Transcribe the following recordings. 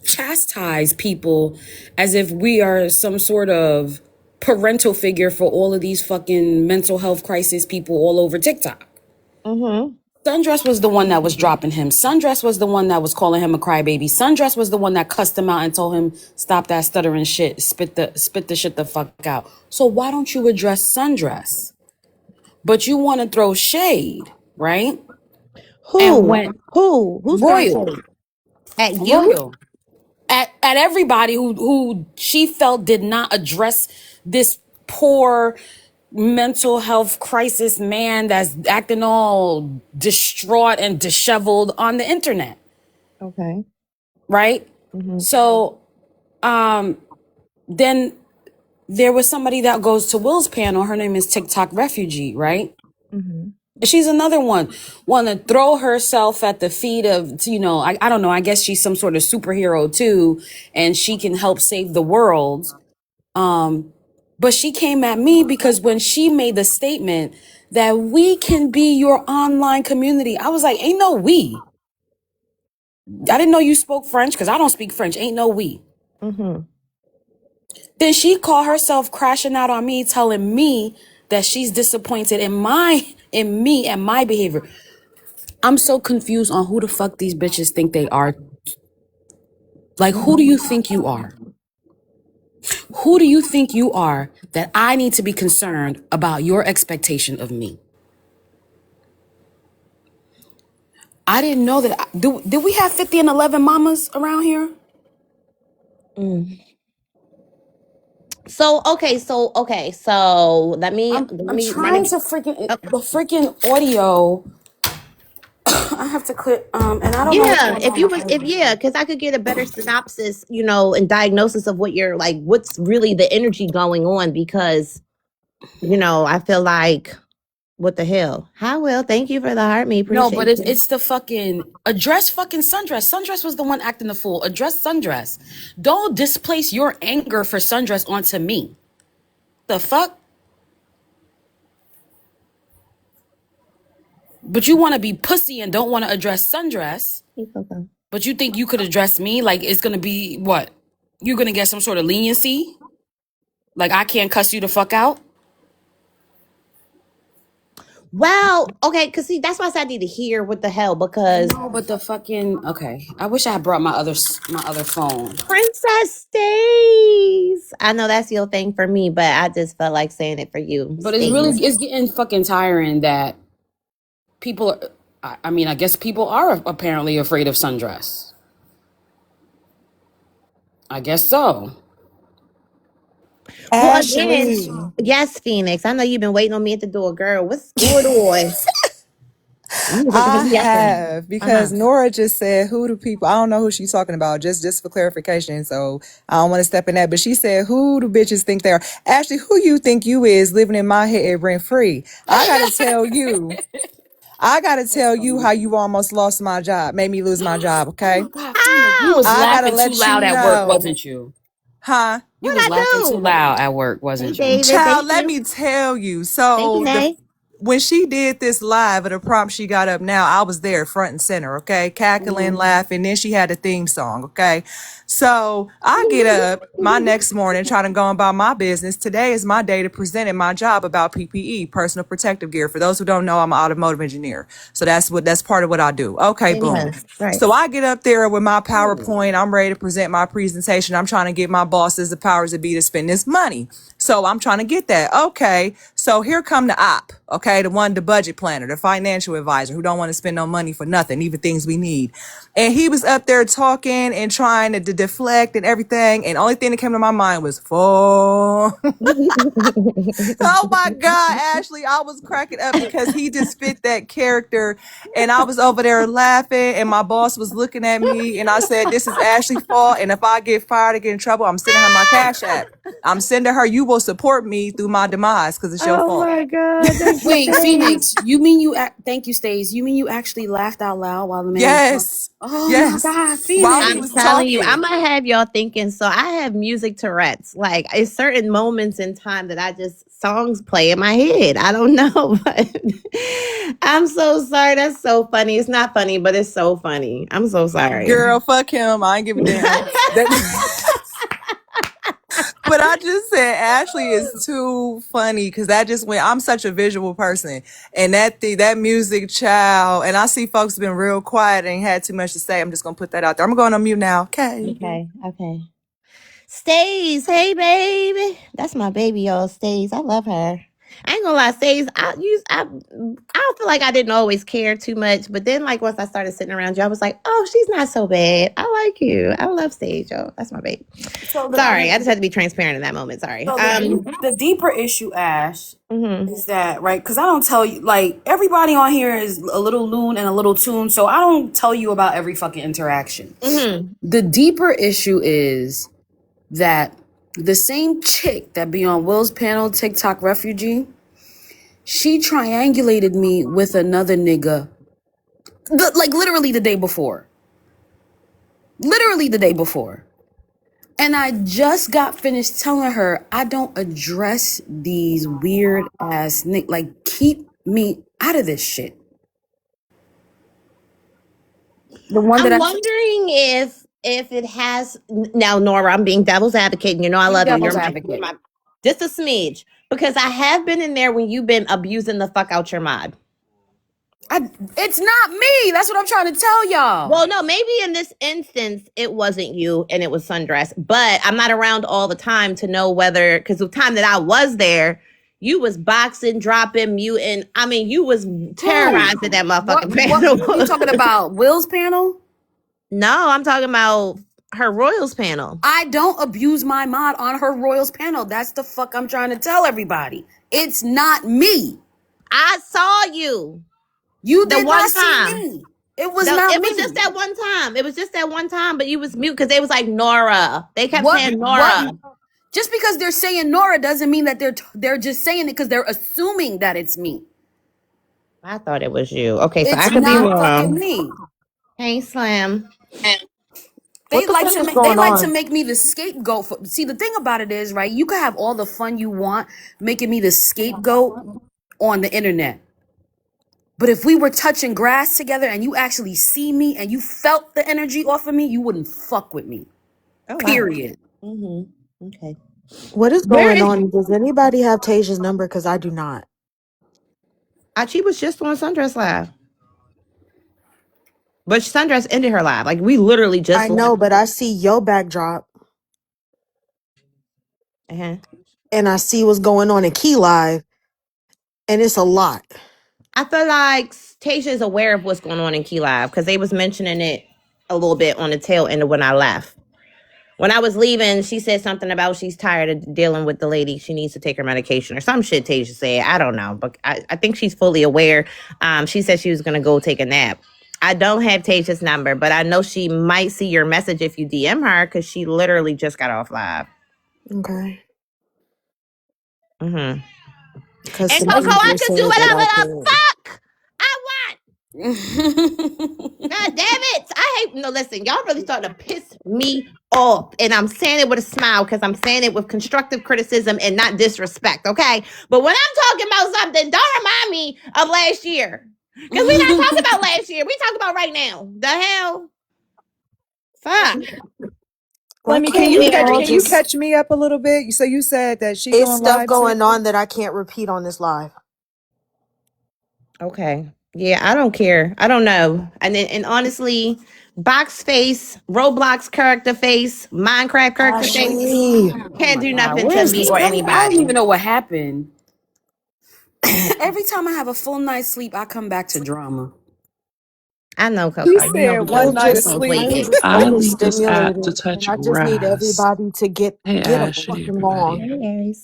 chastise people as if we are some sort of parental figure for all of these fucking mental health crisis people all over TikTok. Sundress was the one that was dropping him. Sundress was the one that was calling him a crybaby. Sundress was the one that cussed him out and told him, stop that stuttering shit, spit the shit the fuck out. So why don't you address Sundress? But you want to throw shade, right? Who's Royal. At you? Royal. At everybody who she felt did not address this poor mental health crisis man that's acting all distraught and disheveled on the internet. Okay. Right? So then there was somebody that goes to Will's panel. Her name is TikTok Refugee, right? She's another one. Want to throw herself at the feet of, you know, I don't know. I guess she's some sort of superhero too, and she can help save the world. But she came at me because when she made the statement that we can be your online community, I was like, ain't no we. I didn't know you spoke French because I don't speak French. Ain't no we. Then she called herself crashing out on me, telling me that she's disappointed in me and my behavior. I'm so confused on who the fuck these bitches think they are. Like, who do you think you are? Who do you think you are that I need to be concerned about your expectation of me? I didn't know that. Did we have 50 and 11 mamas around here? So let me. I'm trying to the freaking audio. I have to click. And I don't know. Yeah, because I could get a better synopsis, you know, and diagnosis of what you're like, what's really the energy going on, because, you know, I feel like, what the hell? How well? Thank you for the heart, me. No, but it's the fucking address fucking Sundress. Sundress was the one acting the fool. Address Sundress. Don't displace your anger for Sundress onto me. The fuck? But you want to be pussy and don't want to address Sundress. Okay. But you think you could address me? Like it's going to be what? You're going to get some sort of leniency? Like I can't cuss you the fuck out? Well, okay, because see, that's why I said I need to hear what the hell, because no, but the fucking okay. I wish I had brought my other phone. Princess Stays. I know that's your thing for me, but I just felt like saying it for you. But it's getting fucking tiring that people. I mean, I guess people are apparently afraid of Sundress. I guess so. Well, again, yes, Phoenix. I know you've been waiting on me at the door, girl. What's going on? I have, because Nora just said, who do people, I don't know who she's talking about, just for clarification, so I don't want to step in that, but she said, who do bitches think they are? Ashley, who you think you is living in my head rent free? I gotta tell you how you almost lost my job, made me lose my job, okay? You was laughing too loud at work, wasn't you? Huh? You was laughing too loud at work, wasn't you? Child, let me tell you. So when she did this live at a prompt she got up now, I was there front and center, okay? Cackling, laughing. Then she had a theme song, okay? So I get up my next morning trying to go about my business. Today is my day to present in my job about PPE, personal protective gear. For those who don't know, I'm an automotive engineer. So that's part of what I do. Okay, boom. Right. So I get up there with my PowerPoint. I'm ready to present my presentation. I'm trying to get my bosses the powers that be to spend this money. So I'm trying to get that. Okay. So here come the op. Okay. The budget planner, the financial advisor who don't want to spend no money for nothing, even things we need. And he was up there talking and trying to deflect and everything. And the only thing that came to my mind was, oh my God, Ashley, I was cracking up because he just fit that character. And I was over there laughing and my boss was looking at me and I said, this is Ashley's fault. And if I get fired or get in trouble, I'm sending her my Cash App. I'm sending her, you will support me through my demise because it's your fault. Oh my God. Wait, Phoenix, you mean you thank you, Stace. You mean you actually laughed out loud while the man Yes. Oh yes. my God, Phoenix. While he I'm was telling you, talking. I'm gonna have y'all thinking. So I have music Tourette's. Like, it's certain moments in time that I just songs play in my head. I don't know, but I'm so sorry. That's so funny. It's not funny, but it's so funny. I'm so sorry. Girl, fuck him. I ain't give a damn. But I just said Ashley is too funny because that just went. I'm such a visual person, and that music, child. And I see folks been real quiet and ain't had too much to say. I'm just gonna put that out there. I'm going on mute now. Okay. Okay. Stace, hey baby. That's my baby, y'all. Stace. I love her. I ain't gonna lie, Stace. I don't feel like I didn't always care too much, but then like once I started sitting around you, I was like, oh, she's not so bad. I like you. I love Stace, y'all. That's my baby. Sorry, I just had to be transparent in that moment. Sorry. So the deeper issue, Ash, is that right? Because I don't tell you, like, everybody on here is a little loon and a little tune, so I don't tell you about every fucking interaction. The deeper issue is that the same chick that be on Will's panel, TikTok refugee, she triangulated me with another nigga, like literally the day before. And I just got finished telling her I don't address these weird ass niggas. Like, keep me out of this shit. The one that I'm wondering if it has now, Nora. I'm being devil's advocate. And you know I love you. You're just a smidge, because I have been in there when you've been abusing the fuck out your mod. It's not me. That's what I'm trying to tell y'all. Well, no, maybe in this instance it wasn't you and it was Sundress, but I'm not around all the time to know whether, because the time that I was there, you was boxing, dropping, muting. I mean, you was terrorizing that motherfucking panel. What you talking about? Will's panel? No, I'm talking about her Royals panel. I don't abuse my mod on her Royals panel. That's the fuck I'm trying to tell everybody. It's not me. I saw you. You did not see me. It was not me. It was just that one time. It was just that one time, but you was mute because they was like Nora. They kept saying Nora. Just because they're saying Nora doesn't mean that they're just saying it because they're assuming that it's me. I thought it was you. Okay, so it's I could be wrong. Fucking me. Hey, Slim. They like to make me the scapegoat for. See, the thing about it is, right? You can have all the fun you want making me the scapegoat on the internet. But if we were touching grass together and you actually see me and you felt the energy off of me, you wouldn't fuck with me. Oh, period. Wow. Okay. What is going on? Does anybody have Tasia's number? Because I do not. She was just on Sundress Live. But Sundress ended her live. Like, we literally just... I know, but I see your backdrop. And I see what's going on in Key Live. And it's a lot. I feel like Tasia is aware of what's going on in Key Live because they was mentioning it a little bit on the tail end of when I left. When I was leaving, she said something about she's tired of dealing with the lady. She needs to take her medication or some shit Tasia said. I don't know. But I think she's fully aware. She said she was going to go take a nap. I don't have Tasia's number, but I know she might see your message if you DM her because she literally just got off live. Okay. And Coco, I can do whatever the fuck I want. God damn it. Listen, y'all really starting to piss me off. And I'm saying it with a smile because I'm saying it with constructive criticism and not disrespect, okay? But when I'm talking about something, don't remind me of last year. Because we're not talking about last year. We talking about right now. The hell? Fuck. Flemmy, can you catch me up a little bit? So you said that she it's stuff going on that I can't repeat on this live. Okay. Yeah, I don't care. I don't know. And honestly, box face, Roblox character face, Minecraft character face can't do nothing to me or anybody. I don't even know what happened. Every time I have a full night's sleep, I come back to drama. I know, Coco. You said one night of sleep. I leave this app to touch I just need everybody to get a fucking long.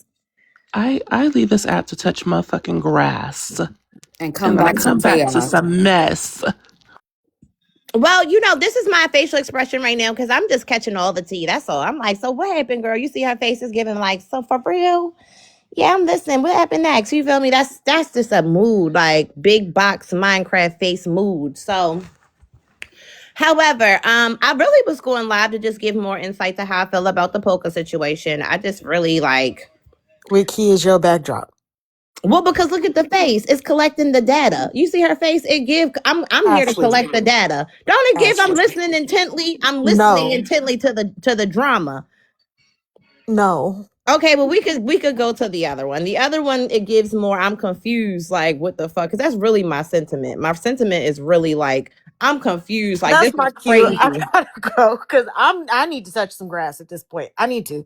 I leave this app to touch motherfucking grass. And come back to some mess. Well, this is my facial expression right now because I'm just catching all the tea. That's all. I'm like, so what happened, girl? You see her face is giving like, so for real? Yeah, I'm listening. What happened next? You feel me? That's just a mood, like big box Minecraft face mood. So, however, I really was going live to just give more insight to how I feel about the polka situation. I just really like. What key is your backdrop? Well, because look at the face. It's collecting the data. You see her face? It give. I'm here to collect the data. Don't it give? I'm listening intently. I'm listening intently to the drama. No. Okay, well we could go to the other one. The other one, it gives more. I'm confused. Like what the fuck? Because that's really my sentiment. My sentiment is really like I'm confused. Like that's this my is crazy. I gotta go because I need to touch some grass at this point. I need to.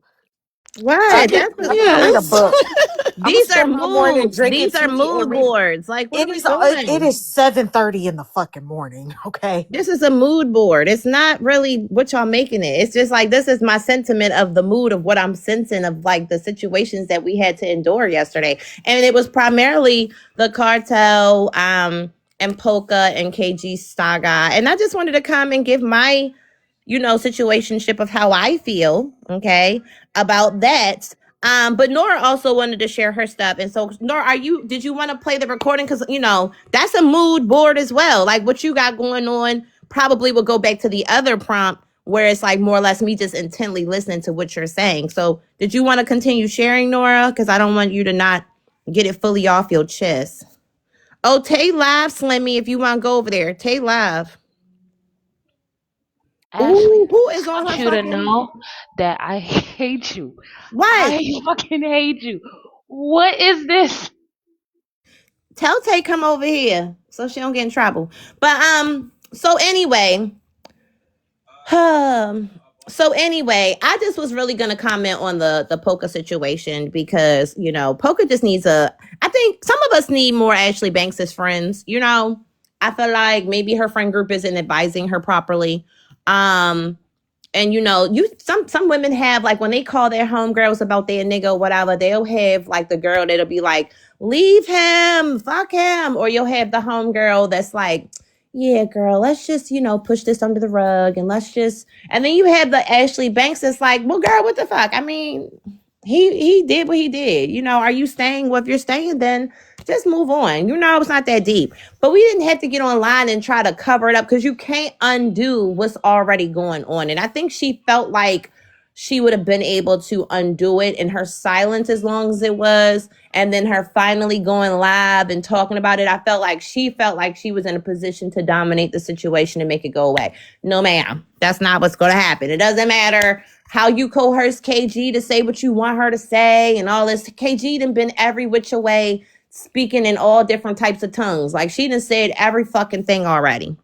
What? Read a book. These are moods. These are mood boards. Like what are we doing? It is 7:30 in the fucking morning. Okay. This is a mood board. It's not really what y'all making it. It's just like this is my sentiment of the mood of what I'm sensing of like the situations that we had to endure yesterday. And it was primarily the Cartel and Polka and KG saga. And I just wanted to come and give my situationship of how I feel, okay, about that. But Nora also wanted to share her stuff. And so, Nora, did you want to play the recording? Because, that's a mood board as well. Like what you got going on probably will go back to the other prompt where it's like more or less me just intently listening to what you're saying. So did you want to continue sharing, Nora? Because I don't want you to not get it fully off your chest. Oh, Tay Live, Slimmy, if you want to go over there. Tay Live. Ashley, who is on I want you to know that I hate you. What? I fucking hate you. What is this? Tell Tay come over here so she don't get in trouble. But so anyway, I just was really gonna comment on the Polka situation because Polka just needs I think some of us need more Ashley Banks as friends. I feel like maybe her friend group isn't advising her properly. And some women have like when they call their homegirls about their nigga or whatever, they'll have like the girl that'll be like, leave him, fuck him. Or you'll have the homegirl that's like, yeah, girl, let's just, push this under the rug and and then you have the Ashley Banks that's like, well, girl, what the fuck? I mean, he did what he did. Are you staying? Well, if you're staying, then just move on. It's not that deep. But we didn't have to get online and try to cover it up because you can't undo what's already going on. And I think she felt like she would have been able to undo it in her silence as long as it was. And then her finally going live and talking about it. I felt like she was in a position to dominate the situation and make it go away. No, ma'am. That's not what's going to happen. It doesn't matter how you coerce KG to say what you want her to say and all this. KG done been every which way speaking in all different types of tongues. Like she done said every fucking thing already.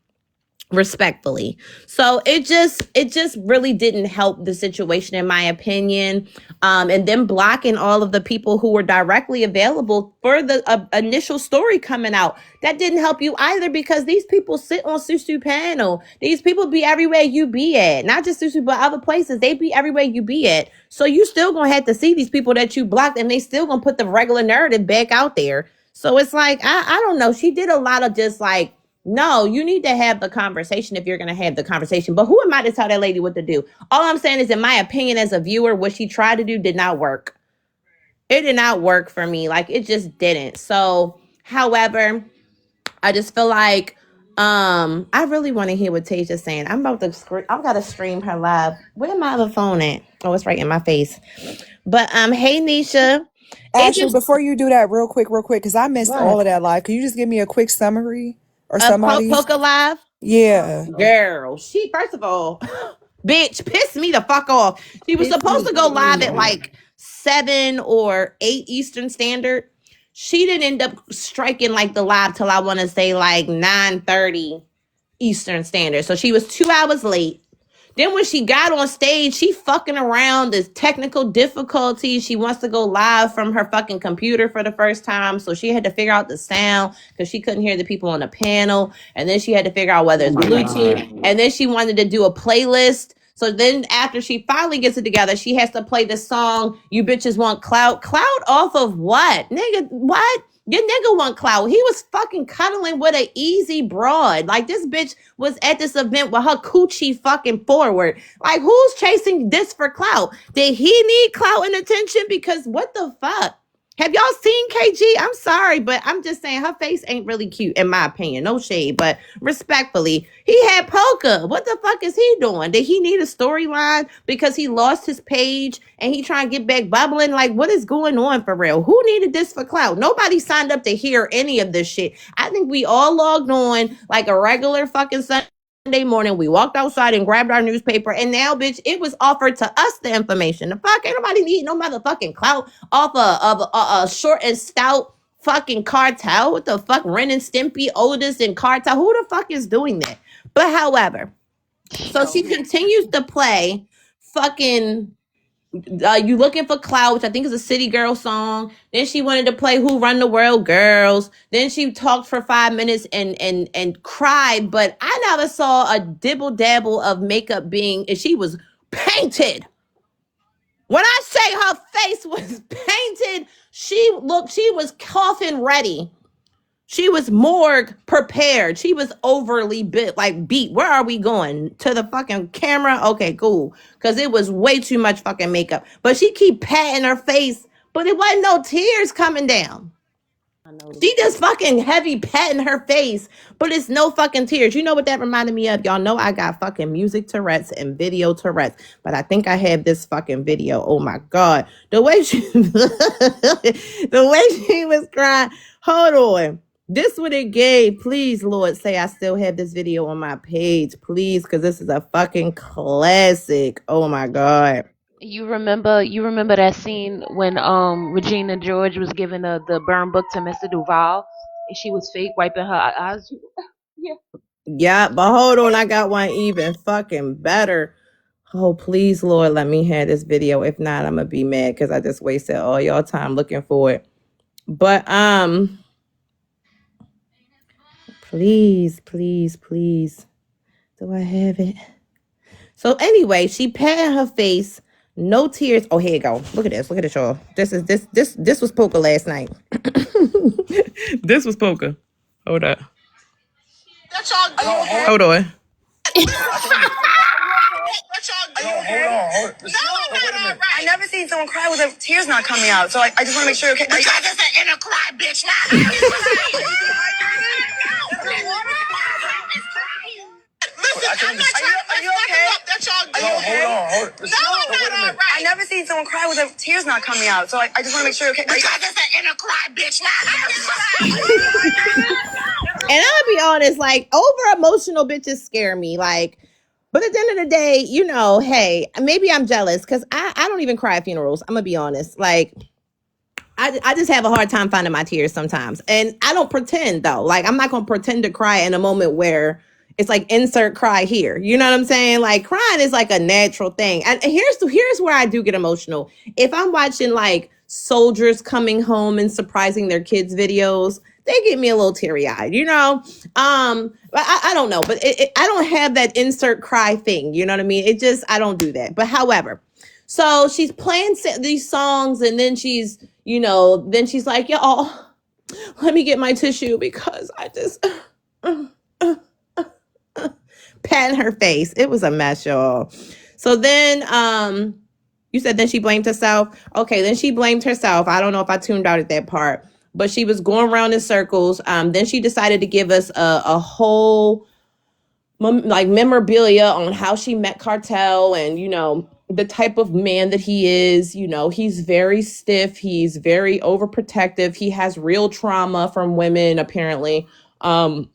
Respectfully. So it just really didn't help the situation in my opinion. And then blocking all of the people who were directly available for the initial story coming out. That didn't help you either because these people sit on Susu panel. These people be everywhere you be at. Not just Susu, but other places. They be everywhere you be at. So you still gonna have to see these people that you blocked and they still gonna put the regular narrative back out there. So it's like, I don't know. She did a lot of just like, no, you need to have the conversation if you're going to have the conversation. But who am I to tell that lady what to do? All I'm saying is, in my opinion, as a viewer, what she tried to do did not work. It did not work for me. Like, it just didn't. So, however, I just feel like I really want to hear what Tasha's saying. I'm about to I've got to stream her live. Where my other phone at? Oh, it's right in my face. But hey, Nisha. Ashley, before you do that real quick, because I missed all of that live. Can you just give me a quick summary? Or somebody Polka Live? Yeah. Girl, she, first of all, bitch, pissed me the fuck off. She was supposed to go live at like 7 or 8 Eastern Standard. She didn't end up striking like the live till I want to say like 9:30 Eastern Standard. So she was 2 hours late. Then when she got on stage, she fucking around. There's technical difficulties. She wants to go live from her fucking computer for the first time. So she had to figure out the sound because she couldn't hear the people on the panel. And then she had to figure out whether it's Bluetooth. And then she wanted to do a playlist. So then after she finally gets it together, she has to play the song, You Bitches Want Clout. Clout off of what? Nigga, what? Your nigga want clout. He was fucking cuddling with an easy broad. Like, this bitch was at this event with her coochie fucking forward. Like, who's chasing this for clout? Did he need clout and attention? Because what the fuck? Have y'all seen KG? I'm sorry, but I'm just saying her face ain't really cute, in my opinion. No shade, but respectfully, he had Polka. What the fuck is he doing? Did he need a storyline because he lost his page and he trying to get back bubbling? Like, what is going on for real? Who needed this for clout? Nobody signed up to hear any of this shit. I think we all logged on like a regular fucking Sunday morning. We walked outside and grabbed our newspaper, and now, bitch, it was offered to us, the information. The fuck, ain't nobody need no motherfucking clout off a short and stout fucking Cartel. What the fuck? Ren and Stimpy, Otis, and Cartel. Who the fuck is doing that? But however, so she continues to play fucking You Looking for Clout, which I think is a City Girl song. Then she wanted to play Who Run the World Girls. Then she talked for 5 minutes and cried, but I never saw a dibble dabble of makeup being, and she was painted. When I say her face was painted, she was coffin ready. She was morgue prepared. She was overly beat. Where are we going? To the fucking camera? Okay, cool. Because it was way too much fucking makeup. But she keep patting her face, but it wasn't no tears coming down. She just fucking heavy patting her face, but it's no fucking tears. You know what that reminded me of? Y'all know I got fucking music Tourette's and video Tourette's, but I think I have this fucking video. Oh my God. The way she was crying. Hold on. This what it gave. Please, Lord, say I still have this video on my page. Please, because this is a fucking classic. Oh my God. You remember that scene when Regina George was giving the burn book to Mr. Duval and she was fake wiping her eyes? Yeah. Yeah, but hold on, I got one even fucking better. Oh, please, Lord, let me have this video. If not, I'm gonna be mad because I just wasted all y'all time looking for it. But please, please, please. Do I have it? So anyway, she patted her face. No tears. Oh, here you go. Look at this. Look at this, y'all. This was Polka last night. This was Polka. Hold up. Hold on. I never seen someone cry with the tears not coming out. So I just want to make sure. Okay. Because it's an inner cry, bitch. Listen, I'm not trying to. Are you okay? That's y'all. Hold on. No, I'm not all right. I never seen someone cry with the tears not coming out. So I just want to make sure. Okay. Because it's an inner cry, bitch. And I'll be honest, like, over emotional bitches scare me. Like, but at the end of the day, you know, hey, maybe I'm jealous because I don't even cry at funerals. I'm gonna be honest. Like, I just have a hard time finding my tears sometimes. And I don't pretend though. Like, I'm not gonna pretend to cry in a moment where it's like insert cry here. You know what I'm saying? Like, crying is like a natural thing. And here's where I do get emotional. If I'm watching like soldiers coming home and surprising their kids videos, they get me a little teary-eyed, you know? But I don't know. But I don't have that insert cry thing. You know what I mean? I don't do that. But however, so she's playing these songs and then she's like, y'all, let me get my tissue because I just patting her face. It was a mess, y'all. So then you said then she blamed herself. Okay, then she blamed herself. I don't know if I tuned out at that part, but she was going around in circles. Then she decided to give us a whole memorabilia on how she met Cartel and, you know, the type of man that he is. You know, he's very stiff. He's very overprotective. He has real trauma from women, apparently,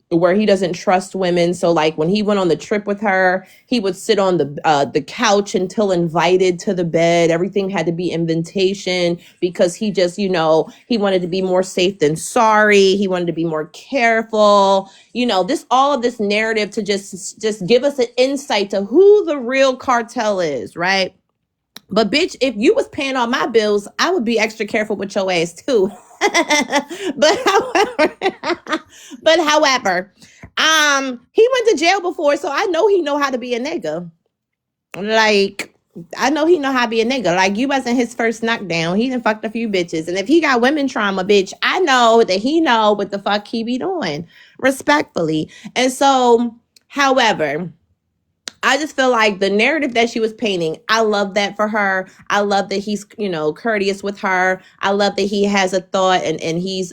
where he doesn't trust women. So like when he went on the trip with her, he would sit on the couch until invited to the bed. Everything had to be invitation because he just, you know, he wanted to be more safe than sorry. He wanted to be more careful. You know, all of this narrative to just give us an insight to who the real Cartel is, right? But bitch, if you was paying all my bills, I would be extra careful with your ass too. But however, he went to jail before, so I know he know how to be a nigga. Like, I know he know how to be a nigga. Like, you wasn't his first knockdown. He done fucked a few bitches. And if he got women trauma, bitch, I know that he know what the fuck he be doing. Respectfully. And so, however, I just feel like the narrative that she was painting, I love that for her. I love that he's, courteous with her. I love that he has a thought and he's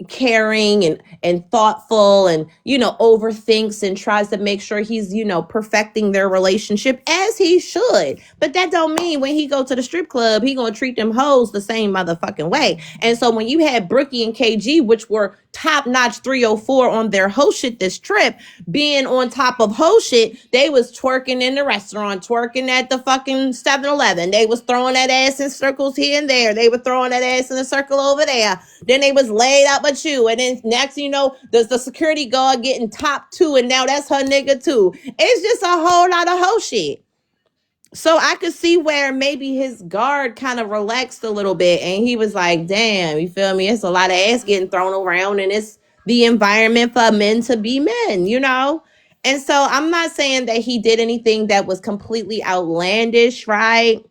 caring and thoughtful and, overthinks and tries to make sure he's, perfecting their relationship as he should. But that don't mean when he go to the strip club, he gonna treat them hoes the same motherfucking way. And so when you had Brookie and KG, which were top-notch 304 on their hoe shit this trip, being on top of hoe shit, they was twerking in the restaurant, twerking at the fucking 7-Eleven. They was throwing that ass in circles here and there. They were throwing that ass in a circle over there. Then they was laid up with you. And then next, there's the security guard getting top 2, and now that's her nigga too. It's just a whole lot of hoe shit. So I could see where maybe his guard kind of relaxed a little bit and he was like, damn, you feel me? It's a lot of ass getting thrown around and it's the environment for men to be men, And so I'm not saying that he did anything that was completely outlandish, right?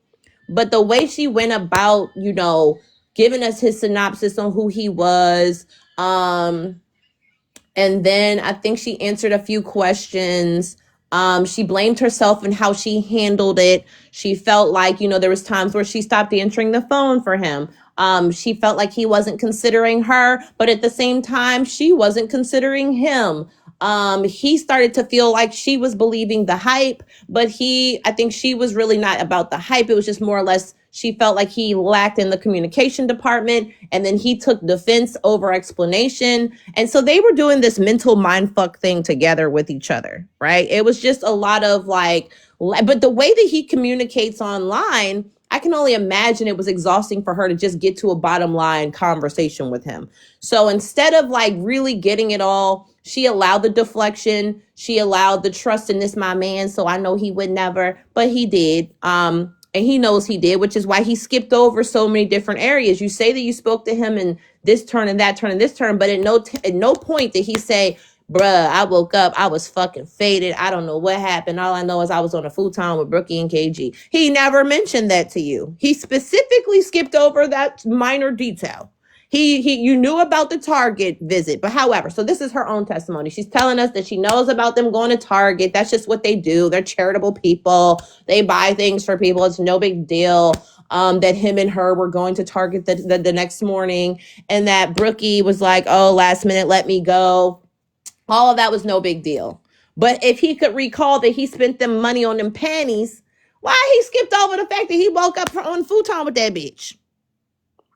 But the way she went about, giving us his synopsis on who he was, and then I think she answered a few questions. She blamed herself and how she handled it. She felt like, there was times where she stopped answering the phone for him. She felt like he wasn't considering her, but at the same time, she wasn't considering him. He started to feel like she was believing the hype, but I think she was really not about the hype. It was just more or less, she felt like he lacked in the communication department, and then he took defense over explanation. And so they were doing this mental mindfuck thing together with each other, right? It was just a lot of but the way that he communicates online, I can only imagine it was exhausting for her to just get to a bottom line conversation with him. So instead of really getting it all, she allowed the deflection. She allowed the trust in this, my man. So I know he would never, but he did. And he knows he did, which is why he skipped over so many different areas. You say that you spoke to him in this turn and that turn and this turn, but at no point did he say, bruh, I woke up, I was fucking faded. I don't know what happened. All I know is I was on a futon with Brookie and KG. He never mentioned that to you. He specifically skipped over that minor detail. You knew about the Target visit, but however, so this is her own testimony. She's telling us that she knows about them going to Target. That's just what they do. They're charitable people. They buy things for people. It's no big deal. That him and her were going to Target the next morning, and that Brookie was like, oh, last minute, let me go. All of that was no big deal. But if he could recall that he spent them money on them panties, why he skipped over the fact that he woke up on futon with that bitch?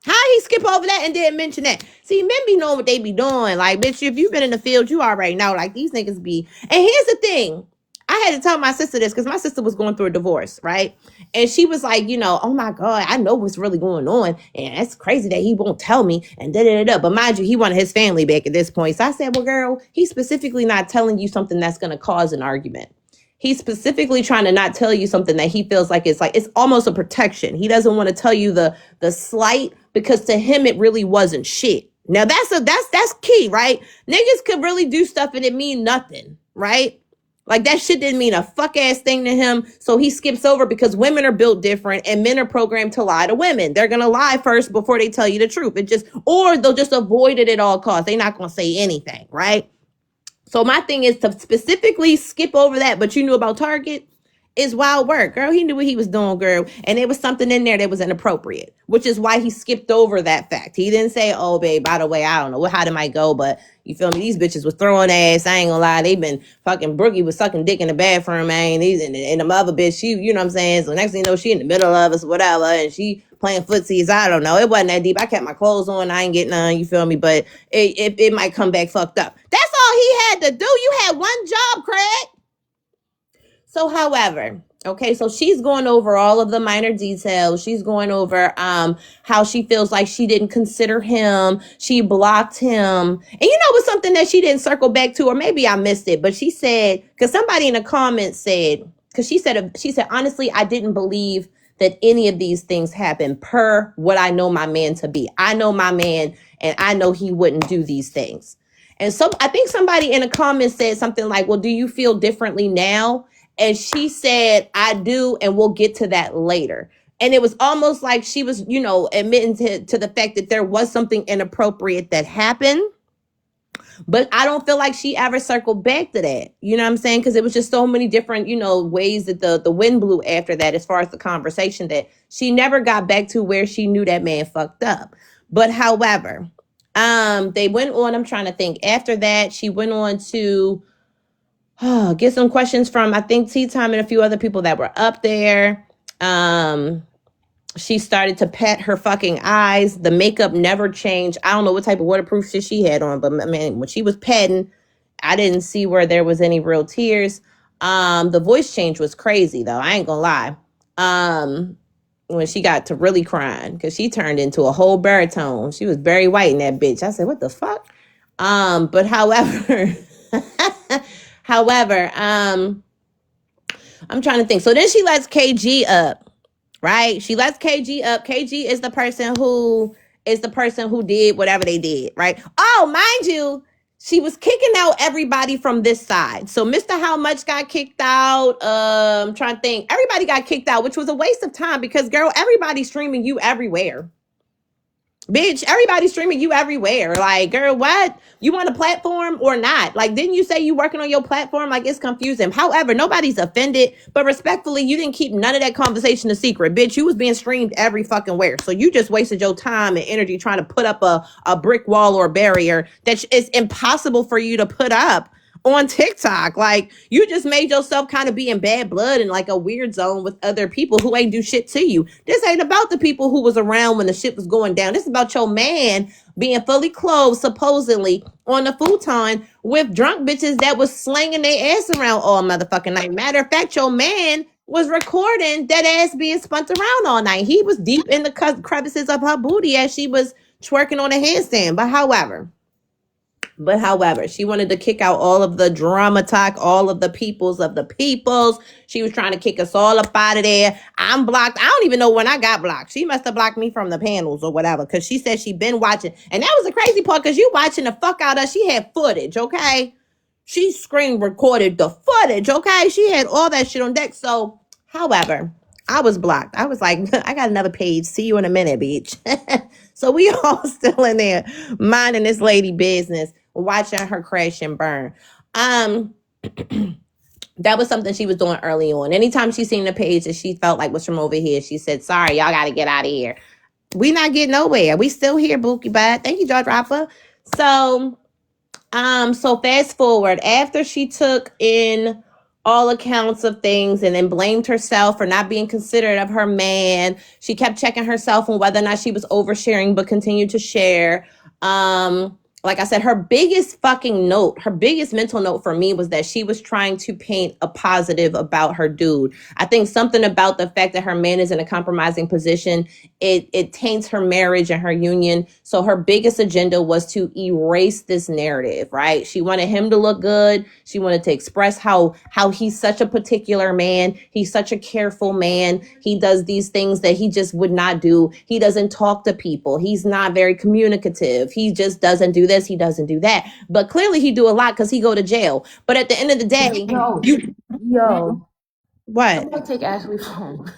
How he skip over that and didn't mention that? See, men be knowing what they be doing. Like, bitch, if you've been in the field, you already know. Like, these niggas be. And here's the thing. I had to tell my sister this because my sister was going through a divorce, right? And she was like, oh my God, I know what's really going on. And that's crazy that he won't tell me. And da-da-da-da. But mind you, he wanted his family back at this point. So I said, well, girl, he's specifically not telling you something that's going to cause an argument. He's specifically trying to not tell you something that he feels like it's almost a protection. He doesn't want to tell you the slight, because to him it really wasn't shit. Now that's key, right? Niggas could really do stuff and it mean nothing, right? Like, that shit didn't mean a fuck ass thing to him. So he skips over because women are built different and men are programmed to lie to women. They're gonna lie first before they tell you the truth. Or they'll just avoid it at all costs. They're not gonna say anything, right? So my thing is to specifically skip over that, but you knew about Target, is wild work, girl. He knew what he was doing, girl. And there was something in there that was inappropriate, which is why he skipped over that fact. He didn't say, oh, babe, by the way, I don't know how it might go, but you feel me? These bitches was throwing ass. I ain't gonna lie. They been fucking Brookie was sucking dick in the bathroom, man. And the mother bitch, she, you know what I'm saying? So next thing you know, she in the middle of us, whatever, and she playing footsies. I don't know. It wasn't that deep. I kept my clothes on. I ain't getting none, you feel me? But it might come back fucked up. That's all he had to do. You had one job, Craig. So, however, okay, so she's going over all of the minor details. She's going over how she feels like she didn't consider him. She blocked him. And it was something that she didn't circle back to, or maybe I missed it. But she said, because somebody in the comments said, because she said, honestly, I didn't believe that any of these things happened per what I know my man to be. I know my man, and I know he wouldn't do these things. And so I think somebody in the comments said something like, well, do you feel differently now? And she said, I do, and we'll get to that later. And it was almost like she was, admitting to the fact that there was something inappropriate that happened. But I don't feel like she ever circled back to that. You know what I'm saying? Because it was just so many different, ways that the wind blew after that, as far as the conversation, that she never got back to where she knew that man fucked up. But however, they went on, I'm trying to think. After that, she went on to get some questions from, I think, Tea Time and a few other people that were up there. She started to pet her fucking eyes. The makeup never changed. I don't know what type of waterproof shit she had on, but man, when she was petting, I didn't see where there was any real tears. The voice change was crazy though. I ain't gonna lie. When she got to really crying, because she turned into a whole baritone. She was Barry White in that bitch. I said, what the fuck? But however, I'm trying to think. So then she lets KG up. Right? She lets KG up. KG is the person who did whatever they did, right? Oh, mind you, she was kicking out everybody from this side. So Mr. How Much got kicked out. I'm trying to think. Everybody got kicked out, which was a waste of time because, girl, everybody's streaming you everywhere. Bitch, everybody's streaming you everywhere. Like, girl, what? You want a platform or not? Like, didn't you say you working on your platform? Like, it's confusing. However, nobody's offended, but respectfully, you didn't keep none of that conversation a secret. Bitch, you was being streamed every fucking where. So you just wasted your time and energy trying to put up a brick wall or barrier that is impossible for you to put up on TikTok. Like, you just made yourself kind of be in bad blood and like a weird zone with other people who ain't do shit to you. This ain't about the people who was around when the shit was going down. This is about your man being fully clothed, supposedly on the futon with drunk bitches that was slanging their ass around all motherfucking night. Matter of fact, your man was recording that ass being spun around all night. He was deep in the crevices of her booty as she was twerking on a handstand. But however, she wanted to kick out all of the drama talk, all of the peoples of the peoples. She was trying to kick us all up out of there. I'm blocked. I don't even know when I got blocked. She must have blocked me from the panels or whatever, because she said she'd been watching. And that was the crazy part, because you watching the fuck out of, she had footage, okay? She screen recorded the footage, okay? She had all that shit on deck. So, however, I was blocked. I was like, I got another page. See you in a minute, bitch. So we all still in there minding this lady business, watching her crash and burn. That was something she was doing early on. Anytime she seen the page that she felt like was from over here, she said, sorry, y'all got to get out of here. We not getting nowhere. We still here, Bookie Bad. Thank you, George Rapper. So fast forward, after she took in all accounts of things and then blamed herself for not being considerate of her man, she kept checking herself on whether or not she was oversharing, but continued to share. Like I said, her biggest mental note for me was that she was trying to paint a positive about her dude. I think something about the fact that her man is in a compromising position, it taints her marriage and her union. So her biggest agenda was to erase this narrative, right? She wanted him to look good. She wanted to express how he's such a particular man. He's such a careful man. He does these things that he just would not do. He doesn't talk to people. He's not very communicative. He just doesn't do this. He doesn't do that. But clearly he do a lot because he go to jail. But at the end of the day, what? I'm gonna take Ashley's phone.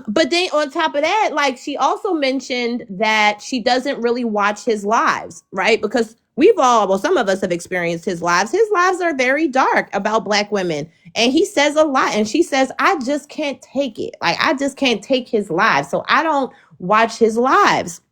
But then on top of that, like, she also mentioned that she doesn't really watch his lives, right? Because some of us have experienced his lives. His lives are very dark about Black women. And he says a lot. And she says, I just can't take it. Like, I just can't take his lives. So I don't watch his lives.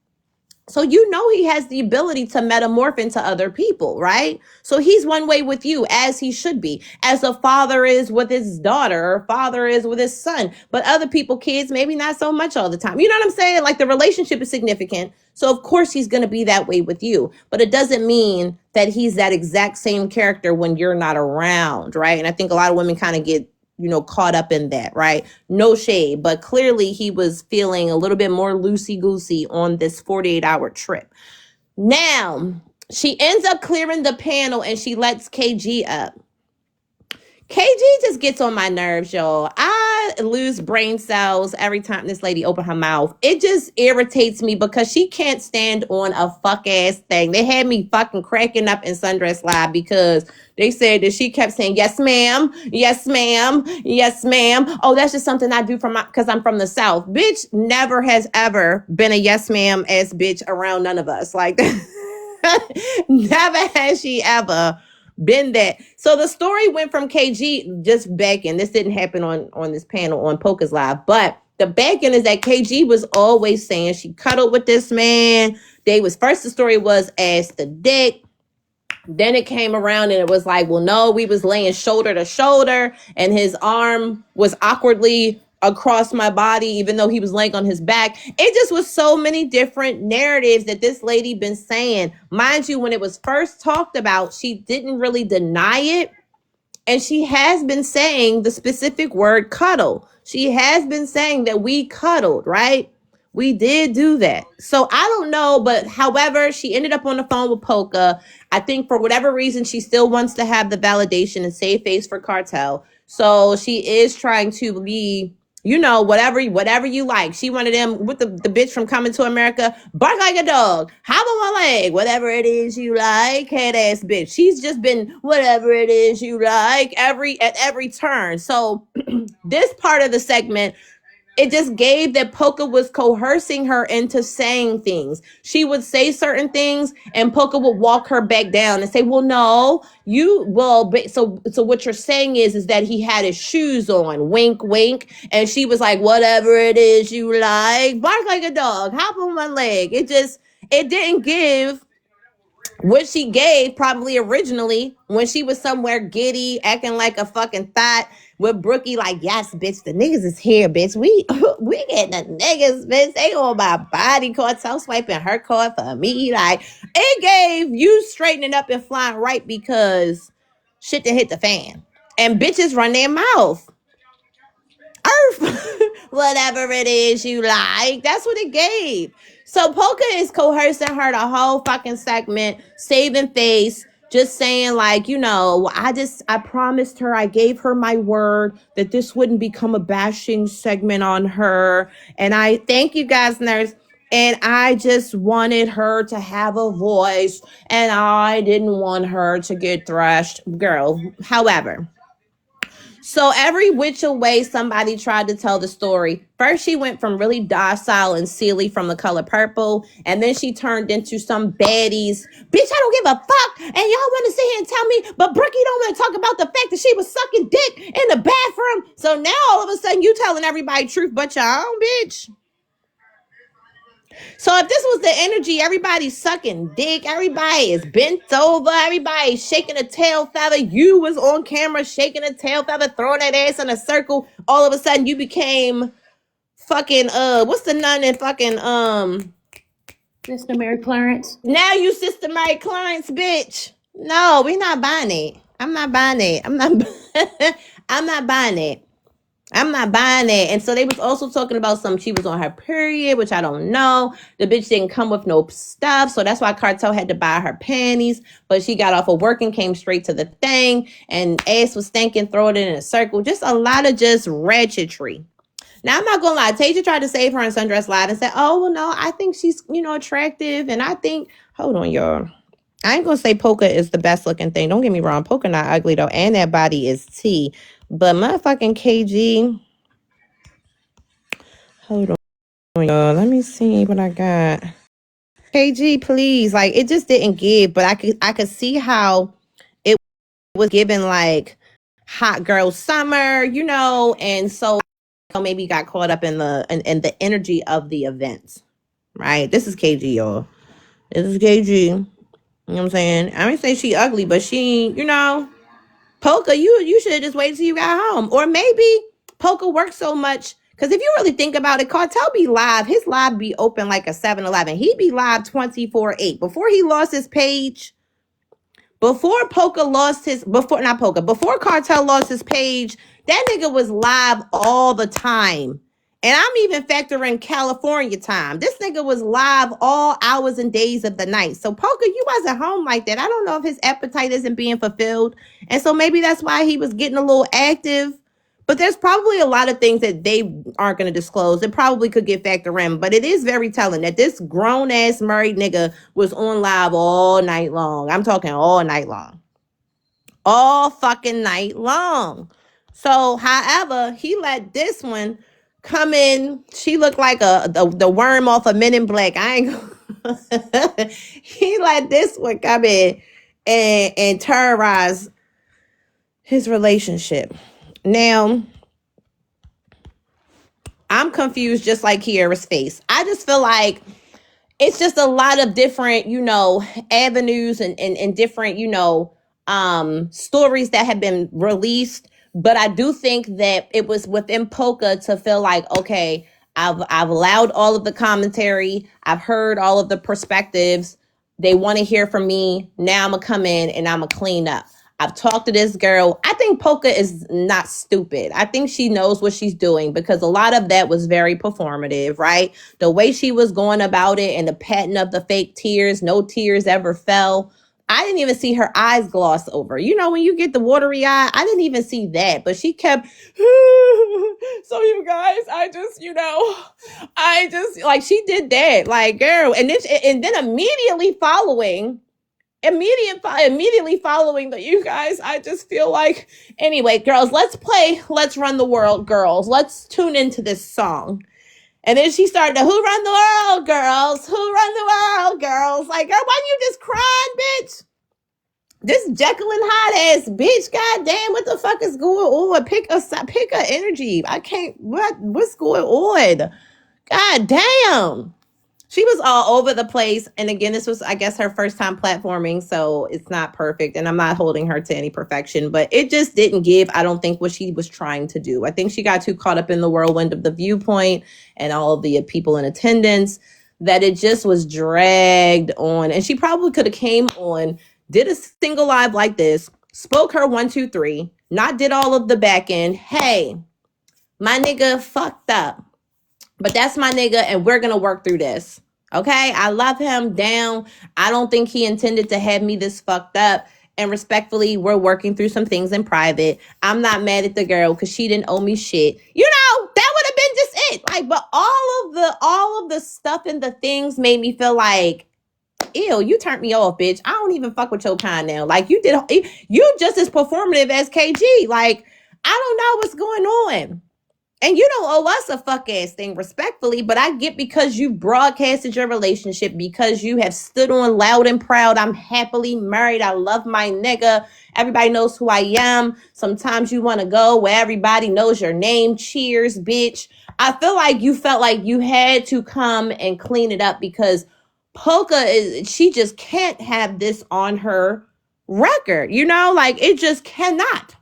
So he has the ability to metamorph into other people, right? So he's one way with you, as he should be, as a father is with his daughter, or father is with his son. But other people, kids, maybe not so much all the time. You know what I'm saying? Like, the relationship is significant. So of course he's going to be that way with you. But it doesn't mean that he's that exact same character when you're not around, right? And I think a lot of women kind of get caught up in that, right? No shade, but clearly he was feeling a little bit more loosey-goosey on this 48-hour trip. Now, she ends up clearing the panel and she lets KG up. KG just gets on my nerves, y'all. I lose brain cells every time this lady open her mouth. It just irritates me because she can't stand on a fuck ass thing. They had me fucking cracking up in Sundress Live because they said that she kept saying, yes, ma'am, yes, ma'am, yes, ma'am. Oh, that's just something I do because I'm from the South. Bitch never has ever been a yes, ma'am ass bitch around none of us. Like, never has she ever been that. So the story went from KG just back in. This didn't happen on this panel on Polka's Live, but the back end is that KG was always saying she cuddled with this man. The story was as the dick. Then it came around and it was like, well, no, we was laying shoulder to shoulder and his arm was awkwardly across my body, even though he was laying on his back. It just was so many different narratives that this lady been saying. Mind you, when it was first talked about, she didn't really deny it. And she has been saying the specific word cuddle. She has been saying that we cuddled, right? We did do that. So I don't know, but however, she ended up on the phone with Polka. I think for whatever reason, she still wants to have the validation and save face for Cartel. So she is trying to be, whatever you like. She wanted them with the bitch from Coming to America, bark like a dog, hop on my leg, whatever it is you like, head ass bitch. She's just been whatever it is you like at every turn. So this part of the segment, it just gave that Polka was coercing her into saying things. She would say certain things and Polka would walk her back down and say, well, no, so what you're saying is that he had his shoes on, wink, wink. And she was like, whatever it is you like, bark like a dog, hop on my leg. It didn't give what she gave probably originally when she was somewhere giddy, acting like a fucking thought with Brookie, like, yes, bitch, the niggas is here, bitch. We getting the niggas, bitch. They on my body. Cartel swiping her card for me. Like, it gave you straightening up and flying right because shit to hit the fan. And bitches run their mouth. Earth, whatever it is you like. That's what it gave. So Polka is coercing her the whole fucking segment, saving face, just saying like, I promised her, I gave her my word that this wouldn't become a bashing segment on her. And I thank you guys, nurse. And I just wanted her to have a voice and I didn't want her to get thrashed. Girl, however. So every which way somebody tried to tell the story. First, she went from really docile and silly from The Color Purple. And then she turned into some baddies. Bitch, I don't give a fuck. And y'all want to sit here and tell me, but Brookie don't want to talk about the fact that she was sucking dick in the bathroom. So now all of a sudden you telling everybody truth but your own, bitch. So if this was the energy, everybody's sucking dick, everybody is bent over, everybody's shaking a tail feather, you was on camera shaking a tail feather, throwing that ass in a circle, all of a sudden you became fucking, what's the nun in fucking, Sister Mary Clarence. Now you Sister Mary Clarence, bitch. No, we're not buying it. I'm not buying it. I'm not buying it. I'm not buying it. And so they was also talking about she was on her period, which I don't know. The bitch didn't come with no stuff. So that's why Cartel had to buy her panties. But she got off of work and came straight to the thing. And ass was stinking, throwing it in a circle. Just a lot of just ratchetry. Now, I'm not going to lie. Tasia tried to save her in Sundress Live and said, oh, well, no, I think she's, attractive. And I think, hold on, y'all. I ain't going to say Polka is the best looking thing. Don't get me wrong. Polka not ugly, though. And that body is T. But motherfucking KG. Hold on, y'all. Let me see what I got. KG, please. Like, it just didn't give. But I could see how it was given, like, hot girl summer, And so maybe got caught up in the energy of the events. Right? This is KG, y'all. This is KG. You know what I'm saying? I ain't say she ugly, but she, Polka, you should have just waited till you got home. Or maybe Polka works so much. Because if you really think about it, Cartel be live. His live be open like a 7-Eleven. He be live 24/8. Before he lost his page, before Cartel lost his page, that nigga was live all the time. And I'm even factoring California time. This nigga was live all hours and days of the night. So Polka, you wasn't home like that. I don't know if his appetite isn't being fulfilled. And so maybe that's why he was getting a little active. But there's probably a lot of things that they aren't going to disclose. It probably could get factored in. But it is very telling that this grown-ass married nigga was on live all night long. I'm talking all night long. All fucking night long. So, however, he let this one come in. She looked like the worm off of Men in Black. I ain't gonna... He let this one come in and terrorize his relationship. Now, I'm confused just like Kiara's face. I just feel like it's just a lot of different, avenues and different, stories that have been released. But I do think that it was within Polka to feel like, okay, I've allowed all of the commentary. I've heard all of the perspectives. They want to hear from me. Now I'm going to come in and I'm going to clean up. I've talked to this girl. I think Polka is not stupid. I think she knows what she's doing because a lot of that was very performative, right? The way she was going about it and the pattern of the fake tears, no tears ever fell. I didn't even see her eyes gloss over. When you get the watery eye, I didn't even see that. But she kept, so you guys, like she did that. Like, girl. And then immediately following the you guys, I just feel like, anyway, girls, let's run the world, girls. Let's tune into this song. And then she started to, who run the world, girls? Who run the world, girls? Like, girl, why you just crying, bitch? This Jekyll and Hyde ass bitch, goddamn, what the fuck is going on? Pick a energy. I can't, what's going on? God damn. She was all over the place. And again, this was, I guess, her first time platforming. So it's not perfect. And I'm not holding her to any perfection. But it just didn't give, I don't think, what she was trying to do. I think she got too caught up in the whirlwind of the viewpoint and all of the people in attendance that it just was dragged on. And she probably could have came on, did a single live like this, spoke her 1, 2, 3, not did all of the back end. Hey, my nigga fucked up. But that's my nigga, and we're going to work through this. Okay? I love him down. I don't think he intended to have me this fucked up. And respectfully, we're working through some things in private. I'm not mad at the girl because she didn't owe me shit. That would have been just it. Like, but all of the stuff and the things made me feel like, ew, you turned me off, bitch. I don't even fuck with your kind now. Like, you just as performative as KG. Like, I don't know what's going on. And you don't owe us a fuck ass thing, respectfully, but I get because you broadcasted your relationship, because you have stood on loud and proud. I'm happily married. I love my nigga. Everybody knows who I am. Sometimes you want to go where everybody knows your name. Cheers, bitch. I feel like you felt like you had to come and clean it up because Polka she just can't have this on her record. Like it just cannot.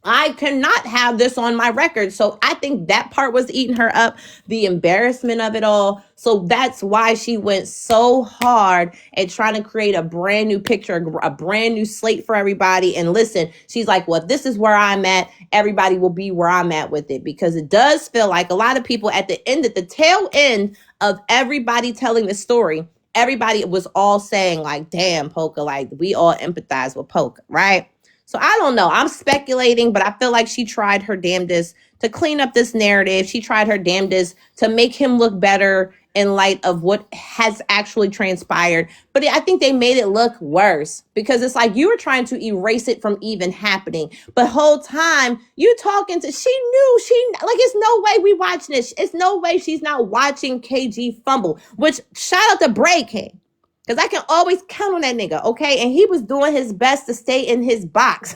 I cannot have this on my record. So I think that part was eating her up, the embarrassment of it all. So that's why she went so hard at trying to create a brand new picture, a brand new slate for everybody. And listen, she's like, well, if this is where I'm at, everybody will be where I'm at with it. Because it does feel like a lot of people at the tail end of everybody telling the story, everybody was all saying like, damn, Polka, like we all empathize with Polka, right? So I don't know. I'm speculating, but I feel like she tried her damnedest to clean up this narrative. She tried her damnedest to make him look better in light of what has actually transpired. But I think they made it look worse because it's like you were trying to erase it from even happening. But whole time you talking to, she knew, it's no way we watching this. It's no way she's not watching KG fumble, which shout out to Break King. Because I can always count on that nigga, okay? And he was doing his best to stay in his box.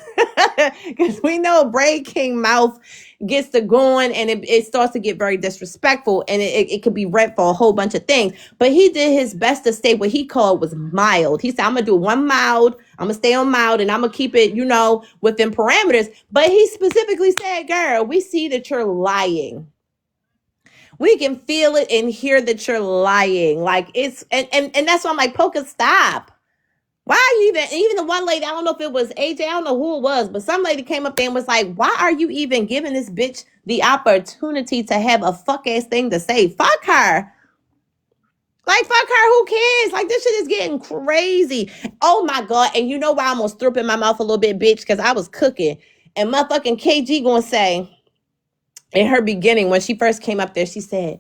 Because we know Braid King mouth gets to going and it starts to get very disrespectful. And it could be read for a whole bunch of things. But he did his best to stay what he called was mild. He said, I'm going to do one mild. I'm going to stay on mild and I'm going to keep it, within parameters. But he specifically said, girl, we see that you're lying. We can feel it and hear that you're lying. Like it's, and that's why I'm like, Polka, stop. Why are you even the one lady, I don't know if it was AJ, I don't know who it was, but some lady came up there and was like, why are you even giving this bitch the opportunity to have a fuck ass thing to say? Fuck her. Like, fuck her, who cares? Like, this shit is getting crazy. Oh my God. And you know why I almost threw up in my mouth a little bit, bitch? Because I was cooking. And motherfucking KG gonna say, in her beginning, when she first came up there, she said,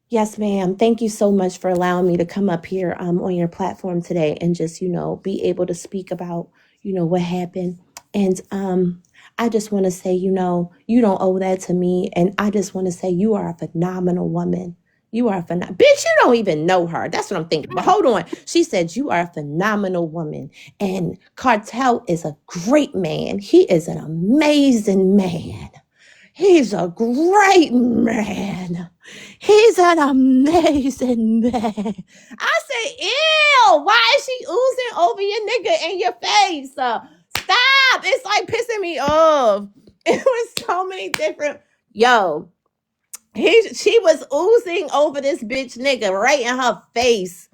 "Yes, ma'am. Thank you so much for allowing me to come up here on your platform today and just, be able to speak about, what happened. And I just want to say, you don't owe that to me. And I just want to say you are a phenomenal woman. You are a phenomenal bitch. You don't even know her. That's what I'm thinking. But hold on. She said you are a phenomenal woman. And Cartel is a great man. He is an amazing man. He's a great man. He's an amazing man." I say, ew, why is she oozing over your nigga in your face? Stop. It's like pissing me off. It was so many different. Yo, she was oozing over this bitch nigga right in her face.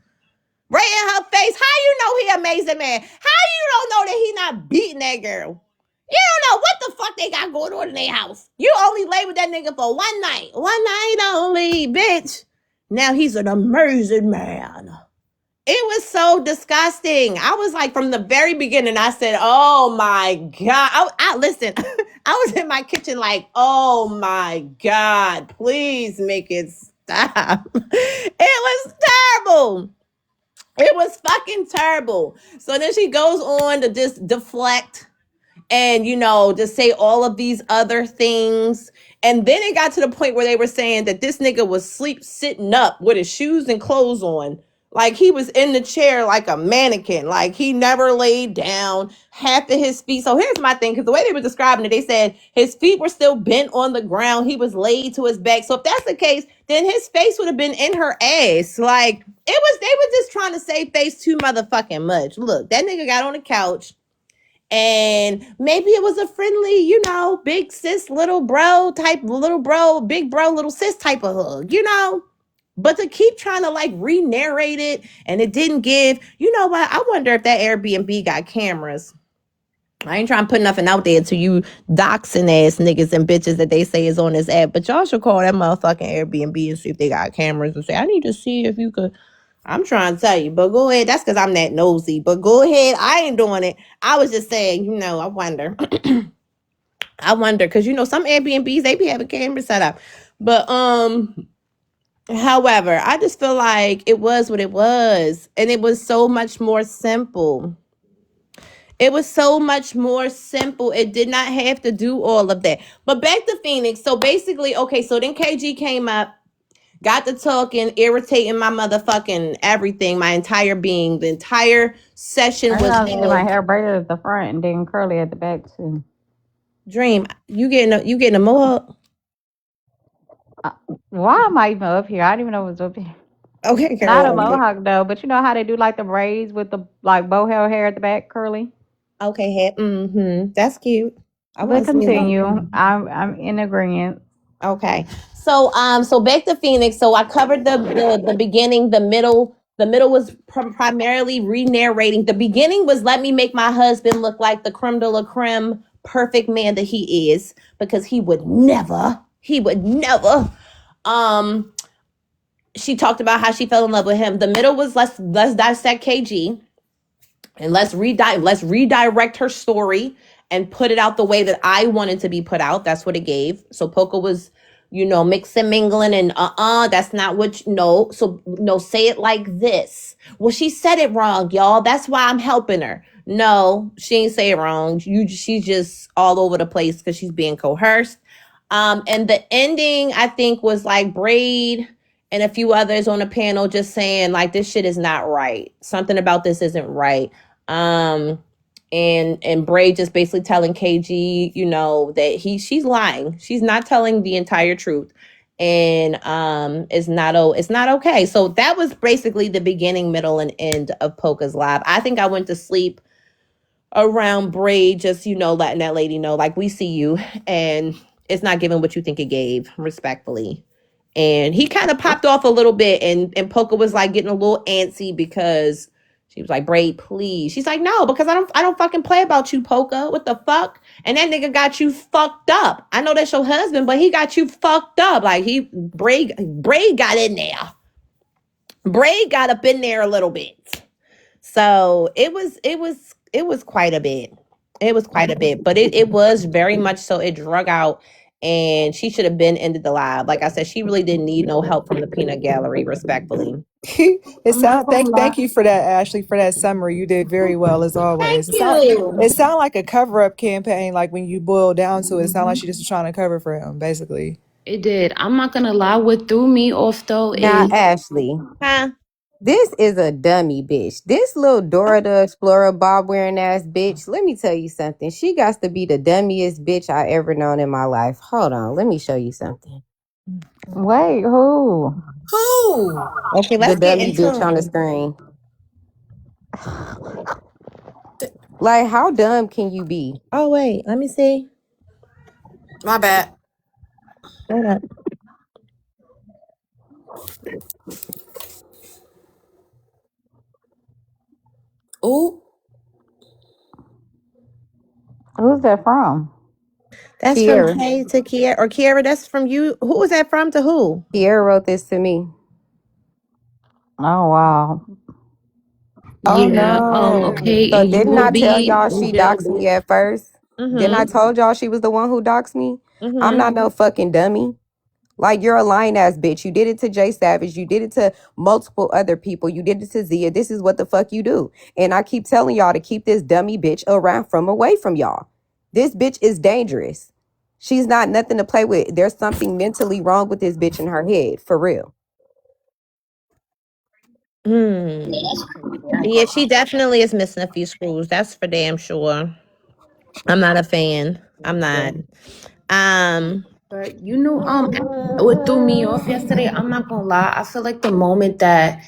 Right in her face. How you know he amazing man? How you don't know that he not beating that girl? You don't know what the fuck they got going on in their house. You only lay with that nigga for one night. One night only, bitch. Now he's an amazing man. It was so disgusting. I was like, from the very beginning, I said, oh my God. I listen, I was in my kitchen like, oh my God, please make it stop. It was terrible. It was fucking terrible. So then she goes on to just deflect and, just say all of these other things. And then it got to the point where they were saying that this nigga was sitting up with his shoes and clothes on. Like he was in the chair like a mannequin. Like he never laid down, half of his feet. So here's my thing, because the way they were describing it, they said his feet were still bent on the ground. He was laid to his back. So if that's the case, then his face would have been in her ass. Like they were just trying to save face too motherfucking much. Look, that nigga got on the couch. And maybe it was a friendly, big sis, little bro type, little bro, big bro, little sis type of hug, But to keep trying to like re-narrate it and it didn't give, you know what? I wonder if that Airbnb got cameras. I ain't trying to put nothing out there to you doxing ass niggas and bitches that they say is on this app. But y'all should call that motherfucking Airbnb and see if they got cameras and say, I need to see if you could. I'm trying to tell you, but go ahead. That's because I'm that nosy. But go ahead. I ain't doing it. I was just saying, I wonder. I wonder, because some Airbnbs, they be having cameras set up. But however, I just feel like it was what it was. And it was so much more simple. It was so much more simple. It did not have to do all of that. But back to Phoenix. So basically, okay, so then KG came up, got to talking, irritating my motherfucking everything, my entire being. The entire session was my hair braided at the front and then curly at the back too. Dream, you getting a mohawk? Why am I even up here? I didn't even know it was up here. Okay, girl. Not a mohawk though, but you know how they do like the braids with the like bow hair at the back, curly. Okay, that's cute. I will continue. I'm in agreement. Okay, so back to Phoenix. So I covered the beginning, the middle. The middle was primarily re-narrating. The beginning was let me make my husband look like the creme de la creme, perfect man that he is, because he would never. She talked about how she fell in love with him. The middle was let's dissect KG. And let's redirect her story and put it out the way that I wanted to be put out. That's what it gave. So Poca was, mixing, mingling, and that's not what, So, say it like this. Well, she said it wrong, y'all. That's why I'm helping her. No, she ain't say it wrong. She's just all over the place because she's being coerced. And the ending, I think, was like Braid and a few others on the panel just saying like, this shit is not right. Something about this isn't right. And Braid just basically telling KG, that she's lying. She's not telling the entire truth. And it's not okay. So that was basically the beginning, middle, and end of Poca's live. I think I went to sleep around Braid, just, letting that lady know, like, we see you and it's not giving what you think it gave, respectfully. And he kind of popped off a little bit, and Poca was like getting a little antsy because she was like, Braid, please. She's like, no, because I don't fucking play about you, Poca. What the fuck? And that nigga got you fucked up. I know that's your husband, but he got you fucked up. Like Braid got in there. Braid got up in there a little bit. So it was quite a bit. It was quite a bit, but it was very much so. It drug out. and she should have been ended the live. Like I said, she really didn't need no help from the peanut gallery, respectfully. Thank you for that, Ashley, for that summary. You did very well as always. Thank you. It sounded like a cover-up campaign, like when you boil down to it, it sounded like she just was trying to cover for him, basically. It did. I'm not gonna lie. What threw me off though Now, is Ashley, Huh? this is a dummy bitch. This little Dora the Explorer bob wearing ass bitch. Let me tell you something. She got to be the dummiest bitch I ever known in my life. Hold on, let me show you something. Wait, who? who? Okay, The let's get dummy into bitch on the it. screen. Like, how dumb can you be? Oh wait, let me see. My bad. Hold up. Oh, Who's that from? That's from Kiera. Kay to Kiera, or Kiera. That's from you. Who was that from to who? Kiera wrote this to me. Oh wow. Oh yeah. no. Okay, So and you didn't will I tell be y'all in she jail, doxed me bitch. at first? Didn't I Mm-hmm. told y'all she was the one who doxed me? I'm Mm-hmm. not no fucking dummy. Like, you're a lying ass bitch. You did it to Jay Savage. You did it to multiple other people. You did it to Zia. This is what the fuck you do. And I keep telling y'all to keep this dummy bitch away from y'all. This bitch is dangerous. She's not nothing to play with. There's something mentally wrong with this bitch in her head. For real. Yeah, she definitely is missing a few screws. That's for damn sure. I'm not a fan. I'm not. Um. But you know, what threw me off yesterday, I'm not gonna lie. I feel like the moment that,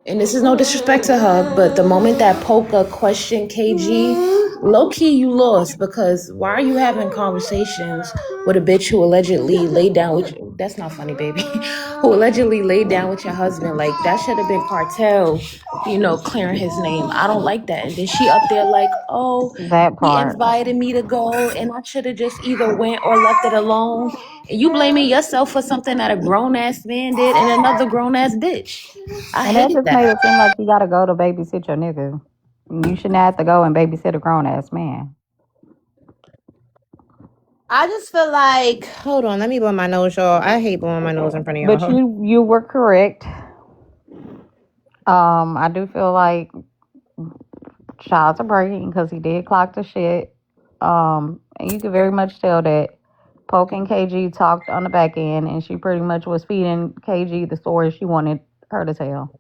and this is no disrespect to her, but the moment that Polka questioned KG, low key you lost because why are you having conversations with a bitch who allegedly laid down with you? That's not funny, baby. Who allegedly laid down with your husband? Like that should have been Cartel, clearing his name. I don't like that. And then she up there like, oh, That he part. invited me to go and I should have just either went or left it alone. And you blaming yourself for something that a grown ass man did and another grown ass bitch. I And that hated just that. made it seem like you gotta go to babysit your nigga. You shouldn't have to go and babysit a grown ass man. I just feel like, hold on, let me blow my nose, y'all. I hate blowing my nose in front of y'all. But you were correct. I do feel like shots are breaking because he did clock the shit. And you could very much tell that Poke and KG talked on the back end, and she pretty much was feeding KG the story she wanted her to tell.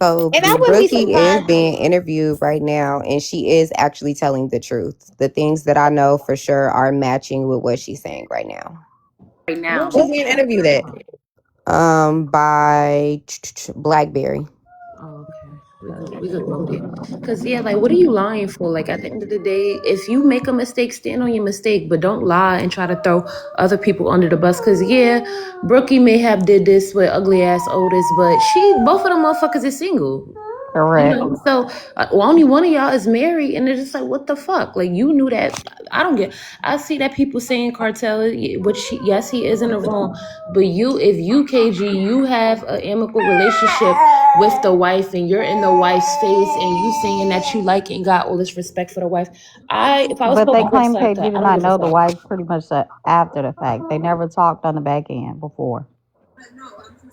So And I wouldn't be Brookie is surprised. being interviewed right now, and she is actually telling the truth. The things that I know for sure are matching with what she's saying right now. Where's she being interviewed at? By Blackberry. Oh, okay. We could go there. Cause yeah, like what are you lying for? Like at the end of the day, if you make a mistake, stand on your mistake, but don't lie and try to throw other people under the bus. Cause yeah, Brookie may have did this with ugly ass Otis, but both of them motherfuckers is single. Correct. So only one of y'all is married, and they're just like, what the fuck? Like you knew that. I see that people saying Cartel, which yes, he is in the wrong, but if you KG, you have an amicable relationship with the wife, and you're in the wife's face, and you saying that you like and got all this respect for the wife. If I was But they spoken claim like KG that, did I don't not give a know the fuck. wife pretty much after the fact. They never talked on the back end before.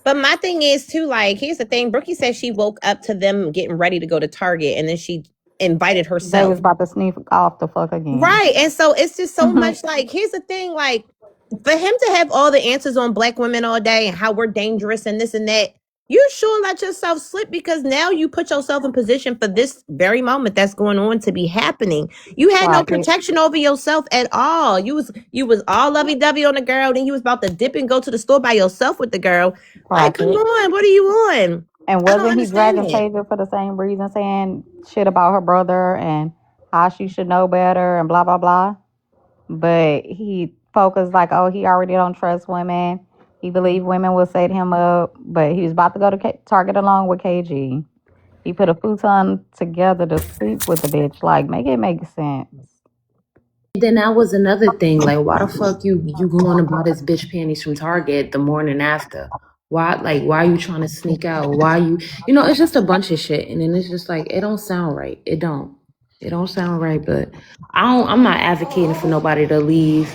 But my thing is too, like, here's the thing. Brookie said she woke up to them getting ready to go to Target, and then she invited They was herself. about to sneak off the fuck again. Right. And so it's just so much like, here's the thing, like, for him to have all the answers on black women all day and how we're dangerous and this and that, you sure let yourself slip because now you put yourself in position for this very moment that's going on to be happening. You had no Clock it. protection over yourself at all. You was all lovey dovey on the girl, then you was about to dip and go to the store by yourself with the girl. Like, Clock come it. on, what are you on? And I don't wasn't he understand dragging it. Tasia for the same reason, saying shit about her brother and how she should know better and blah blah blah? But he focused like, oh, he already don't trust women. He believed women will set him up, but he was about to go to Target along with KG. He put a futon together to sleep with the bitch. Like, make it make sense. Then that was another thing. Like, why the fuck you going to buy this bitch panties from Target the morning after? Why are you trying to sneak out? Why it's just a bunch of shit. And then it's just like, it don't sound right. It don't sound right. But I'm not advocating for nobody to leave.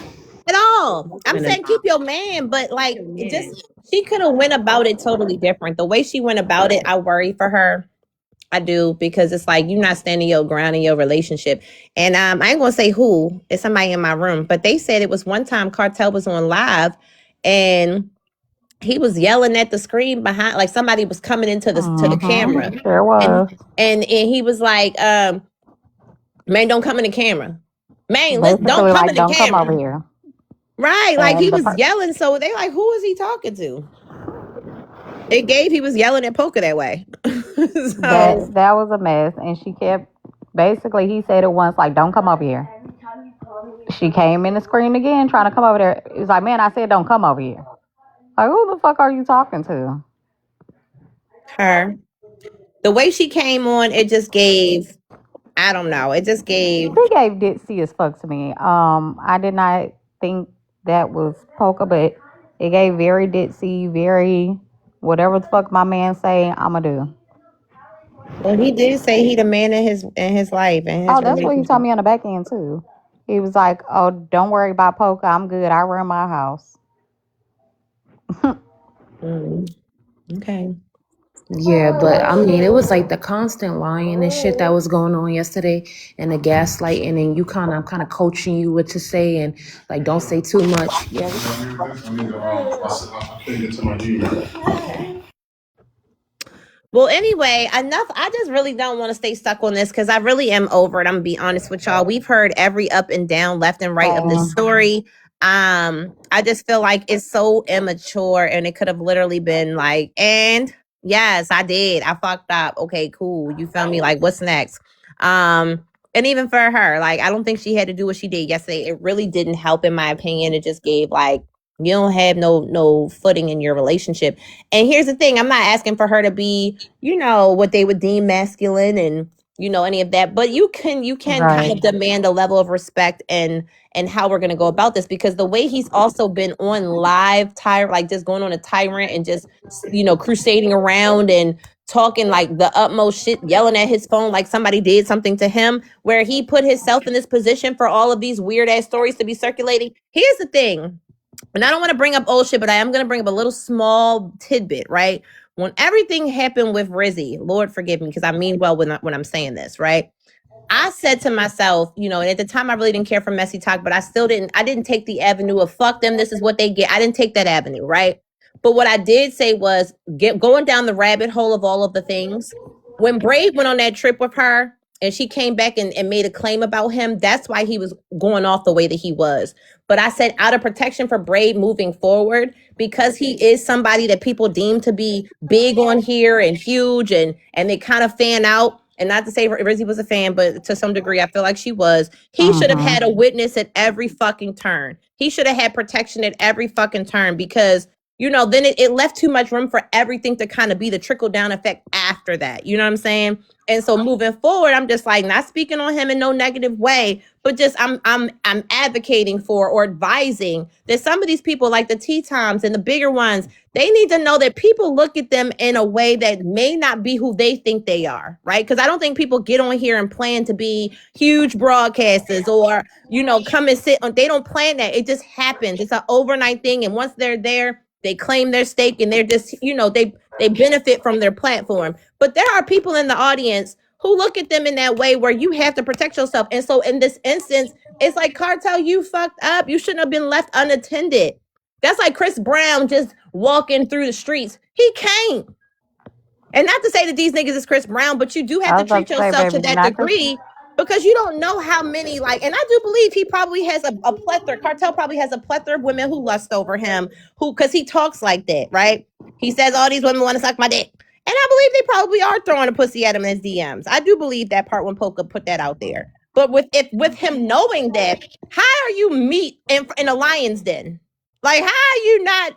At all. all. I'm saying keep your man, but like it just she could have went about it totally different. The way she went about it, I worry for her. I do, because it's like you're not standing your ground in your relationship. And I ain't gonna say who, it's somebody in my room, but they said it was one time Cartel was on live and he was yelling at the screen behind, like somebody was coming into the to the camera. Sure was. And he was like, man, don't come in the camera. Man, don't Basically, come like, in the don't come camera. over here. Right, like And he was yelling, so they like, who is he talking to? It gave he was yelling at Poker that way. So that was a mess. And she kept, basically, he said it once, like, don't come over here. She came in the screen again, trying to come over there. He's like, man, I said don't come over here. Like, who the fuck are you talking to? her, the way she came on, it just gave, I don't know, it just gave. She gave ditzy as fuck to me. I did not think that was Poker, but it gave very ditzy, very whatever the fuck my man say, I'ma do. Well, he did say he the man in his life and his That's what he told relationship. me on the back end too. He was like, "Oh, don't worry about Poker. I'm good. I run my house." Okay. Yeah, but I mean, it was like the constant lying and shit that was going on yesterday, and the gaslighting, and you I'm kind of coaching you what to say, and like don't say too much. Yeah. I couldn't get to my G. Well, anyway, enough. I just really don't want to stay stuck on this because I really am over it. I'm gonna be honest with y'all. We've heard every up and down, left and right of this story. I just feel like it's so immature, and it could have literally been like, and yes, I did. I fucked up. Okay, cool. You feel me? Like, what's next? And even for her, like, I don't think she had to do what she did yesterday. It really didn't help, in my opinion. It just gave like, you don't have no footing in your relationship. And here's the thing, I'm not asking for her to be, what they would deem masculine and, any of that, but you can kind of demand a level of respect and how we're going to go about this, because the way he's also been on live like just going on a tyrant and just, crusading around and talking like the utmost shit, yelling at his phone like somebody did something to him, where he put himself in this position for all of these weird ass stories to be circulating. Here's the thing. And I don't want to bring up old shit, but I am going to bring up a little small tidbit, right? When everything happened with Rizzy, Lord forgive me, because I mean well when I'm saying this, right? I said to myself, and at the time I really didn't care for messy talk, but I didn't take the avenue of fuck them, this is what they get. I didn't take that avenue, right? But what I did say was going down the rabbit hole of all of the things. When Brave went on that trip with her and she came back and made a claim about him, that's why he was going off the way that he was. But I said, out of protection for Brave moving forward, because he is somebody that people deem to be big on here and huge, and they kind of fan out. And not to say Rizzy was a fan, but to some degree, I feel like she was. He should have had a witness at every fucking turn. He should have had protection at every fucking turn, because, then it left too much room for everything to kind of be the trickle down effect after that. You know what I'm saying? And so moving forward, I'm just like, not speaking on him in no negative way, but just I'm advocating for or advising that some of these people, like the T-Toms and the bigger ones, they need to know that people look at them in a way that may not be who they think they are, right? Because I don't think people get on here and plan to be huge broadcasters or, come and sit on. They don't plan that. It just happens. It's an overnight thing. And once they're there, they claim their stake and they're just, they benefit from their platform. But there are people in the audience who look at them in that way where you have to protect yourself. And so in this instance, it's like, Cartel, you fucked up. You shouldn't have been left unattended. That's like Chris Brown just walking through the streets. He can't. And not to say that these niggas is Chris Brown, but you do have to treat yourself to that degree, because you don't know how many, and I do believe he probably has a plethora, Cartel probably has a plethora of women who lust over him, because he talks like that, right? He says all these women want to suck my dick. And I believe they probably are throwing a pussy at him in his DMs. I do believe that part when Polka put that out there. But with him knowing that, how are you meet in a lion's den? Like, how are you not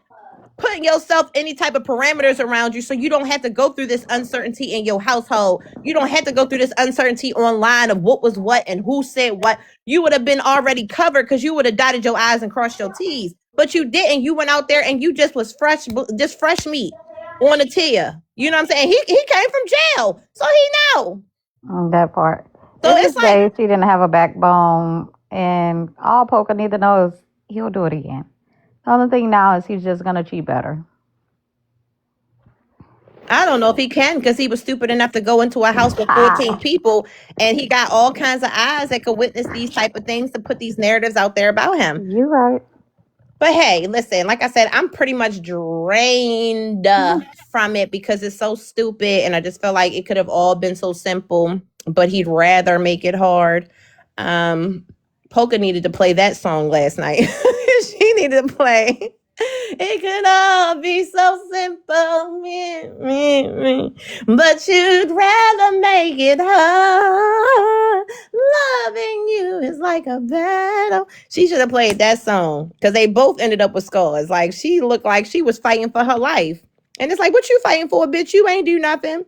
putting yourself any type of parameters around you so you don't have to go through this uncertainty in your household? You don't have to go through this uncertainty online of what was what and who said what. You would have been already covered because you would have dotted your I's and crossed your T's. But you didn't. You went out there and you just was fresh meat on a tier. You know what I'm saying? He came from jail, so he know. That part. So it's like, she didn't have a backbone, and all Poker need to know is he'll do it again. The only thing now is he's just gonna cheat better. I don't know if he can because he was stupid enough to go into a house with 14 people and he got all kinds of eyes that could witness these type of things to put these narratives out there about him. You're right. But hey, listen, like I said, I'm pretty much drained from it because it's so stupid and I just feel like it could have all been so simple, but he'd rather make it hard. Polka needed to play that song last night. She needed to play. It could all be so simple, but you'd rather make it hard. Loving you is like a battle. She should have played that song because they both ended up with scars. Like she looked like she was fighting for her life. And it's like, what you fighting for, bitch? You ain't do nothing.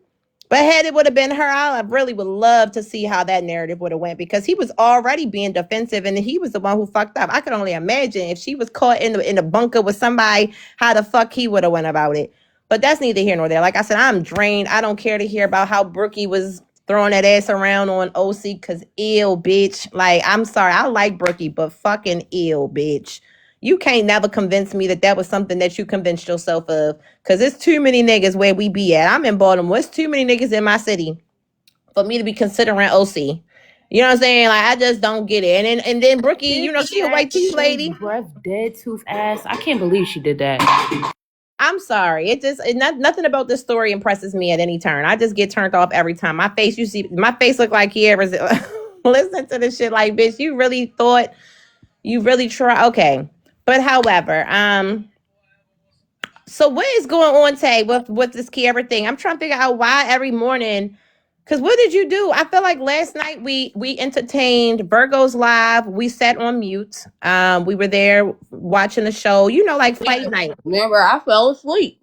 But had it would have been her, I really would love to see how that narrative would have went because he was already being defensive and he was the one who fucked up. I could only imagine if she was caught in the bunker with somebody, how the fuck he would have went about it. But that's neither here nor there. Like I said, I'm drained. I don't care to hear about how Brookie was throwing that ass around on OC because ill, bitch. Like, I'm sorry. I like Brookie, but fucking ill, bitch. You can't never convince me that was something that you convinced yourself of. Because there's too many niggas where we be at. I'm in Baltimore. There's too many niggas in my city for me to be considering OC. You know what I'm saying? Like, I just don't get it. And then Brookie, you know, she a white tea lady. Breath, dead tooth ass. I can't believe she did that. I'm sorry. Nothing about this story impresses me at any turn. I just get turned off every time. My face, you see, my face look like Kiera's. Listen to this shit like, bitch, you really thought, you really try. Okay. But however, so what is going on, Tay, with this Kiera thing? I'm trying to figure out why every morning, because what did you do? I feel like last night we entertained Virgo's Live. We sat on mute. We were there watching the show, you know, like fight night. Remember, I fell asleep.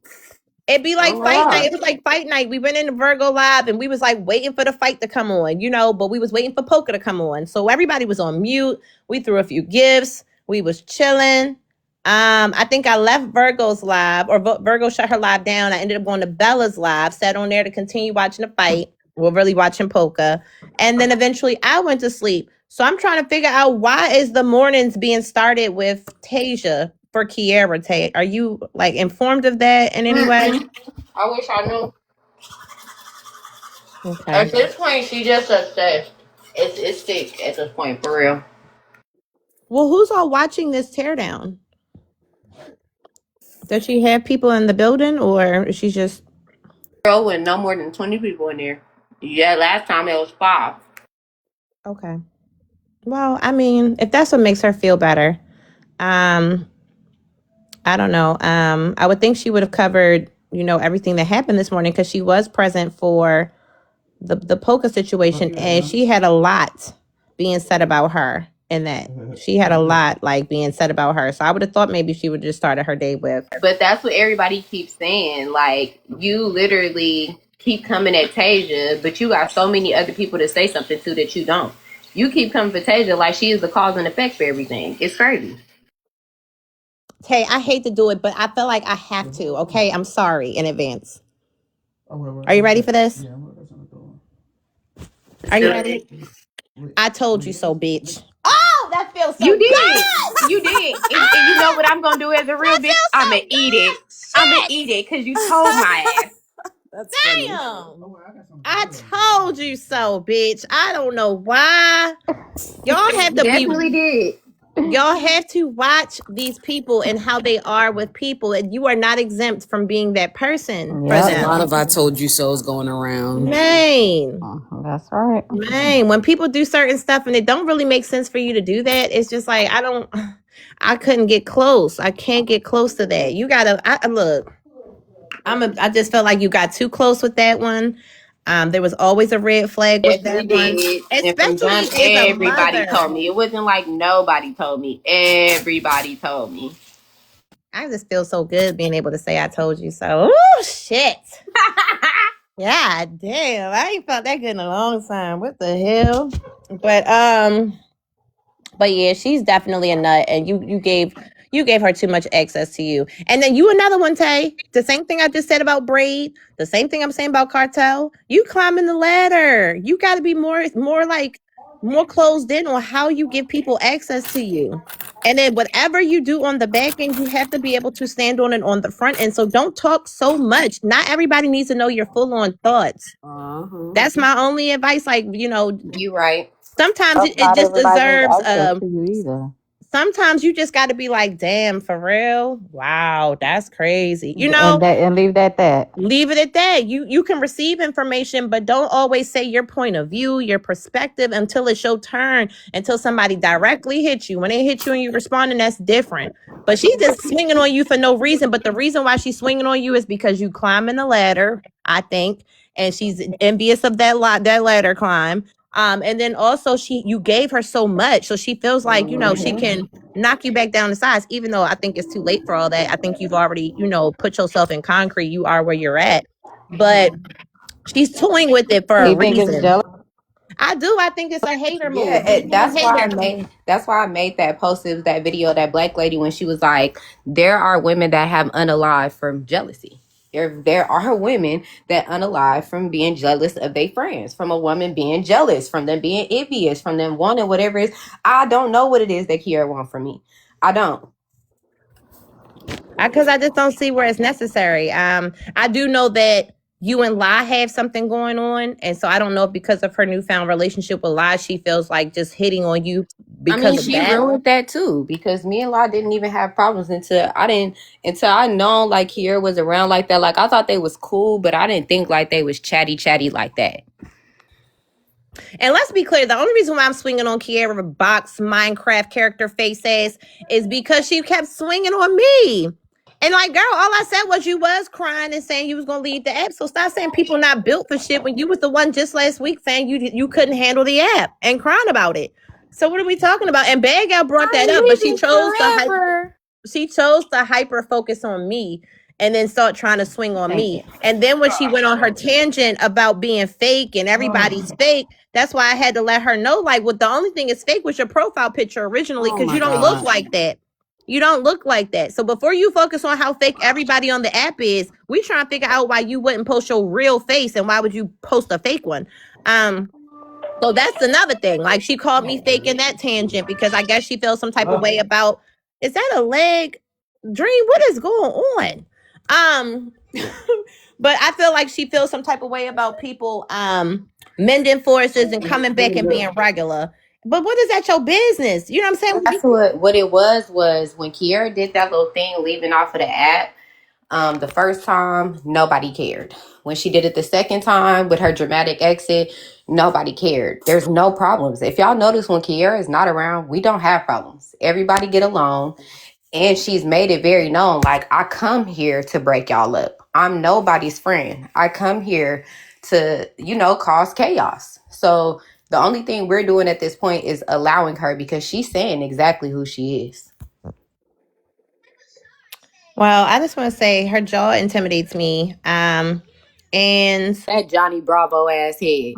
It'd be like fight night. It was like fight night. We went into Virgo Live and we was like waiting for the fight to come on, you know, but we was waiting for Polka to come on. So everybody was on mute. We threw a few gifts. We was chilling. I think I left Virgo's live, or Virgo shut her live down. I ended up going to Bella's live, sat on there to continue watching the fight. We're really watching Polka. And then eventually I went to sleep. So I'm trying to figure out why is the mornings being started with Tasia for Kiera. Tay, are you like informed of that in any way? I wish I knew. Okay. At this point, she just obsessed. It's sick at this point, for real. Well, who's all watching this teardown? Does she have people in the building, or is she just girl with no more than 20 people in there? Yeah, last time it was 5. Okay. Well, I mean, if that's what makes her feel better, I don't know. I would think she would have covered, you know, everything that happened this morning because she was present for the Polka situation, and she had a lot being said about her. In that she had a lot like being said about her. So I would have thought maybe she would just started her day with. But that's what everybody keeps saying. Like, you literally keep coming at Tasia, but you got so many other people to say something to that you don't. You keep coming for Tasia like she is the cause and effect for everything. It's crazy. Hey, I hate to do it, but I feel like I have to. Okay, I'm sorry in advance. Are you ready for this? Are you ready? I told you so, bitch. Oh, that feels so good. You did. And you know what I'm going to do as a real bitch? I'm going to eat it. I'm going to eat it because you told my ass. That's damn. I told you so, bitch. I don't know why. Y'all have to definitely did. Y'all have to watch these people and how they are with people, and you are not exempt from being that person. There's a lot of I told you so's going around. Man. That's right. Man, when people do certain stuff and it don't really make sense for you to do that, it's just like, I couldn't get close. I can't get close to that. You gotta, look, I just felt like you got too close with that one. There was always a red flag with that one. Especially everybody told me. It wasn't like nobody told me. Everybody told me. I just feel so good being able to say I told you so. Oh shit. Yeah, damn. I ain't felt that good in a long time. What the hell? But yeah, she's definitely a nut, and you gave her too much access to you. And then you another one, Tay. The same thing I just said about Braid. The same thing I'm saying about Cartel. You climbing the ladder. You got to be more like more closed in on how you give people access to you. And then whatever you do on the back end, you have to be able to stand on it on the front end. So don't talk so much. Not everybody needs to know your full on thoughts. That's my only advice. Like, You right. sometimes Hope it not just everybody needs deserves access to you either. sometimes you just got to be like, damn, for real? Wow, that's crazy. And leave that. Leave it at that. You can receive information, but don't always say your point of view, your perspective until it's your turn, until somebody directly hits you. When they hit you and you responding, that's different. But she's just swinging on you for no reason. But the reason why she's swinging on you is because you climbing the ladder, I think, and she's envious of that ladder climb. And then also you gave her so much, so she feels like she can knock you back down to size, even though I think it's too late for all that. I think you've already, put yourself in concrete. You are where you're at. But she's toying with it for a You think it's reason. jealous? I do. I think it's a hater move. Yeah, People that's hate why I her. made that post. It was that video of that black lady when she was like, there are women that have unalived from jealousy. There are women that unalive from being jealous of their friends, from a woman being jealous, from them being envious, from them wanting whatever it is. I don't know what it is that Kiara want from me. I don't. Because I just don't see where it's necessary. I do know that you and La have something going on, and so I don't know if because of her newfound relationship with La, she feels like just hitting on you because of She that. ruined that too, because me and La didn't even have problems until I know like Kiara was around like that. Like I thought they was cool, but I didn't think like they was chatty like that. And let's be clear, the only reason why I'm swinging on Kiara Box Minecraft character face ass is because she kept swinging on me. And like, girl, all I said was you was crying and saying you was gonna leave the app. So stop saying people not built for shit when you was the one just last week saying you couldn't handle the app and crying about it. So what are we talking about? And Bad Gal brought that up, but she chose to hyper focus on me and then start trying to swing on me. And then when she went on her tangent about being fake and everybody's fake, that's why I had to let her know, like, the only thing is fake was your profile picture originally, because you don't look like that. You don't look like that. So before you focus on how fake everybody on the app is, we trying to figure out why you wouldn't post your real face and why would you post a fake one. So that's another thing. Like, she called me fake in that tangent because I guess she feels some type of way about, is that a leg? Dream, what is going on? But I feel like she feels some type of way about people mending forces and coming back and being regular. But what is that your business? You know what I'm saying? That's what it was when Kiara did that little thing leaving off of the app. The first time, nobody cared. When she did it the second time with her dramatic exit, nobody cared. There's no problems. If y'all notice, when Kiara is not around, we don't have problems. Everybody get along. And she's made it very known, like, I come here to break y'all up. I'm nobody's friend. I come here to, cause chaos. So the only thing we're doing at this point is allowing her, because she's saying exactly who she is. Well, I just want to say her jaw intimidates me. And that Johnny Bravo ass head.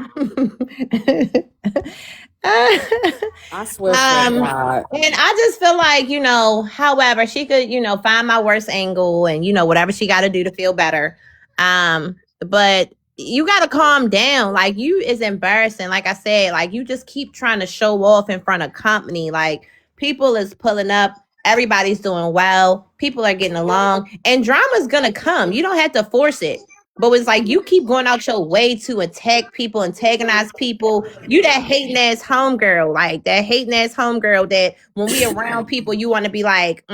I swear to God. And I just feel like, however, she could, find my worst angle and, whatever she got to do to feel better. But you got to calm down. Like, is embarrassing. Like I said, like, you just keep trying to show off in front of company. Like, people is pulling up. Everybody's doing well. People are getting along. And drama's going to come. You don't have to force it. But it's like you keep going out your way to attack people, antagonize people. You that hating ass homegirl, like that hating ass homegirl that when we around people, you want to be like,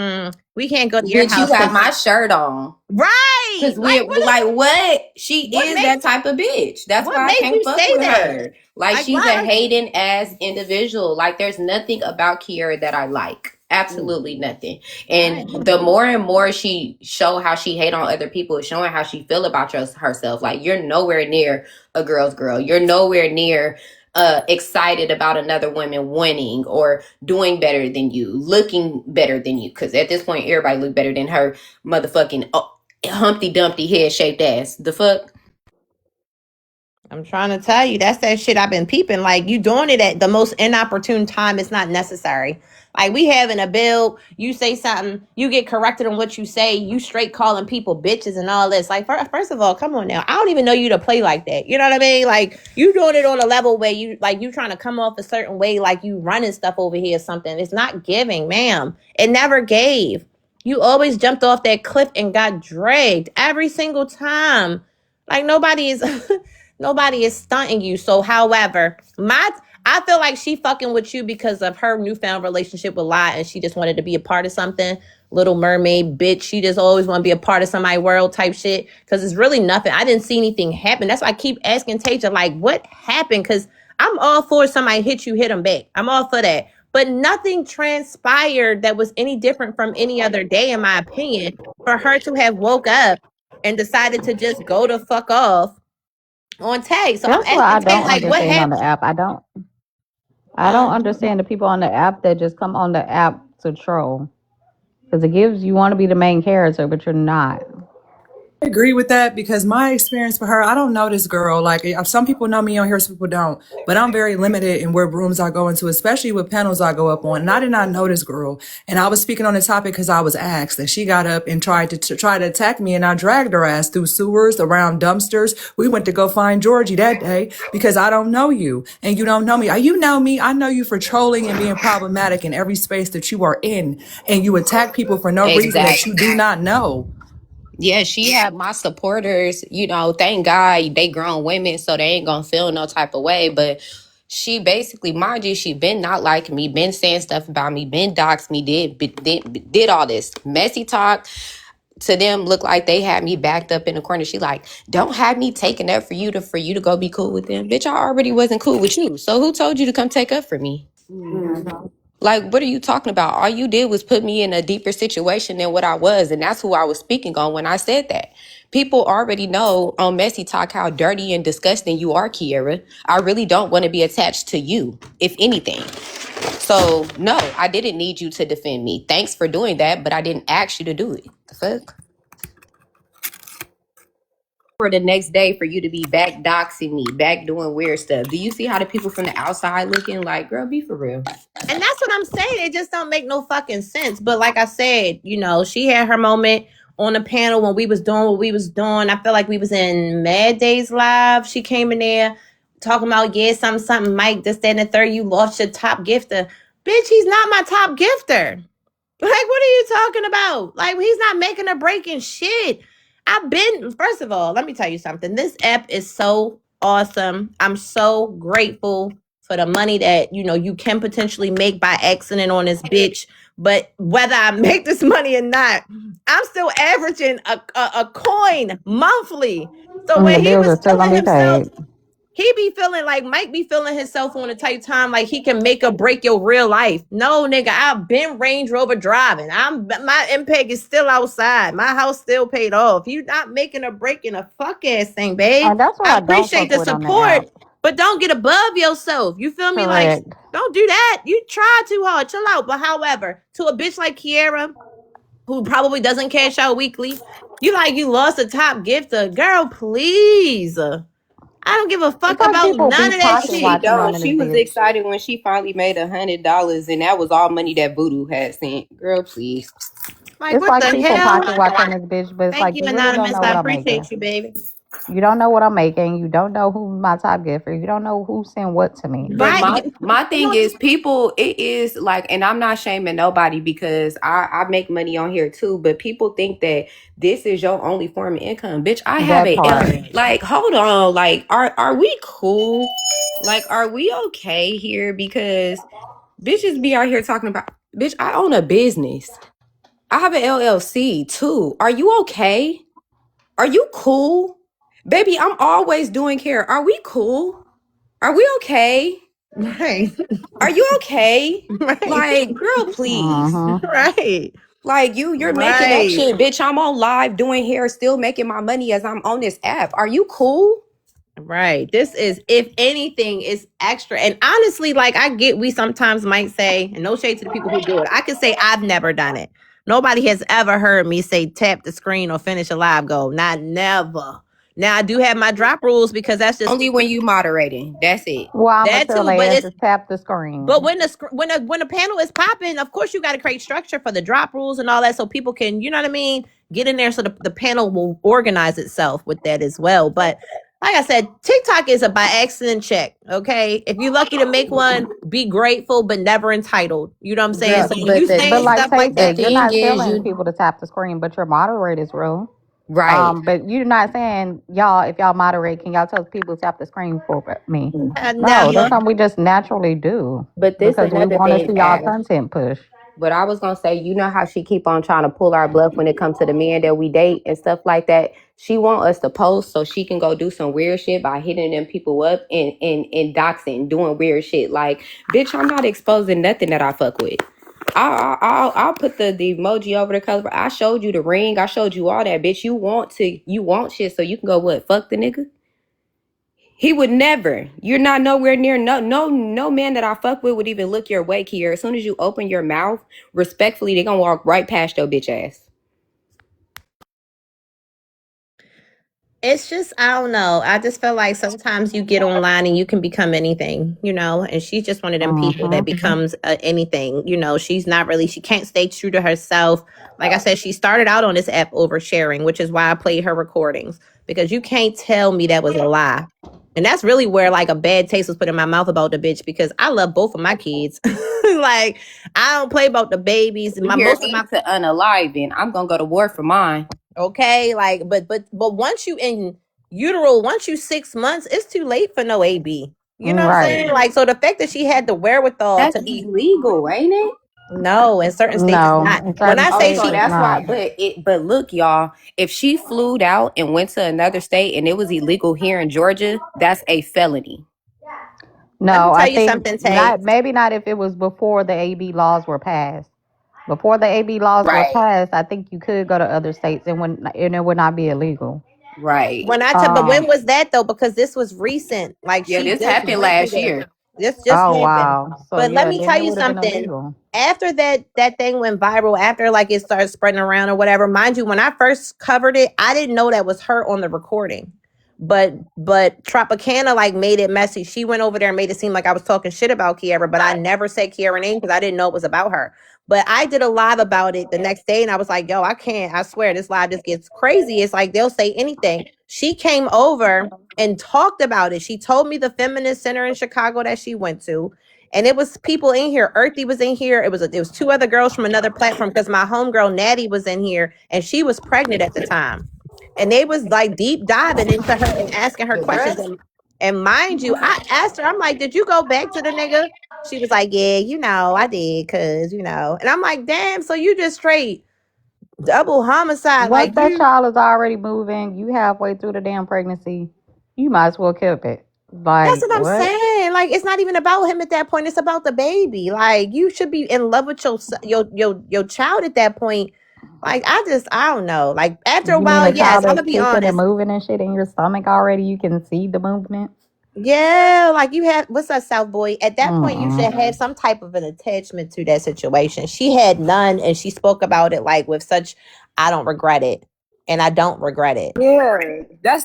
we can't go to your house. You got my shirt on. Right. Because what? She is that type of bitch. That's why I can't fuck with her. Like, she's a hating ass individual. Like, there's nothing about Kiara that I like. Absolutely nothing. And the more and more she show how she hate on other people, showing how she feel about herself. Like, you're nowhere near a girl's girl. You're nowhere near excited about another woman winning or doing better than you, looking better than you. Because at this point, everybody look better than her motherfucking Humpty Dumpty head shaped ass. The fuck? I'm trying to tell you, that's that shit I've been peeping. Like, you doing it at the most inopportune time. It's not necessary. Like, we having a bill, you say something, you get corrected on what you say, you straight calling people bitches and all this. Like, first of all, come on now. I don't even know you to play like that. You know what I mean? Like, you doing it on a level where you trying to come off a certain way, like you running stuff over here or something. It's not giving, ma'am. It never gave. You always jumped off that cliff and got dragged every single time. Like, nobody is nobody is stunting you. So, however, I feel like she fucking with you because of her newfound relationship with Lot, and she just wanted to be a part of something. Little Mermaid, bitch. She just always want to be a part of somebody's world type shit. Because it's really nothing. I didn't see anything happen. That's why I keep asking Tasia, like, what happened? Because I'm all for somebody hit you, hit them back. I'm all for that. But nothing transpired that was any different from any other day, in my opinion, for her to have woke up and decided to just go the fuck off on tag. So That's I'm what I asking Tay, don't like, what understand on happened? the app. I don't understand the people on the app that just come on the app to troll. Because it gives you want to be the main character, but you're not. I agree with that because my experience with her, I don't know this girl. Like, some people know me on here, some people don't. But I'm very limited in where rooms I go into, especially with panels I go up on. And I did not know this girl. And I was speaking on the topic because I was asked. And she got up and tried to attack me. And I dragged her ass through sewers, around dumpsters. We went to go find Georgie that day because I don't know you. And you don't know me. You know me. I know you for trolling and being problematic in every space that you are in. And you attack people for no reason that you do not know. Yeah, she had my supporters, you know, thank God they grown women, so they ain't gonna feel no type of way. But she basically, mind you, she been not liking me, been saying stuff about me, been doxed me, did all this messy talk. To them, look like they had me backed up in the corner. She like, don't have me taking up for you to go be cool with them. Bitch, I already wasn't cool with you. So who told you to come take up for me? Mm-hmm. Like, what are you talking about? All you did was put me in a deeper situation than what I was. And that's who I was speaking on when I said that. People already know on Messy Talk how dirty and disgusting you are, Kiera. I really don't want to be attached to you, if anything. So, no, I didn't need you to defend me. Thanks for doing that, but I didn't ask you to do it. The fuck? For the next day for you to be back doxing me, back doing weird stuff. Do you see how the people from the outside looking like, girl, be for real? And that's what I'm saying. It just don't make no fucking sense. But like I said, you know, she had her moment on the panel when we was doing what we was doing. I feel like we was in Mad Days Live. She came in there talking about, yeah, something, Mike, this, that, and the third. You lost your top gifter. Bitch, he's not my top gifter. Like, what are you talking about? Like, he's not making or breaking shit. First of all, let me tell you something. This app is so awesome. I'm so grateful for the money that, you know, you can potentially make by accident on this bitch. But whether I make this money or not, I'm still averaging a coin monthly. So when The he bills was are still telling gonna be himself, paid. he be feeling like Mike be feeling himself on a tight time, like he can make or break your real life. No, nigga, I've been Range Rover driving. My MPEG is still outside. My house still paid off. You not making or breaking a fuck ass thing, babe. And that's what I I don't appreciate fuck the with on the app. support, but don't get above yourself. You feel me? Like, Correct. don't do that. You try too hard. Chill out. But however, to a bitch like Kiera, who probably doesn't cash out weekly, you lost a top gifter. Girl, please. I don't give a It's fuck like about people none be of that pocket She shit. watching don't. on this She was bitch. excited when she finally made $100, and that was all money that Voodoo had sent. Girl, please. Like, It's what like the people hell? pocket watch on this bitch, but it's Thank like you, you really don't Anonymous. know I what I'm making. appreciate you, baby. You don't know what I'm making. You don't know who's my top giver. You don't know who sent what to me. But Right. my thing is, people, it is like, and I'm not shaming nobody because I make money on here too, but people think that this is your only form of income. Bitch, I have That part. like, hold on, like, are we cool? Like, are we okay here? Because bitches be out here talking about, bitch, I own a business. I have an LLC too. Are you okay? Are you cool? Baby, I'm always doing hair. Are we cool? Are we okay? Right. Are you okay? Right. Like, girl, please. Right. Like, you're making that Right. shit, bitch. I'm on live doing hair, still making my money as I'm on this app. Are you cool? Right. This is, if anything, is extra. And honestly, like, I get, we sometimes might say, and no shade to the people who do it. I can say I've never done it. Nobody has ever heard me say tap the screen or finish a live goal. Not never. Now I do have my drop rules because that's just Only when you moderating. That's it. Well, I'm gonna that tell too. they But ass it's to tap the screen. but when the panel is popping, of course you got to create structure for the drop rules and all that, so people can, you know what I mean, get in there, so the panel will organize itself with that as well. But like I said, TikTok is a by accident check. Okay, if you're lucky to make one, be grateful but never entitled. You know what I'm saying? Girl, So when but you But say like stuff Tay like the said, that, you're thing not is telling you people to tap the screen, but your moderators will. right. But you're not saying y'all. If y'all moderate, can y'all tell people to tap the screen for me? No, that's never. something we just naturally do But this because we another want to thing, see y'all Ash. content push. But I was gonna say, you know how she keep on trying to pull our bluff when it comes to the men that we date and stuff like that. She want us to post so she can go do some weird shit by hitting them people up and doxing, doing weird shit. Like, bitch, I'm not exposing nothing that I fuck with. I'll put the emoji over the color. I showed you the ring. I showed you all that, bitch. You want shit so you can go what? Fuck the nigga. He would never. You're not nowhere near. No man that I fuck with would even look your way, Kier. As soon as you open your mouth, respectfully, they gonna walk right past your bitch ass. It's just, I don't know. I just feel like sometimes you get online and you can become anything, you know, and she's just one of them people that becomes anything, you know. She's not really, she can't stay true to herself. Like I said, she started out on this app oversharing, which is why I played her recordings, because you can't tell me that was a lie. And that's really where like a bad taste was put in my mouth about the bitch, because I love both of my kids. Like, I don't play about the babies. You hear me to unaliving. I'm gonna go to war for mine. Okay, like, but once you in utero, once you 6 months, it's too late for no AB. You know what I'm Right. saying? Like, so the fact that she had the wherewithal That's to be illegal, ain't it? no, in certain states it's No, not. in When certain I Oh, say states so she, it's that's not. why. But look, y'all. If she flew out and went to another state and it was illegal here in Georgia, that's a felony. let me No, I tell you think something, Tay. not. Maybe not if it was before the AB laws were passed. Before the AB laws were Right. passed, I think you could go to other states and it would not be illegal. Right. But when Um. was that though? Because this was recent. Like, Yeah, she this just happened went through last there. year. This just Oh happened. wow. So But let yeah, me then tell it you would have been something. illegal. After that thing went viral, after like it started spreading around or whatever, mind you, when I first covered it, I didn't know that was her on the recording. But Tropicana like made it messy. She went over there and made it seem like I was talking shit about Kiara, but I never said Kiara name because I didn't know it was about her. But I did a live about it the next day, and I was like, yo, I can't. I swear this live just gets crazy. It's like they'll say anything. She came over and talked about it. She told me the feminist center in Chicago that she went to. And it was people in here. Earthy was in here. It was two other girls from another platform, because my homegirl Natty was in here and she was pregnant at the time. And they was like deep diving into her and asking her The questions. dress. And mind you, I asked her, I'm like, did you go back to the nigga? She was like, yeah, I did, cause And I'm like, damn, so you just straight double homicide. Once Like, that you child is already moving, you halfway through the damn pregnancy, you might as well keep it. That's Like what I'm what? saying. Like, it's not even about him at that point. It's about the baby. Like, you should be in love with your child at that point. Like, I don't know. Like, after a You mean while, a yes, child I'm that's gonna be kicking and honest. moving and shit in your stomach already? You can see the movement. Yeah, like you have what's up, South Boy? At that point, you should Mm-mm. have some type of an attachment to that situation. She had none, and she spoke about it like with such, I don't regret it, and I don't regret it. Yeah,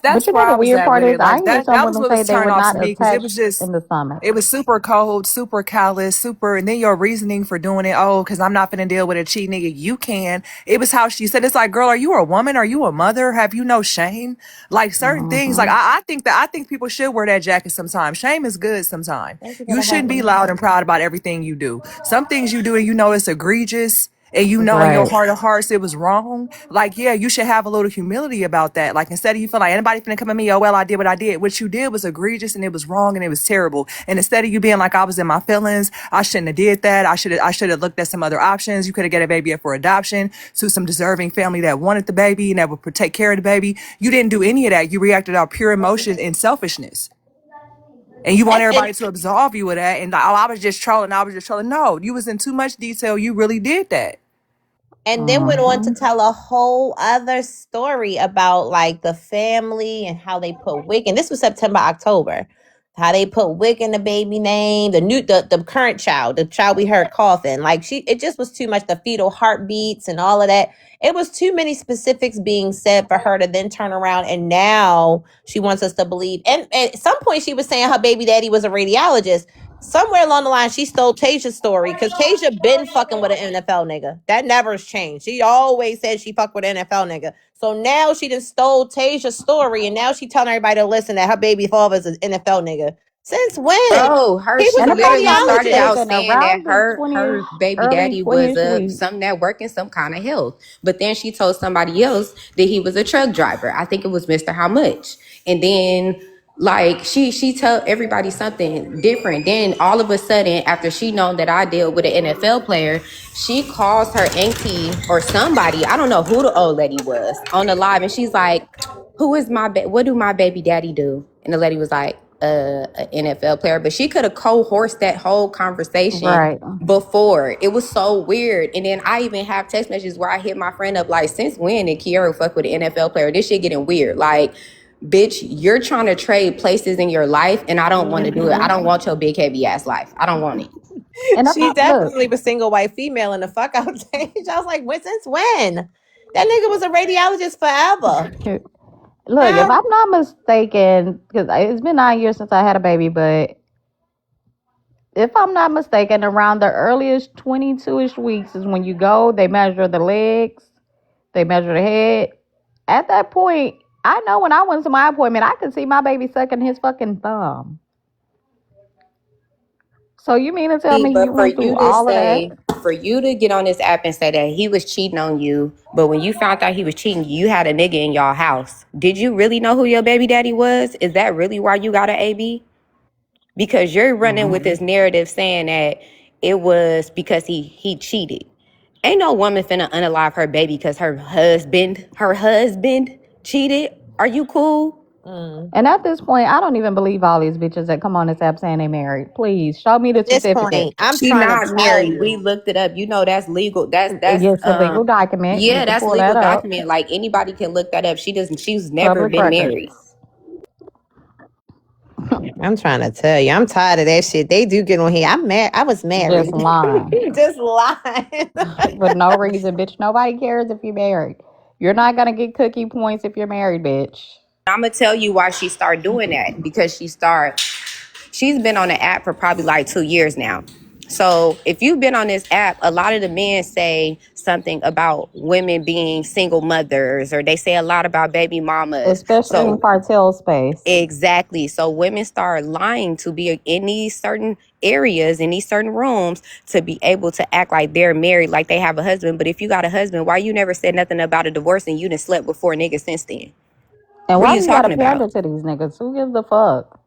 But that's you where know the I was weird at part with is it. I Like hear some that was women what say was they turned would off not to me because it was attach just in the stomach. it was super cold, super callous, super, and then your reasoning for doing it. Oh, because I'm not gonna deal with a cheat nigga. You can. It was how she said. It's like, girl, are you a woman? Are you a mother? Have you no shame? Like certain things. Like Mm-hmm. I think people should wear that jacket sometimes. Shame is good sometimes. Thank you for You the heart. shouldn't be loud and proud about everything you do. Some things you do and you know it's egregious and you know in your Right. heart of hearts it was wrong, like, yeah, you should have a little humility about that. Like, instead of you feel like anybody finna come at me, oh, well, I did what I did. What you did was egregious and it was wrong and it was terrible. And instead of you being like, I was in my feelings, I shouldn't have did that. I should have looked at some other options. You could have get a baby up for adoption to some deserving family that wanted the baby and that would take care of the baby. You didn't do any of that. You reacted out pure emotion and selfishness. And you want And everybody to absolve you of that. And like, oh, I was just trolling. I was just trolling. No, you was in too much detail. You really did that. then went on to Mm-hmm. tell a whole other story about like the family and how they put wig. And this was September, October. how they put Wick in the baby name, the current child, the child we heard coughing. Like it just was too much, the fetal heartbeats and all of that. It was too many specifics being said for her to then turn around and now she wants us to believe. And at some point she was saying her baby daddy was a radiologist. Somewhere along the line, she stole Tasia's story because Tasia been fucking with an NFL nigga. That never's changed. She always said she fucked with an NFL nigga. So now she just stole Tasia's story, and now she telling everybody to listen that her baby father's an NFL nigga. Since when? Bro, He she was a literally started out radiologist. saying that around the her 20ish, baby early daddy was 20ish week. something that worked in some kind of health. But then she told somebody else that he was a truck driver. I think it was Mr. How Much. And then like she told everybody something different. Then all of a sudden, after she known that I deal with an NFL player, she calls her auntie or somebody, I don't know who the old lady was, on the live, and she's like, who is what do my baby daddy do? And the lady was like, an NFL player. But she could have coerced that whole conversation Right. before. It was so weird. And then I even have text messages where I hit my friend up like, since when did Kiara fuck with an NFL player? This shit getting weird. Like, bitch, you're trying to trade places in your life, and I don't want to do it. I don't want your big heavy ass life. I don't want it. And She definitely was single white female in the fuck out stage. I was like, since when? That nigga was a radiologist forever. Look, if I'm not mistaken, because it's been 9 years since I had a baby, but if I'm not mistaken, around the earliest 22-ish weeks is when you go, they measure the legs, they measure the head. At that point, I know when I went to my appointment, I could see my baby sucking his fucking thumb. So you mean to tell me But you for went you through to all of that? for you to get on this app and say that he was cheating on you, but when you found out he was cheating, you had a nigga in your house. Did you really know who your baby daddy was? Is that really why you got an AB? Because you're running with this narrative saying that it was because he cheated. Ain't no woman finna unalive her baby because her husband cheated. Are you cool? And at this point, I don't even believe all these bitches that come on this app saying they married. Please show me the At this certificate. point, I'm She trying not to tell married. you. We looked it up. You know that's legal. That's Yes, a legal document. You yeah, can that's pull legal that up. document. Like anybody can look that up. She's never Public been records. married. I'm trying to tell you, I'm tired of that shit. They do get on here. I was married. Just lying. Just lying. For no reason, bitch. Nobody cares if you're married. You're not gonna get cookie points if you're married, bitch. I'm gonna tell you why she started doing that, because she's been on the app for probably like 2 years now. So if you've been on this app, a lot of the men say something about women being single mothers, or they say a lot about baby mamas. Especially in cartel space. Exactly. So women start lying to be in these certain areas, in these certain rooms, to be able to act like they're married, like they have a husband. But if you got a husband, why you never said nothing about a divorce and you done slept with 4 niggas since then? And What why are you you gotta talking about? pander to these niggas? Who gives a fuck?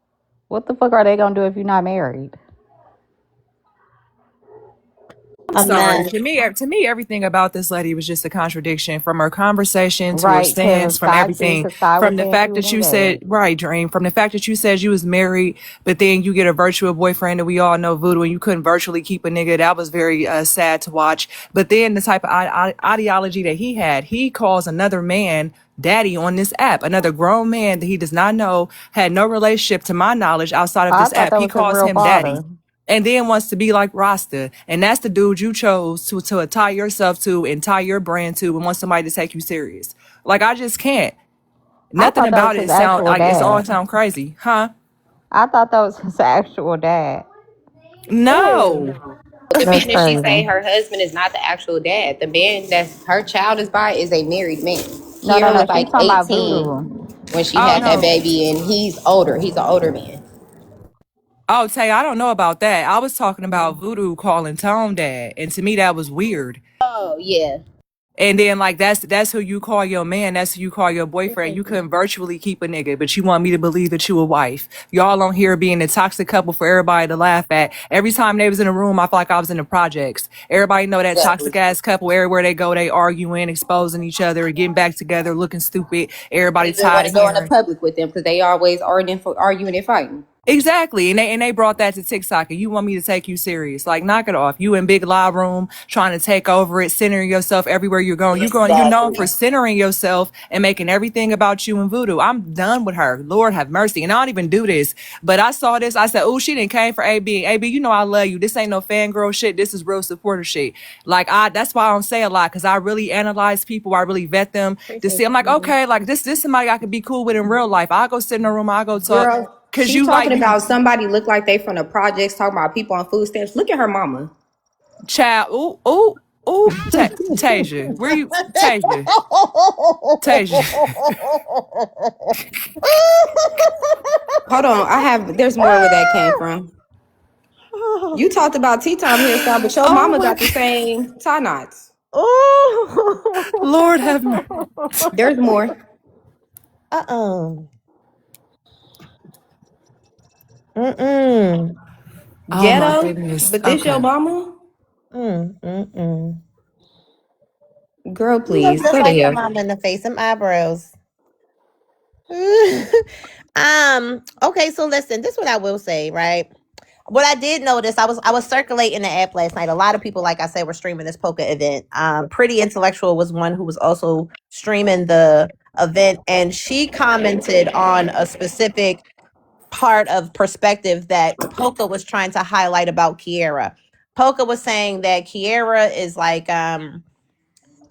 What the fuck are they gonna do if you're not married? Sorry. To me, everything about this lady was just a contradiction, from her conversation to her Right, stance, from everything. because Sky was From the saying fact she was that you engaged. said, right, Dream, from the fact that you said you was married, but then you get a virtual boyfriend that we all know voodoo, and you couldn't virtually keep a nigga. That was very sad to watch. But then the type of ideology that he calls another man daddy on this app, another grown man that he does not know, had no relationship to my knowledge outside of I this thought app. that He was his calls real him father. daddy. And then wants to be like Rasta. And that's the dude you chose to tie yourself to and tie your brand to, and want somebody to take you serious. Like, I just can't. Nothing thought that about was it his sound actual like it's all dad. sound crazy. Huh? I thought that was his actual dad. No. That's Even if she say crazy. her husband is not the actual dad, the man that her child is by is a married man. No, Kiera was she's like talking about 18 voodoo. when she Oh, had that no. baby, and he's older. He's an older man. Oh, Tay, I don't know about that. I was talking about Voodoo calling Tone dad. And to me, that was weird. Oh, yeah. And then, like, that's who you call your man. That's who you call your boyfriend. You couldn't virtually keep a nigga, but you want me to believe that you a wife. Y'all on here being a toxic couple for everybody to laugh at. Every time they was in a room, I felt like I was in the projects. Everybody know that toxic ass couple. Everywhere they go, they arguing, exposing each other, getting back together, looking stupid. Everybody They didn't want tired to of go in the hearing. public with them because they always arguing and fighting. Exactly. And they brought that to TikTok, and you want me to take you serious. Like, knock it off. You in Big Live Room trying to take over it, centering yourself everywhere you're going. You're known for centering yourself and making everything about you and voodoo. I'm done with her. Lord have mercy. And I don't even do this. But I saw this. I said, oh, she didn't came for AB. AB, you know I love you. This ain't no fangirl shit. This is real supporter shit. Like, that's why I don't say a lot, because I really analyze people. I really vet them to see. I'm like, okay, like this somebody I could be cool with in real life. I'll go sit in a room. I'll go talk. Girl, Cause she you talking like about somebody look like they from the projects, talking about people on food stamps. Look at her mama. child. Ooh. Tasia, where you, Tasia? Hold on, there's more where that came from. You talked about tea time hairstyle, but your mama got the same tie knots. Lord have mercy. There's more. Oh my Ghetto, goodness. but this your mama? Girl, You look please just go to like your hell. mama in the face. Some eyebrows. Okay, so listen, this is what I will say, right? What I did notice, I was circulating the app last night. A lot of people, like I said, were streaming this polka event. Pretty Intellectual was one who was also streaming the event, and she commented on a specific part of perspective that Polka was trying to highlight about Kiera. Polka was saying that Kiera is like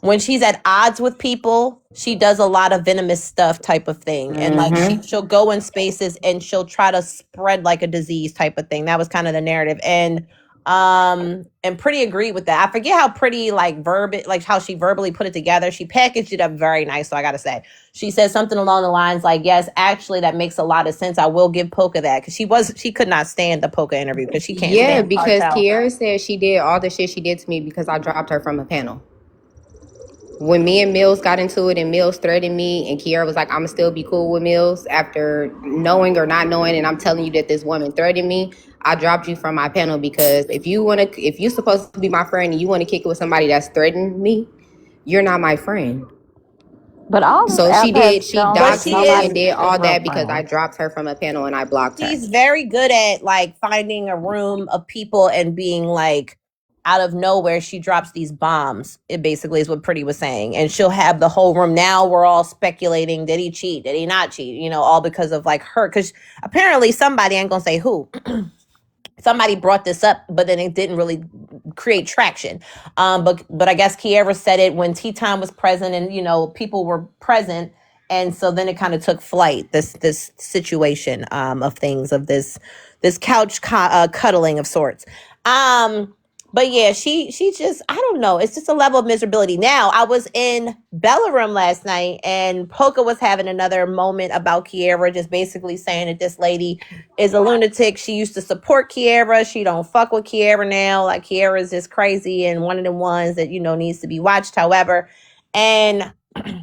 when she's at odds with people, she does a lot of venomous stuff type of thing. And like she'll go in spaces and she'll try to spread like a disease type of thing. That was kind of the narrative. And Pretty agreed with that. I forget how Pretty like how she verbally put it together. She packaged it up very nice, so I gotta say. She said something along the lines like, yes, actually that makes a lot of sense. I will give Polka that, because she could not stand the Polka interview because she can't stand Because Cartel. Kiera said she did all the shit she did to me because I dropped her from a panel. When me and Mills got into it and Mills threatened me and Kiera was like, I'ma still be cool with Mills after knowing or not knowing, and I'm telling you that this woman threatened me, I dropped you from my panel, because if you're supposed to be my friend and you want to kick it with somebody that's threatened me, you're not my friend. But all this So app she has doxed shown me and did is all real that because I friends. dropped her from a panel and I blocked her. She's very good at like finding a room of people and being like, out of nowhere she drops these bombs. It basically is what Pretty was saying, and she'll have the whole room. Now we're all speculating, did he cheat, did he not cheat, all because of like her, because apparently somebody, I ain't gonna say who, somebody brought this up, but then it didn't really create traction. But I guess Kiera said it when Tea Time was present, and people were present, and so then it kind of took flight. This situation of things, of this couch cuddling of sorts. But yeah, she just, I don't know. It's just a level of miserability. Now, I was in Bella Room last night, and Polka was having another moment about Kiera, just basically saying that this lady is a lunatic. She used to support Kiera. She don't fuck with Kiera now. Like, Kiera is just crazy and one of the ones that, needs to be watched. However, and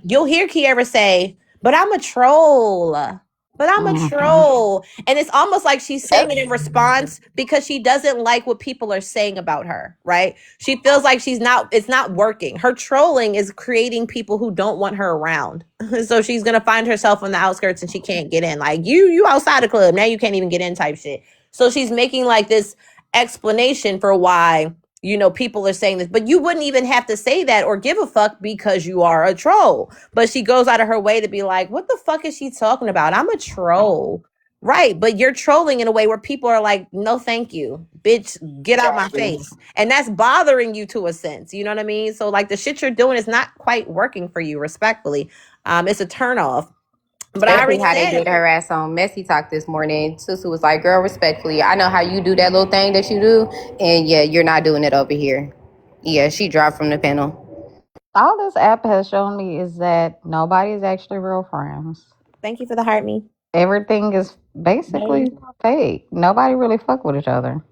you'll hear Kiera say, but I'm a troll. But I'm a troll. And it's almost like she's saying it in response because she doesn't like what people are saying about her, right? She feels like it's not working. Her trolling is creating people who don't want her around. So she's going to find herself on the outskirts and she can't get in. Like, you outside the club, now you can't even get in type shit. So she's making like this explanation for why, people are saying this, but you wouldn't even have to say that or give a fuck because you are a troll. But she goes out of her way to be like, what the fuck is she talking about? I'm a troll. Right. But you're trolling in a way where people are like, no, thank you, bitch, get out my face. And that's bothering you to a sense. You know what I mean? So like the shit you're doing is not quite working for you, respectfully. It's a turnoff. But I Especially already how they said did her ass on Messy Talk this morning. Susu was like, girl, respectfully, I know how you do that little thing that you do, and yeah, you're not doing it over here. Yeah, she dropped from the panel. All this app has shown me is that nobody is actually real friends. Thank you for the heart, me. Everything is basically fake. Nobody really fuck with each other.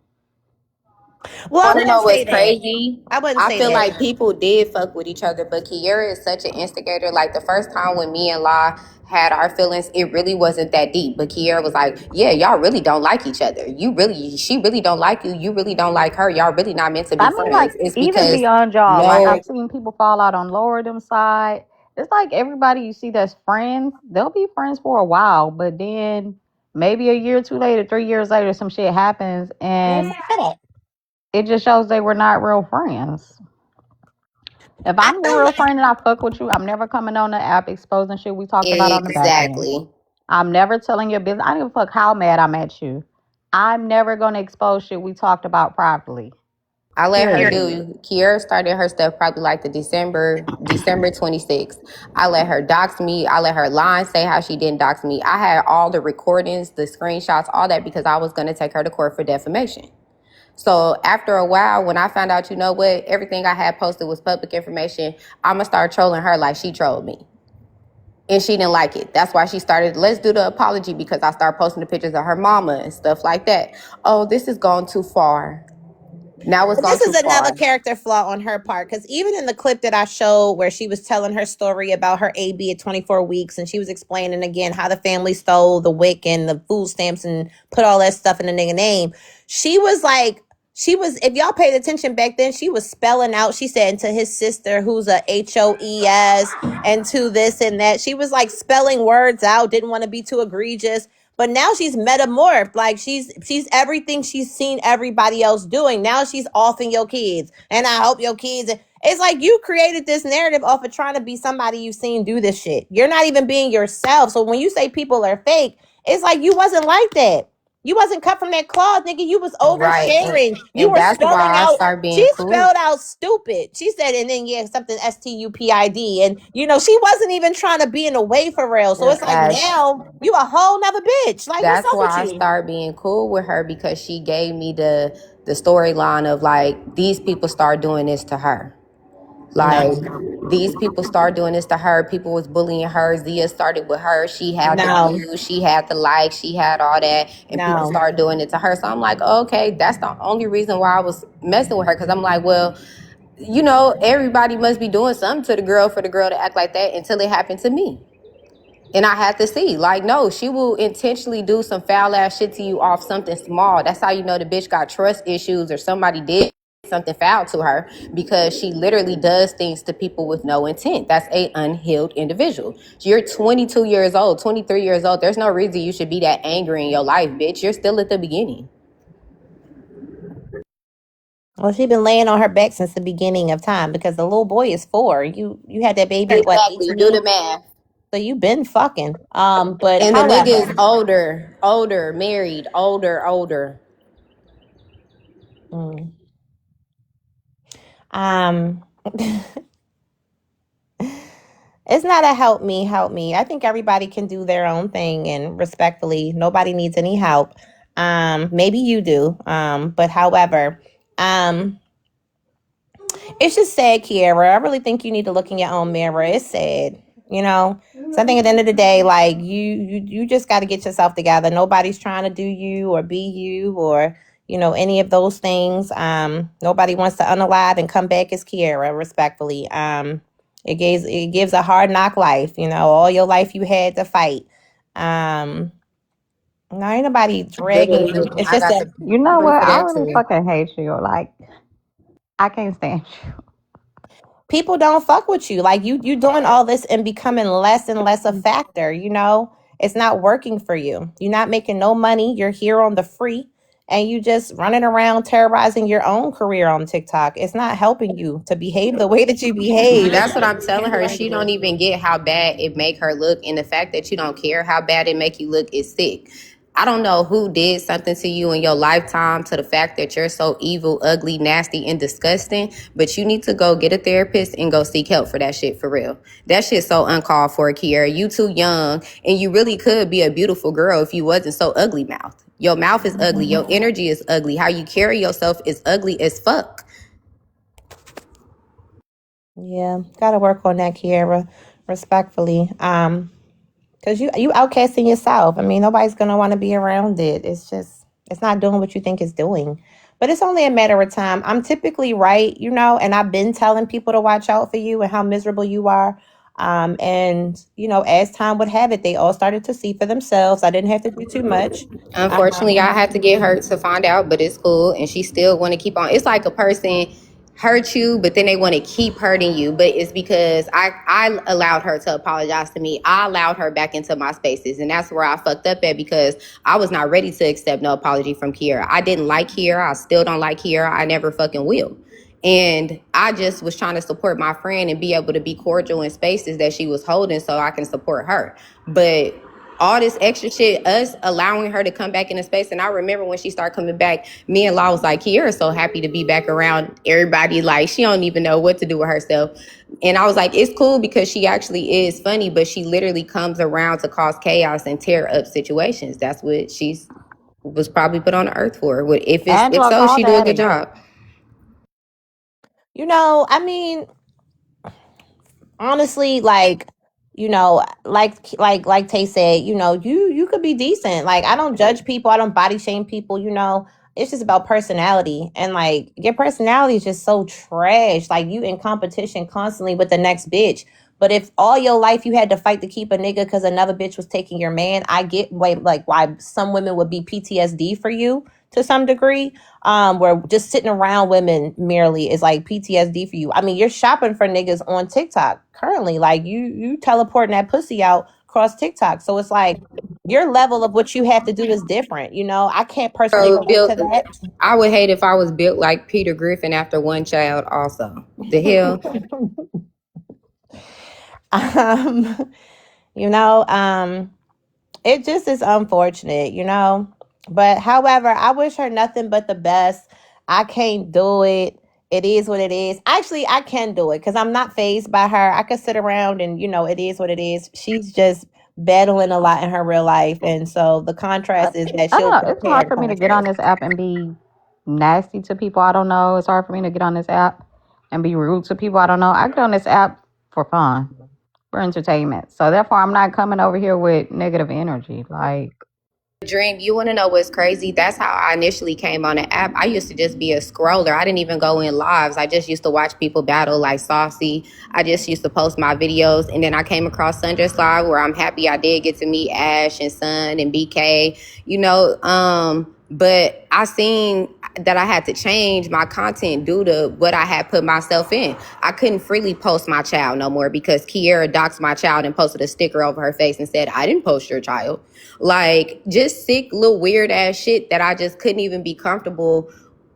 Well, I Want to wouldn't know say what's that. crazy? I wouldn't I say feel that. like people did fuck with each other, but Kiera is such an instigator. Like the first time when me and La had our feelings, it really wasn't that deep. But Kiera was like, "Yeah, y'all really don't like each other. She really don't like you. You really don't like her. Y'all really not meant to be I mean, like, friends." It's even because beyond y'all, like, no, I've seen people fall out on Laura them side. It's like everybody you see that's friends, they'll be friends for a while, but then maybe a year or two later, 3 years later, some shit happens, and it just shows they were not real friends. If I I'm your feel real like friend and I fuck with you, I'm never coming on the app exposing shit we talked about on the back end. Exactly. I'm never telling your business. I don't give a fuck how mad I'm at you. I'm never gonna expose shit we talked about privately. I let her Period. do. Kiera started her stuff probably like the December 26th. I let her dox me. I let her lie and say how she didn't dox me. I had all the recordings, the screenshots, all that because I was going to take her to court for defamation. So after a while, when I found out, you know what, everything I had posted was public information, I'm going to start trolling her like she trolled me. And she didn't like it. That's why she started, let's do the apology, because I started posting the pictures of her mama and stuff like that. Oh, this has gone too far. Now it's But gone this too is another far. character flaw on her part, because even in the clip that I showed where she was telling her story about her AB at 24 weeks, and she was explaining again how the family stole the WIC and the food stamps and put all that stuff in the nigga name, she was like, if y'all paid attention back then, she was spelling out, she said, to his sister, who's a HOES, and to this and that. She was like spelling words out, didn't want to be too egregious. But now she's metamorphed. Like she's everything she's seen everybody else doing. Now she's offing your kids. And I hope your kids. It's like you created this narrative off of trying to be somebody you've seen do this shit. You're not even being yourself. So when you say people are fake, it's like you wasn't like that. You wasn't cut from that cloth, nigga. You was Right. oversharing. You And were that's spelling why I out. start being She cool. spelled out stupid. She said, and then yeah, something STUPID. And she wasn't even trying to be in a way for real. So it's like now you a whole nother bitch. Like what's That's up with why I you? start being cool with her, because she gave me the storyline of like, these people start doing this to her. Like, these people start doing this to her. People was bullying her. Zia started with her. She had the views, she had the likes, she had all that, and people started doing it to her. So I'm like, okay, that's the only reason why I was messing with her, because I'm like, well, everybody must be doing something to the girl for the girl to act like that until it happened to me. And I had to see, like, no, she will intentionally do some foul ass shit to you off something small. That's how you know the bitch got trust issues, or somebody did something foul to her, because she literally does things to people with no intent. That's a unhealed individual. You're 22 years old, 23 years old. There's no reason you should be that angry in your life, bitch. You're still at the beginning. Well, she's been laying on her back since the beginning of time, because the little boy is 4. You had that baby at what, Exactly. 18? Do the math. So you've been fucking. But And the nigga however, is older, married, older. it's not a help me. I think everybody can do their own thing, and respectfully, nobody needs any help. Maybe you do. But however, it's just sad, Kiara. I really think you need to look in your own mirror. It's sad, So I think at the end of the day, like you just got to get yourself together. Nobody's trying to do you or be you or any of those things. Nobody wants to unalive and come back as Kiara. Respectfully, it gives a hard knock life. All your life you had to fight. No, ain't nobody dragging you. It's I just got that the You know proof what? of I that really too. fucking hate you. Like, I can't stand you. people don't fuck with you. Like you doing all this and becoming less and less a factor, It's not working for you. You're not making no money. You're here on the free, and you just running around terrorizing your own career on TikTok. It's not helping you to behave the way that you behave. That's what I'm telling her. She don't even get how bad it make her look, and the fact that you don't care how bad it make you look is sick. I don't know who did something to you in your lifetime to the fact that you're so evil, ugly, nasty, and disgusting, but you need to go get a therapist and go seek help for that shit, for real. That shit's so uncalled for, Kiara. You too young, and you really could be a beautiful girl if you wasn't so ugly mouthed. Your mouth is ugly. Your energy is ugly. How you carry yourself is ugly as fuck. Yeah, gotta work on that, Kiara. Respectfully, because you outcasting yourself. I mean, nobody's gonna want to be around it. It's not doing what you think it's doing. But it's only a matter of time. I'm typically right, and I've been telling people to watch out for you and how miserable you are. And as time would have it, they all started to see for themselves. I didn't have to do too much. Unfortunately, I had to get hurt to find out, but it's cool. And she still want to keep on. It's like a person hurt you, but then they want to keep hurting you. But it's because I allowed her to apologize to me. I allowed her back into my spaces. And that's where I fucked up at, because I was not ready to accept no apology from Kiera. I didn't like Kiera. I still don't like Kiera. I never fucking will. And I just was trying to support my friend and be able to be cordial in spaces that she was holding so I can support her. But all this extra shit, us allowing her to come back in a space. And I remember when she started coming back, me and Law was like, Kiera's so happy to be back around everybody. Like, she don't even know what to do with herself. And I was like, it's cool because she actually is funny, but she literally comes around to cause chaos and tear up situations. That's what she's was probably put on the earth for. If so, she do a good job. You know, I mean, honestly, like, you know, like Tay said, you know, you could be decent. Like, I don't judge people, I don't body shame people, you know. It's just about personality. And like, your personality is just so trash. Like, you in competition constantly with the next bitch. But if all your life you had to fight to keep a nigga because another bitch was taking your man, I get why some women would be PTSD for you to some degree. Where just sitting around women merely is like PTSD for you. I mean, you're shopping for niggas on TikTok currently. Like, you teleporting that pussy out across TikTok. So it's like your level of what you have to do is different. You know, I can't personally relate to that. I would hate if I was built like Peter Griffin after one child also. The hell? You know, it just is unfortunate, you know. But however, I wish her nothing but the best. I can't do it. It is what it is. Actually, I can do it because I'm not fazed by her. I could sit around and, you know, it is what it is. She's just battling a lot in her real life. And so the contrast is that I she'll don't know. It's hard for me to get on this app and be nasty to people I don't know. It's hard for me to get on this app and be rude to people I don't know. I get on this app for fun, for entertainment. So therefore, I'm not coming over here with negative energy. Like, Dream, you want to know what's crazy? That's how I initially came on the app. I used to just be a scroller. I didn't even go in lives. I just used to watch people battle like Saucy. I just used to post my videos. And then I came across Sundress Live, where I'm happy I did get to meet Ash and Sun and BK, you know. But I seen that I had to change my content due to what I had put myself in. I couldn't freely post my child no more because Kiera doxed my child and posted a sticker over her face and said, I didn't post your child. Like, just sick little weird ass shit that I just couldn't even be comfortable,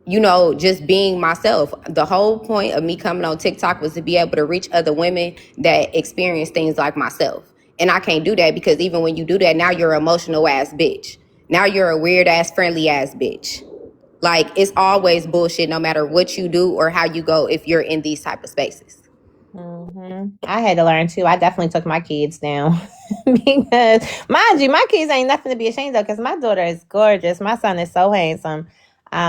you know, just being myself. The whole point of me coming on TikTok was to be able to reach other women that experience things like myself. And I can't do that because even when you do that, now you're an emotional ass bitch. Now you're a weird ass, friendly ass bitch. Like, it's always bullshit no matter what you do or how you go if you're in these type of spaces. I had to learn too. I definitely took my kids down because, mind you, my kids ain't nothing to be ashamed of because my daughter is gorgeous. My son is so handsome.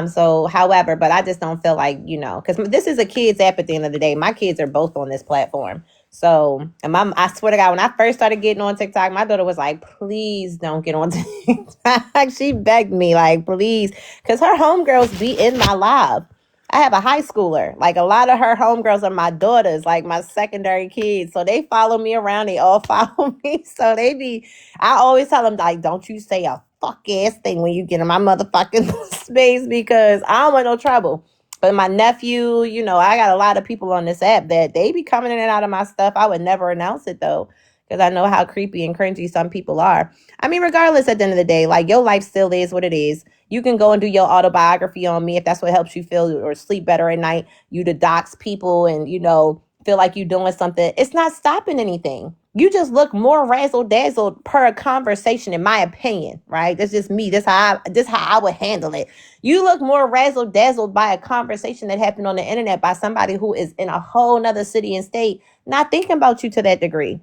So, however, but I just don't feel like, you know, because this is a kids app at the end of the day. My kids are both on this platform. So, and I swear to God, when I first started getting on TikTok, my daughter was like, please don't get on TikTok. She begged me, like, please, because her homegirls be in my live. I have a high schooler. Like, a lot of her homegirls are my daughters, like my secondary kids. So they follow me around. They all follow me. So I always tell them, like, don't you say a fuck ass thing when you get in my motherfucking space because I don't want no trouble. But my nephew, you know, I got a lot of people on this app that they be coming in and out of my stuff. I would never announce it though, because I know how creepy and cringy some people are. I mean, regardless, at the end of the day, like, your life still is what it is. You can go and do your autobiography on me if that's what helps you feel or sleep better at night. You to dox people and, you know, feel like you're doing something. It's not stopping anything. You just look more razzle dazzled per conversation, in my opinion, right? That's just me. That's how I would handle it. You look more razzle dazzled by a conversation that happened on the internet by somebody who is in a whole nother city and state, not thinking about you to that degree.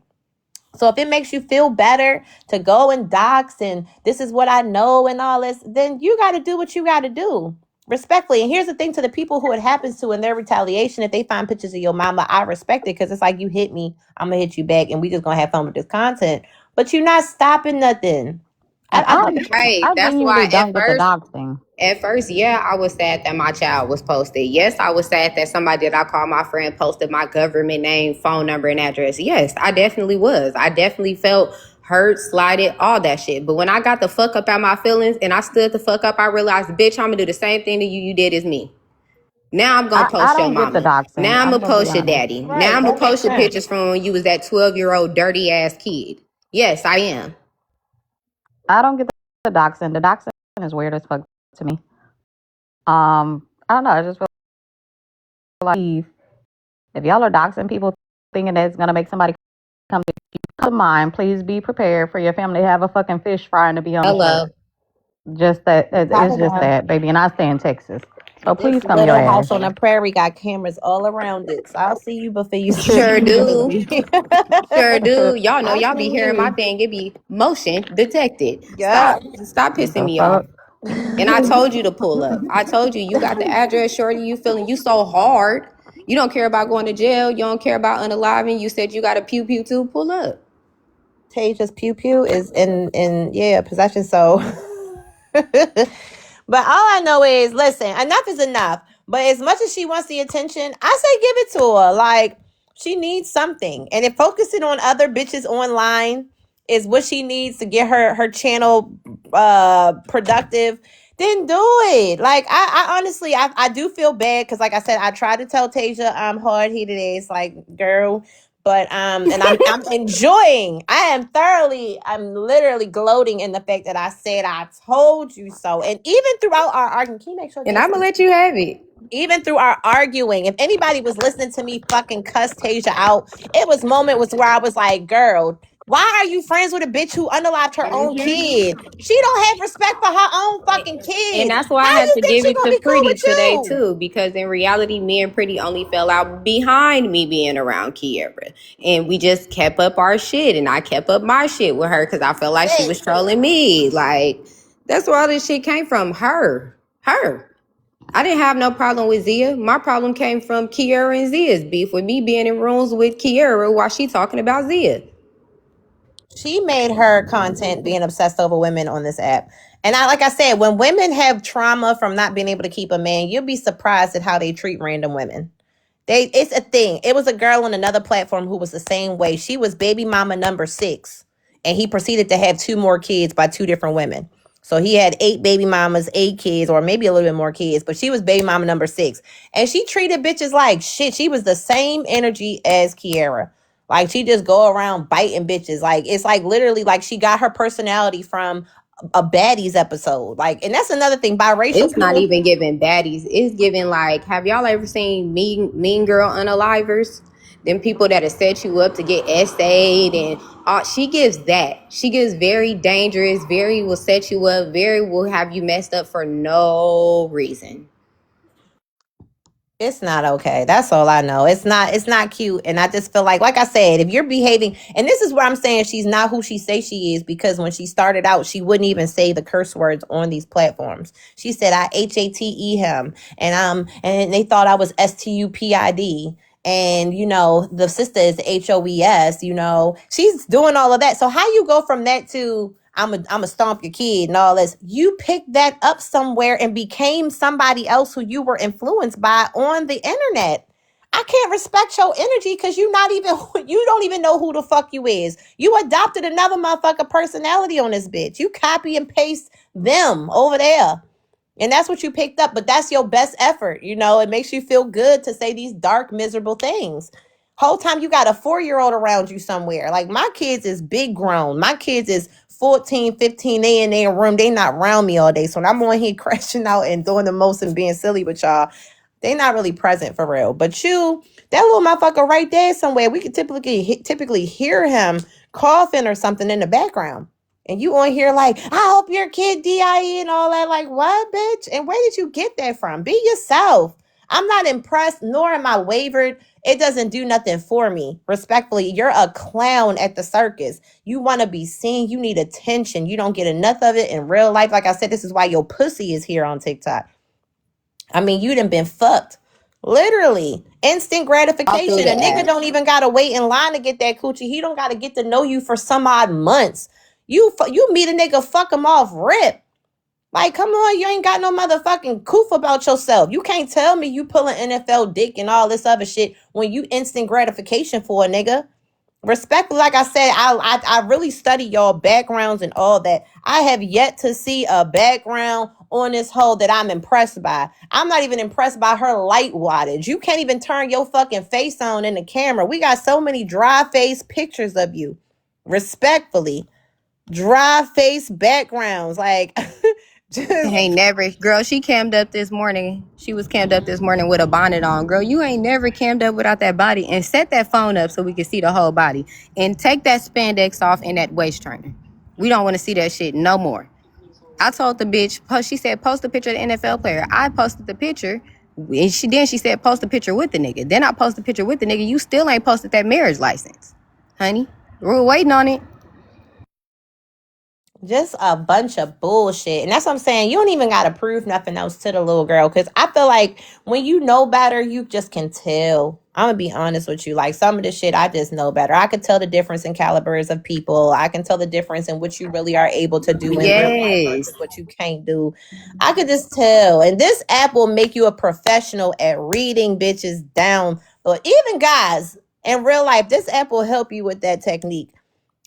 So if it makes you feel better to go and dox and this is what I know and all this, then you got to do what you got to do respectfully. And here's the thing, to the people who it happens to in their retaliation, if they find pictures of your mama, I respect it because it's like, you hit me, I'm going to hit you back and we just going to have fun with this content. But you're not stopping nothing. Right. I That's genuinely why don't get the dog thing. at first, yeah, I was sad that my child was posted. Yes, I was sad that somebody that I call my friend posted my government name, phone number, and address. Yes, I definitely was. I definitely felt hurt, slighted, all that shit. But when I got the fuck up out my feelings and I stood the fuck up, I realized, bitch, I'm gonna do the same thing to you did as me. Now I'm gonna I post your don't get the mama. doxing. Now I'm I'm gonna gonna be post your honest. daddy. Now Right. I'm gonna That makes post your sense. pictures from when you was that 12-year-old dirty ass kid. Yes, I am. I don't get the doxing. The doxing is weird as fuck to me. I don't know. I just feel like if y'all are doxing people thinking that it's gonna make somebody come to mind, please be prepared for your family to have a fucking fish frying to be on the Hello. shirt. Just that Top it's of just mind. that, baby. And I stay in Texas, so This please come your little ass. house on the prairie got cameras all around it. So I'll see you before you Sure do. see me. Sure do. Y'all know I'll y'all be see hearing my you. thing. It be motion detected. Yeah. Stop pissing The me off. fuck? And I told you to pull up. I told you got the address, shorty. You feeling you so hard. You don't care about going to jail. You don't care about unaliving. You said you got a pew pew too. Pull up. Taja's pew pew is in possession. So but all I know is, listen, enough is enough. But as much as she wants the attention, I say give it to her. Like, she needs something. And if focusing on other bitches online is what she needs to get her channel productive, then do it. Like, I honestly, I do feel bad because, like I said, I tried to tell Tasia I'm hard headed. It's like, girl. But and I'm enjoying. I'm literally gloating in the fact that I said I told you so. And even throughout our argument, can you make sure And I'm Jason? gonna let you have it. Even through our arguing, if anybody was listening to me fucking cuss Tasia out, it was moments where I was like, girl, why are you friends with a bitch who unalived her own kid? She don't have respect for her own fucking And kids. that's why I How had you to think give she it gonna to be cool Pretty with today you? too, because in reality, me and Pretty only fell out behind me being around Kiera, and we just kept up our shit, and I kept up my shit with her because I felt like she was trolling me. Like that's where all this shit came from. Her. I didn't have no problem with Zia. My problem came from Kiera and Zia's beef with me being in rooms with Kiera while she talking about Zia. She made her content being obsessed over women on this app. And like I said, when women have trauma from not being able to keep a man, you'll be surprised at how they treat random women. It's a thing. It was a girl on another platform who was the same way. She was baby mama number 6, and he proceeded to have 2 more kids by 2 different women. So he had 8 baby mamas, 8 kids, or maybe a little bit more kids, but she was baby mama number 6. And she treated bitches like shit. She was the same energy as Kiera. Like, she just go around biting bitches. Like, it's like literally like she got her personality from a baddies episode. Like, and that's another thing. Biracial It's not people. even giving baddies. It's giving like, have y'all ever seen Mean Girl Unalivers? Them people that have set you up to get essayed and she gives that. She gives very dangerous, very will set you up, very will have you messed up for no reason. It's not okay. That's all I know. It's not cute. And I just feel like I said, if you're behaving, and this is where I'm saying she's not who she say she is, because when she started out, she wouldn't even say the curse words on these platforms. She said, I HATE him. And they thought I was STUPID. And, the sister is HOES, she's doing all of that. So how you go from that to I'm a stomp your kid and all this? You picked that up somewhere and became somebody else who you were influenced by on the internet. I can't respect your energy because you don't even know who the fuck you is. You adopted another motherfucker personality on this bitch. You copy and paste them over there. And that's what you picked up, but that's your best effort. It makes you feel good to say these dark, miserable things. Whole time you got a 4-year-old around you somewhere. Like, my kids is big grown. My kids is 14, 15. They in their room. They not around me all day. So when I'm on here crashing out and doing the most and being silly with y'all, they not really present for real. But that little motherfucker right there somewhere, we could typically hear him coughing or something in the background. And you on here like, I hope your kid DIE and all that. Like, what, bitch? And where did you get that from? Be yourself. I'm not impressed, nor am I wavered. It doesn't do nothing for me. Respectfully, you're a clown at the circus. You want to be seen. You need attention. You don't get enough of it in real life. Like I said, this is why your pussy is here on TikTok. I mean, you done been fucked. Literally. Instant gratification. A nigga don't even got to wait in line to get that coochie. He don't got to get to know you for some odd months. You meet a nigga, fuck him off rip. Like, come on, you ain't got no motherfucking coof about yourself. You can't tell me you pulling NFL dick and all this other shit when you instant gratification for a nigga. Respectfully, like I said, I really study y'all backgrounds and all that. I have yet to see a background on this hoe that I'm impressed by. I'm not even impressed by her light wattage. You can't even turn your fucking face on in the camera. We got so many dry face pictures of you. Respectfully. Dry face backgrounds. Like, just. Ain't never, girl, she cammed up this morning. She was cammed up this morning with a bonnet on. Girl, you ain't never cammed up without that body. And set that phone up so we can see the whole body. And take that spandex off and that waist trainer. We don't want to see that shit no more. I told the bitch, she said, post a picture of the NFL player. I posted the picture. And she said, post a picture with the nigga. Then I posted a picture with the nigga. You still ain't posted that marriage license. Honey, we're waiting on it. Just a bunch of bullshit. And that's what I'm saying. You don't even got to prove nothing else to the little girl. Because I feel like when you know better, you just can tell. I'm going to be honest with you. Like, some of the shit, I just know better. I can tell the difference in calibers of people. I can tell the difference in what you really are able to do in real life versus what you can't do. I could just tell. And this app will make you a professional at reading bitches down. But even guys, in real life, this app will help you with that technique.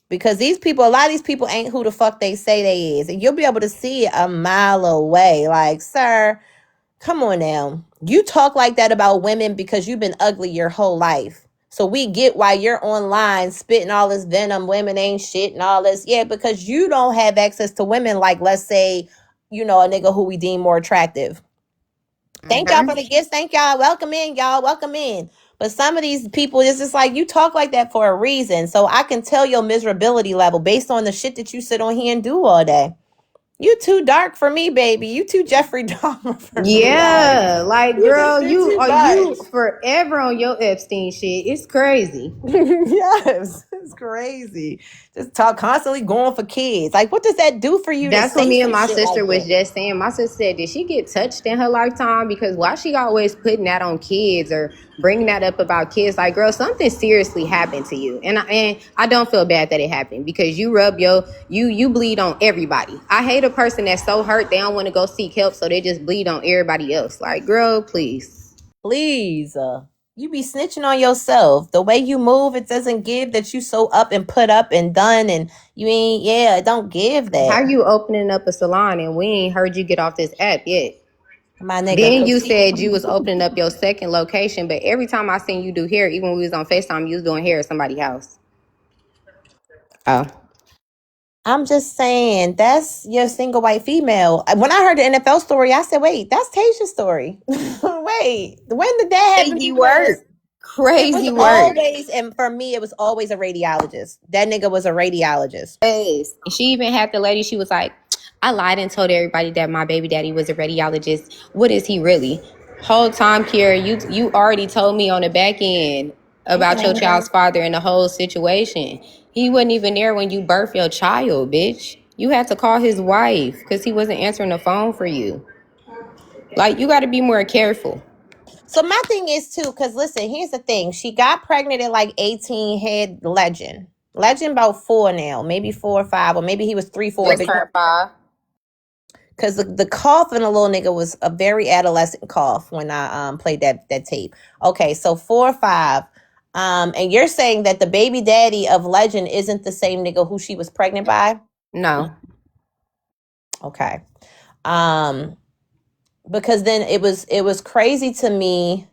Because these people, a lot of these people ain't who the fuck they say they is. And you'll be able to see it a mile away. Like, sir, come on now. You talk like that about women because you've been ugly your whole life. So we get why you're online spitting all this venom, women ain't shit and all this. Yeah, because you don't have access to women like, let's say, you know, a nigga who we deem more attractive. Thank y'all for the gifts. Thank y'all. Welcome in, y'all. Welcome in. But some of these people, it's just like, you talk like that for a reason. So I can tell your miserability level based on the shit that you sit on here and do all day. You too dark for me, baby. You too Jeffrey Dahmer for me. Yeah, like girl, you much. forever on your Epstein shit. It's crazy. Yes, it's crazy. Just talk constantly going for kids. Like, what does that do for you? That's what me and my sister was just saying. My sister said, did she get touched in her lifetime? Because why she always putting that on kids or bringing that up about kids? Like, girl, something seriously happened to you, and I don't feel bad that it happened because you rub you bleed on everybody. I hate a person that's so hurt they don't want to go seek help, so they just bleed on everybody else. Like, girl, please. You be snitching on yourself. The way you move, it doesn't give that you so up and put up and done, and you ain't, it don't give that. How you opening up a salon and we ain't heard you get off this app yet? My nigga. Then you said you was opening up your second location, but every time I seen you do hair, even when we was on FaceTime, you was doing hair at somebody's house. Oh. I'm just saying, that's your single white female. When I heard the NFL story, I said, wait, that's Tasha's story. Wait, when did that happen? Crazy work. Crazy work. Always, and for me, it was always a radiologist. That nigga was a radiologist. Yes. And she even had the lady, she was like, I lied and told everybody that my baby daddy was a radiologist. What is he really? Whole time, Kiera, you already told me on the back end about your child's father and the whole situation. He wasn't even there when you birthed your child, bitch. You had to call his wife because he wasn't answering the phone for you. Like, you got to be more careful. So my thing is, too, because listen, here's the thing. She got pregnant at like 18, had Legend. Legend about 4 now, maybe 4 or 5, or maybe he was 3, 4. Yes, 5. Because the cough in the little nigga was a very adolescent cough when I played that tape. Okay, so 4 or 5. And you're saying that the baby daddy of Legend isn't the same nigga who she was pregnant by? No. Okay. Because then it was crazy to me.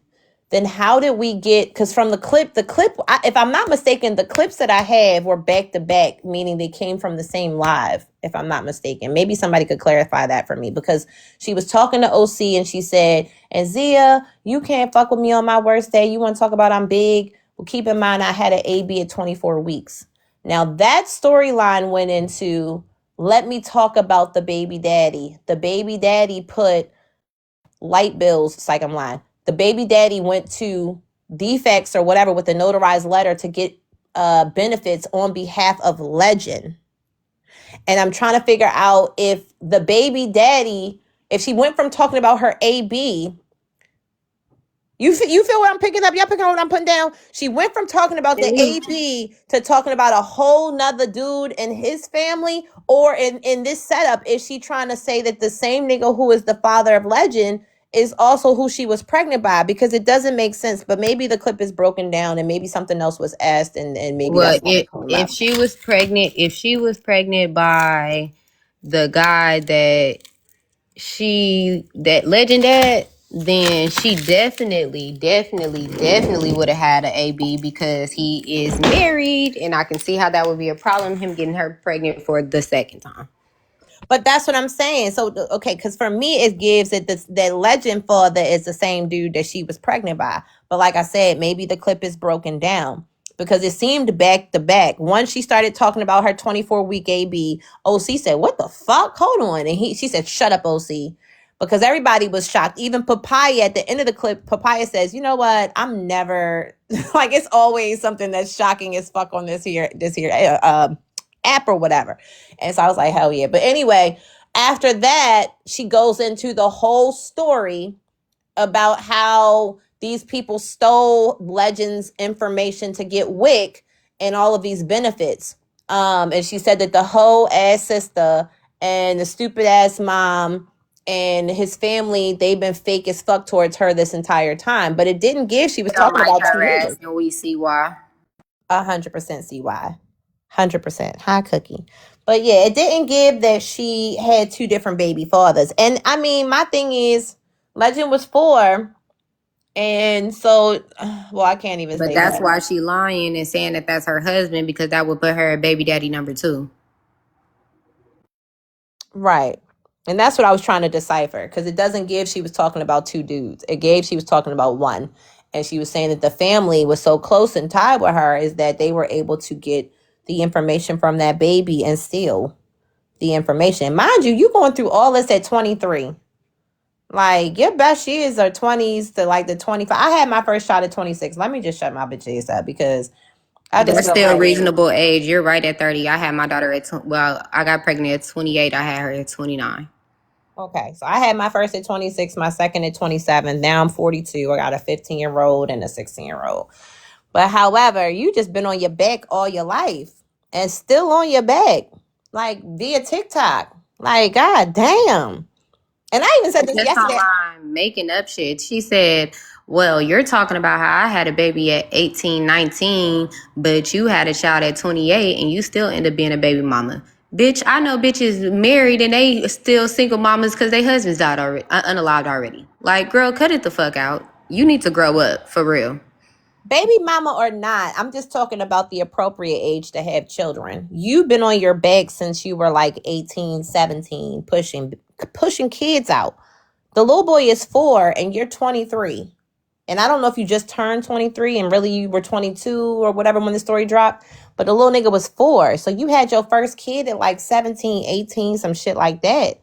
Then how did we get, because from the clip, if I'm not mistaken, the clips that I have were back to back, meaning they came from the same live, if I'm not mistaken. Maybe somebody could clarify that for me, because she was talking to OC and she said, and Zia, you can't fuck with me on my worst day. You want to talk about I'm big? Well, keep in mind, I had an AB at 24 weeks. Now that storyline went into, let me talk about the baby daddy. The baby daddy put light bills, it's like I'm lying. The baby daddy went to defects or whatever with a notarized letter to get benefits on behalf of Legend. And I'm trying to figure out if the baby daddy, if she went from talking about her AB, you feel what I'm picking up? Y'all picking up what I'm putting down? She went from talking about the AB to talking about a whole nother dude and his family. Or in this setup, is she trying to say that the same nigga who is the father of Legend is also who she was pregnant by? Because it doesn't make sense. But maybe the clip is broken down and maybe something else was asked and maybe well, if she was pregnant by the guy that that legend dad, then she definitely would have had an AB because he is married, and I can see how that would be a problem, him getting her pregnant for the second time. But that's what I'm saying. So, okay, because for me, it gives it this, that legend father is the same dude that she was pregnant by. But like I said, maybe the clip is broken down because it seemed back to back. Once she started talking about her 24-week AB, OC said, "What the fuck? Hold on." And she said, "Shut up, OC." Because everybody was shocked. Even Papaya at the end of the clip, Papaya says, "You know what? I'm never like it's always something that's shocking as fuck on this here app or whatever." And so I was like, hell yeah. But anyway, after that, she goes into the whole story about how these people stole Legend's information to get Wick and all of these benefits. And she said that the whole ass sister and the stupid ass mom and his family, they've been fake as fuck towards her this entire time. But it didn't give, she was Don't talking like about two her ass, niggas. and we see why. 100% see why. 100%. Hi, Cookie. But yeah, it didn't give that she had two different baby fathers. And I mean, my thing is, Legend was 4. And so, well, I can't even But say that's that. why she lying and saying that that's her husband, because that would put her at baby daddy number 2. Right. And that's what I was trying to decipher because it doesn't give she was talking about two dudes. It gave she was talking about one. And she was saying that the family was so close and tied with her is that they were able to get the information from that baby and steal the information. Mind you, going through all this at 23. Like, your best years are 20s to like the 25. I had my first shot at 26. Let me just shut my bitch ass up because I just That's feel still like, reasonable age. You're right at 30. I had my daughter at, I got pregnant at 28. I had her at 29. okay, so I had my first at 26, my second at 27. Now I'm 42. I got a 15-year-old and a 16-year-old. But however, you just been on your back all your life and still on your back, like via TikTok. Like, god damn. And I even said this Just yesterday. online making up shit. She said, well, you're talking about how I had a baby at 18, 19, but you had a child at 28 and you still end up being a baby mama. Bitch, I know bitches married and they still single mamas because their husbands died already, unalived already. Like, girl, cut it the fuck out. You need to grow up, for real. Baby mama or not, I'm just talking about the appropriate age to have children. You've been on your back since you were like 18, 17, pushing kids out. The little boy is 4 and you're 23. And I don't know if you just turned 23 and really you were 22 or whatever when the story dropped, but the little nigga was 4. So you had your first kid at like 17, 18, some shit like that.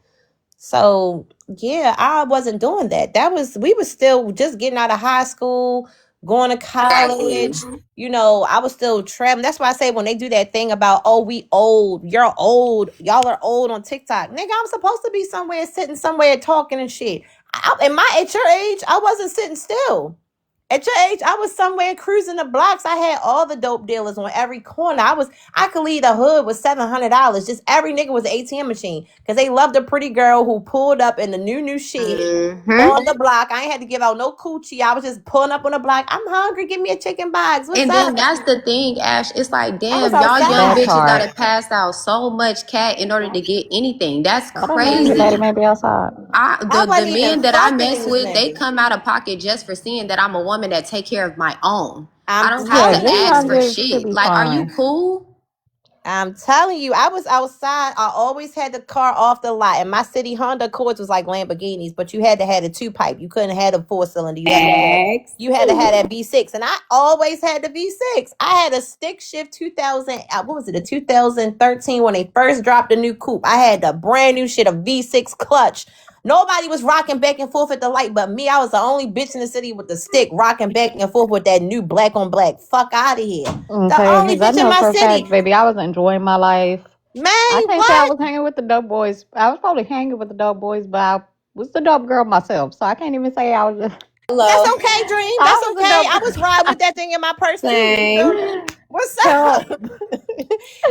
So yeah, I wasn't doing that. We were still just getting out of high school, going to college. I was still traveling. That's why I say when they do that thing about, oh, we old, you're old, y'all are old on TikTok. Nigga, I'm supposed to be somewhere, sitting somewhere talking and shit. At your age, I wasn't sitting still. At your age, I was somewhere cruising the blocks. I had all the dope dealers on every corner. I could leave the hood with $700. Just every nigga was an ATM machine because they loved a pretty girl who pulled up in the new shit on the block. I ain't had to give out no coochie. I was just pulling up on the block. I'm hungry. Give me a chicken box. What's And up? then that's the thing, Ash. It's like, I was damn, y'all young outside. That bitches part. gotta pass out so much cat in order to get anything. That's I don't mean your crazy. daddy may be outside. I The wasn't even men that I fucking mess these with, they niggas. come out of pocket just for seeing that I'm a woman that take care of my own. I I'm don't have Yeah, to telling just ask young you. for niggas should shit. be Like, are you fine. cool? I'm telling you, I was outside. I always had the car off the lot, and my city Honda Accords was like Lamborghinis, but you had to have a 2-pipe. You couldn't have a 4-cylinder. You had to have that V6, and I always had the V6. I had a stick shift 2000. What was it? A 2013 when they first dropped the new coupe. I had the brand new shit, a V6 clutch. Nobody was rocking back and forth at the light but me. I was the only bitch in the city with the stick rocking back and forth with that new black on black. Fuck out of here. The Okay, only because I bitch in know my for a city. fact, baby, I was enjoying my life. Man, I can't say I what? was hanging with the dope boys. I was probably hanging with the dope boys, but I was the dope girl myself. So I can't even say I was. That's Hello. okay, Dream. That's I was the okay. I dope was riding with that thing in my purse too. You feel Same. me? What's girl. up?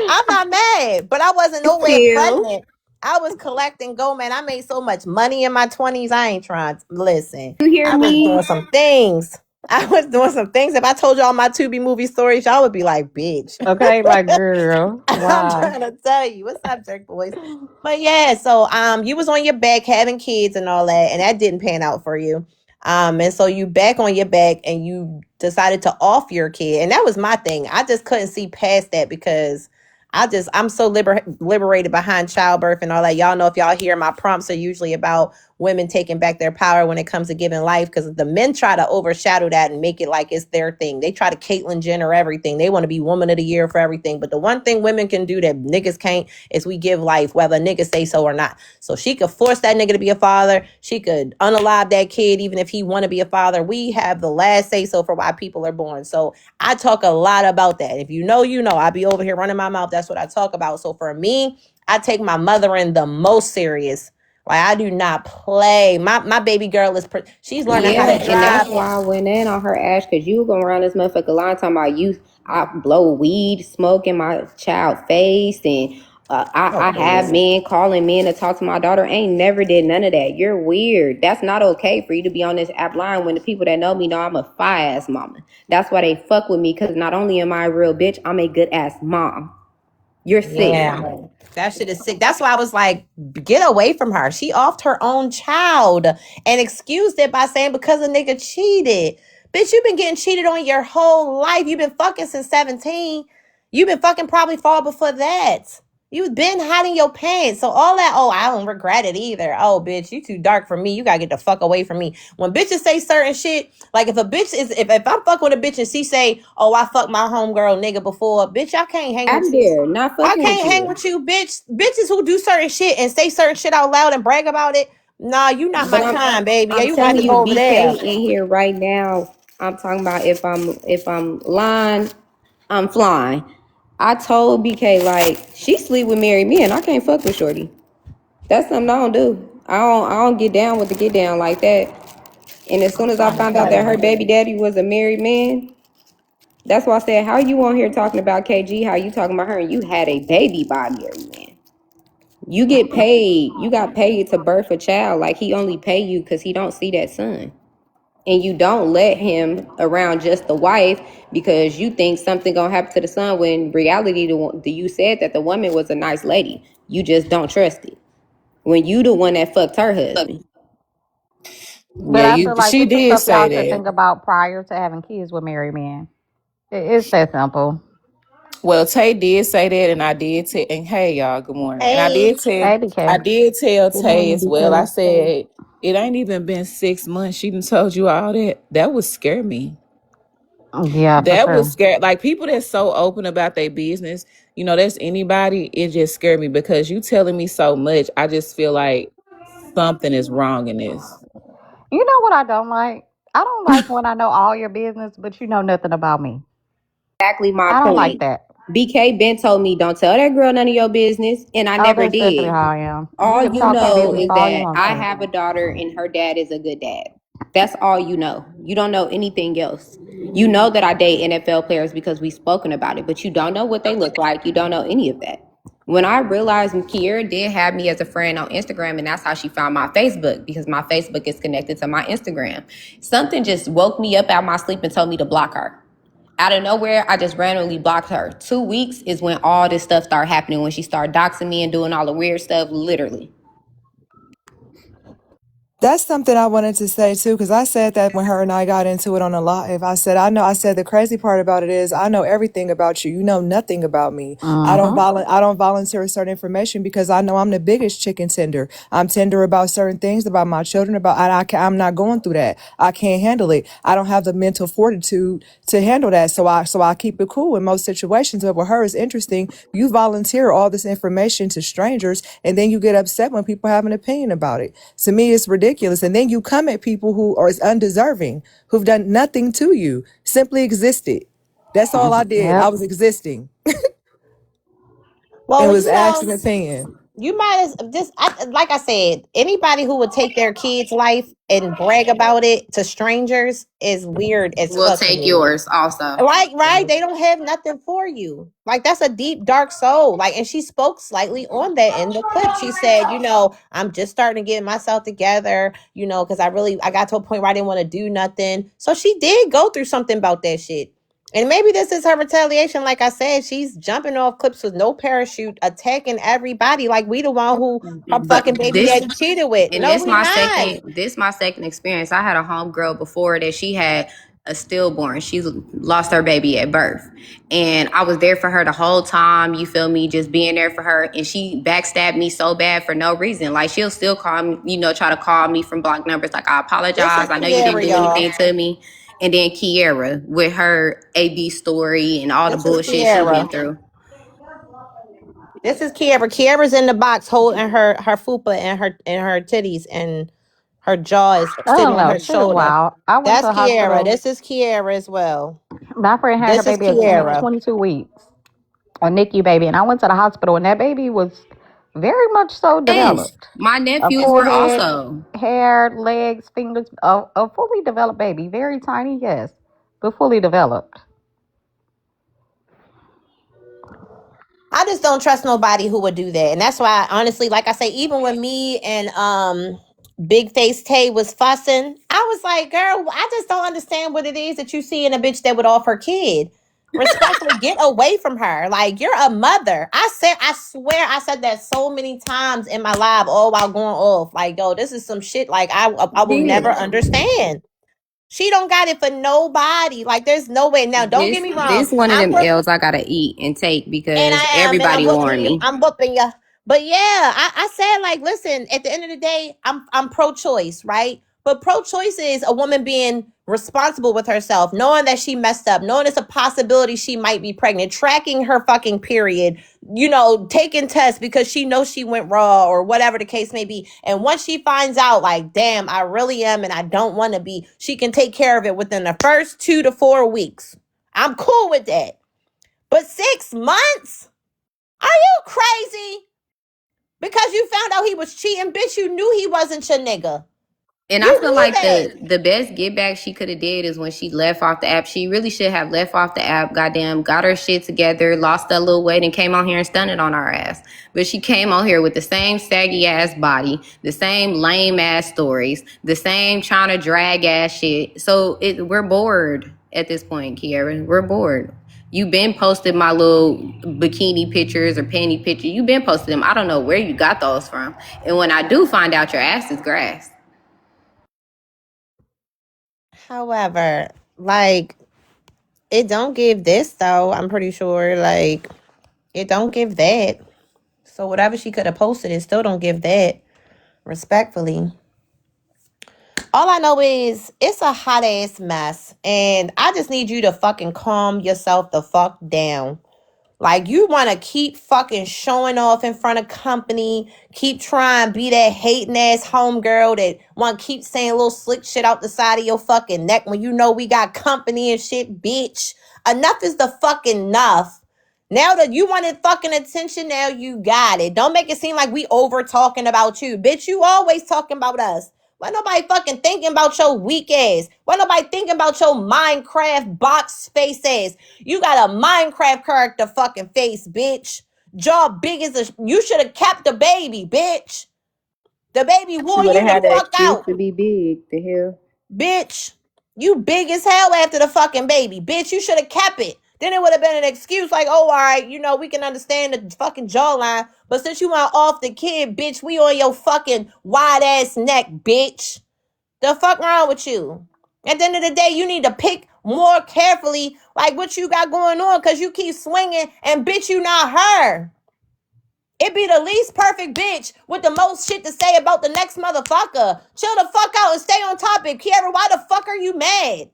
I'm not mad, but I wasn't nowhere Feel. pregnant. I was collecting gold, man. I made so much money in my 20s. I ain't trying to listen. You hear I was me? doing some things. I was doing some things. If I told y'all my Tubi movie stories, y'all would be like, bitch. Okay, like girl, I'm why? trying to tell you. What's up, jerk boys? But yeah, so you was on your back having kids and all that, and that didn't pan out for you. And so you back on your back and you decided to off your kid. And that was my thing. I just couldn't see past that because I'm so liberated behind childbirth and all that. Y'all know, if y'all hear, my prompts are usually about women taking back their power when it comes to giving life, because the men try to overshadow that and make it like it's their thing. They try to Caitlyn Jenner everything. They want to be woman of the year for everything. But the one thing women can do that niggas can't is we give life, whether a nigga say so or not. So she could force that nigga to be a father. She could unalive that kid even if he want to be a father. We have the last say so for why people are born. So I talk a lot about that. If you know, you know. I be over here running my mouth. That's what I talk about. So for me, I take my mothering the most serious. Like, I do not play. My baby girl is she's learning how to Yeah, and that's drive. why I went in on her ass, because you going around this motherfucker line talking about I blow weed smoke in my child face, and I have men calling men to talk to my daughter. Ain't never did none of that. You're weird. That's not okay for you to be on this app line when the people that know me know I'm a fire ass mama. That's why they fuck with me, because not only am I a real bitch, I'm a good ass mom. You're sick. Yeah. That shit is sick. That's why I was like, get away from her. She offed her own child and excused it by saying because a nigga cheated. Bitch, you've been getting cheated on your whole life. You've been fucking since 17. You've been fucking probably far before that. You've been hiding your pants. So all that, oh, I don't regret it either. Oh, bitch, you too dark for me. You gotta get the fuck away from me. When bitches say certain shit, like if a bitch is, if I'm fucking with a bitch and she say, oh, I fucked my homegirl nigga before, bitch, I can't hang with I'm you. there, not I fucking with can't hang you. with you, bitch. Bitches who do certain shit and say certain shit out loud and brag about it. Nah, you not my But kind, baby. Yeah, I'm you got telling to you, go over there. BK in here right now. I'm talking about if I'm lying, I'm flying. I told BK like she sleep with married men. I can't fuck with Shorty. That's something I don't do. I don't get down with the get down like that. And as soon as I found out that her baby daddy was a married man, that's why I said, how you on here talking about KG? How you talking about her and you had a baby by a married man? You get paid. You got paid to birth a child. Like, he only pay you because he don't see that son. And you don't let him around just the wife because you think something gonna happen to the son, when in reality you said that the woman was a nice lady. You just don't trust it. When you the one that fucked her husband. But Yeah, I feel like she this is did stuff say y'all should that. think about prior to having kids with married men. It's that simple. Well, Tay did say that, and I did tell. And hey, y'all, good morning. And Hey, Hey, BK. I did tell Good Tay morning, as well. I BK. said it ain't even been 6 months. She done told you all that. That would scare me. Yeah, for That would sure. scare, like, people that's so open about their business. You know, that's anybody. It just scared me because you telling me so much. I just feel like something is wrong in this. You know what I don't like? I don't like when I know all your business, but you know nothing about me. Exactly my I don't like point. that. BK Ben told me, don't tell that girl none of your business, and I Oh, never that's definitely did. how I am. You All can you talk your know business is all you that want I to. have a daughter and her dad is a good dad. That's all you know. You don't know anything else. You know that I date NFL players because we've spoken about it, but you don't know what they look like. You don't know any of that. When I realized Kiera did have me as a friend on Instagram, and that's how she found my Facebook, because my Facebook is connected to my Instagram. Something just woke me up out of my sleep and told me to block her. Out of nowhere, I just randomly blocked her. 2 weeks is when all this stuff started happening, when she started doxing me and doing all the weird stuff, literally. That's something I wanted to say too, because I said that when her and I got into it on a live. I said the crazy part about it is I know everything about you. You know nothing about me. Mm-hmm. I don't volunteer certain information because I know I'm the biggest chicken tender. I'm tender about certain things, about my children, I'm not going through that. I can't handle it. I don't have the mental fortitude to handle that. So I keep it cool in most situations. But with her, it's interesting. You volunteer all this information to strangers, and then you get upset when people have an opinion about it. To me, it's ridiculous. And then you come at people who are undeserving, who've done nothing to you, simply existed. That's all I did. I Yep. was existing and well, was you know, asking an opinion. You might as just like I said, anybody who would take their kid's life and brag about it to strangers is weird as We'll fuck to take me. yours also. Like, right? They don't have nothing for you. Like, that's a deep, dark soul. Like, and she spoke slightly on that in the clip. She said, I'm just starting to get myself together, because I got to a point where I didn't want to do nothing. So she did go through something about that shit. And maybe this is her retaliation. Like I said, she's jumping off clips with no parachute, attacking everybody. Like, we the one who her But fucking baby this daddy cheated with. and No, we not. this my second experience. I had a homegirl before that she had a stillborn. She lost her baby at birth. And I was there for her the whole time, you feel me, just being there for her. And she backstabbed me so bad for no reason. Like, she'll still call me, try to call me from block numbers. Like, I apologize. I know you didn't do anything to me. And then Kiera with her AB story and all the bullshit she been through. This is Kiera. Kiera's in the box holding her fupa and her titties, and her jaw is I sitting don't on know. her She was shoulder. wild. I went That's to the Kiera. hospital. This is Kiera as well. My friend had her This is baby at Kiera. 22 weeks. A NICU baby. And I went to the hospital and that baby was very much so Yes, developed. my A nephews full were head, also. hair, legs, fingers, a fully developed baby. Very tiny, yes, but fully developed. I just don't trust nobody who would do that. And that's why, honestly, like I say, even when me and Big Face Tay was fussing, I was like, girl, I just don't understand what it is that you see in a bitch that would off her kid. Respectfully, get away from her. Like, you're a mother. I swear I said that so many times in my live, all while going off. Like, yo, this is some shit like I will never understand. She don't got it for nobody. Like, there's no way. Now, don't get me wrong. This one of I'm them L's I gotta eat and take and because I am, and I'm everybody whooping warned you. me. I'm whooping you. But yeah, I said, like, listen, at the end of the day, I'm pro-choice, right? But pro-choice is a woman being responsible with herself, knowing that she messed up, knowing it's a possibility she might be pregnant, tracking her fucking period, taking tests because she knows she went raw or whatever the case may be. And once she finds out, like, damn, I really am and I don't want to be, she can take care of it within the first 2 to 4 weeks. I'm cool with that. But 6 months? Are you crazy? Because you found out he was cheating, bitch, you knew he wasn't your nigga. And I feel like the best get back she could have did is when she left off the app. She really should have left off the app, goddamn, got her shit together, lost that little weight, and came on here and stunted on our ass. But she came on here with the same saggy ass body, the same lame ass stories, the same trying to drag ass shit. So we're bored at this point, Kiera. We're bored. You been posted my little bikini pictures or panty pictures. You been posted them. I don't know where you got those from. And when I do find out, your ass is grass. However, like, it don't give this though. I'm pretty sure, like, it don't give that. So whatever she could have posted, it still don't give that. Respectfully. All I know is it's a hot ass mess. And I just need you to fucking calm yourself the fuck down. Like, you want to keep fucking showing off in front of company, keep trying to be that hating ass homegirl that want to keep saying little slick shit out the side of your fucking neck when you know we got company and shit, bitch. Enough is the fucking enough. Now that you wanted fucking attention, now you got it. Don't make it seem like we over talking about you. Bitch, you always talking about us. Why nobody fucking thinking about your weak ass? Why nobody thinking about your Minecraft box face ass? You got a Minecraft character fucking face, bitch. Jaw big as a... You should have kept the baby, bitch. The baby wore you the fuck out. To be big, the hell. Bitch, you big as hell after the fucking baby. Bitch, you should have kept it. Then it would have been an excuse like, oh, all right, we can understand the fucking jawline. But since you went off the kid, bitch, we on your fucking wide ass neck, bitch. The fuck wrong with you? At the end of the day, you need to pick more carefully like what you got going on because you keep swinging and bitch, you not her. It be the least perfect bitch with the most shit to say about the next motherfucker. Chill the fuck out and stay on topic. Kiera, why the fuck are you mad?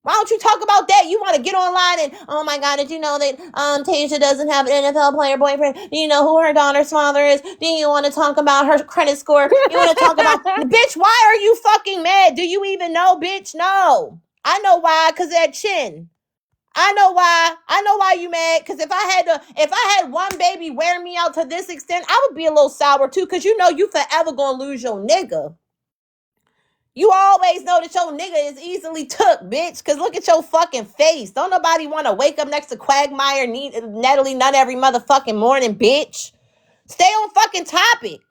Why don't you talk about that? You want to get online and, oh my God, did you know that Tasia doesn't have an NFL player boyfriend? Do you know who her daughter's father is? Do you want to talk about her credit score? You want to talk about, bitch, why are you fucking mad? Do you even know, bitch? No. I know why, because that chin. I know why. I know why you mad. Cause if I had one baby wear me out to this extent, I would be a little sour too. Cause you know you forever gonna lose your nigga. You always know that your nigga is easily took, bitch. Cause look at your fucking face. Don't nobody want to wake up next to Quagmire, Natalie Nunn every motherfucking morning, bitch. Stay on fucking topic.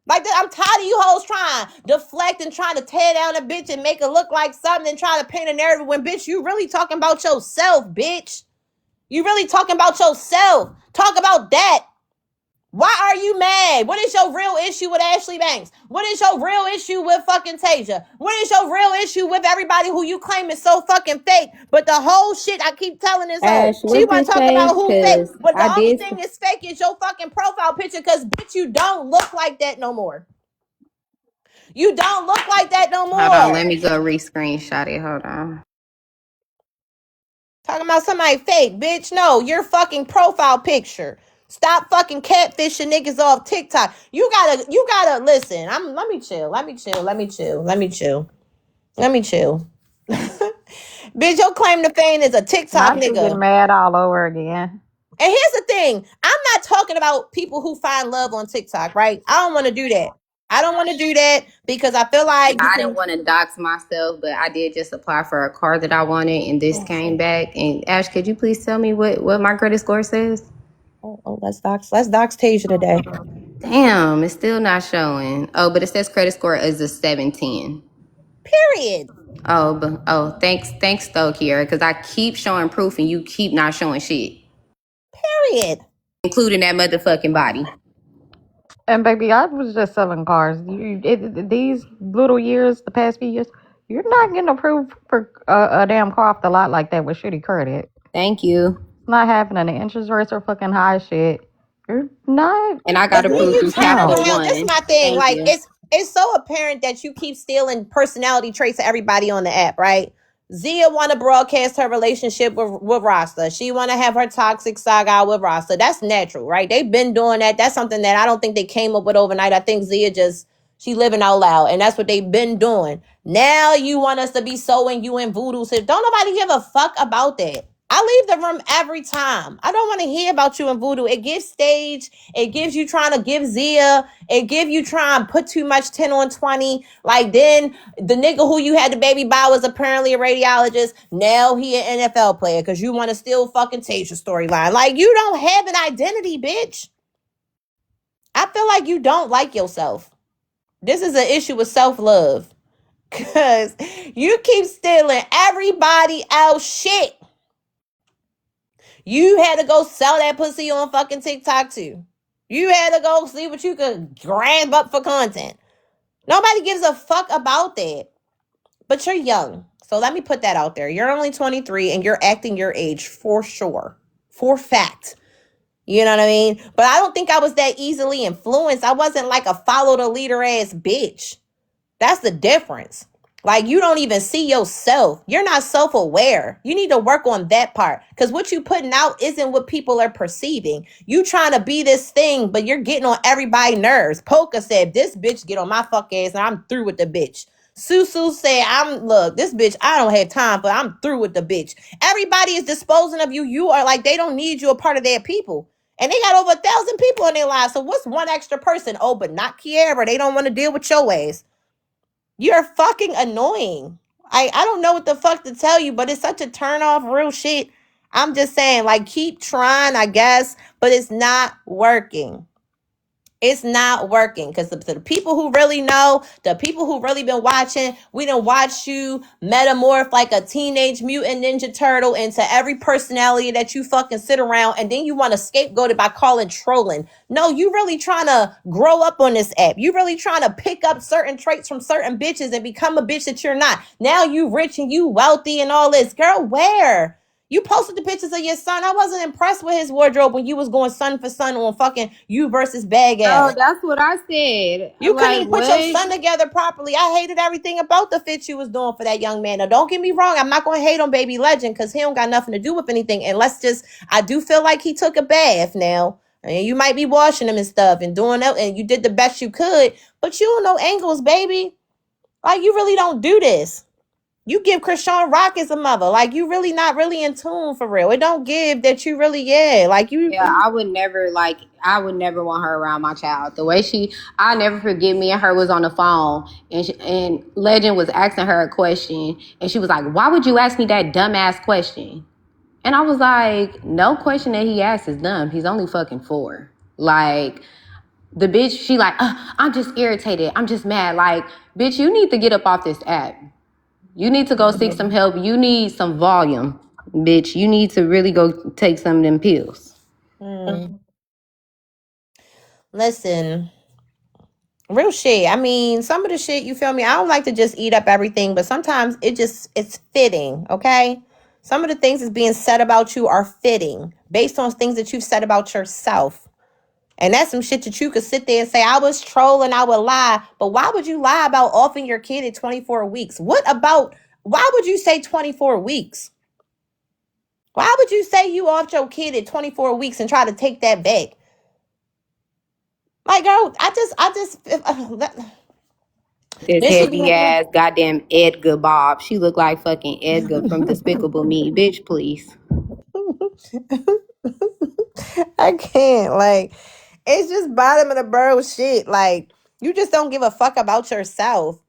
Like, I'm tired of you hoes trying to deflect and trying to tear down a bitch and make it look like something and trying to paint a narrative when, bitch, you really talking about yourself, bitch. You really talking about yourself. Talk about that. Why are you mad? What is your real issue with Ashley Banks? What is your real issue with fucking Tasia? What is your real issue with everybody who you claim is so fucking fake? But the whole shit I keep telling this hoe, Ash, she what want this to talk say? about who fake. Cause But the I only did. thing that's fake is your fucking profile picture because, bitch, you don't look like that no more. You don't look like that no Hold on, let more. me go re-screenshot it. Hold on. Talking about somebody fake, bitch. No, your fucking profile picture. Stop fucking catfishing niggas off TikTok. You gotta listen. Let me chill. Bitch, your claim to fame is a TikTok Not you nigga. getting mad all over again. And here's the thing. I'm not talking about people who find love on TikTok, right? I don't want to do that. I don't want to do that because I feel like you I can. didn't want to dox myself, but I did just apply for a car that I wanted, and this came back. And Ash, could you please tell me what my credit score says? Let's dox Tasia today. Damn, it's still not showing. Oh, but it says credit score is a 710. Period. Thanks though, Kiera, because I keep showing proof and you keep not showing shit, Period. including that motherfucking body. And baby, I was just selling cars. These little years, the past few years, you're not getting approved for a damn car off the lot like that with shitty credit. Thank you. It's not happening. The interest rates are fucking high shit. You're not. And I But got then approved you through turn Capital around. This is One. my thing. Thank Like you. it's so apparent that you keep stealing personality traits of everybody on the app, right? Zia want to broadcast her relationship with Rasta. She want to have her toxic saga with Rasta. That's natural, right? They've been doing that. That's something that I don't think they came up with overnight. I think Zia she living out loud, and that's what they've been doing. Now you want us to be sowing you in voodoo. So don't nobody give a fuck about that. I leave the room every time. I don't want to hear about you in voodoo. It gives stage. It gives you trying to give Zia. It give you trying to put too much 10 on 20. Like then the nigga who you had the baby by was apparently a radiologist. Now he an NFL player because you want to still fucking Tasia storyline. Like you don't have an identity, bitch. I feel like you don't like yourself. This is an issue with self-love. Cause you keep stealing everybody else shit. You had to go sell that pussy on fucking TikTok too. You had to go see what you could grab up for content. Nobody gives a fuck about that. But you're young. So let me put that out there. You're only 23 and you're acting your age for sure. For fact. You know what I mean? But I don't think I was that easily influenced. I wasn't like a follow the leader ass bitch. That's the difference. Like you don't even see yourself. You're not self-aware. You need to work on that part. Because what you putting out isn't what people are perceiving. You trying to be this thing, but you're getting on everybody's nerves. Polka said, this bitch get on my fuck ass and I'm through with the bitch. Susu said, this bitch, I don't have time for, I'm through with the bitch. Everybody is disposing of you. You are like, they don't need you a part of their people. And they got over 1,000 people in their lives. So what's one extra person? Oh, but not Kiara. They don't want to deal with your ass. You're fucking annoying. I don't know what the fuck to tell you, but it's such a turn off real shit. I'm just saying, like, keep trying, I guess, but it's not working. It's not working because the people who really know, the people who really been watching, we done watch you metamorph like a teenage mutant ninja turtle into every personality that you fucking sit around, and then you want to scapegoat it by calling trolling. No, you really trying to grow up on this app. You really trying to pick up certain traits from certain bitches and become a bitch that you're not. Now you rich and you wealthy and all this. Girl, where? You posted the pictures of your son. I wasn't impressed with his wardrobe when you was going son for son on fucking you versus Bag Al. Oh, that's what I said. You couldn't Like, even put your son together properly. I hated everything about the fit you was doing for that young man. Now, don't get me wrong. I'm not going to hate on Baby Legend because he don't got nothing to do with anything. And I do feel like he took a bath now. And you might be washing him and stuff and doing that. And you did the best you could. But you don't know angles, baby. Like, you really don't do this. You give Krishan Rock as a mother. Like, you really not really in tune for real. It don't give that you really, like you. Yeah, I would never want her around my child. The way I never forget, me and her was on the phone, and Legend was asking her a question, and she was like, "Why would you ask me that dumbass question?" And I was like, "No question that he asked is dumb. He's only fucking 4." Like, the bitch, she like, "I'm just irritated. I'm just mad." Like, bitch, you need to get up off this app. You need to go seek some help. You need some volume, bitch. You need to really go take some of them pills. Listen, real shit. I mean, some of the shit, you feel me? I don't like to just eat up everything, but sometimes it's fitting, okay? Some of the things that's being said about you are fitting based on things that you've said about yourself. And that's some shit that you could sit there and say, I was trolling, I would lie. But why would you lie about offing your kid at 24 weeks? Why would you say 24 weeks? Why would you say you offed your kid at 24 weeks and try to take that back? Like, girl, This heavy ass goddamn Edgar Bob. She looked like fucking Edgar from Despicable Me. Bitch, please. I can't. Like, it's just bottom of the barrel shit. Like, you just don't give a fuck about yourself.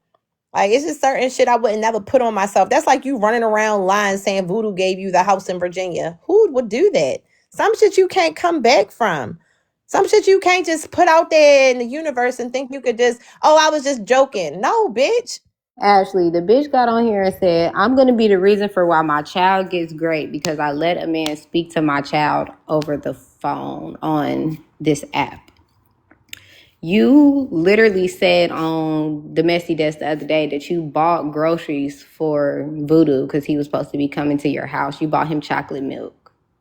Like, it's just certain shit I wouldn't never put on myself. That's like you running around lying saying Voodoo gave you the house in Virginia. Who would do that? Some shit you can't come back from. Some shit you can't just put out there in the universe and think you could just, I was just joking. No, bitch. Ashley, the bitch got on here and said, "I'm going to be the reason for why my child gets great because I let a man speak to my child over the phone on this app." You literally said on the Messy Desk the other day that you bought groceries for Voodoo because he was supposed to be coming to your house. You bought him chocolate milk.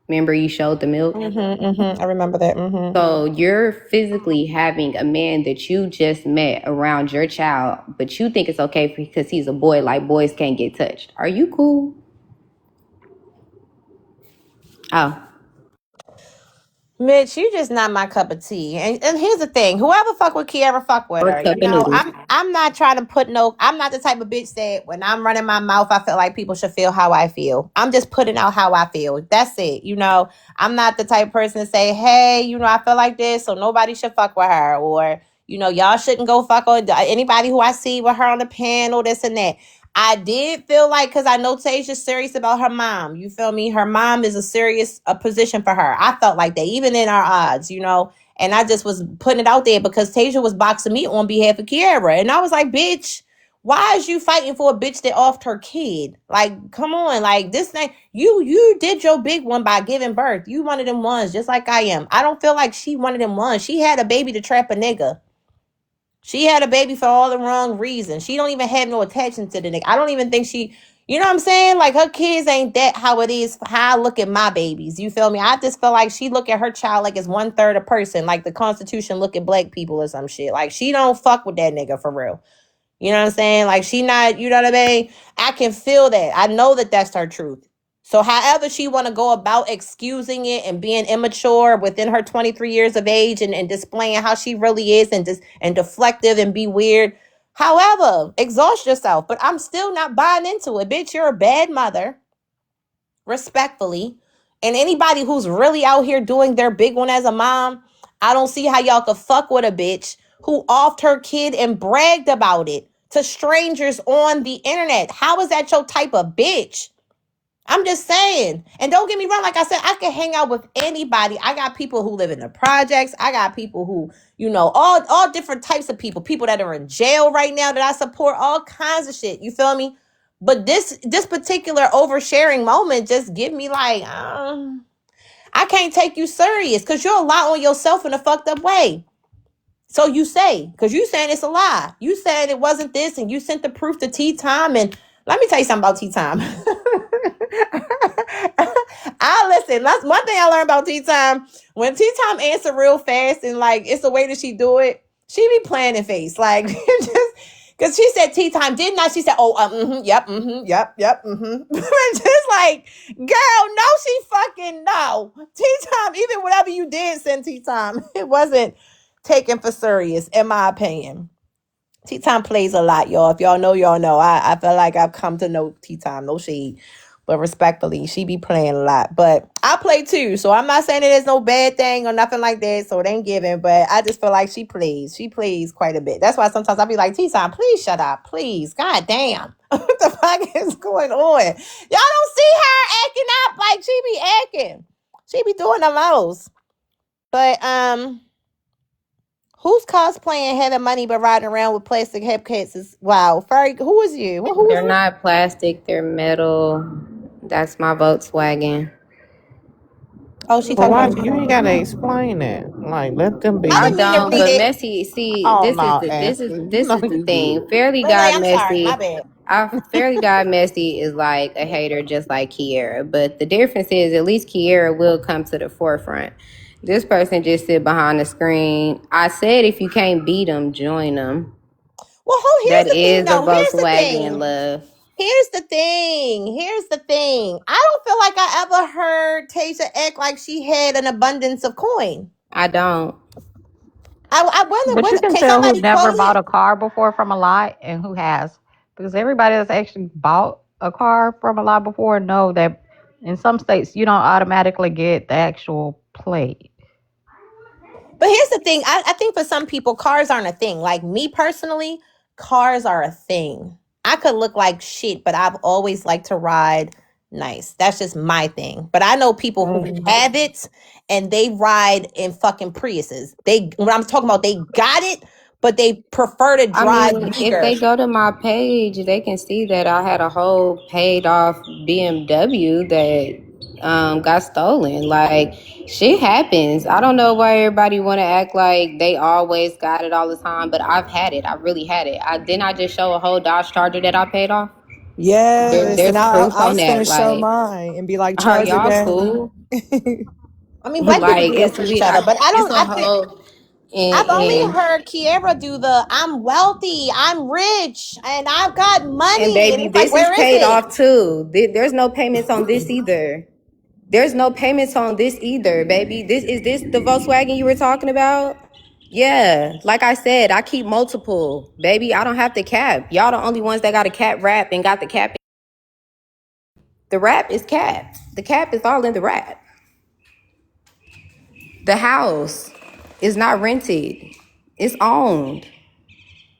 Remember you showed the milk? I remember that. So you're physically having a man that you just met around your child, but you think it's okay because he's a boy, like boys can't get touched. Are you cool? Oh. Mitch, you just not my cup of tea. And here's the thing: whoever fuck with Kiara, fuck with Or her. cup You of know, noodles. I'm not trying to put no. I'm not the type of bitch that when I'm running my mouth, I feel like people should feel how I feel. I'm just putting out how I feel. That's it. You know, I'm not the type of person to say, hey, you know, I feel like this, so nobody should fuck with her, or you know, y'all shouldn't go fuck with anybody who I see with her on the panel, this and that. I did feel like, because I know Tasia's serious about her mom. You feel me? Her mom is a serious position for her. I felt like that, even in our odds, you know. And I just was putting it out there because Tasia was boxing me on behalf of Kiara. And I was like, bitch, why is you fighting for a bitch that offed her kid? Like, come on. Like, this thing, you did your big one by giving birth. You one of them ones, just like I am. I don't feel like she one of them ones. She had a baby to trap a nigga. She had a baby for all the wrong reasons. She don't even have no attachment to the nigga. I don't even think she, you know what I'm saying? Like, her kids ain't that how it is, how I look at my babies. You feel me? I just feel like she look at her child like it's 1/3 a person, like the Constitution look at black people or some shit. Like, she don't fuck with that nigga for real. You know what I'm saying? Like, she not, you know what I mean? I can feel that. I know that that's her truth. So however she want to go about excusing it and being immature within her 23 years of age and displaying how she really is and deflective and be weird. However, exhaust yourself. But I'm still not buying into it. Bitch, you're a bad mother. Respectfully. And anybody who's really out here doing their big one as a mom, I don't see how y'all could fuck with a bitch who offed her kid and bragged about it to strangers on the internet. How is that your type of bitch? I'm just saying. And don't get me wrong. Like I said, I can hang out with anybody. I got people who live in the projects. I got people who, you know, all different types of people. People that are in jail right now that I support. All kinds of shit. You feel me? But this particular oversharing moment just give me like, I can't take you serious because you're a lie on yourself in a fucked up way. So you say, because you saying it's a lie. You saying it wasn't this and you sent the proof to Tea Time. And let me tell you something about Tea Time. Listen, that's one thing I learned about Tea Time. When Tea Time answer real fast and like it's the way that she do it, she be playing in face. Like, just because she said Tea Time, didn't I? She said, yep, yep. Just like, girl, no, she fucking no. Tea Time, even whatever you did send Tea Time, it wasn't taken for serious, in my opinion. Tea Time plays a lot, y'all. If y'all know, y'all know. I feel like I've come to know Tea Time. No shade. But respectfully, she be playing a lot. But I play too. So I'm not saying that there's no bad thing or nothing like that. So it ain't given. But I just feel like she plays. She plays quite a bit. That's why sometimes I'll be like, Tea Time, please shut up. Please. God damn. What the fuck is going on? Y'all don't see her acting up like she be acting. She be doing the most. But who's cosplaying having money but riding around with plastic hepcats is wow. Furry, who is you? Who They're is not plastic, they're metal. That's my Volkswagen. Oh, she But talking why about you ain't gotta explain it? Like, let them I be. I didn't mean to don't, read but it. Messy, see, Oh this is no, the this is Ashley, you this know is the you thing. good. Fairly Lele, God I'm sorry, my Messy. bad. Fairly God Messy is like a hater just like Kiera. But the difference is at least Kiera will come to the forefront. This person just sit behind the screen. I said if you can't beat them, join them. Well, here's That the thing is a though. Here's the Volkswagen, thing. love. Here's the thing. Here's the thing. I don't feel like I ever heard Tasia act like she had an abundance of coin. I don't. I wonder But you what can can tell who's somebody never quote bought it? a car before from a lot and who has. Because everybody that's actually bought a car from a lot before know that in some states you don't automatically get the actual plate. But here's the thing. I think for some people, cars aren't a thing. Like me personally, cars are a thing. I could look like shit, but I've always liked to ride nice. That's just my thing. But I know people who have it and they ride in fucking Priuses. When I'm talking about, they got it, but they prefer to I drive mean, if bigger. they go to my page, they can see that I had a whole paid off BMW that got stolen. Like, shit happens. I don't know why everybody want to act like they always got it all the time, but I've had it. I really had it. I just show a whole Dodge Charger that I paid off. Yes, and There's proof I on was finna that. show Like, mine and be like, are charger y'all daddy. cool? I mean, black people Like, do that it's for each we. other, but It's a I think whole I've only and heard Kiera do the I'm wealthy, I'm rich, and I've got and money. And baby, it's like, this is where is paid it? off too. There's no payments on this either. There's no payments on this either, baby. This the Volkswagen you were talking about? Yeah. Like I said, I keep multiple, baby. I don't have to cap. Y'all the only ones that got a cap wrap and got the cap. The wrap is cap. The cap is all in the wrap. The house is not rented. It's owned.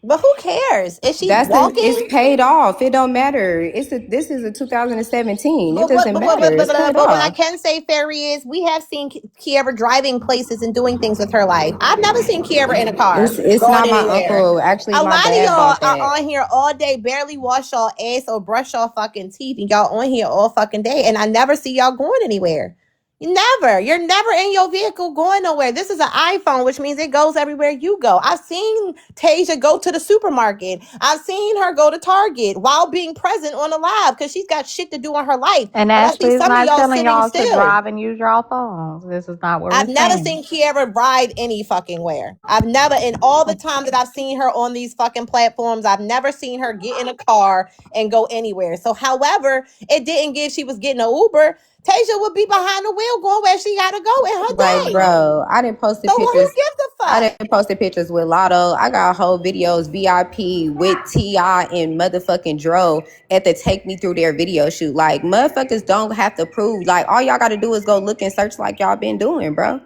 But who cares? Is she It's walking? paid off. It don't matter. This is a 2017. It doesn't matter. It's paid But what I off. can say, Fairy, is we have seen Kiera driving places and doing things with her life. I've never seen Kiera in a car It's going not my anywhere. uncle. Actually, A my lot of dad y'all bought are that. on here all day, barely wash y'all ass or brush y'all fucking teeth, and y'all on here all fucking day, and I never see y'all going anywhere. Never. You're never in your vehicle going nowhere. This is an iPhone, which means it goes everywhere you go. I've seen Tasia go to the supermarket. I've seen her go to Target while being present on the live because she's got shit to do in her life. And But I see Ashley is some of not y'all telling sitting y'all to still. drive and use your phones. This is not what we're I've never saying. seen Kiera ride any fucking where. I've never, in all the time that I've seen her on these fucking platforms, I've never seen her get in a car and go anywhere. So, however, it didn't give she was getting an Uber. Tasia would be behind the wheel going where she got to go in her Like, day. bro, I didn't post the So, well, who pictures. gives a I fuck? didn't post the pictures with Lotto. I got whole videos VIP with T.I. and motherfucking Dro at the Take Me Through Their video shoot. Like, motherfuckers don't have to prove. Like, all y'all got to do is go look and search like y'all been doing, bro.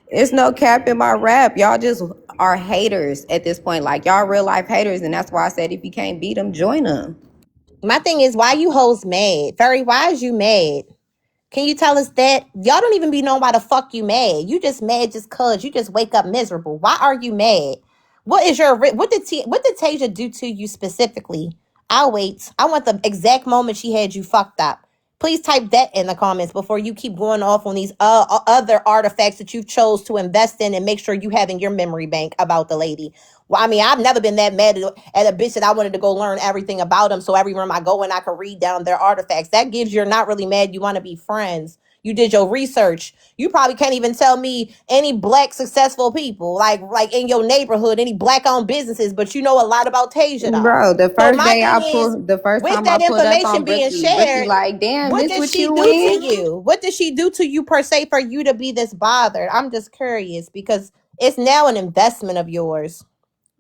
It's no cap in my rap. Y'all just are haters at this point. Like, y'all real life haters. And that's why I said if you can't beat them, join them. My thing is, why you hoes mad? Ferry, why is you mad? Can you tell us that? Y'all don't even be knowing why the fuck you mad. You just mad just cause you just wake up miserable. Why are you mad? What did Tasia do to you specifically? I'll wait. I want the exact moment she had you fucked up. Please type that in the comments before you keep going off on these other artifacts that you chose to invest in and make sure you have in your memory bank about the lady. Well, I mean, I've never been that mad at a bitch that I wanted to go learn everything about them. So every room I go in, I can read down their artifacts. That gives you're not really mad. You want to be friends. You did your research. You probably can't even tell me any black successful people like in your neighborhood, any black owned businesses, but you know a lot about Tasia though. Bro, So my thing is, the first with time I that pulled up information on being Brookie shared, like, damn, what this did what she you do to win? you? What did she do to you per se for you to be this bothered? I'm just curious because it's now an investment of yours.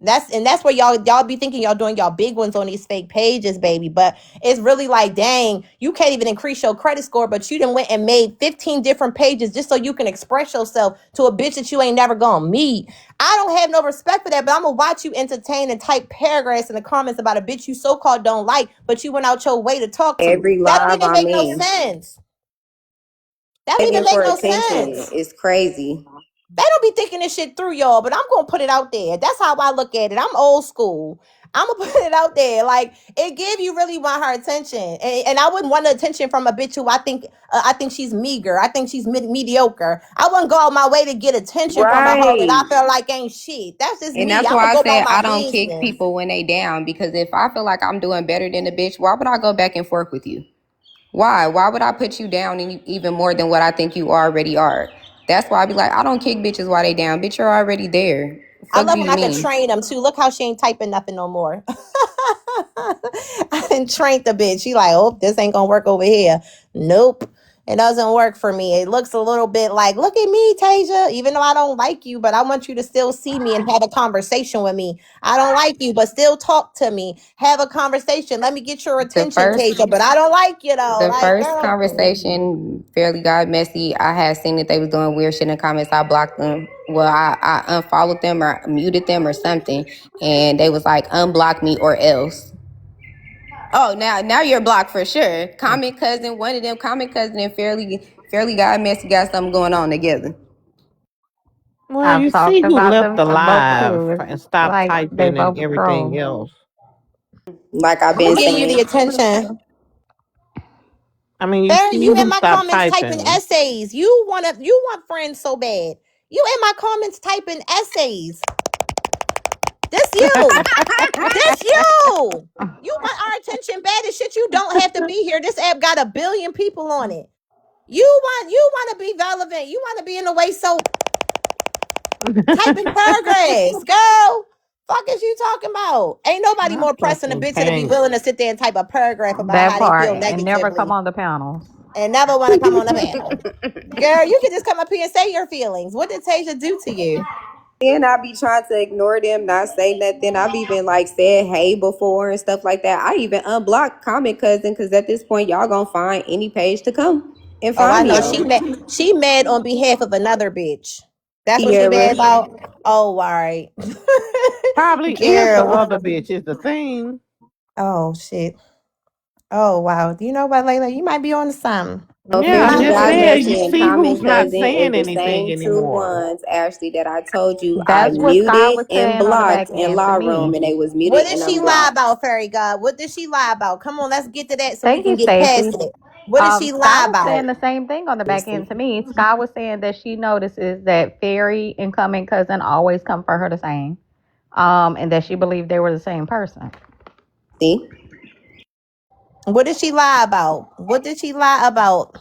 That's where y'all be thinking y'all doing y'all big ones on these fake pages, baby. But it's really like, dang, you can't even increase your credit score, but you done went and made 15 different pages just so you can express yourself to a bitch that you ain't never gonna meet. I don't have no respect for that, but I'm gonna watch you entertain and type paragraphs in the comments about a bitch you so-called don't like, but you went out your way to talk to. Every That don't live even I'm make no in, sense. That don't even begging make for no attention sense. is crazy. They don't be thinking this shit through, y'all, but I'm gonna put it out there. That's how I look at it. I'm old school. I'm gonna put it out there. Like, it give you really want her attention, and I wouldn't want the attention from a bitch who I think she's meager. I think she's mediocre. I wouldn't go out my way to get attention from a hoe that I Right. feel like ain't shit. That's just And me. that's I'm gonna why I go about said my I don't kick business. people when they down, because if I feel like I'm doing better than a bitch, why would I go back and forth with you? Why? Why would I put you down even more than what I think you already are? That's why I be like, I don't kick bitches while they down. Bitch, you're already there. I Fuck love do when you I can mean? train them too. Look how she ain't typing nothing no more. I didn't train the bitch. She like, oh, this ain't gonna work over here. Nope. It doesn't work for me. It looks a little bit like, look at me, Tasia. Even though I don't like you, but I want you to still see me and have a conversation with me. I don't like you, but still talk to me. Have a conversation. Let me get your The attention, first Tasia. But I don't like you though. the Like, first girl. conversation fairly got messy. I had seen that they was doing weird shit in the comments. I blocked them. Well, I unfollowed them or muted them or something. And they was like, unblock me or else. Oh, now you're blocked for sure. Common cousin, one of them, common cousin and fairly got messy, got something going on together. Well, I've you see talked who about left them the both live too. It's and stopped like they typing and both everything trolls. else. Like I've Who been give you the saying. attention? I mean, you Barry, see you who in my stopped comments typing typing. essays. You want friends so bad. You in my comments typing essays. This you. This you. You want our attention bad as shit. You don't have to be here. This app got 1 billion people on it. You want to be relevant. You want to be in the way. So typing paragraphs, girl. Fuck is you talking about? Ain't nobody I more pressing a fucking bitch that'll be can't. willing to sit there and type a paragraph about That how they part feel and never come negatively on the panels. and never want to come on the panel. Girl, you can just come up here and say your feelings. What did Tasia do to you? Then I be trying to ignore them, not say nothing. I've even like said hey before and stuff like that. I even unblocked comment cousin because at this point y'all gonna find any page to come and Oh, I find me know. on. She mad on behalf of another bitch. That's what she Kiara. mad about. Oh, all right. Probably is the Girl. other bitch is the thing. Oh shit. Oh wow. You know what, Layla? You might be on to something. So You Yeah, I might Fairly just be. Got said you Messy and see Common who's not Cousin is saying the anything same two anymore. ones, Ashley, that I told you I That's what Scott muted was and saying on the back blocked in end to Law Room, me. and they was What muted did and she lie unblocked. about, Fairy God? What did she lie about? Come on, let's get to that so we Thank can you, get past Stacy. it. What did she lie Scott was about? saying the same thing on the back end to me. Scott was saying that she notices that Fairy and Coming Cousin always come for her the same. And that she believed they were the same person. See? What did she lie about? What did she lie about?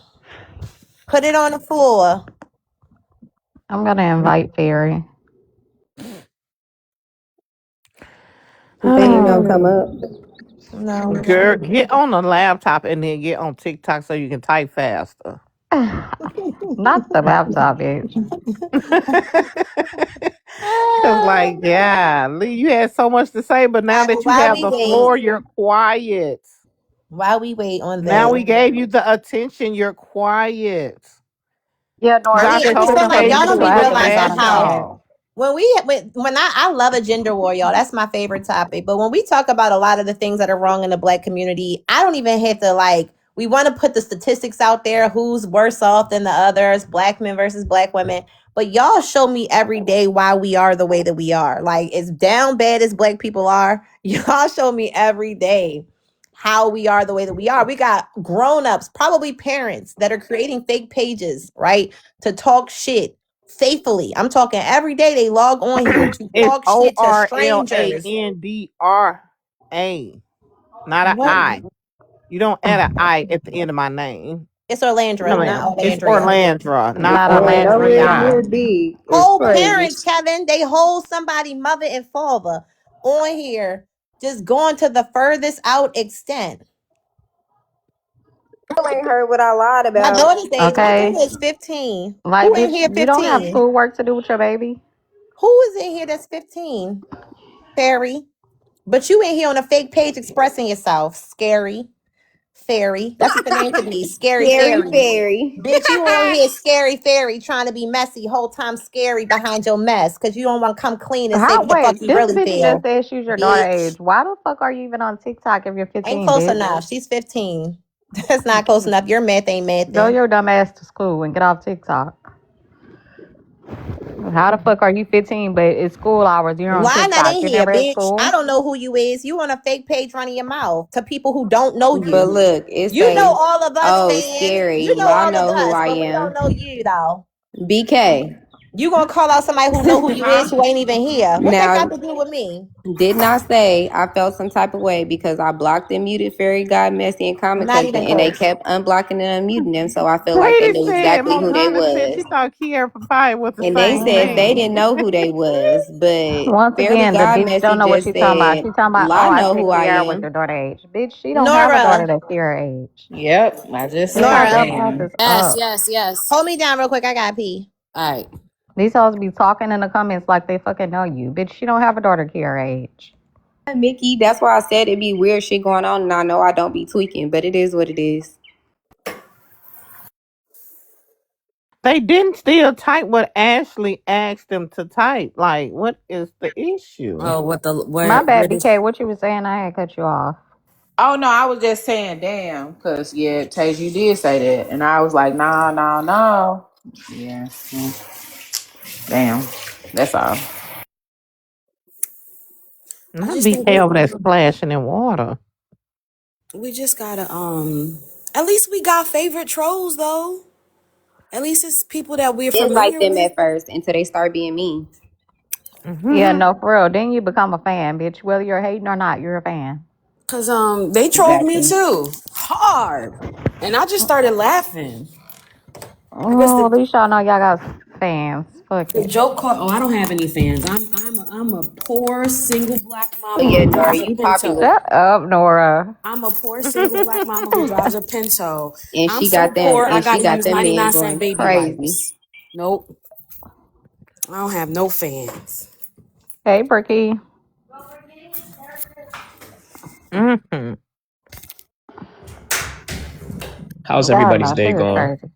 Put it on the floor. I'm gonna invite Fairy. You think you gonna come up? No. Girl, get on the laptop and then get on TikTok so you can type faster. Not the laptop, bitch. Cause like, yeah, Lee, you had so much to say, but now that you While have we the wait. floor, you're quiet. While we wait on Now we that. gave you the attention, you're quiet. Yeah, Cause Nora, I she I just said told feel some like other y'all Tasia don't to people be put the after we got realizing on the mask how off. stage. when I love a gender war, y'all. That's my favorite topic. But when we talk about a lot of the things that are wrong in the black community, I don't even have to like. We want to put the statistics out there. Who's worse off than the others? Black men versus black women. But y'all show me every day why we are the way that we are. Like as down bad as black people are, y'all show me every day how we are the way that we are. We got grown-ups, probably parents that are creating fake pages, right? To talk shit faithfully. I'm talking every day they log on here to It's talk shit to strangers. ORLANDRA, not an What? I. You don't add an I at the end of my name. It's I Orlandra, mean, not it's Orlandria. Orlandra, not Not a Boy, don't Orlandria. Landria. real big. It's Whole crazy. parents, Kevin, they hold somebody mother and father on here, just going to the furthest out extent. Still ain't heard what I lied My about. daughter's age, my Okay? daughter is 15. Like, Who in bitch, here you don't have 15? schoolwork to do with your baby? Who is in here that's 15? Fairy. But you in here on a fake page expressing yourself. Scary. Fairy. That's what the name could be. Scary Scary Fairy. fairy. Bitch, you on here scary fairy trying to be messy whole time scary behind your mess because you don't want to come clean and say what the fuck Wait, you this really bitch just feel. said she's your daughter Bitch. age. Why the fuck are you even on TikTok if you're Ain't 15, close bitch? enough. She's 15. That's not close enough. Your math ain't Go mathing. your dumb ass to school and get off TikTok. How the fuck are you 15 but it's school hours? You're on Why not TikTok. in You're here, never at bitch? I school? don't know who you is. You on a fake page running your mouth to people who don't know But you. look, it You know say, all of us, oh, fan. scary. You know Y'all all of know who us, I but we am. don't know you though. BK. You gonna call out somebody who know who you is who ain't even here. What that got Now, to do with me? did not say I felt some type of way because I blocked and muted Fairy God, Messy, and I'm Common not Cousin, even and they close. kept unblocking and unmuting them. So I feel like they Katie knew said, exactly who they Montana said she was. thought Kiera Papaya was the And they same said they name. didn't know who they was. But Once Fairly again, the God bitch don't Messy know what just she's talking about. said, She's talking about, oh, I I know said who I Kiara was am. your daughter age. Bitch, she don't have a daughter Nora, that's your age. Yep, I just Shut said your Nora, dumb ass damn. is Yes, up. yes, yes. hold me down real quick. I got pee. All right. These hoes be talking in the comments like they fucking know you. Bitch, she don't have a daughter Kiara age. Mickey, that's why I said it'd be weird shit going on, and I know I don't be tweaking, but it is what it is. They didn't still type what Ashley asked them to type. Like, what is the issue? Oh, what the My where bad, did BK. What you was saying, I had cut you off. Oh no, I was just saying damn, cause yeah, Tage, you did say that, and I was like, nah, nah, nah. Yeah, damn. That's all. I Not just think BK over there splashing in water. we just gotta at least we got favorite trolls though. At least it's people that we're Didn't like familiar them with. at first until they start being mean. Yeah, Mhm. no, for real. Then you become a fan, bitch. Whether you're hating or not, you're a fan. Cause they trolled me Exactly. too. Hard. And I just started laughing. I guess Oh, at least y'all know y'all got fans. Fuck the it. joke caught. Oh, I don't have any fans. I'm a poor single black Oh mama yeah, who Nora, drives a you Pinto. popular. Shut up, Nora. I'm a poor single black mama who drives a Pinto. And I'm she so got them poor I and she gotta got use them men 99-cent going baby crazy. wipes. Nope. I don't have no fans. Hey, Bricky. Mhm. How's God, everybody's no, day shit is going? crazy.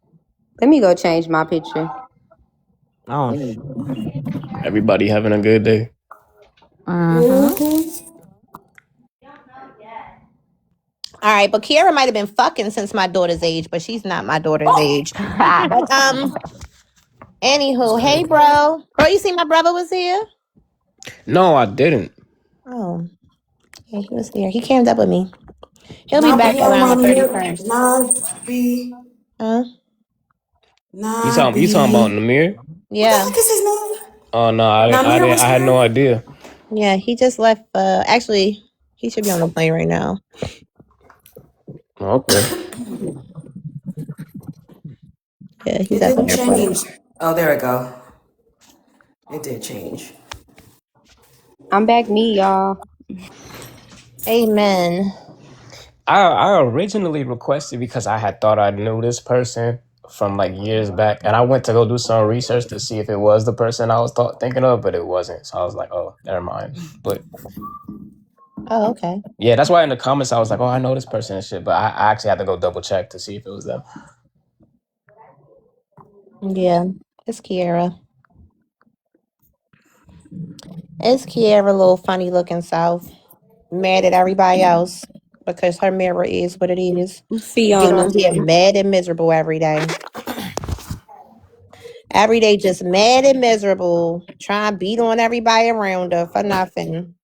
Let me go change my picture. Oh, Everybody having a good day? Mm-hmm. Mm-hmm. All right, but Kiara might have been fucking since my daughter's age, but she's not my daughter's age. But anywho, hey bro. Bro, you see my brother was here? No, I didn't. Oh, yeah, he was here. He came up with me. He'll be Nah, but back he on around my the mirror. 31st. Huh? You talking about in Nabi. the mirror? What the Yeah. heck is his name? Oh no, Namir I was had here. no idea. Yeah, he just left actually he should be on the plane right now. Okay. Yeah, he's It at the didn't airport. change. Oh, there we go. It did change. I'm back me, y'all. Amen. I originally requested because I had thought I knew this person from like years back, and I went to go do some research to see if it was the person I was thinking of, but it wasn't. So I was like, oh, never mind. But Oh, okay. yeah, that's why in the comments I was like, oh, I know this person and shit, but I actually had to go double check to see if it was them. Yeah. It's Kiara. It's Kiara, little funny looking south. Mad at everybody else because her mirror is what it is. Get on Fiona. here mad and miserable every day. Every day just mad and miserable. Trying to beat on everybody around her for nothing.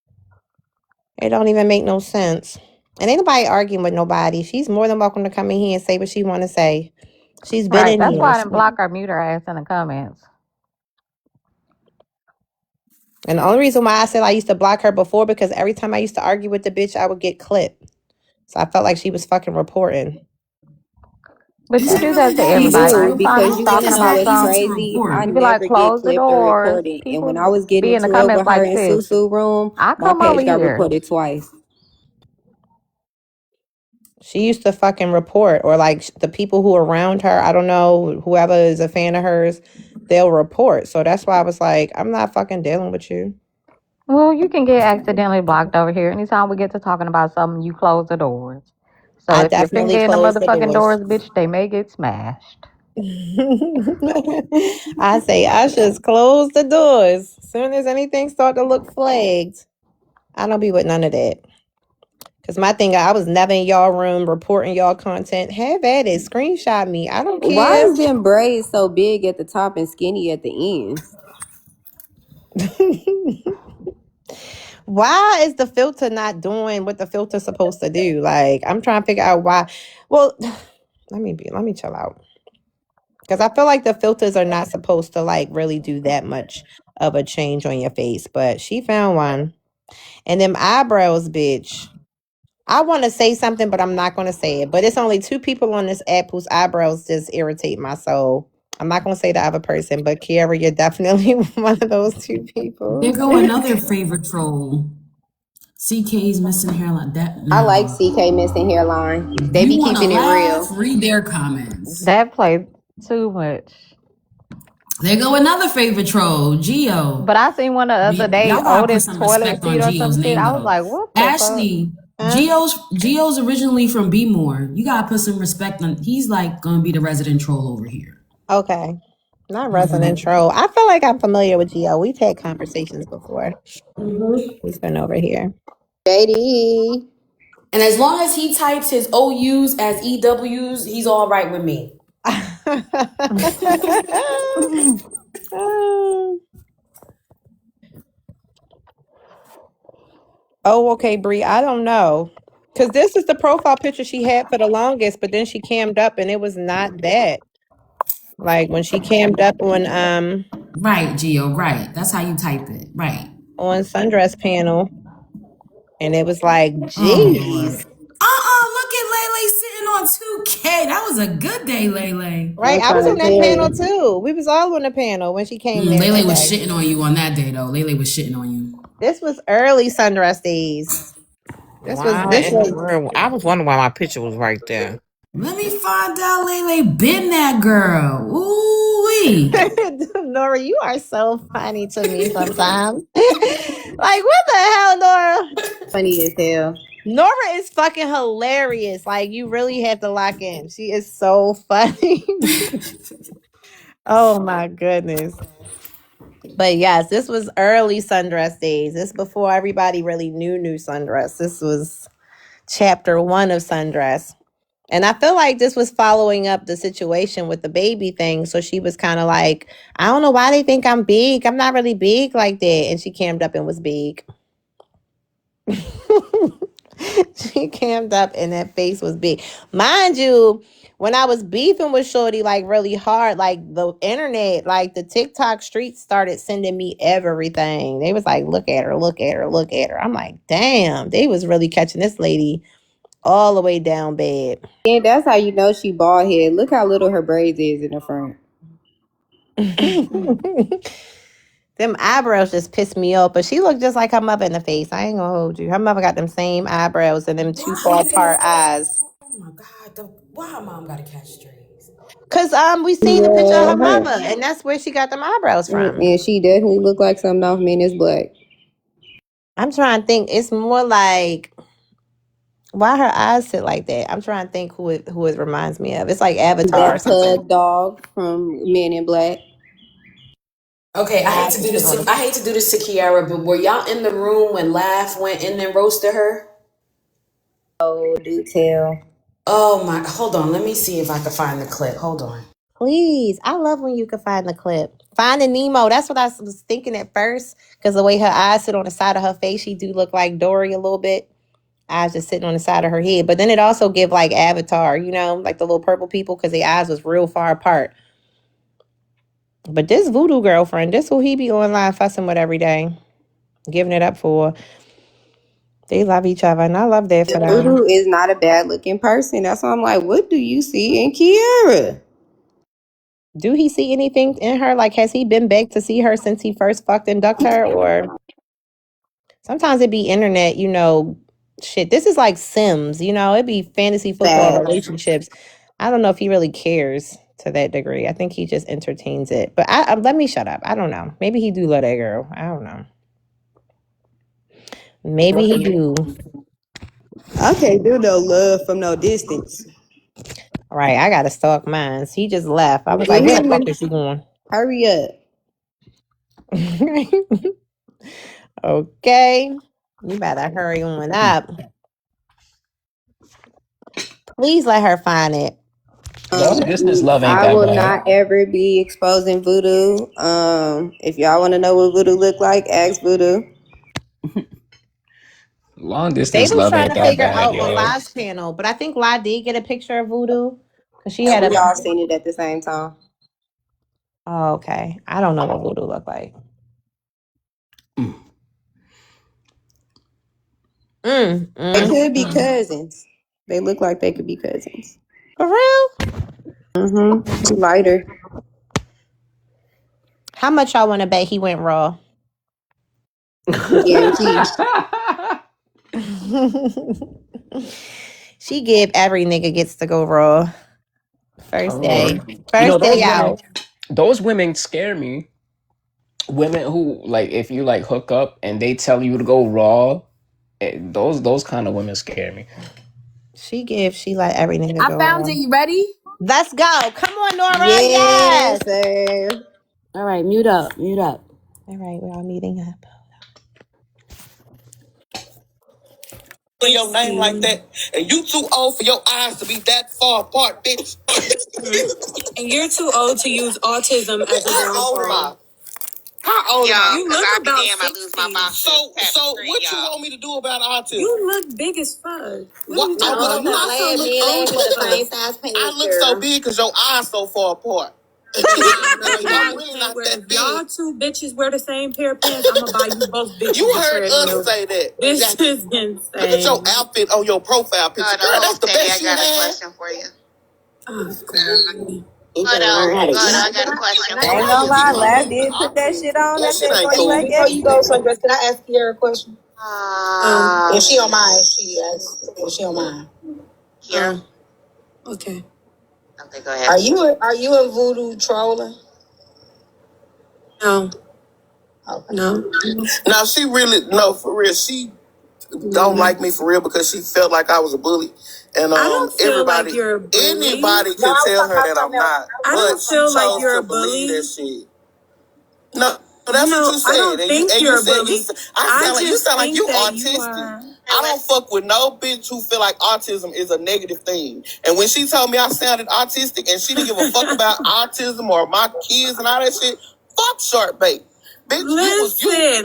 It don't even make no sense. And ain't nobody arguing with nobody. She's more than welcome to come in here and say what she want to say. She's been Right. in That's here. why I didn't block or mute her ass in the comments. And the only reason why I said I used to block her before because every time I used to argue with the bitch, I would get clipped. So I felt like she was fucking reporting. But Is you it do really that to that She easy everybody. to Now do you find report? I me because don't you think talking wanna it's know that about what's easy something. to crazy? I report. You be like, never get close the clipped or doors. reported. And when People I was getting be in the into it comments with her like, in sis, Susu room, I my come over page got here. reported twice. She used to fucking report, or like the people who are around her, I don't know, whoever is a fan of hers, they'll report. So that's why I was like, I'm not fucking dealing with you. Well, you can get accidentally blocked over here. Anytime we get to talking about something, you close the doors. So I if your definitely finger in the closed the motherfucking doors. doors, bitch, they may get smashed. I say I just close the doors. Soon as anything start to look flagged, I don't be with none of that. Cause my thing, I was never in y'all room reporting y'all content. Have at it. Screenshot me. I don't Why care. is them braids so big at the top and skinny at the ends? Why is the filter not doing what the filter's supposed to do? Like, I'm trying to figure out why. Well, let me chill out. Because I feel like the filters are not supposed to like really do that much of a change on your face. But she found one. And them eyebrows, bitch. I want to say something, but I'm not going to say it. But it's only 2 people on this app whose eyebrows just irritate my soul. I'm not going to say the other person, but Kiara, you're definitely one of those 2 people. There go another favorite troll. CK's missing hairline. That I like no. CK missing hairline. They You be want to keeping it laugh? real. Read their comments. That played too much. There go another favorite troll, Geo. But I seen one the other day, Y'all gotta put Otis some toilet respect seat on or some Geo's shit. name I was though. like, what the fuck? Ashley, Huh? Geo's originally from B More. You gotta put some respect on. He's like gonna be the resident troll over here. Okay. Not resident troll. I feel like I'm familiar with Gio. We've had conversations before. He's been over here. JD. And as long as he types his OUs as EWs, he's all right with me. Oh, okay, Bree. I don't know. Because this is the profile picture she had for the longest, but then she cammed up and it was not that. Like when she cammed up Right, Geo, right. That's how you type it. Right. on Sundress Panel. And it was like, Oh geez. Lord. Look at Lele sitting on 2K. That was a good day, Lele. Right? I'm I was trying on to that tell panel you. too. We was all on the panel when she came there Lele that was day. shitting on you on that day though. Lele was shitting on you. This was early Sundress days. Why This in the was world? I was wondering why my picture was right there. Let me find out Lele been that girl. Ooh-wee. Nora, you are so funny to me sometimes. Like, what the hell, Nora? Funny as hell. Nora is fucking hilarious. Like, you really have to lock in. She is so funny. Oh my goodness. But yes, this was early Sundress days. This before everybody really knew Sundress. This was chapter 1 of Sundress. And I feel like this was following up the situation with the baby thing. So she was kind of like, I don't know why they think I'm big. I'm not really big like that. And she cammed up and was big. She cammed up and that face was big. Mind you, when I was beefing with Shorty like really hard, like the internet, like the TikTok streets started sending me everything. They was like, look at her, look at her, look at her. I'm like, damn, they was really catching this lady all the way down bad. And that's how you know she bald head. Look how little her braids is in the front. Them eyebrows just pissed me off, but she looked just like her mother in the face. I ain't gonna hold you. Her mother got them same eyebrows and them 2 far apart eyes. Oh my God. Why her mom gotta catch strays? Cause we seen the picture of her mother, and that's where she got them eyebrows from. And she definitely looked like something off Men is Black. I'm trying to think. It's more like why her eyes sit like that. I'm trying to think who it reminds me of. It's like Avatar or That something. pug dog from Men in Black. Okay, I hate to do this. I hate to do this to Kiara, but were y'all in the room when Laugh went in and roasted her? Oh, do tell. Oh my! Hold on. Let me see if I can find the clip. Hold on. Please, I love when you can find the clip. Finding Nemo. That's what I was thinking at first, because the way her eyes sit on the side of her face, she do look like Dory a little bit. Eyes just sitting on the side of her head. But then it also give like Avatar, you know, like the little purple people, because their eyes was real far apart. But this voodoo girlfriend, this who he be online fussing with every day, giving it up for. They love each other, and I love that for them. Voodoo is not a bad looking person. That's why I'm like, what do you see in Kiara? Do he see anything in her? Like, has he been back to see her since he first fucked and ducked her? Or sometimes it be internet, you know, shit. This is like Sims, you know, it be fantasy football relationships. I don't know if he really cares to that degree. I think he just entertains it. But I let me shut up. I don't know. Maybe he do love that girl. I don't know. Maybe he do. I can't do no love from no distance. All right, I gotta stalk mine. He just left. I was like, where the fuck is he going? Hurry up. Okay. You better hurry on up. Please let her find it. Long distance love ain't I that will bad. not ever be exposing voodoo. If y'all want to know what voodoo look like, ask voodoo. Long They distance was love trying ain't to that figure bad, out on yo. Live's channel, but I think Live did get a picture of Voodoo because she And had we a. all seen it at the same time. Oh, okay. I don't know what Voodoo look like. They could be cousins. They look like they could be cousins. For real? She lighter. How much y'all want to bet he went raw? Guaranteed. She give every nigga gets to go raw. First day. You know, First day out. those women scare me. Women who like if you like hook up and they tell you to go raw, those kind of women scare me. She let every nigga I go found raw. it. You ready? Let's go. Come on, Nora. Yes, Yes. sir. All right, mute up. All right, we're all meeting up. Your name like that, and you too old for your eyes to be that far apart, bitch. And you're too old to use autism as a downfall. How old am I? You look about 60. So what you want me to do about autism? You look big as fuck. What? You also look old as fuck. I look so big because your eyes so far apart. I'm really not that If big. y'all two bitches wear the same pair of pants, I'm gonna buy you both bitches. You heard us say that. This is insane. Look at your outfit on your profile picture. Girl, that's the best you had. I got a question for you. Oh, God. Hold on, I got a question. I ain't gonna lie, Lab did put that shit on That at shit that ain't point cool. blank Before you go, exit. Sundress, can I ask you a question? If she don't mind, if she don't mind. Here. Okay. Okay, go ahead. Are you in voodoo trolling? No. Okay. No. No, she really for real. She don't like me for real because she felt like I was a bully. And I don't feel everybody, like you're a bully. anybody can tell her that I'm not. I don't feel like you're a bully. That shit. No, that's what you said. I don't think you're a bully. You sound like you autistic. I don't fuck with no bitch who feel like autism is a negative thing. And when she told me I sounded autistic and she didn't give a fuck about autism or my kids and all that shit, fuck short bait. Bitch,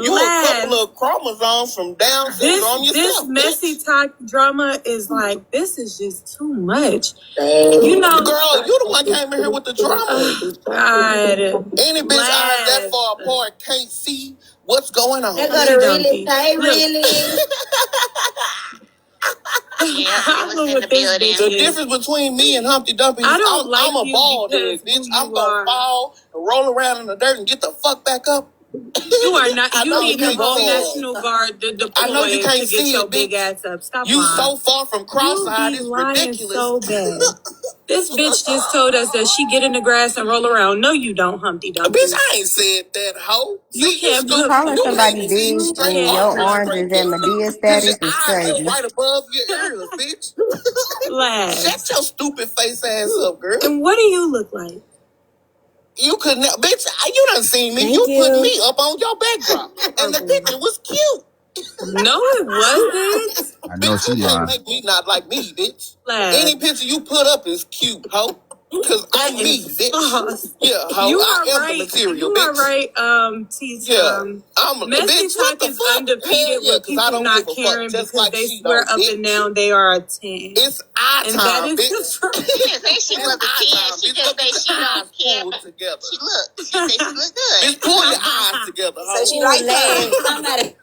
you a couple of chromosomes from Down syndrome yourself. This messy talk drama is like, this is just too much. You know, girl, you the one came in here with the drama. God. Any bitch eyes that far apart can't see what's going on. They're gonna really say, really? The difference between me and Humpty Dumpty is I'm a bald head, bitch. I'm gonna fall and roll around in the dirt and get the fuck back up. You are not. You need the whole National Guard to deploy I know you can't to get see your it, big bitch. ass up. Stop You lying. so far from cross-eyed, it's lying ridiculous. so bad. This bitch just told us that she get in the grass and roll around. No, you don't, Humpty Dumpty. Bitch, I ain't said that, hoe. You can't be calling somebody big and your orange is at Medea status is crazy. Right above your ears, bitch. Shut your stupid face ass up, girl. And what do you look like? You could not, bitch. You done seen me. You put me up on your backdrop, and the picture was cute. No, it wasn't. I know she You can't lying. make me not like me, bitch. Any picture you put up is cute, hoe. Cause I'm me, bitch. Yeah, hoe. I am the material, bitch. You are right, Messy Talk is undefeated with people not caring because they swear up and down they are a 10. It's our and time, that is bitch. She didn't say she was a 10. She just said she don't care. She said she looked good. Bitch, pull your eyes together, hoe. So she like legs. Somebody.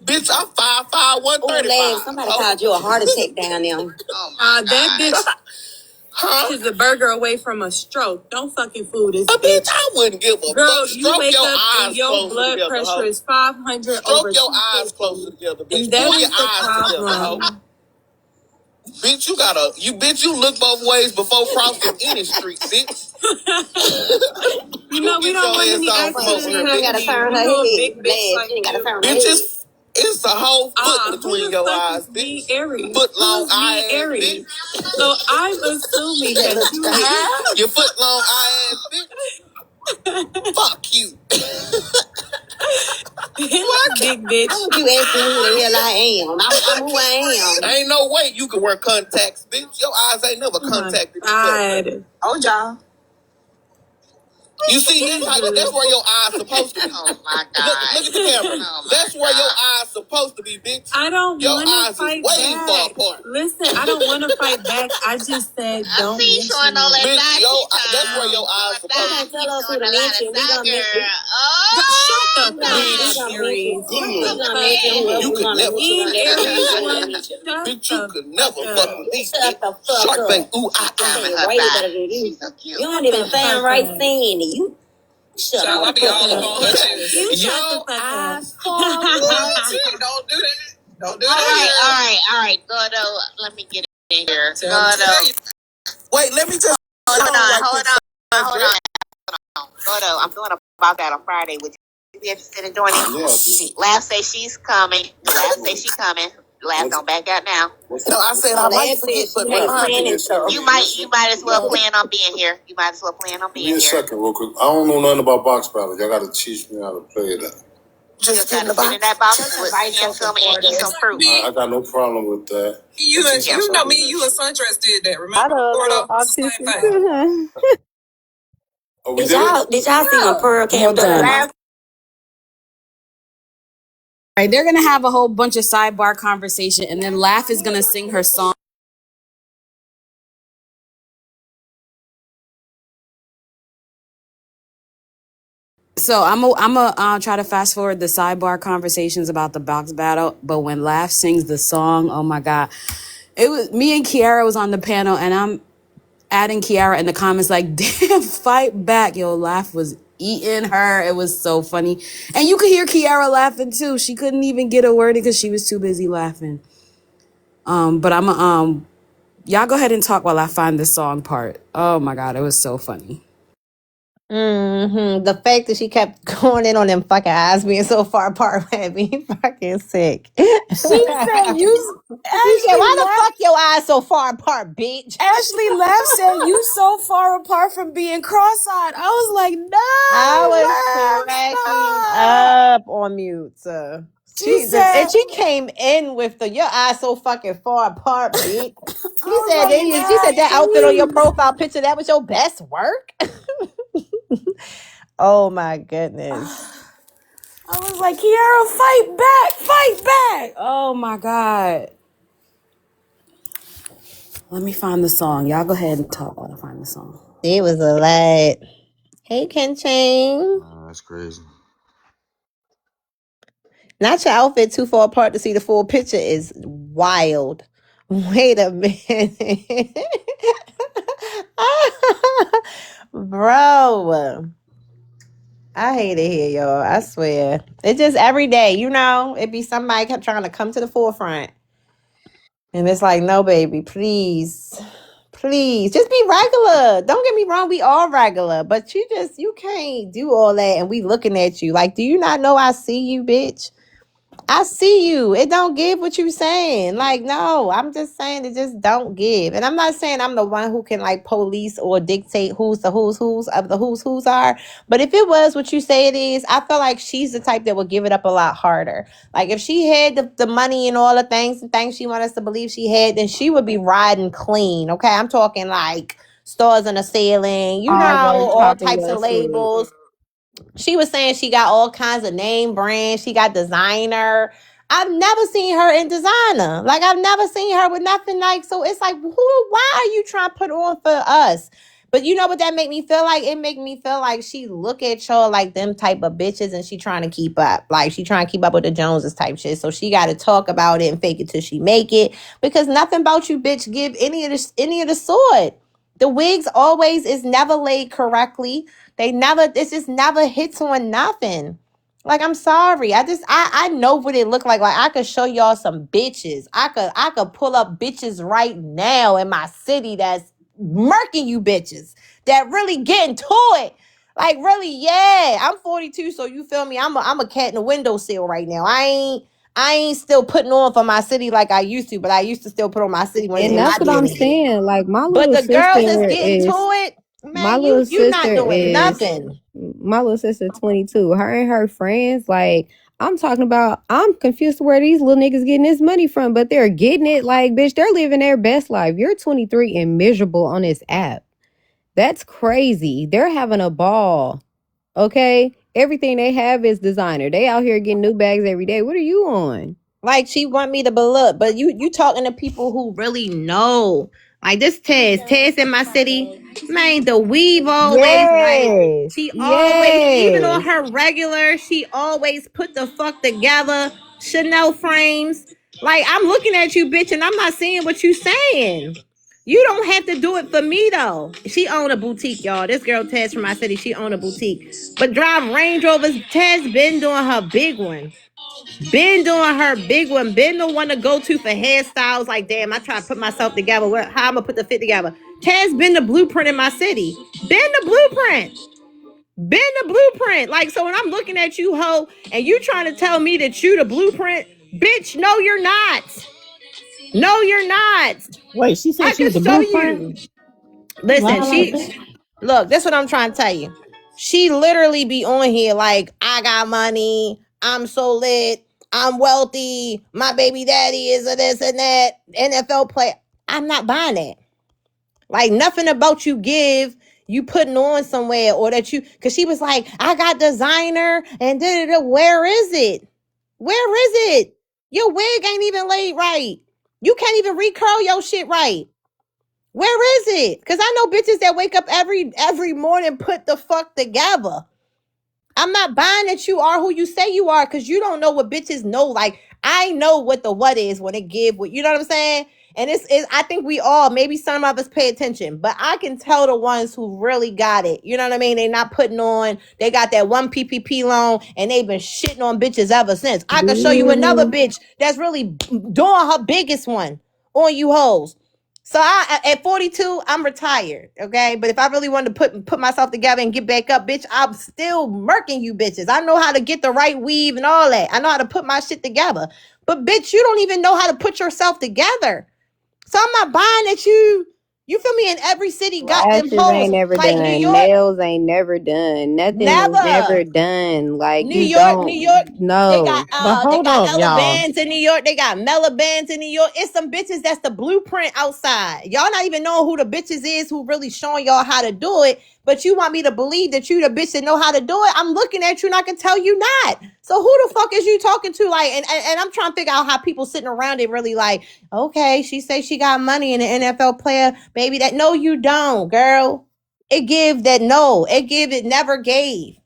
Bitch, I'm 5'5", 135. Somebody called you a heart attack down there. That bitch is a burger away from a stroke. Don't fucking fool this bitch. I wouldn't give a fuck. Girl, you Stroke wake your up eyes and your blood together, pressure hoe. is 500 Stroke over your 250. eyes closer together, bitch. And that Pull is your the eyes together, hoe. problem. Bitch, you look both ways before crossing any street, bitch. You know, we don't want any accidents happening. You know, a big bitch like you. Bitches, It's a whole foot between your eyes, bitch. Foot long eye ass bitch. So I'm assuming that you your foot long eye ass bitch. Fuck you. What? Big bitch. How would you ask me who the hell I am? I'm who I am. Ain't no way you can wear contacts, bitch. Your eyes ain't never contacted each other. Oh, y'all. You see, that's where your eyes supposed to be. Oh my God! Look at the camera. Oh that's where your eyes supposed to be, bitch. I don't. Your eyes is way far apart. Listen, I don't want to fight back. I just said don't. See, showing all that bitch, that's where your eyes supposed to be. Tell us who to mention. We gonna mention. Shut the fuck up, Aries. You could never. Bitch, you could never fuck with these. Shut the fuck up. Shark think, ooh, I way better than you. She's so cute. You don't even sound right saying it. You shut up. I'll be all along her chest. You shut the fuck up. Don't do that. Don't do that. All right. Gordo, let me get in here. Gordo. Wait, let me just hold on. Gordo, I'm doing a about that on Friday. Would you be interested in doing it? Yeah. Laugh say she's coming. Laugh say she's coming. Laugh don't back out now. No, I said I might forget, but you might as well plan on being here. You might as well plan on being here. Give me a second, real quick. I don't know nothing about box battle. Y'all got to teach me how to play that. Just get in the box. In that box with some and eat some fruit. I got no problem with that. You know me. You and Suntress did that. Remember? Did y'all see when Pearl came done? Right, they're gonna have a whole bunch of sidebar conversation, and then Laugh is gonna sing her song. So I'm a try to fast forward the sidebar conversations about the box battle, but when Laugh sings the song, oh my God, it was me and Kiara was on the panel, and I'm adding Kiara in the comments like, damn, fight back. Yo, Laugh was eating her. It was so funny. And you could hear Kiara laughing too. She couldn't even get a word in because she was too busy laughing. But y'all go ahead and talk while I find the song part. Oh my God, it was so funny. The fact that she kept going in on them fucking eyes being so far apart had me fucking sick. She said, why the fuck your eyes so far apart, bitch? Ashley Laugh said, you so far apart from being cross-eyed. I was like, no. I was cracking up on mute. She said, and she came in with your eyes so fucking far apart, bitch. She said that outfit on your profile picture, that was your best work. Oh my goodness. I was like, Kiara, fight back. Oh my God. Let me find the song. Y'all go ahead and talk while I find the song. It was a lot. Hey, Ken Chang. That's crazy. Not your outfit too far apart to see the full picture is wild. Wait a minute. Bro. I hate it here, y'all. I swear. It's just every day, it be somebody kept trying to come to the forefront. And it's like, no, baby, please, just be regular. Don't get me wrong, we all regular, but you can't do all that and we looking at you. Like, do you not know I see you, bitch? I see you. It don't give what you saying. Like, no, I'm just saying it just don't give. And I'm not saying I'm the one who can like police or dictate who's the who's of the who's are. But if it was what you say it is, I feel like she's the type that would give it up a lot harder. Like if she had the money and all the things she wants us to believe she had, then she would be riding clean. Okay, I'm talking like stars on the ceiling, all types of labels. She was saying she got all kinds of name brands. She got designer. I've never seen her in designer. Like, I've never seen her with nothing like, so it's like, why are you trying to put on for us? But you know what that make me feel like? It make me feel like she look at y'all like them type of bitches and she trying to keep up. Like, she trying to keep up with the Joneses type shit. So she got to talk about it and fake it till she make it. Because nothing about you, bitch, give any of the sort. The wigs always is never laid correctly. This just never hits on nothing. Like, I'm sorry. I know what it look like. Like, I could show y'all some bitches. I could pull up bitches right now in my city that's murking you bitches. That really getting to it. Like, really, yeah. I'm 42, so you feel me? I'm a cat in a windowsill right now. I I ain't still putting on for my city like I used to, but I used to still put on my city when it's And in my that's what I'm DNA. saying. Like But the girls that's getting to it, man, you not doing nothing. my little sister 22. Her and her friends, like I'm talking about, I'm confused to where these little niggas getting this money from, but they're getting it. Like, bitch, they're living their best life. You're 23 and miserable on this app. That's crazy. They're having a ball. Okay? Everything they have is designer. They out here getting new bags every day. What are you on? Like she want me to look, but you talking to people who really know. Like this Tez in my city, man, the weave always like Yes. she always, even on Yes. her regular, she always put the fuck together. Chanel frames. Like I'm looking at you, bitch, and I'm not seeing what you saying. You don't have to do it for me though. She own a boutique, y'all. This girl Tez from my city, she own a boutique. But drive Range Rovers. Tez been doing her big one. Been doing her big one. Been the one to go to for hairstyles. Like, damn, I try to put myself together. How I'm gonna put the fit together. Taz been the blueprint in my city. Been the blueprint. Been the blueprint. Like, so when I'm looking at you, ho, and you trying to tell me that you the blueprint, bitch, no, you're not. No, you're not. Wait, she said I she can was the show blueprint? you. Listen, Lying like that? look, that's what I'm trying to tell you. She literally be on here like, I got money, I'm so lit, I'm wealthy, my baby daddy is a this and that, NFL player. I'm not buying that. Like nothing about you give you putting on somewhere or that you, cause she was like, I got designer and da-da-da. Where is it? Where is it? Your wig ain't even laid right. You can't even recurl your shit right. Where is it? Because I know bitches that wake up every morning, put the fuck together. I'm not buying that you are who you say you are because you don't know what bitches know. Like, I know what the what is when it give what, you know what I'm saying? And I think we all, maybe some of us pay attention, but I can tell the ones who really got it. You know what I mean? They not putting on, they got that one PPP loan and they've been shitting on bitches ever since. I can show you another bitch that's really doing her biggest one on you hoes. So at 42, I'm retired, okay? But if I really wanted to put myself together and get back up, bitch, I'm still murking you bitches. I know how to get the right weave and all that. I know how to put my shit together. But bitch, you don't even know how to put yourself together. So I'm not buying that you feel me, in every city got them Lashes hoes. ain't never Like New done. York, Nails ain't never done. Nothing is never. never done. Like New you York, don't New York. know. But They hold got up, Ella y'all. Bands in New York. They got Mela Bands in New York. It's some bitches that's the blueprint outside. Y'all not even knowing who the bitches is who really showing y'all how to do it. But you want me to believe that you the bitch that know how to do it? I'm looking at you and I can tell you not. So who the fuck is you talking to? Like, and I'm trying to figure out how people sitting around it really like, okay, she say she got money in an NFL player, baby. That no, you don't, girl. It give that no. It give it never gave.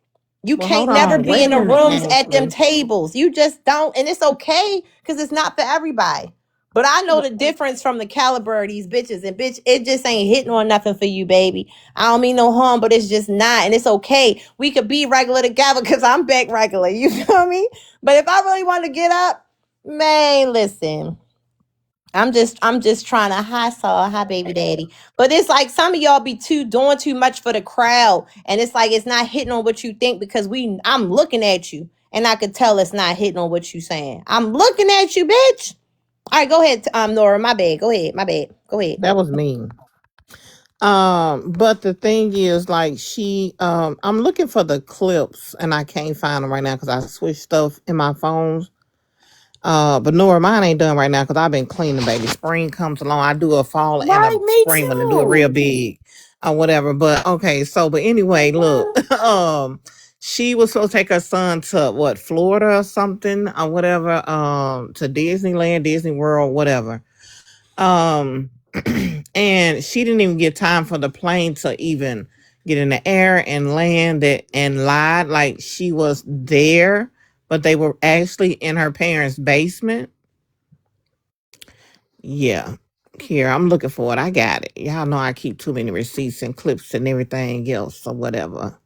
You Well, hold can't never on. be Wait a in the minute, rooms at them Ashley. tables. You just don't. And it's okay because it's not for everybody. But I know the difference from the caliber of these bitches. And bitch, it just ain't hitting on nothing for you, baby. I don't mean no harm, but it's just not. And it's okay. We could be regular together because I'm back regular. You feel me? But if I really want to get up, man, listen. I'm just trying to hi baby daddy. But it's like some of y'all be doing too much for the crowd. And it's like it's not hitting on what you think because I'm looking at you and I could tell it's not hitting on what you saying. I'm looking at you, bitch. All right, go ahead, Nora. My bad. Go ahead. My bad. Go ahead. That was mean. But the thing is, like, I'm looking for the clips and I can't find them right now because I switched stuff in my phones. But Nora, mine ain't done right now because I've been cleaning, baby. Spring comes along, I do a fall and a Right, me spring one to do it real too. big or whatever. But okay, but anyway, look, she was supposed to take her son to what, Florida or something or whatever, to Disneyland, Disney World, whatever. And she didn't even get time for the plane to even get in the air and land it, and lied like she was there, but they were actually in her parents' basement. Yeah. Here, I'm looking for it. I got it. Y'all know I keep too many receipts and clips and everything else or whatever.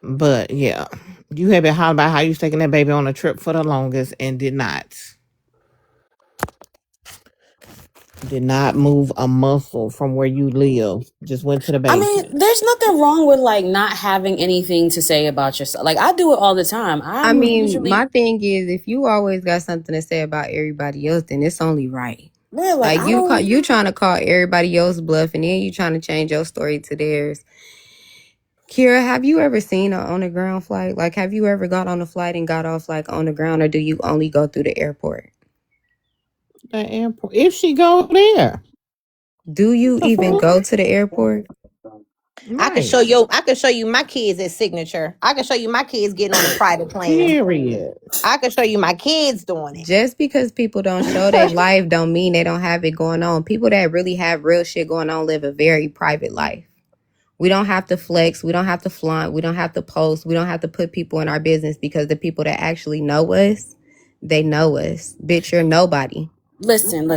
But yeah, you have been hollering about how you was taking that baby on a trip for the longest and did not. Did not move a muscle from where you live. Just went to the I basement. mean, there's nothing wrong with like not having anything to say about yourself. Like I do it all the time. I mean, my thing is, if you always got something to say about everybody else, then it's only right. Yeah, like you trying to call everybody else bluff, and then you trying to change your story to theirs. Kira, have you ever seen an on the ground flight? Like, have you ever got on a flight and got off like on the ground, or do you only go through the airport? The airport. If she go there, do you even go to the airport? I can show you. I can show you my kids at Signature. I can show you my kids getting on a private plane. Period. I can show you my kids doing it. Just because people don't show their life don't mean they don't have it going on. People that really have real shit going on live a very private life. We don't have to flex. We don't have to flaunt. We don't have to post. We don't have to put people in our business, because the people that actually know us, they know us. Bitch, you're nobody. Listen.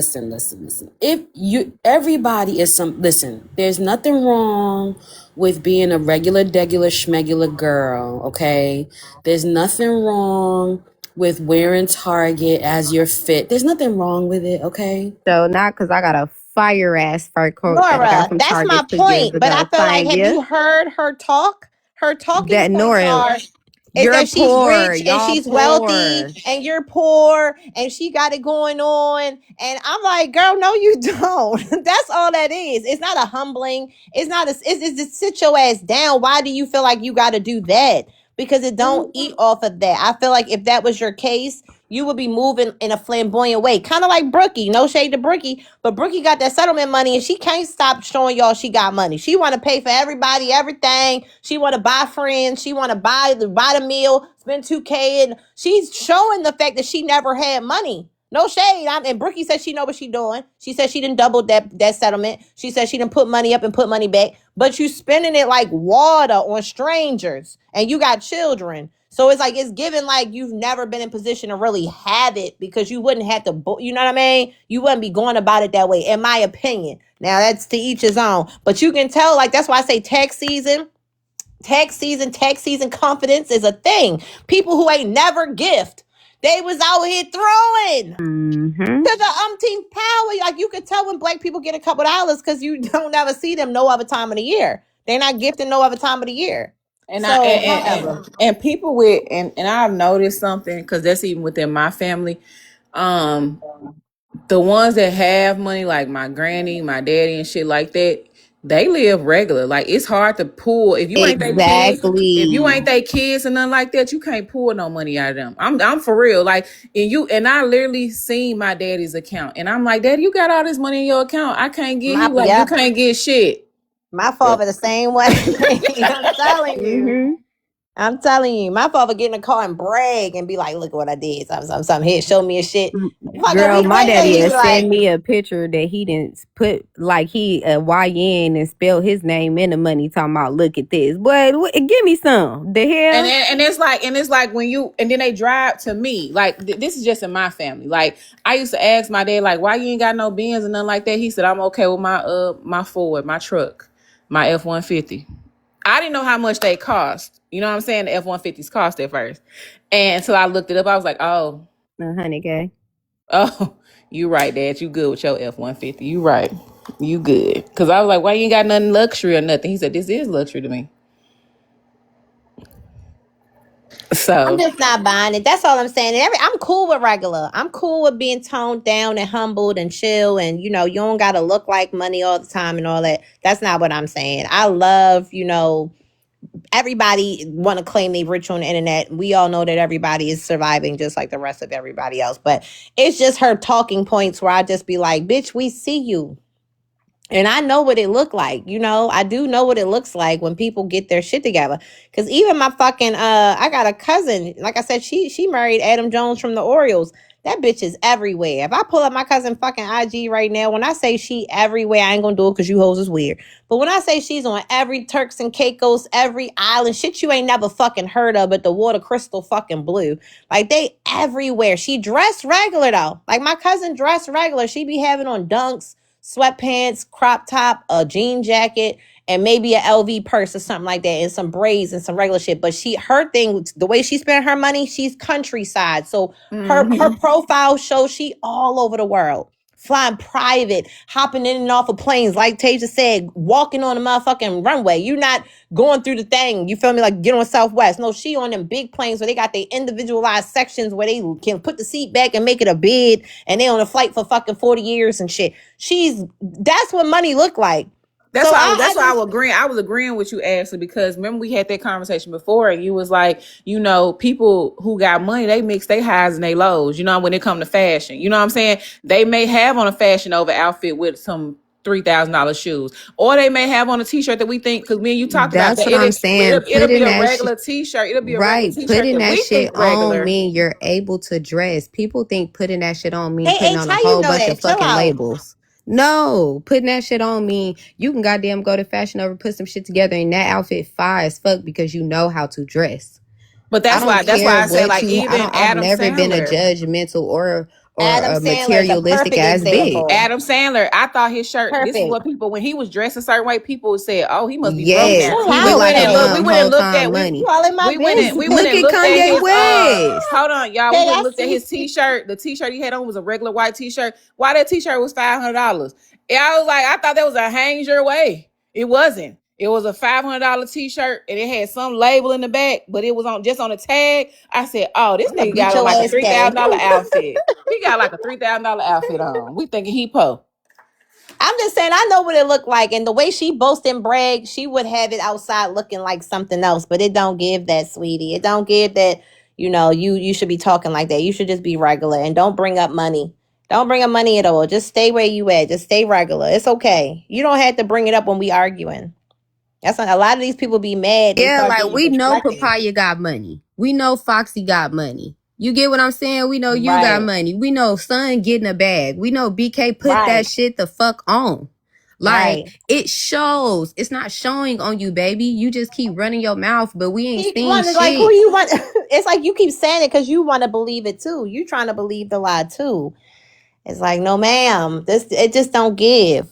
If you, everybody is listen, there's nothing wrong with being a regular, degular, schmegular girl, okay? There's nothing wrong with wearing Target as your fit. There's nothing wrong with it, okay? So not because I got a fire ass fur coat Nora, that I got from that's Target my 2 years point. ago. But I feel like, have you you heard her talk? Her talking that points Nora, is that she's poor, rich and she's poor. wealthy, and you're poor, and she got it going on. And I'm like, girl, no, you don't. That's all that is. It's not a humbling. It's not a. It's just sit your ass down. Why do you feel like you got to do that? Because it don't eat off of that. I feel like if that was your case, you would be moving in a flamboyant way. Kind of like Brookie. No shade to Brookie, but Brookie got that settlement money and she can't stop showing y'all she got money. She want to pay for everybody, everything. She want to buy friends. She want to buy the meal, spend $2K. And she's showing the fact that she never had money. No shade. And Brookie said she know what she doing. She said she done doubled that settlement. She said she done put money up and put money back. But you spending it like water on strangers. And you got children. So it's like, it's given like you've never been in position to really have it, because you wouldn't have to, you know what I mean? You wouldn't be going about it that way, in my opinion. Now, that's to each his own. But you can tell, like, that's why I say tax season confidence is a thing. People who ain't never gift, they was out here throwing to the umpteenth power. Like, you could tell when black people get a couple dollars because you don't ever see them no other time of the year. They're not gifting no other time of the year. And So, and people with and I've noticed something, because that's even within my family. The ones that have money, like my granny, my daddy, and shit like that, they live regular. Like, it's hard to pull if you ain't their kids. If you ain't their kids and nothing like that, you can't pull no money out of them. I'm for real. Like, and I literally seen my daddy's account, and I'm like, Daddy, you got all this money in your account. I can't get you. Like, you can't get shit. My father the same way. I'm telling you. I'm telling you. My father get in a car and brag and be like, look what I did. Something here. Show me a shit. Girl, my daddy has sent me a picture that he didn't put, like, he a YN and spell his name in the money, talking about, look at this. Boy, give me some. The hell? And it's like when you, and then they drive to me. Like, this is just in my family. Like, I used to ask my dad, like, why you ain't got no Benz and nothing like that? He said, I'm okay with my Ford, my truck, my F-150. I didn't know how much they cost. You know what I'm saying? The F-150s cost at first. And so I looked it up. I was like, oh. $100K. Oh, you right, Dad. You good with your F-150. You right. You good. Because I was like, why you ain't got nothing luxury or nothing? He said, this is luxury to me. So I'm just not buying it. That's all I'm saying. And I'm cool with regular. I'm cool with being toned down and humbled and chill. And, you know, you don't got to look like money all the time and all that. That's not what I'm saying. I love, you know, everybody want to claim they rich on the internet. We all know that everybody is surviving just like the rest of everybody else. But it's just her talking points where I just be like, bitch, we see you. And I know what it looked like. You know, I do know what it looks like when people get their shit together. Because even my fucking, I got a cousin, like I said, she married Adam Jones from the Orioles. That bitch is everywhere. If I pull up my cousin fucking IG right now, when I say she everywhere, I ain't gonna do it because you hoes is weird. But when I say she's on every Turks and Caicos, every island, shit you ain't never fucking heard of, but the water crystal fucking blue. Like, they everywhere. She dressed regular though. Like, my cousin dressed regular. She be having on dunks, sweatpants, crop top, a jean jacket, and maybe a LV purse or something like that, and some braids and some regular shit. But her thing, the way she spent her money, she's countryside. So her profile shows she all over the world. flying private, hopping in and off of planes, like Tasia said, walking on the motherfucking runway. You're not going through the thing. You feel me? Like get on Southwest. No, she on them big planes where they got their individualized sections where they can put the seat back and make it a bed, and they on a flight for fucking 40 years and shit. That's what money look like. That's why I was agreeing with you, Ashley, because remember we had that conversation before, and you was like, you know, people who got money, they mix their highs and they lows, you know, when it come to fashion. You know what I'm saying? They may have on a Fashion Over outfit with some $3,000 shoes, or they may have on a t-shirt that we think, because me and you talked about that. That's what I'm saying. It'll be a regular t-shirt. It'll be a regular t-shirt putting that we shit think regular. on mean you're able to dress. People think putting that shit on mean Hey, putting on a whole bunch of fucking out. labels. No, putting that shit on mean you can goddamn go to Fashion Over, put some shit together, and that outfit fire as fuck because you know how to dress. But that's why I say, like, even I've never been a judgmental or a materialistic ass bitch. Adam Sandler, I thought his shirt. Perfect. This is what people, when he was dressed a certain way, people said, "Oh, he must be broke now." We went and looked at money. We went and looked at Kanye West. Hold on, y'all. We went and looked at his t-shirt. The t-shirt he had on was a regular white t-shirt. Why that t-shirt was $500? And I was like, I thought that was a hang your way. It wasn't. It was a $500 t-shirt, and it had some label in the back, but it was just on a tag. I said, "Oh, this nigga got on like a $3,000 outfit. He got like a $3,000 outfit on. We thinking he po." I'm just saying, I know what it looked like, and the way she boast and brag, she would have it outside looking like something else. But it don't give that, sweetie. It don't give that. You know, you should be talking like that. You should just be regular and don't bring up money. Don't bring up money at all. Just stay where you at. Just stay regular. It's okay. You don't have to bring it up when we arguing. That's not, a lot of these people be mad. Yeah, like we know Papaya got money. We know Foxy got money. You get what I'm saying? We know you got money. We know Son getting a bag. We know BK put that shit the fuck on. Like it shows. It's not showing on you, baby. You just keep running your mouth, but we ain't seeing shit. Like who you want? It's like you keep saying it because you want to believe it too. You trying to believe the lie too. It's like, no, ma'am. It just don't give.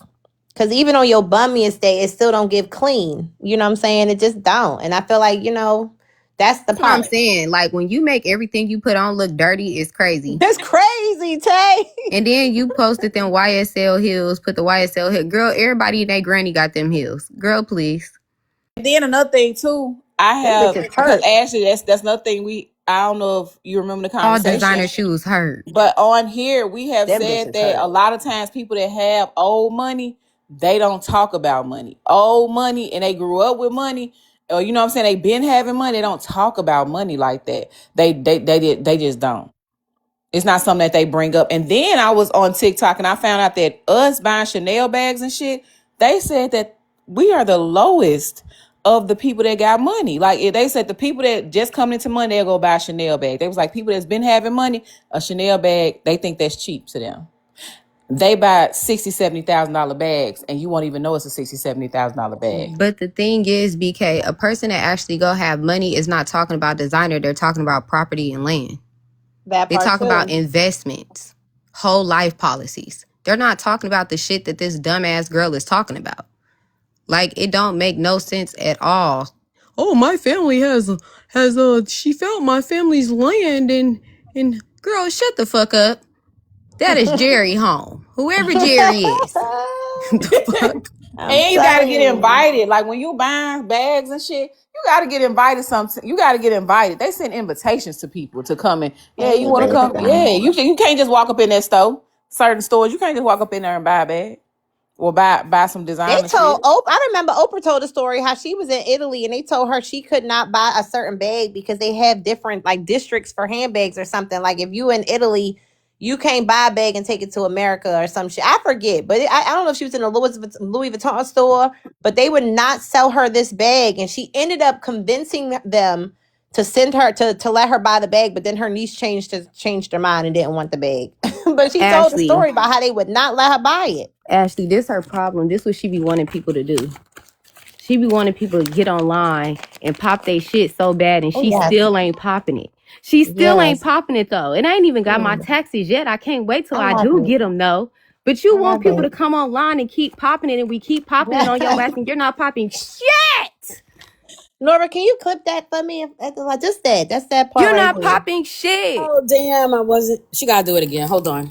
Because even on your bummiest day, it still don't give clean. You know what I'm saying? It just don't. And I feel like, you know, that's the part. What I'm saying. Like, when you make everything you put on look dirty, it's crazy. That's crazy, Tay. And then you posted them YSL heels, put the YSL heel. Girl, everybody in their granny got them heels. Girl, please. And then another thing, too, I have, because Ashley, that's another thing I don't know if you remember the conversation. All designer shoes hurt. But on here, we have said that a lot of times people that have old money, they don't talk about money. Old money, and they grew up with money, or you know what I'm saying, they been having money, they don't talk about money like that. They just don't. It's not something that they bring up. And then I was on TikTok and I found out that us buying Chanel bags and shit, they said that we are the lowest of the people that got money. Like they said the people that just come into money, they'll go buy a Chanel bag. They was like, people that's been having money, a Chanel bag, they think that's cheap to them. They buy $60,000, $70,000 bags, and you won't even know it's a $60,000, $70,000 bag. But the thing is, BK, a person that actually go have money is not talking about designer. They're talking about property and land. They talk about investments, whole life policies. They're not talking about the shit that this dumbass girl is talking about. Like, it don't make no sense at all. Oh, my family she found my family's land and girl, shut the fuck up. That is Jerry home. Whoever Jerry is. The fuck? And you gotta get invited. Like when you buying bags and shit, you gotta get invited. You gotta get invited. They send invitations to people to come in. Yeah, you want to come? Yeah, you can't just walk up in that store. Certain stores, you can't just walk up in there and buy a bag. Or buy some designer. They told I remember Oprah told a story how she was in Italy and they told her she could not buy a certain bag because they have different like districts for handbags or something. Like if you in Italy, you can't buy a bag and take it to America or some shit. I forget, but I don't know if she was in a Louis Vuitton store, but they would not sell her this bag, and she ended up convincing them to send her to let her buy the bag. But then her niece changed her mind and didn't want the bag. But she told the story about how they would not let her buy it. Ashley, this her problem. This what she be wanting people to do. She be wanting people to get online and pop their shit so bad, and she still ain't popping it. She still ain't popping it, though. And I ain't even got my taxes yet. I can't wait till I do get them, though. But you want people to come online and keep popping it, and we keep popping it on your ass, and you're not popping shit. Nora, can you clip that for me? Just that. That's that part. You're not popping shit. Oh, damn. I wasn't. She got to do it again. Hold on.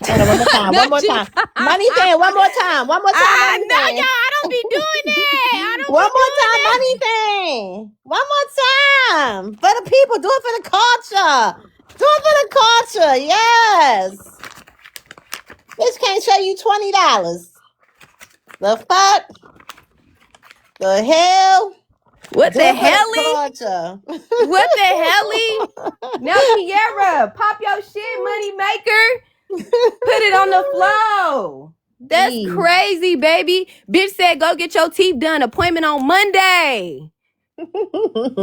Hold on, one more time. One more time. Money fan, one more time. One more time, money No, fan. y'all, I don't be doing that. I don't One be more doing time, that. money fan. One more time. For the people. Do it for the culture. Do it for the culture. Yes. Bitch can't show you $20. The fuck? The hell? What Do the it for the helly? culture. What the helly? Now, Kiara, pop your shit, money maker. Put it on the floor. That's crazy, baby. Bitch said go get your teeth done. Appointment on Monday.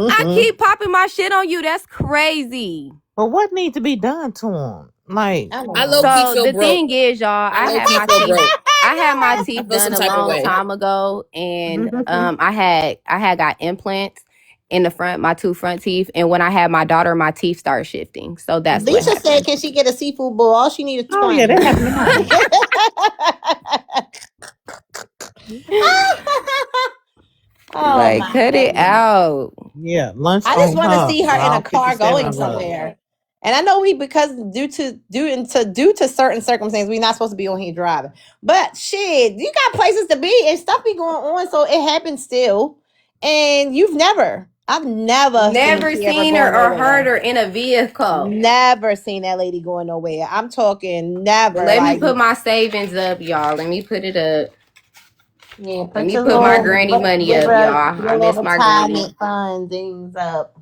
I keep popping my shit on you. That's crazy. But what needs to be done to him? Like, I low key So feel the broke. thing is, y'all, I low had key my feel teeth. broke. I had my I teeth feel some done a type of long way. time ago, and I had got implants in the front, my two front teeth, and when I had my daughter, my teeth started shifting. So that's what Lisa happened. said, can she get a seafood bowl? All she needed 20. oh yeah, that happened to mine. Oh, Like, my cut it goodness. out. Yeah, lunch I just on want to her see her for in a all car 57 going of us. somewhere. And I know because due to certain circumstances, we're not supposed to be on here driving. But shit, you got places to be and stuff be going on, so it happens still. And I've never Seen her or heard her in a vehicle. Never seen that lady going nowhere. I'm talking never. Let me put my savings up, y'all. Let me put it up. Yeah, Let me put my granny money up, y'all. I miss my granny. fund things up.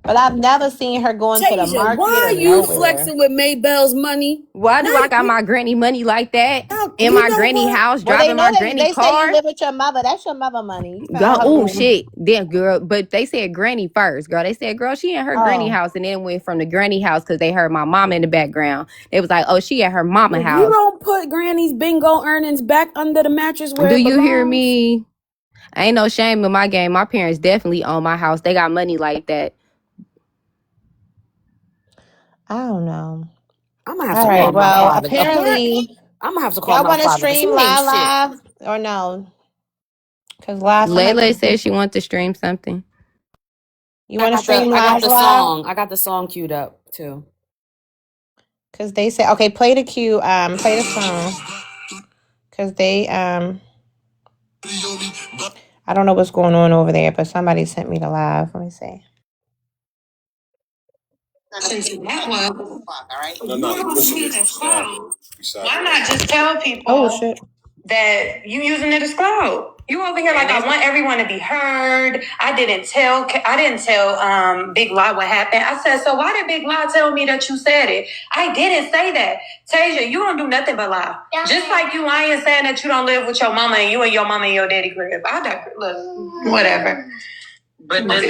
But I've never seen her going to the Tasia, market why or are you nowhere. flexing with Maybell's money? Why do I got my granny money like that? In You my know granny what? house, Well, they driving know my they granny say you car? live with your mother. That's your mother money. You Go, found her oh money. shit. Damn, girl. But they said granny first, girl. They said, girl, she in her granny house, and then went from the granny house because they heard my mama in the background. They was like, oh, she at her mama If house. you don't put Granny's bingo earnings back under the mattress where Do it you belongs, hear me? Ain't no shame in my game. My parents definitely own my house. They got money like that. I don't know. I'm gonna have All to right. call my Well, father. apparently, I'm gonna have to call y'all my want to father because stream he ain't shit. live or no? Because live, Lele said she wants to stream something. You want to stream I got live? the song. I got the song queued up too. Because they said, okay, play the cue. Play the song. Because they I don't know what's going on over there, but somebody sent me the live. Let me see. Why not just tell people that you using it as clout? You over here like I want everyone to be heard. I didn't tell Big Law what happened. I said, so why did Big Law tell me that you said it? I didn't say that. Tasia, you don't do nothing but lie. Yeah. Just like you lying saying that you don't live with your mama and you and your mama and your daddy crib. Look, whatever. But the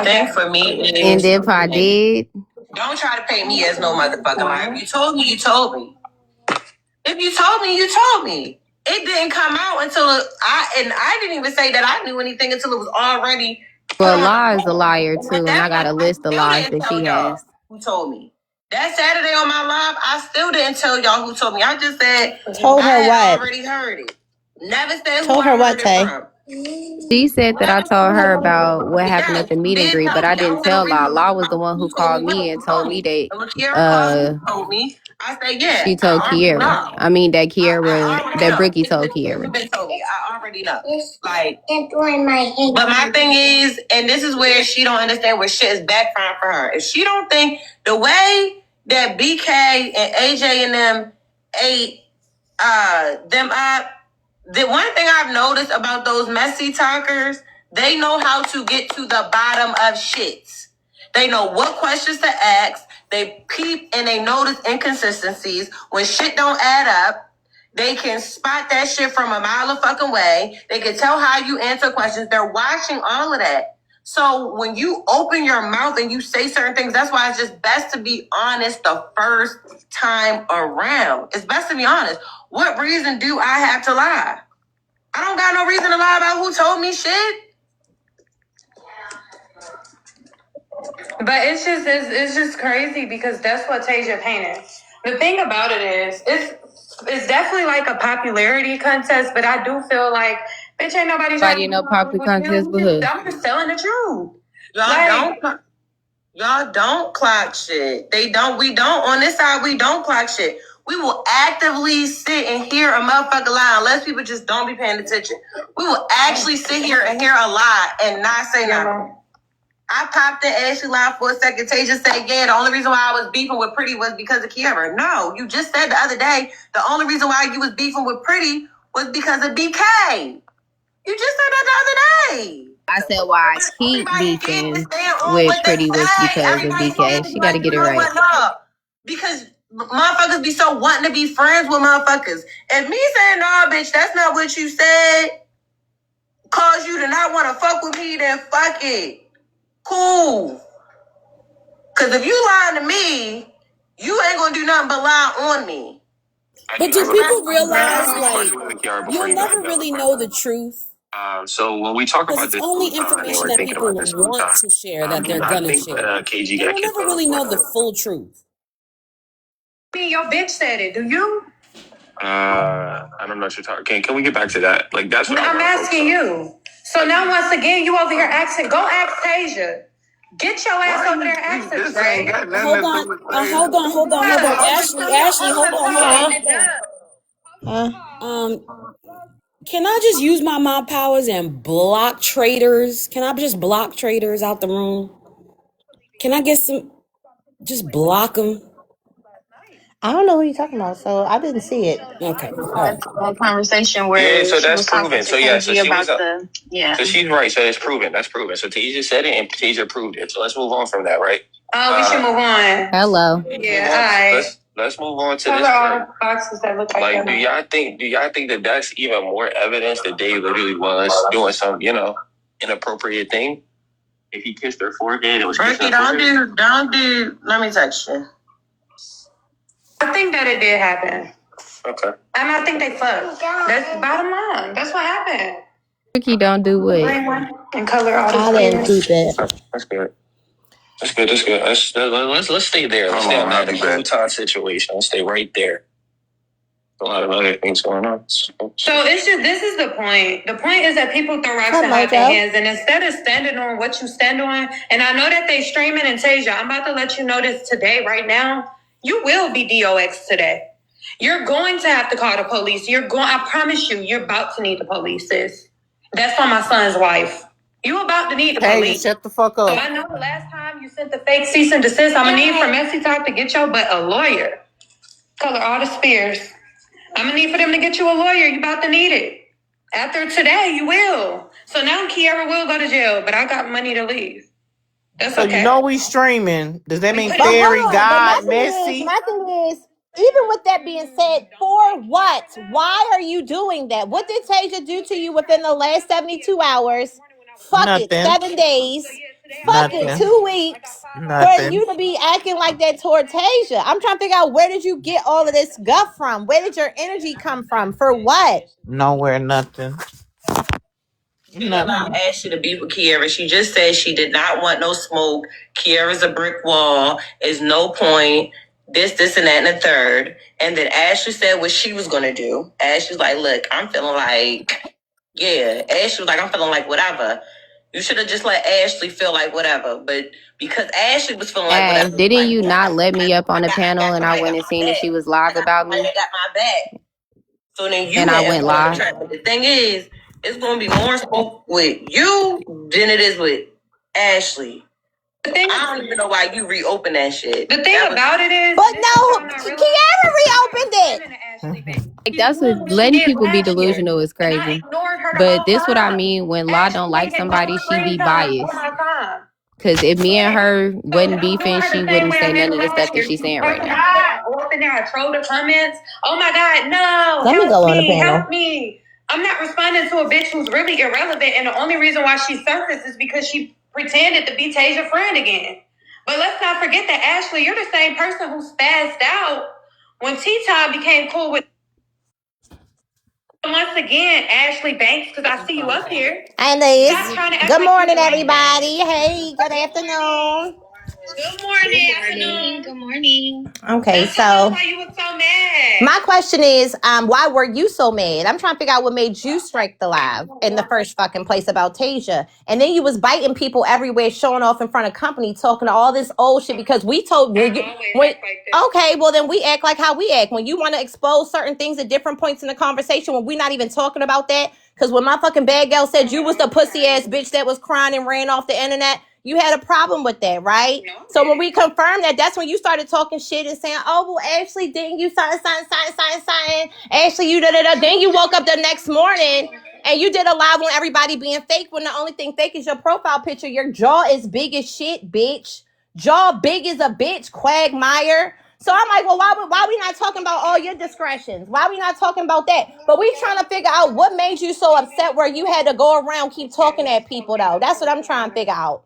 thing for me is, And if I did, don't try to pay me as no motherfucking liar. If you told me, you told me. If you told me, you told me. It didn't come out until I didn't even say that I knew anything until it was already. well, Law is a liar too, and I got a list of lies that she has. Who told me? That Saturday on my live, I still didn't tell y'all who told me. I just said told her I already heard it. Never said told who her I heard it from. She said that I told her about what happened at the meet and greet, but I didn't tell Law. Law was the one who called me and told me that Told me. I said, yeah. she told Kiera. I mean that Kiera, that Brookie told Kiera. I already know. Like, but my thing is, and this is where she don't understand where shit is backfiring for her. If she don't think the way that BK and AJ and them ate them up, the one thing I've noticed about those messy talkers, they know how to get to the bottom of shit. They know what questions to ask. They peep and they notice inconsistencies. When shit don't add up, they can spot that shit from a mile of fucking way. They can tell how you answer questions. They're watching all of that. So when you open your mouth and you say certain things, that's why it's just best to be honest the first time around. It's best to be honest. What reason do I have to lie? I don't got no reason to lie about who told me shit. But it's just crazy because that's what Tasia painted. The thing about it is, it's definitely like a popularity contest, but I do feel like, bitch, ain't nobody trying to No popular contest but her. I'm just telling the truth. Y'all like, don't. Y'all don't clock shit. We don't. On this side, we don't clock shit. We will actively sit and hear a motherfucker lie unless people just don't be paying attention. We will actually sit here and hear a lie and not say nothing. I popped in Ashley live for a second. Tay just said, yeah, the only reason why I was beefing with Pretty was because of Kiara. No, you just said the other day, the only reason why you was beefing with Pretty was because of BK. You just said that the other day. I said why I keep beefing with Pretty was because of BK. She got to get it right. Because motherfuckers be so wanting to be friends with motherfuckers. If me saying, nah, bitch, that's not what you said, cause you to not want to fuck with me, then fuck it. Cool. Cause if you lying to me, you ain't gonna do nothing but lie on me. But do people realize, like, you'll never really know the truth? So when we talk about Because this, it's only information that people want to share that they're gonna share. KG They will never really know the full truth. Your bitch said it. Do you? I don't know what you're talking. Can we get back to that? Like that's what I'm asking you. So now once again, you over here asking. Go ask Tasia. Get your ass over there and ask her. Hold on. Ashley, hold on. Can I just use my mom powers and block traders? Can I just block traders out the room? Can I get some? Just block them. I don't know who you're talking about, so I didn't see it. Okay, all right. That conversation where so that's proven. So yeah, so she was up. Yeah. So she's right. So it's proven. That's proven. So Tasia said it and Tasia proved it. So let's move on from that, right? Oh, we should move on. Hello. Yeah, all right. Let's move on to this. Boxes that look like do y'all think that that's even more evidence that Dave literally was doing some, inappropriate thing? If he kissed her forehead, it was kissing her forehead. Don't do. Let me text you. I think that it did happen. Okay. And I think they fucked. That's bottom line. That's what happened. Ricky don't do what? And color all the I didn't keep it. That's good. That's good. Let's stay there. Let's stay on that Pluton situation. Let's stay right there. A lot of other things going on. So it's just, this is the point. The point is that people throw rocks and hide their hands, and instead of standing on what you stand on, and I know that they streaming and Tasia, I'm about to let you know this today, right now, you will be DOX today. You're going to have to call the police. I promise you're about to need the police, sis. That's on my son's wife. You about to need the police. Shut the fuck up. So I know the last time you sent the fake cease and desist, I'm gonna need for Messy Talk to get your butt a lawyer. Color all the spears. I'm gonna need for them to get you a lawyer. You about to need it. After today, you will. So now Kiara will go to jail, but I got money to leave. That's so okay. You know we streaming. Does that mean Fairy, God, Messy? My thing is, even with that being said, for what? Why are you doing that? What did Tasia do to you within the last 72 hours? Fuck Nothing. it, 7 days. Fuck it, 2 weeks. Nothing. For you to be acting like that toward Tasia. I'm trying to figure out, where did you get all of this guff from? Where did your energy come from? For what? Nowhere, nothing. She did not ask you to be with Kiara. She just said she did not want no smoke. Kiara's a brick wall. Is no point. This, and that, and the third. And then Ashley said what she was going to do. Ashley's like, look, I'm feeling like, yeah. Ashley was like, I'm feeling like whatever. You should have just let Ashley feel like whatever. But because Ashley was feeling like whatever. Didn't you not let me up on the panel and I went and seen that she was live about me? Got my back. So then you and I went live. But the thing is, it's going to be more smoke with you than it is with Ashley. I don't even know why you reopened that shit. The thing about it is... But no, Kiara reopened it. Like, that's what letting people be delusional is crazy. But this what I mean when La don't like somebody, she be biased. Because if me and her wasn't beefing, she wouldn't say none of the stuff that she's saying right now. Up in there, I troll the comments. Oh my God, no! Let me go on the panel. Help me! I'm not responding to a bitch who's really irrelevant, and the only reason why she surfaced is because she pretended to be Tasia's friend again. But let's not forget that, Ashley, you're the same person who spazzed out when T-Top became cool with... Once again, Ashley Banks, because I see you up here. Hey, Liz. Good morning, everybody. Hey, good afternoon. Good morning. Good morning. Okay, so... Why you were so mad? My question is, why were you so mad? I'm trying to figure out what made you strike the live in the first fucking place about Tasia. And then you was biting people everywhere, showing off in front of company, talking to all this old shit because we told you. Okay, well then we act like how we act. When you want to expose certain things at different points in the conversation, when we're not even talking about that. Because when my fucking bad girl said you was the pussy ass bitch that was crying and ran off the internet, you had a problem with that, right? No, so when we confirmed that, that's when you started talking shit and saying, oh, well, Ashley, didn't you sign. Ashley, you da-da-da. Then you woke up the next morning and you did a live on everybody being fake when the only thing fake is your profile picture. Your jaw is big as shit, bitch. Jaw big as a bitch, quagmire. So I'm like, well, why we not talking about all your discretions? Why we not talking about that? But we trying to figure out what made you so upset where you had to go around keep talking at people, though. That's what I'm trying to figure out.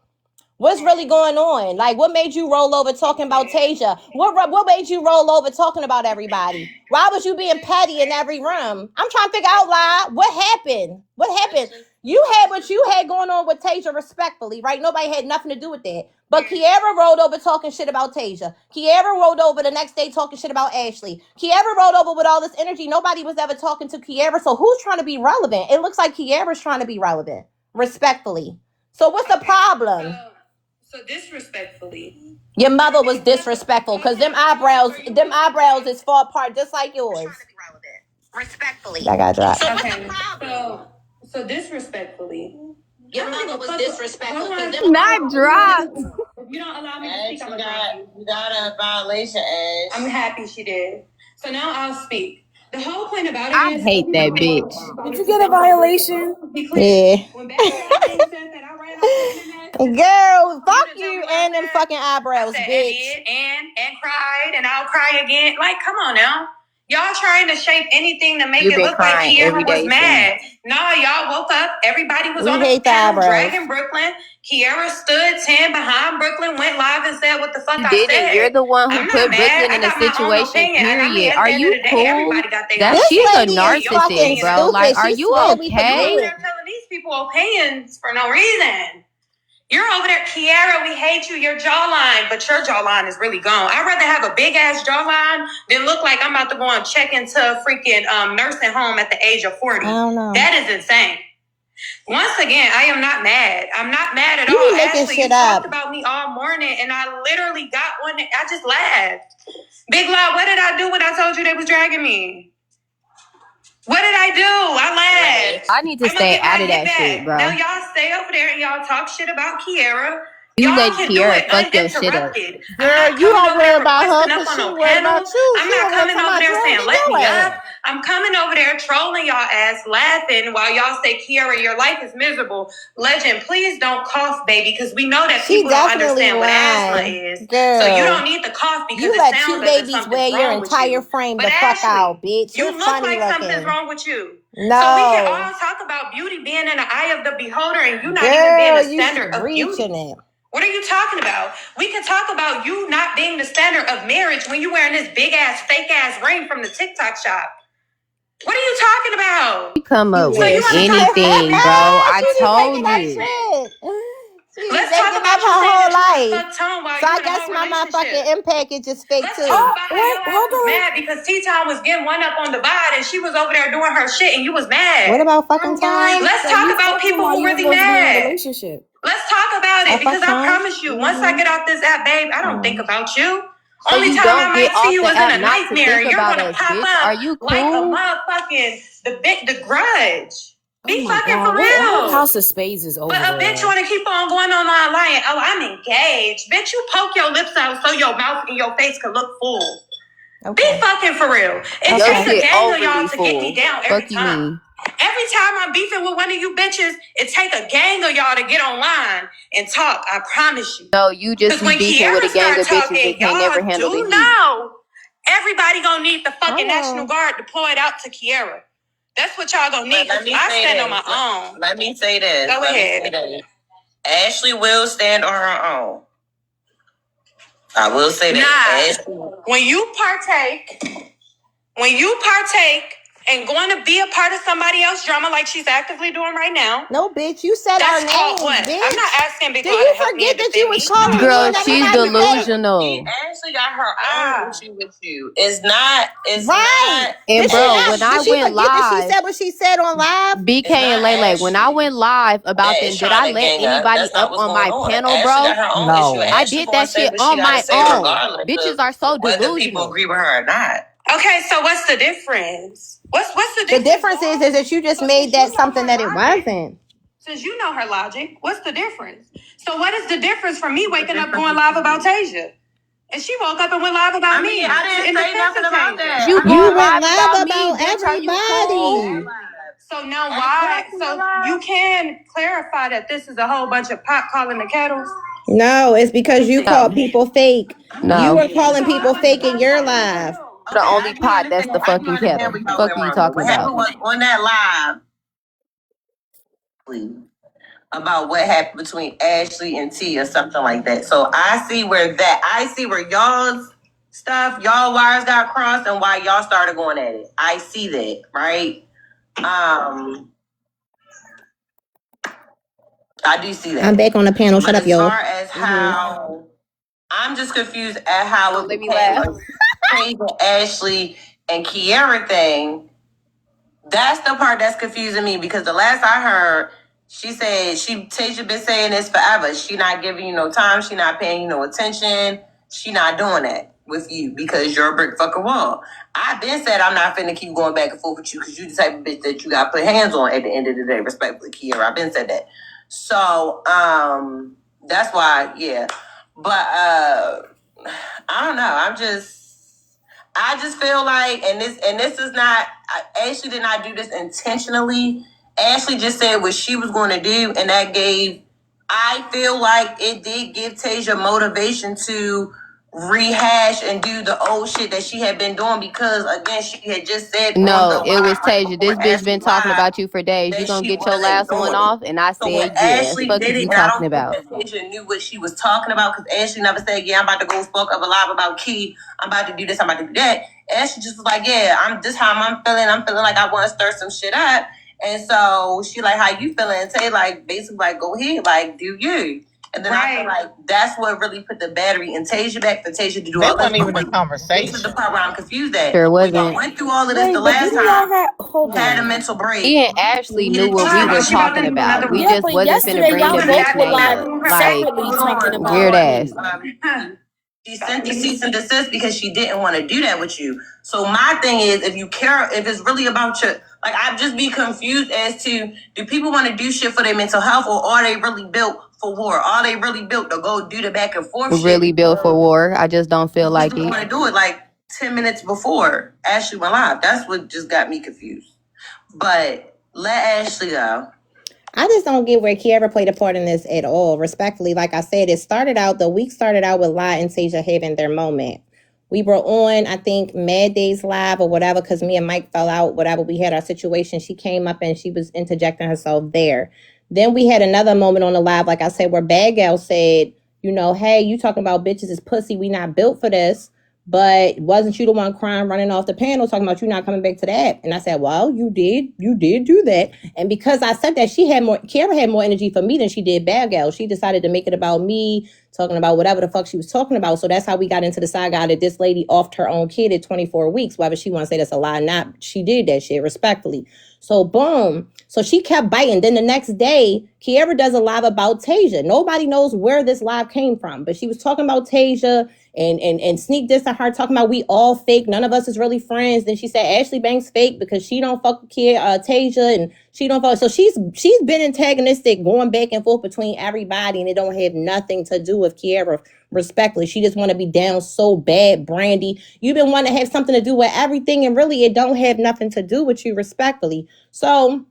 What's really going on? Like, what made you roll over talking about Tasia? What made you roll over talking about everybody? Why was you being petty in every room? I'm trying to figure out, lie. What happened? What happened? You had what you had going on with Tasia respectfully, right? Nobody had nothing to do with that. But Kiara rolled over talking shit about Tasia. Kiara rolled over the next day talking shit about Ashley. Kiara rolled over with all this energy. Nobody was ever talking to Kiara. So who's trying to be relevant? It looks like Kiara's trying to be relevant, respectfully. So what's the problem? So disrespectfully. Your mother was disrespectful because them eyebrows is far apart just like yours. Respectfully. That got dropped. So okay. So disrespectfully. Your mother was disrespectful. Not dropped. If you don't allow me to speak, I'm gonna drop you. You got a violation, Ash. I'm happy she did. So now I'll speak. The whole point about it I is hate that bitch. Did you get a violation? Yeah. When Becky said that I ran off the internet, girl, fuck you and them fucking eyebrows, I said, bitch. and cried, and I'll cry again. Like, come on now. Y'all trying to shape anything to make it look like Kiara was mad. No, y'all woke up. Everybody was on the panel dragging Brooklyn. Kiara stood 10 behind Brooklyn, went live and said what the fuck I said. You're the one who put Brooklyn in a situation, period. Are you cool? She's a narcissist, bro. Like, are you okay? You're telling these people opinions for no reason. You're over there, Kiara, we hate you, your jawline, but your jawline is really gone. I'd rather have a big-ass jawline than look like I'm about to go and check into a freaking nursing home at the age of 40. I don't know. That is insane. Once again, I am not mad. I'm not mad at all. Ashley, you talked about me all morning, and I literally got one. I just laughed. Big Loud, what did I do when I told you they was dragging me? What did I do? I laughed. I need to stay out of that shit, bro. Now y'all stay over there and y'all talk shit about Kiara. You y'all let can Kiara do it fuck your shit up. Girl, you don't worry about her because she worry about you. I'm not coming over there saying let me up. I'm coming over there trolling y'all ass, laughing while y'all say, Kiara, your life is miserable. Legend, please don't cough, baby, because we know that people don't understand what asthma is. Girl. So you don't need to cough because you let two babies wear your entire frame the fuck out, bitch. You look like something's wrong with you. No. So we can all talk about beauty being in the eye of the beholder and you not even being a standard of beauty. What are you talking about? We can talk about you not being the standard of marriage when you wearing this big ass, fake ass ring from the TikTok shop. What are you talking about? You come up with anything, bro. I told you. Let's talk about her whole life. So I guess my motherfucking impact is just fake too. Hold on. Mad because T-Town was getting one up on the Divide and she was over there doing her shit and you was mad. What about fucking time? Let's talk about people who really mad. Let's talk about it because I promise you, once I get off this app, babe, I don't think about you. So Only you time I might see you is in a not to nightmare. think You're about gonna us, pop bitch. up Are you cool? like a motherfucking the grudge. Be fucking for real. What House of Spades is over. But a bitch want to keep on going online lying. Oh, I'm engaged. Bitch, you poke your lips out so your mouth and your face can look full. Okay. Be fucking for real. It takes a gang of y'all to get me down every time. Every time I'm beefing with one of you bitches, it take a gang of y'all to get online and talk. I promise you. No, you just be beefing with a gang of bitches that can't never handle the heat. No, everybody gonna need the fucking National Guard deployed out to Kiara. That's what y'all gonna need. I stand on my own. Let me say this. Go ahead. Ashley will stand on her own. I will say that. Nah. When you partake and going to be a part of somebody else's drama like she's actively doing right now. No, bitch, you said our That's called names, what? bitch. I'm not asking Big Do Law you to help me forget and that you defend was me. calling me Girl, and she's everybody fake? delusional. She actually got her own issue with you. It's not. Right. And Did she bro, not? when I Did she went forget that she live, said what she said on live? BK and Lele, when I went live about them, did I let anybody up on my panel, bro? No. I did that shit on my own. Bitches are so whether people delusional. agree with her or not. Okay, so what's the difference? What's the difference? The difference is that you just made that something that it wasn't. Since you know her logic, what's the difference? So what is the difference from me waking up going live about Tasia? And she woke up and went live about me. I didn't say nothing about that. You You going went live live about me, about bitch? Are you cool? everybody. So now why? So you can clarify that this is a whole bunch of pot calling the kettles? No, it's because you call No, people fake. You no. were calling people fake in your live. The only pot that's the fucking kettle. Fuck are you talking What about? happened was on that live about what happened between Ashley and T or something like that. So I see where y'all's stuff, y'all wires got crossed and why y'all started going at it. I see that, right? I do see that. I'm back on the panel. Shut But up, y'all. as far as how I'm just confused at how Don't it let me became laugh. a Tasia, Ashley, and Kiara thing. That's the part that's confusing me because the last I heard, she said Tasia been saying this forever. She not giving you no time. She not paying you no attention. She not doing that with you because you're a brick fucking wall. I've been said I'm not finna keep going back and forth with you because you the type of bitch that you got to put hands on at the end of the day, respectfully, Kiara. I've been said that. So that's why, yeah. But I don't know. I just feel like, and this is not. Ashley did not do this intentionally. Ashley just said what she was going to do, and that gave. I feel like it did give Tasia motivation to rehash and do the old shit that she had been doing because again she had just said No, it was Tasia. This bitch been talking about you for days. You that gonna she get your wasn't last one doing it. off? And I So when said, yeah. Ashley Fuck did is it, you and I talking don't think about? that Tasia knew what she was talking about because Ashley never said, "Yeah, I'm about to go fuck up a live about Key. I'm about to do this. I'm about to do that." Ashley just was like, "Yeah, I'm this how I'm feeling. I'm feeling like I want to stir some shit up." And so she like, "How you feeling?" And Tay like, basically like, "Go ahead, like do you." And then I feel like that's what really put the battery in Tasia back for Tasia to do all That this. wasn't even a This is the conversation. part where I'm confused at. Sure When y'all wasn't. went through all of this the last time, had a mental break. Me and Ashley knew what we was talking about. We Yeah, just but wasn't finna yesterday bring y'all the both bitch were name live up. Like, separately talking weird about ass. me. She sent the cease and desist because she didn't want to do that with you. So my thing is, if you care, if it's really about your, like, I'd just be confused as to, do people want to do shit for their mental health or are they really built for war? Are they really built to go do the back and forth shit? Really built for war. I just don't feel like Just it. want to do it like 10 minutes before Ashley went live. That's what just got me confused. But let Ashley go. I just don't get where Kiara played a part in this at all. Respectfully, like I said, the week started out with Lai and Tasia having their moment. We were on, I think, Mad Days Live or whatever, because me and Mike fell out, whatever. We had our situation. She came up and she was interjecting herself there. Then we had another moment on the live, like I said, where Bad Gal said, you know, hey, you talking about bitches is pussy. We not built for this. But wasn't you the one crying, running off the panel, talking about you not coming back to that? And I said, well, you did do that. And because I said that, Kiara had more energy for me than she did Bad Gal. She decided to make it about me, talking about whatever the fuck she was talking about. So that's how we got into the saga that this lady offed her own kid at 24 weeks. Whether she want to say that's a lie or not, she did that shit, respectfully. So boom. So she kept biting. Then the next day, Kiara does a live about Tasia. Nobody knows where this live came from, but she was talking about Tasia and sneak this to her, talking about we all fake. None of us is really friends. Then she said Ashley Banks fake because she don't fuck with Tasia and she don't fuck. So she's been antagonistic, going back and forth between everybody, and it don't have nothing to do with Kiara. Respectfully, she just want to be down so bad. Brandy, you've been wanting to have something to do with everything, and really it don't have nothing to do with you, respectfully. So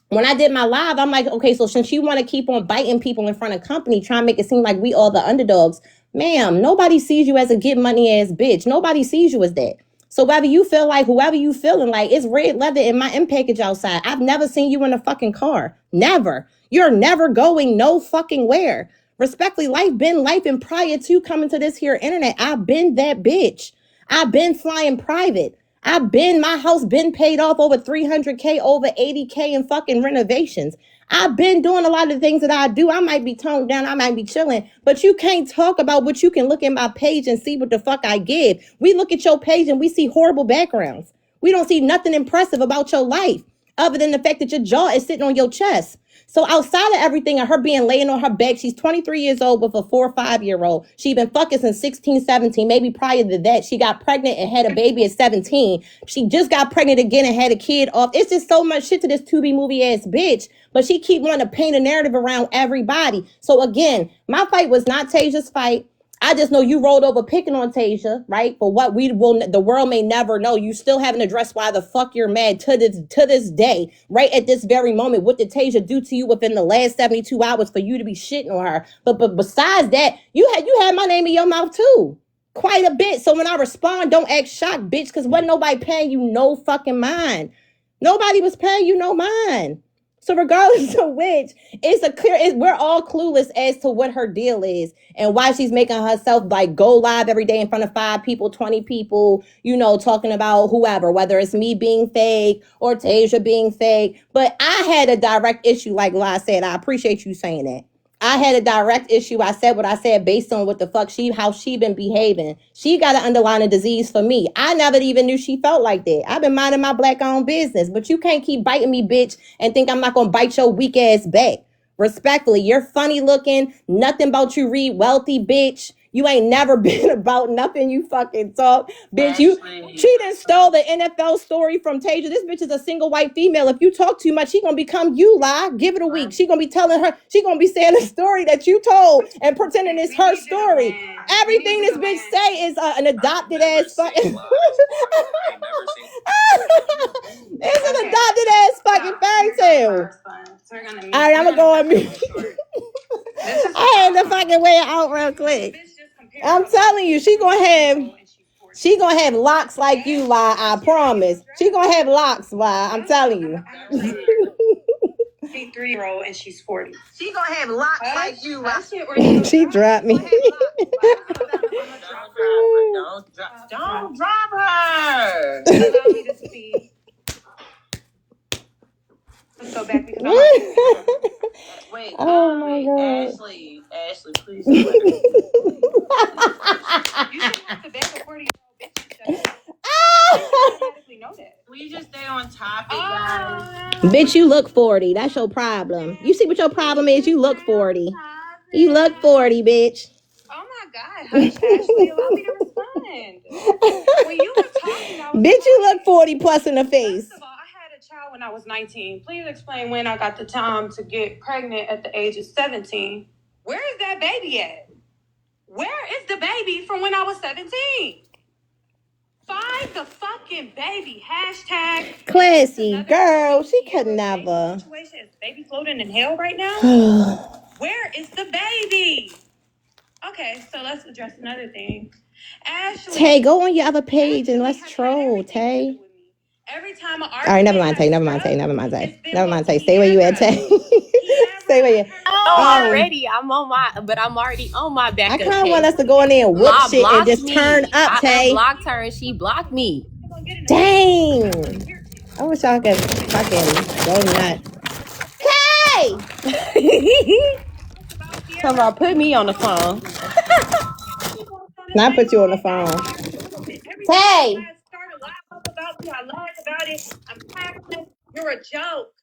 when I did my live, I'm like, okay, so since you want to keep on biting people in front of company, trying to make it seem like we all the underdogs, ma'am, nobody sees you as a get money ass bitch. Nobody sees you as that. So whether you feel like whoever you feeling like, it's red leather in my M package outside. I've never seen you in a fucking car. Never. You're never going no fucking where. Respectfully, life been life, and prior to coming to this here internet, I've been that bitch. I've been flying private. My house been paid off over 300K, over 80K in fucking renovations. I've been doing a lot of the things that I do. I might be toned down, I might be chilling, but you can't talk about what you can look at my page and see what the fuck I give. We look at your page and we see horrible backgrounds. We don't see nothing impressive about your life other than the fact that your jaw is sitting on your chest. So outside of everything and her being laying on her back, she's 23 years old with a 4 or 5-year-old. She been fucking since 16, 17, maybe prior to that. She got pregnant and had a baby at 17. She just got pregnant again and had a kid off. It's just so much shit to this Tubi movie ass bitch. But she keep wanting to paint a narrative around everybody. So again, my fight was not Tasia's fight. I just know you rolled over picking on Tasia, right? For what the world may never know. You still haven't addressed why the fuck you're mad to this day, right at this very moment. What did Tasia do to you within the last 72 hours for you to be shitting on her? But besides that, you had my name in your mouth too, quite a bit. So when I respond, don't act shocked, bitch, because wasn't nobody paying you no fucking mind. Nobody was paying you no mind. So regardless of which, we're all clueless as to what her deal is and why she's making herself like go live every day in front of 5 people, 20 people, talking about whoever, whether it's me being fake or Tasia being fake. But I had a direct issue, like I said. I appreciate you saying that. I had a direct issue. I said what I said based on what the fuck how she been behaving. She got an underlying disease for me. I never even knew she felt like that. I've been minding my black-owned business, but you can't keep biting me, bitch, and think I'm not gonna bite your weak ass back. Respectfully, you're funny looking. Nothing about you read wealthy, bitch. You ain't never been about nothing you fucking talk. Bitch, she done stole the NFL story from Tasia. This bitch is a single white female. If you talk too much, she gonna become you, lie. Give it a week. She gonna be she gonna be saying a story that you told and pretending it's her story. Everything this bitch say is an adopted ass fucking... It's an adopted ass fucking fairy tale. All right, I'm gonna go on mute. I had to fucking wear it out real quick. I'm telling you, she gonna have locks like you, lie. I promise. She gonna have locks, lie. I'm telling you. She's 3-year-old and she's 40. She gonna have locks like you, lie. She dropped me. Don't drop her. Allow me to speak. Let's go back because Wait, oh my God. Ashley, please. You should have to beg a 40-year-old bitch. You know that. We just stay on topic, guys. Bitch, you look 40. That's your problem. You see what your problem is? You look 40. You look 40, bitch. Oh my God, hush, Ashley. Allow me to respond. When you were talking, I was bitch, you look 40 plus in the face. First of all, I had a child when I was 19. Please explain when I got the time to get pregnant at the age of 17. Where is that baby at? Where is the baby from when I was 17? Find the fucking baby. Hashtag classy girl. She could never. Situation is baby floating in hell right now. Where is the baby? Okay, so let's address another thing. Ashley, Tay, go on your other page and let's troll, Tay. Every time I all right, never mind, Tay. Stay where you at, Tay. Stay where you. I'm already on my back. I kind of want us to go in there and whoop shit and just turn up, Tay. I blocked her and she blocked me. Dang. I wish I could fucking go nuts. Tay! Come on, put me on the phone. Not put you on the phone. Tay! I lied about it. I'm passionate. You're a joke.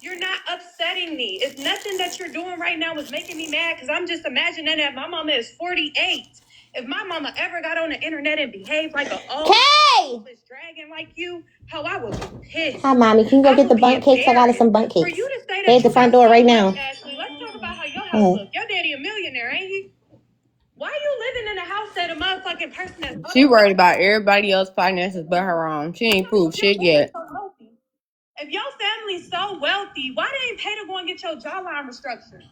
You're not upsetting me. It's nothing that you're doing right now is making me mad because I'm just imagining that my mama is 48. If my mama ever got on the internet and behaved like an old dragon like you, how I would be pissed. Hi, Mommy. Can you go get the bundt cakes? I got us some bundt cakes. They're at the front door right now. Ashley, let's talk about how your house looks. Your daddy a millionaire, ain't he? Why are you living in a house that a motherfucking person that's... She worried about everybody else's finances but her own. She ain't proved shit yet. If your family's so wealthy, why they ain't pay to go and get your jawline restructured?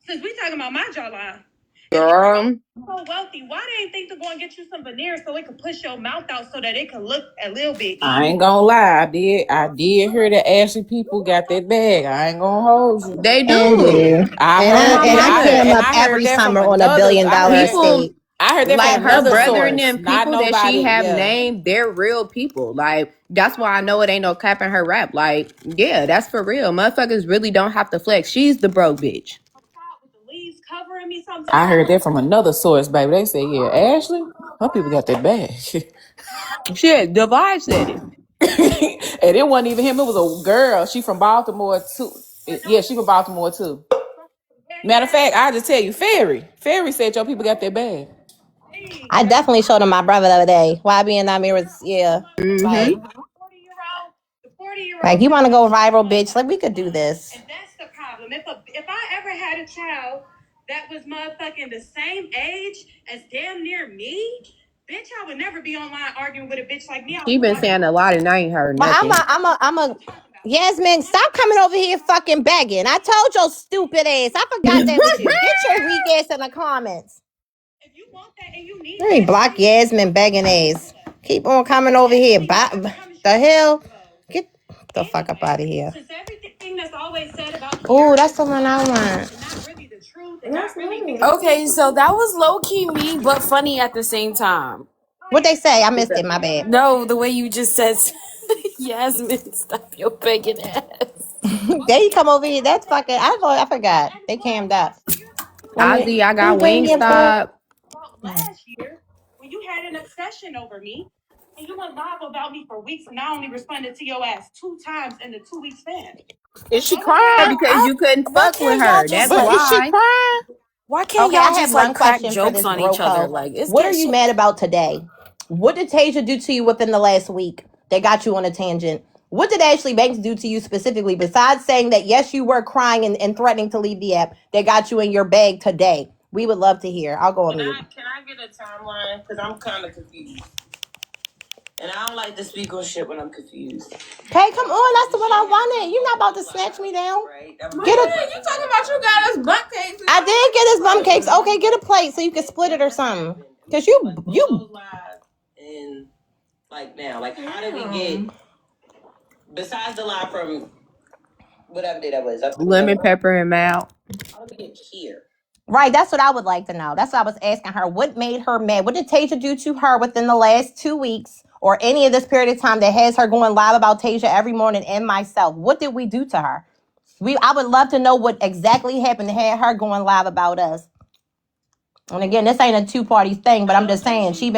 Since we talking about my jawline. Girl. So wealthy, why they ain't think to go and get you some veneers so it could push your mouth out so that it could look a little bit easy? I ain't gonna lie, I did hear that Ashley people got that bag. I ain't gonna hold you. They do. I came up every summer on $1 billion estate. I heard that Like from her another brother and source, them not people that she nobody. have Yeah. named, they're real people. Like that's why I know it ain't no cap in her rap. Like, yeah, that's for real. Motherfuckers really don't have to flex. She's the broke bitch. I heard that from another source, baby. They said, yeah, Ashley, her people got that bag. Shit, Divide said it. And it wasn't even him, it was a girl. She from Baltimore too. Yeah, she from Baltimore too. Matter of fact, I just tell you, Fairy said your people got that bag. I definitely showed him my brother the other day. YB and Amir was, yeah. Mm-hmm. Like you want to go viral, bitch? Like we could do this. And that's the problem. If I ever had a child that was motherfucking the same age as damn near me, bitch, I would never be online arguing with a bitch like me. She been saying a lot and I ain't heard But nothing. I'm a. Yasmin, stop coming over here fucking begging. I told your stupid ass. I forgot that was you. Get your weak ass in the comments. If you want that and you need Let me block Yasmin begging ass. Keep on coming over here. The hell? Get the fuck up out of here. Since everything that's always said about Oh, that's the one I want. not really the truth and not really Okay, so that was low key me, but funny at the same time. What they say? I missed it. My bad. No, the way you just said, Yasmin, stop your begging ass. There you come over here. That's fucking. I forgot. They cammed up. Ozzy, I got Wingstop. last year when you had an obsession over me and you went live about me for weeks and I only responded to your ass 2 times in the 2-week span. Is she Yeah, crying? because you couldn't Why fuck with can't y'all her. just That's But like? is she why. crying? Why can't Okay, y'all I have just like one crack question for jokes this on each other? broco. Like, it's What that are you shit. mad about today? What did Tasia do to you within the last week that got you on a tangent? What did Ashley Banks do to you specifically, besides saying that, yes, you were crying and threatening to leave the app, that got you in your bag today? We would love to hear. I'll go on mute. Can I get a timeline? Because I'm kind of confused. And I don't like to speak on shit when I'm confused. Okay, come on. That's the one I wanted. You're not about to snatch me down. Right? You talking about you got us butt cakes? I did get his bum cakes. Okay, get a plate so you can split it or something. Because you. And like now, like how did we get, besides the lie from whatever day that was, Lemon pepper and mouth. how did we get here? Right, that's what I would like to know. That's what I was asking her. What made her mad? What did Tasia do to her within the last 2 weeks or any of this period of time that has her going live about Tasia every morning and myself? What did we do to her? I would love to know what exactly happened to have her going live about us. And again, this ain't a 2-party thing, but I'm just saying she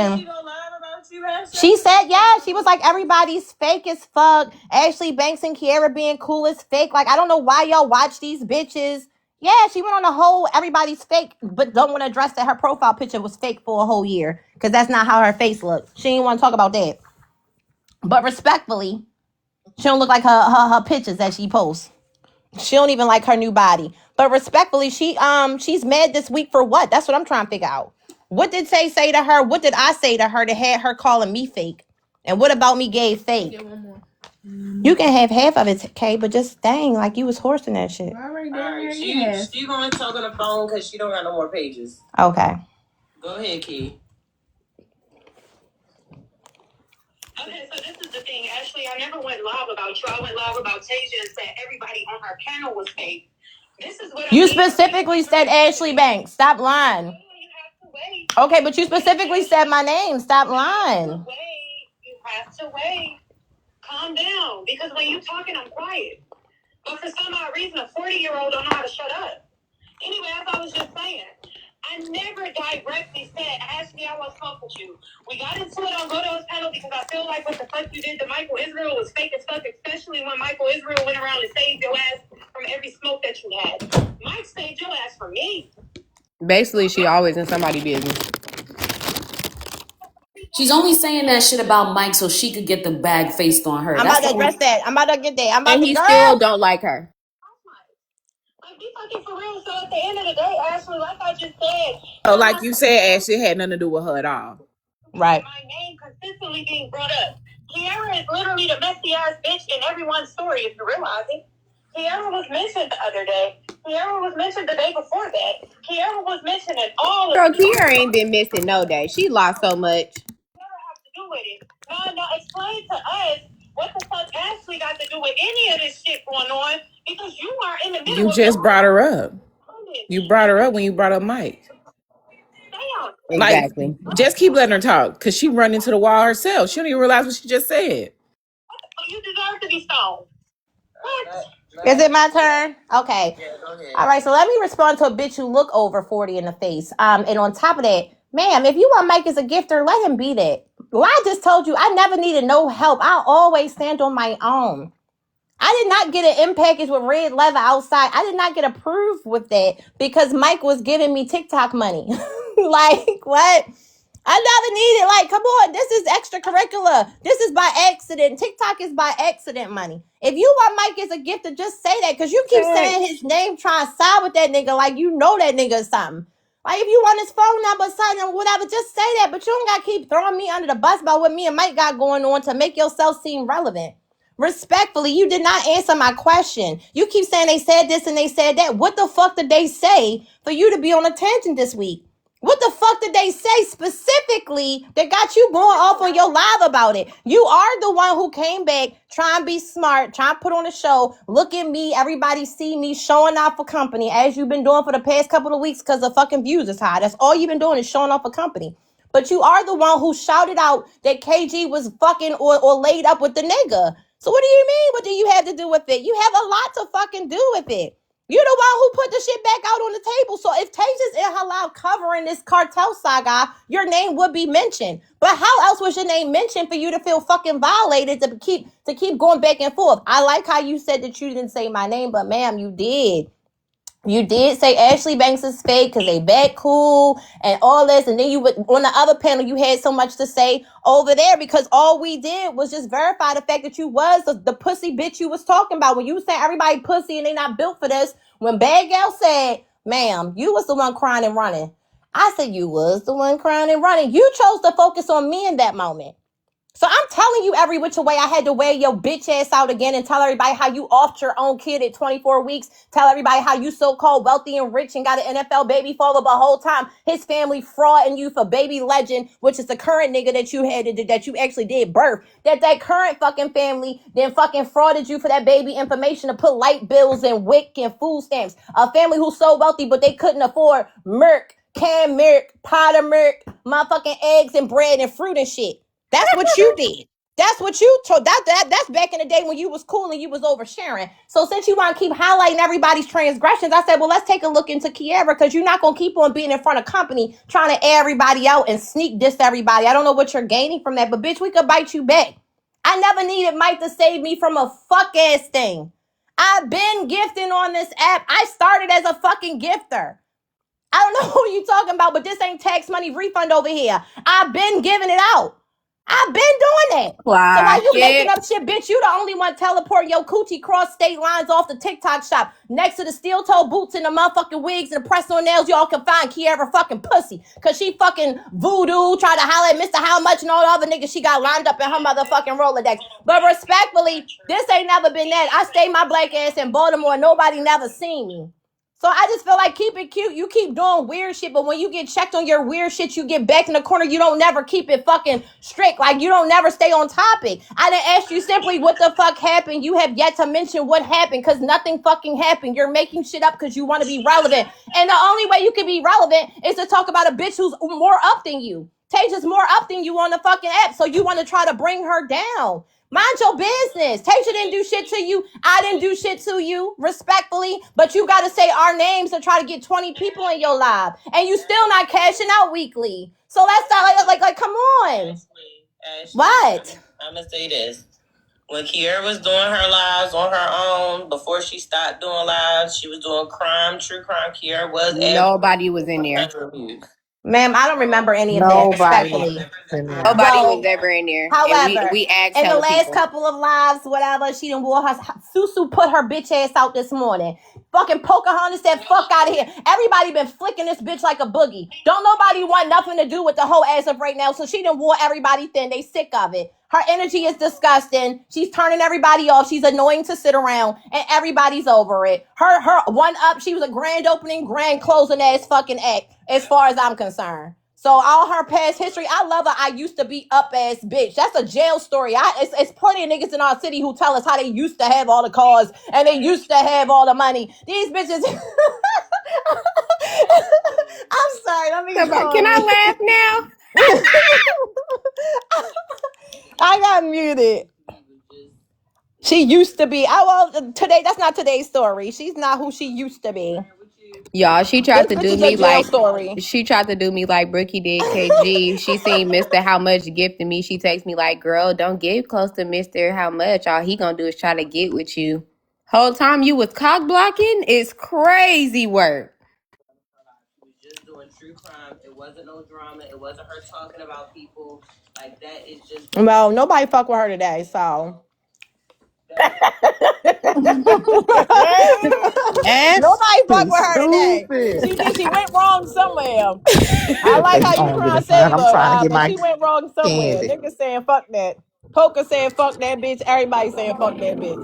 said, yeah, she was like, everybody's fake as fuck. Ashley Banks and Kiara being cool as fake. Like, I don't know why y'all watch these bitches. Yeah, she went on a whole everybody's fake, but don't want to address that her profile picture was fake for a whole year because that's not how her face looked. She didn't want to talk about that. But respectfully, she don't look like her pictures that she posts. She don't even like her new body. But respectfully, she's mad this week for what? That's what I'm trying to figure out. What did Tay say to her? What did I say to her that had her calling me fake? And what about me gay fake? You can have half of it, Kay, but just dang, like you was horsing that shit. She gonna talk on the phone because she don't got no more pages. Okay. Go ahead, Key. Okay, so this is the thing. Actually, I never went live about you. I went live about Tasia and said everybody on her panel was fake. This is what you specifically said Ashley Banks. Stop lying. You have to wait. Okay, but you specifically said my name. Stop lying. You have to wait. Calm down. Because when you talking, I'm quiet. But for some odd reason, a 40-year-old don't know how to shut up. Anyway, as I was just saying, I never directly said, Ashley, I want to fuck with you. We got into it on Godo's panel because I feel like what the fuck you did to Michael Israel was fake as fuck, especially when Michael Israel went around and saved your ass from every smoke that you had. Mike saved your ass from me. Basically, she always in somebody's business. She's only saying that shit about Mike so she could get the bag faced on her. I'm about to address that. I'm about to get that. And he still don't like her. Like, be fucking for real. So at the end of the day, Ashley, like I just said. So like you said, Ashley had nothing to do with her at all. Right. My name consistently being brought up. Kiara is literally the messy ass bitch in everyone's story, if you realize it. Kiara was mentioned the other day. Kiara was mentioned the day before that. Kiara was mentioned in all of Girl, Kiara ain't been missing no day. She lost so much. have to do with it. No, explain to us what the fuck Ashley got to do with any of this shit going on because you are in the middle. You just brought her up. You brought her up when you brought up Mike. Damn. Exactly. Like, just keep letting her talk because she run into the wall herself. She don't even realize what she just said. You deserve to be stoned. Is it my turn? Okay. Yeah, go ahead. All right, so let me respond to a bitch who look over 40 in the face. And on top of that, ma'am, if you want Mike as a gifter, let him be that. Well, I just told you I never needed no help. I always stand on my own. I did not get an in package with red leather outside. I did not get approved with that because Mike was giving me TikTok money. Like, what? I never needed, like, come on, this is extracurricular. This is by accident. TikTok is by accident money. If you want Mike as a gift, just say that, because you keep saying his name, trying to side with that nigga like you know that nigga is something. Like, if you want his phone number, something, whatever, just say that. But you don't got to keep throwing me under the bus about what me and Mike got going on to make yourself seem relevant. Respectfully, you did not answer my question. You keep saying they said this and they said that. What the fuck did they say for you to be on a tangent this week? What the fuck did they say specifically that got you going off on your live about it? You are the one who came back trying to be smart, trying to put on a show. Look at me, everybody see me showing off for company as you've been doing for the past couple of weeks because the fucking views is high. That's all you've been doing is showing off for company. But you are the one who shouted out that KG was fucking or laid up with the nigga. So what do you mean? What do you have to do with it? You have a lot to fucking do with it. You're the one who put the shit back out on the table. So if Taja's in her live covering this cartel saga, your name would be mentioned. But how else was your name mentioned for you to feel fucking violated to keep going back and forth? I like how you said that you didn't say my name, but ma'am, you did. You did say Ashley Banks is fake because they back cool and all this. And then you would, on the other panel, you had so much to say over there because all we did was just verify the fact that you was the pussy bitch you was talking about. When you said everybody pussy and they not built for this, when Bad Gal said, ma'am, you was the one crying and running. I said you was the one crying and running. You chose to focus on me in that moment. So I'm telling you every which way I had to wear your bitch ass out again and tell everybody how you offed your own kid at 24 weeks. Tell everybody how you so-called wealthy and rich and got an NFL baby father, but whole time his family frauding you for baby legend, which is the current nigga that you had that you actually did birth. That current fucking family then fucking frauded you for that baby information to put light bills and WIC and food stamps. A family who's so wealthy but they couldn't afford Merc, canned milk, powder milk, motherfucking eggs and bread and fruit and shit. That's what you did. That's what you told. That's back in the day when you was cool and you was oversharing. So since you want to keep highlighting everybody's transgressions, I said, well, let's take a look into Kiara because you're not going to keep on being in front of company trying to air everybody out and sneak diss everybody. I don't know what you're gaining from that, but bitch, we could bite you back. I never needed Mike to save me from a fuck ass thing. I've been gifting on this app. I started as a fucking gifter. I don't know who you talking about, but this ain't tax money refund over here. I've been giving it out. I've been doing that. Wow. So while you making up shit, bitch, you the only one teleporting your coochie cross state lines off the TikTok shop next to the steel toe boots and the motherfucking wigs and the press-on nails y'all can find Kiara fucking pussy. Cause she fucking voodoo, tried to holler at Mr. How Much and all the other niggas she got lined up in her motherfucking Rolodex. But respectfully, this ain't never been that. I stay my black ass in Baltimore. Nobody never seen me. So I just feel like keep it cute. You keep doing weird shit, but when you get checked on your weird shit, you get back in the corner. You don't never keep it fucking strict. Like you don't never stay on topic. I didn't ask you simply what the fuck happened. You have yet to mention what happened because nothing fucking happened. You're making shit up because you want to be relevant. And the only way you can be relevant is to talk about a bitch who's more up than you. Taja's more up than you on the fucking app. So you want to try to bring her down. Mind your business. Tasia didn't do shit to you. I didn't do shit to you, respectfully. But you got to say our names and try to get 20 people in your live. And you still not cashing out weekly. So let's start like come on. Ashley, what? I'm going to say this. When Kiara was doing her lives on her own, before she stopped doing lives, she was doing true crime. Kiara was. Nobody was in there. Ma'am, I don't remember any of that, respectfully. Nobody was ever in there. However, and we asked in the last people. couple of lives, whatever, she done wore her Susu put her bitch ass out this morning. Fucking Pocahontas said, fuck out of here. Everybody been flicking this bitch like a boogie. Don't nobody want nothing to do with the whole ass of right now. So she done wore everybody thin. They sick of it. Her energy is disgusting. She's turning everybody off. She's annoying to sit around, and everybody's over it. Her one up. She was a grand opening, grand closing ass fucking act, as far as I'm concerned. So all her past history, I love her. I used to be up ass bitch. That's a jail story. It's plenty of niggas in our city who tell us how they used to have all the cars and they used to have all the money. These bitches, I'm sorry. Let me go Can on I mute. laugh now? I got muted. She used to be. Today. That's not today's story. She's not who she used to be. Y'all, she tried This to bitch do is a me jail like story. Brookie did KG. She seen Mr. How Much gifted me. She texts me like, girl, don't get close to Mr. How Much. All he gonna do is try to get with you. Whole time you was cock blocking is crazy work. Just doing true crime. It wasn't no drama. It wasn't her talking about people. Like that is just Well, nobody fuck with her today, so. Nobody fuck Ashley, with her today. stupid. She went wrong somewhere. I like how you On me trying the to say front. I'm look, trying to get but my she went wrong somewhere. candy. Niggas saying fuck that. Poker saying fuck that bitch. Everybody saying fuck that bitch.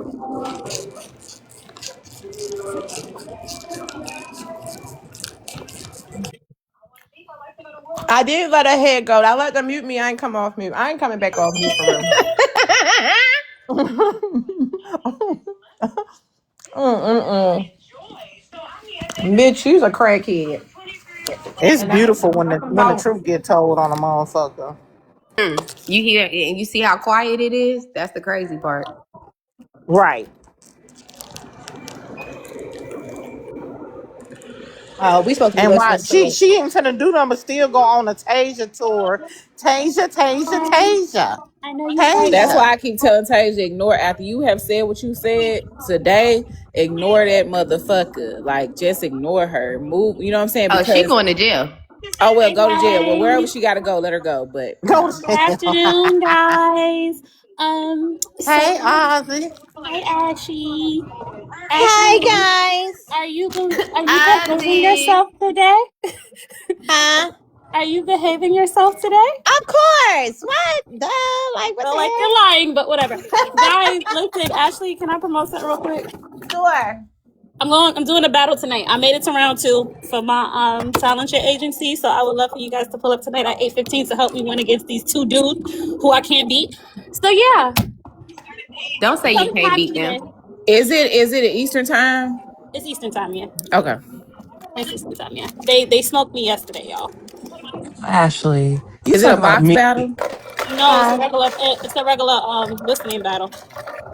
I did let her head go. I let them mute me. I ain't come off mute. I ain't coming back off mute for real. Bitch, she's a crackhead. It's And I beautiful talking when the about truth get told on a motherfucker. You hear and you see how quiet it is? That's the crazy part. Right. we supposed to be And why listening to she ain't finna do nothing but still go on a Tasia tour. Tasia. I know you guys. That's Tasia. why I keep telling Tasia, ignore after you have said what you said today, ignore that motherfucker. Like just ignore her. Move, you know what I'm saying? Oh, she Because going to jail. oh well, Hey go to jail. Well, wherever guys. she gotta go, let her go. But Go no. Good to hell. afternoon, guys. So Hey, Ozzy. hi, Ashley. Ashley, Hi guys. are you behaving Ozzy. yourself today? Huh? Are you behaving yourself today? Of course. What? Duh. Like what Feel the like you're hell? lying, but whatever. Guys, listen, Ashley, can I promote something real quick? Sure. I'm doing a battle tonight. I made it to round 2 for my talent share agency. So I would love for you guys to pull up tonight at 8:15 to help me win against these 2 dudes who I can't beat. So yeah, Don't say you come can't catch beat me there. them. Is it at Eastern time? It's Eastern time, yeah. Okay. It's Eastern time, yeah. They smoked me yesterday, y'all. Ashley, you Is it a talk about box me. battle? No, Huh? it's a regular listening battle.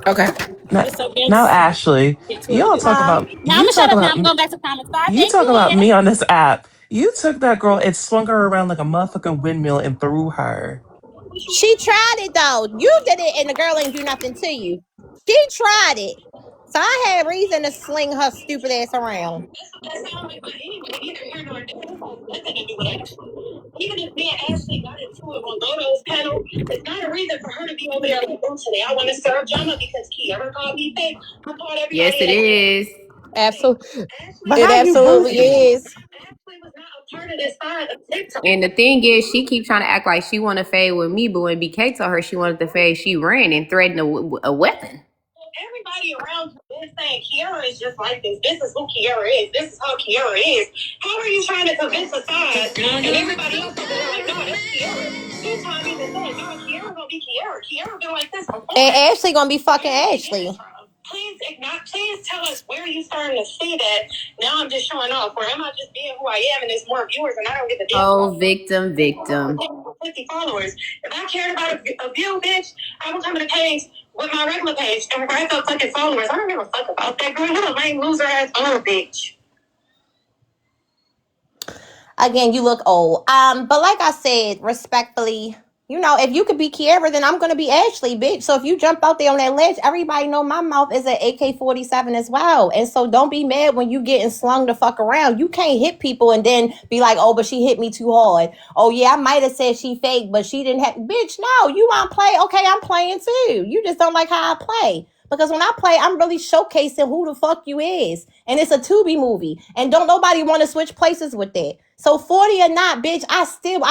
Okay. It's Now, against Ashley, get two you other all dudes. talk Huh? about Now I'm gonna shut up. Now I'm going back to comments. Bye. you Thank talk you, about Leah. me on this app. You took that girl and swung her around like a motherfucking windmill and threw her. She tried it though. You did it and the girl ain't do nothing to you. She tried it. So I had reason to sling her stupid ass around. That sounds like, but anyway, neither here nor there. This has nothing to do with Ashley. Even if me and Ashley got into it on Dodo's panel, it's not a reason for her to be over there like, oh, today I want to serve drama because Kiara called me fake. I called Yes, everybody it else is. Absolutely. But It how you absolutely goofy? is. Ashley was not a part of this side of TikTok. And the thing is, she keeps trying to act like she want to fade with me, but when BK told her she wanted to fade, she ran and threatened a weapon. Everybody around her is saying Kiara is just like this. This is who Kiara is. This is how Kiara is. How are you trying to convince a side and everybody else over there like, no, that's Kiara? She's trying to even say, no, Kiara gonna be Kiara. Kiara been like this before. And Ashley gonna be fucking Ashley. Please tell us where you starting to see that. Now I'm just showing off, or am I just being who I am and there's more viewers and I don't give a damn Oh, about victim. 50 followers. If I cared about a view, bitch, I would come to the page with my regular page and write up fucking followers. I don't give a fuck about that, girl. You're a lame loser ass old bitch. Again, you look old. But like I said, respectfully, if you could be Kiara, then I'm gonna be Ashley, bitch. So if you jump out there on that ledge, everybody know my mouth is an AK-47 as well. And so don't be mad when you getting slung the fuck around. You can't hit people and then be like, oh, but she hit me too hard. Oh yeah, I might have said she fake, but she didn't have. Bitch, no, you want to play? Okay, I'm playing too. You just don't like how I play. Because when I play, I'm really showcasing who the fuck you is. And it's a Tubi movie. And don't nobody want to switch places with that. So 40 or not, bitch, I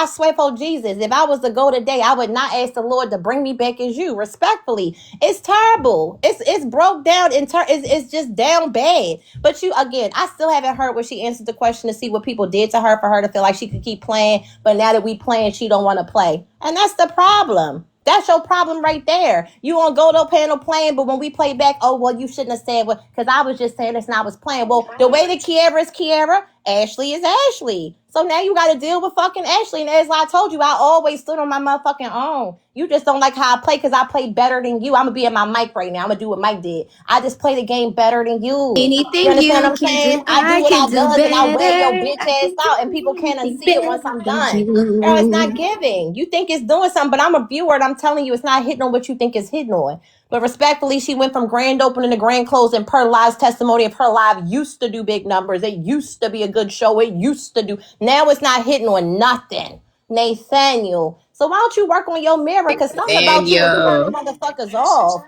swear for Jesus, if I was to go today, I would not ask the Lord to bring me back as you. Respectfully. It's terrible. It's broke down it's just down bad. But again, I still haven't heard when she answered the question to see what people did to her for her to feel like she could keep playing. But now that we playing, she don't want to play. And that's the problem. That's your problem right there. You on Godo panel playing, but when we play back, oh, well, you shouldn't have said what, because I was just saying this and I was playing. Well, the way that Kiara is Kiara, Ashley is Ashley. So now you got to deal with fucking Ashley. And as I told you, I always stood on my motherfucking own. You just don't like how I play because I play better than you. I'm going to be at my mic right now. I'm going to do what Mike did. I just play the game better than you. You Anything understand you what I'm can saying? do, I do I what can I do does and I wear your better. bitch I ass can out do and people can't anything unsee it once better I'm than done. Girl, it's not you. giving. You think it's doing something, but I'm a viewer and I'm telling you it's not hitting on what you think it's hitting on. But respectfully, she went from grand opening to grand closing per live's testimony of her live used to do big numbers. It used to be a good show. It used to do. Now it's not hitting on nothing. Nathaniel. So why don't you work on your mirror? Because something about you is turning Daniel. motherfuckers off.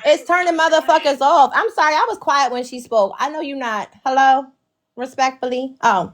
It's turning motherfuckers off. I'm sorry, I was quiet when she spoke. I know you're not. Hello? Respectfully. Oh.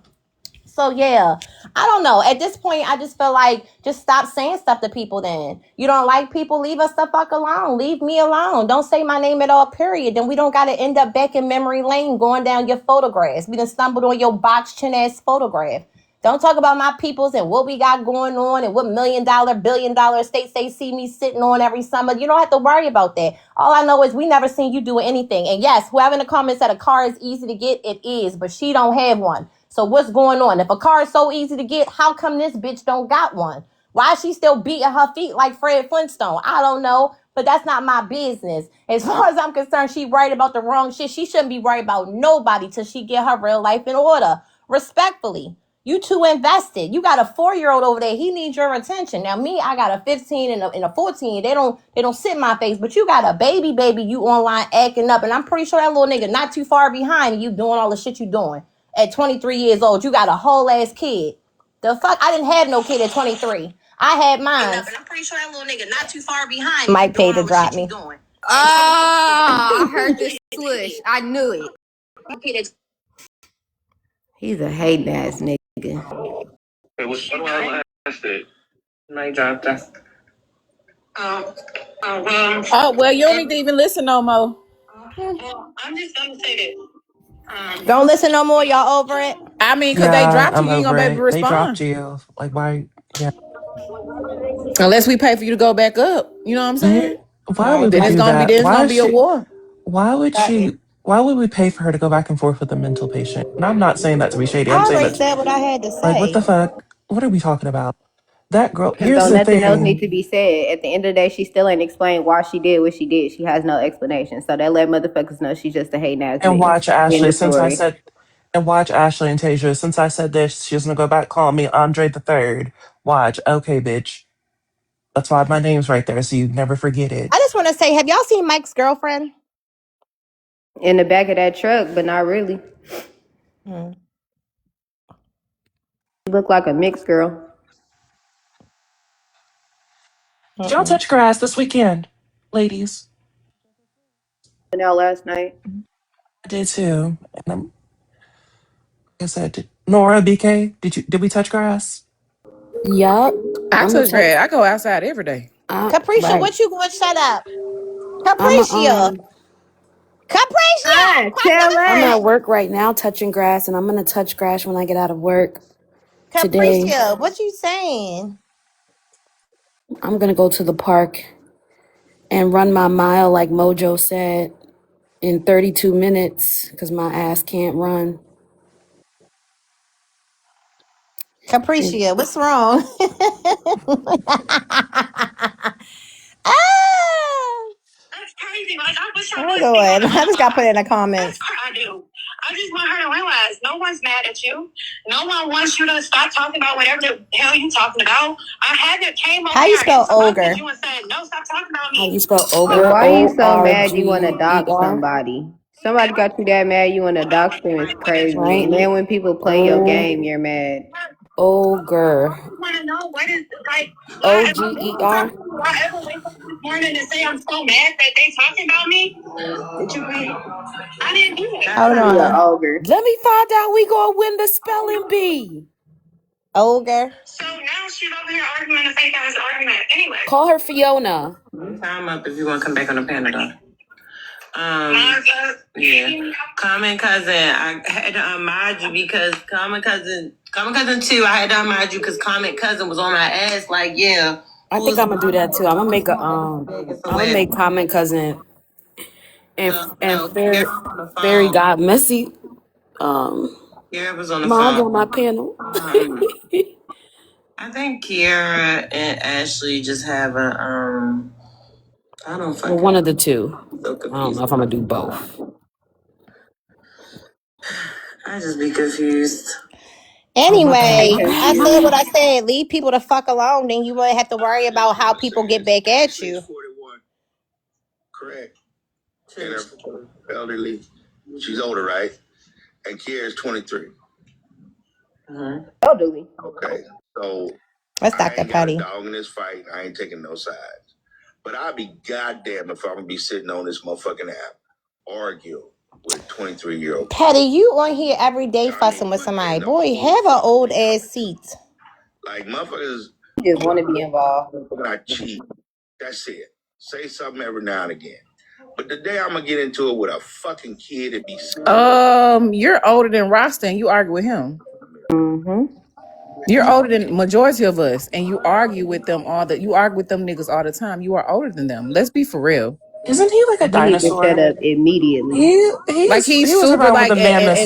So yeah, I don't know. At this point, I just feel like just stop saying stuff to people then. You don't like people, leave us the fuck alone. Leave me alone. Don't say my name at all, period. Then we don't gotta end up back in memory lane going down your photographs. We done stumbled on your box chin ass photograph. Don't talk about my peoples and what we got going on and what $1 million, $1 billion estates they see me sitting on every summer. You don't have to worry about that. All I know is we never seen you doing anything. And yes, whoever in the comments said a car is easy to get, it is, but she don't have one. So what's going on? If a car is so easy to get, how come this bitch don't got one? Why is she still beating her feet like Fred Flintstone? I don't know, but that's not my business. As far as I'm concerned, she worried about the wrong shit. She shouldn't be worried about nobody till she get her real life in order. Respectfully. You too invested. You got a 4-year-old over there. He needs your attention. Now, me, I got a 15 and a 14. They don't sit in my face. But you got a baby. You online acting up, and I'm pretty sure that little nigga not too far behind you doing all the shit you doing. At 23 years old, you got a whole ass kid. The fuck? I didn't have no kid at 23. I had mine. And I'm pretty sure that little nigga not too far behind. Mike paid to drop me. Oh, I heard this slush. I knew it. He's a hating ass nigga. What do I last it? Night job. That's. Well. Oh well, you don't need to even listen no more. Well, I'm just gonna say this. Don't listen no more. Y'all over it? I mean, cause they Yeah, dropped you, I'm you ain't gonna over be able to it. They dropped respond you. Like, why? Yeah. unless we pay for you to go back up. You know what I'm They, saying? why would Then we it's do gonna be that? then it's Why gonna is be a she? war. Why would she? Why would we pay for her to go back and forth with a mental patient? And I'm not saying that to be shady. I'm I saying already that, said what I had to like, what say. the fuck? What are we talking about? That girl. Because Here's don't the nothing else need thing. to be said. At the end of the day, she still ain't explained why she did what she did. She has no explanation. So that let motherfuckers know she's just a hating ass And nigga. watch End Ashley. of Since I story. said, and watch Ashley and Tasia. Since I said this, she's gonna go back. Call me Andre the Third. Watch. Okay, bitch. That's why my name's right there, so you never forget it. I just want to say, have y'all seen Mike's girlfriend? In the back of that truck, but not really. Hmm. She look like a mixed girl. Did y'all touch grass this weekend, ladies? Went out last night. I did too. And like I said, Nora, BK, did we touch grass? Yup. I I'm a touch touch. red. I go outside every day. Capricia, Right. what you going to shut up? I'm a, Capricia. Capricia. Ah, tell I'm us. at work right now touching grass, and I'm gonna touch grass when I get out of work today. Capricia, what you saying? I'm gonna go to the park and run my mile, like Mojo said, in 32 minutes, because my ass can't run. And Capricia, what's wrong? Ah! That's crazy. Like, I wish I Hold would speak on on. the I other just got put side. in the comments. That's what I do. I just want her to realize no one's mad at you. No one wants you to stop talking about whatever the hell you talking about. I haven't came over How you here and spell ogre? interrupted you and said, no, stop talking about how you me. spell And ogre? why you so mad you want to dox ORGER, somebody? Somebody got you that mad you want to dox them is crazy. And right? then when people play your game, you're mad. Ogre. I want to know what is, like, why OGER. why ever wake up this morning and say I'm so mad that they talking about me? Did you read? I didn't do that. Hold You an on. ogre. Let me find out we gonna win the spelling bee. Ogre. So now she's over here arguing a fake ass argument. Anyway. Call her Fiona. Time up if you want to come back on the panel, though. Yeah. Common cousin, I had to unmod you because common cousin 2, I had to unmod you because common cousin was on my ass like, yeah. I think I'm gonna do that too. I'm gonna make a I'm gonna make comment cousin and You're on the fairy phone. got messy. Kiara was on the Mog on phone. my panel. I think Kiara and Ashley just have a I don't Well, fucking one know. of the two. I'm so I don't confused. know if I'm gonna do both. I just be confused. Oh my God. Anyway, I said what My I said. Leave people the fuck alone, then you won't have to worry about how people get back at you. 41. Correct. And her elderly. She's older, right? And Kiara's 23. Elderly. Okay. So That's I Dr. ain't got a Petty. dog in this fight. I ain't taking no sides. But I'll be goddamn if I'm gonna be sitting on this motherfucking app argue with 23-year-old. Petty, you on here every day fussing with somebody. Boy, have an old ass seat. Like motherfuckers You just want to be involved. not cheat. That's it. Say something every now and again. But today I'm gonna get into it with a fucking kid and be You're older than Rasta and you argue with him. Mm-hmm. You're older than majority of us, and you argue with them you argue with them niggas all the time. You are older than them. Let's be for real. Isn't he like a He need to shut dinosaur? up immediately. Like He he's was super around with like the mammoths.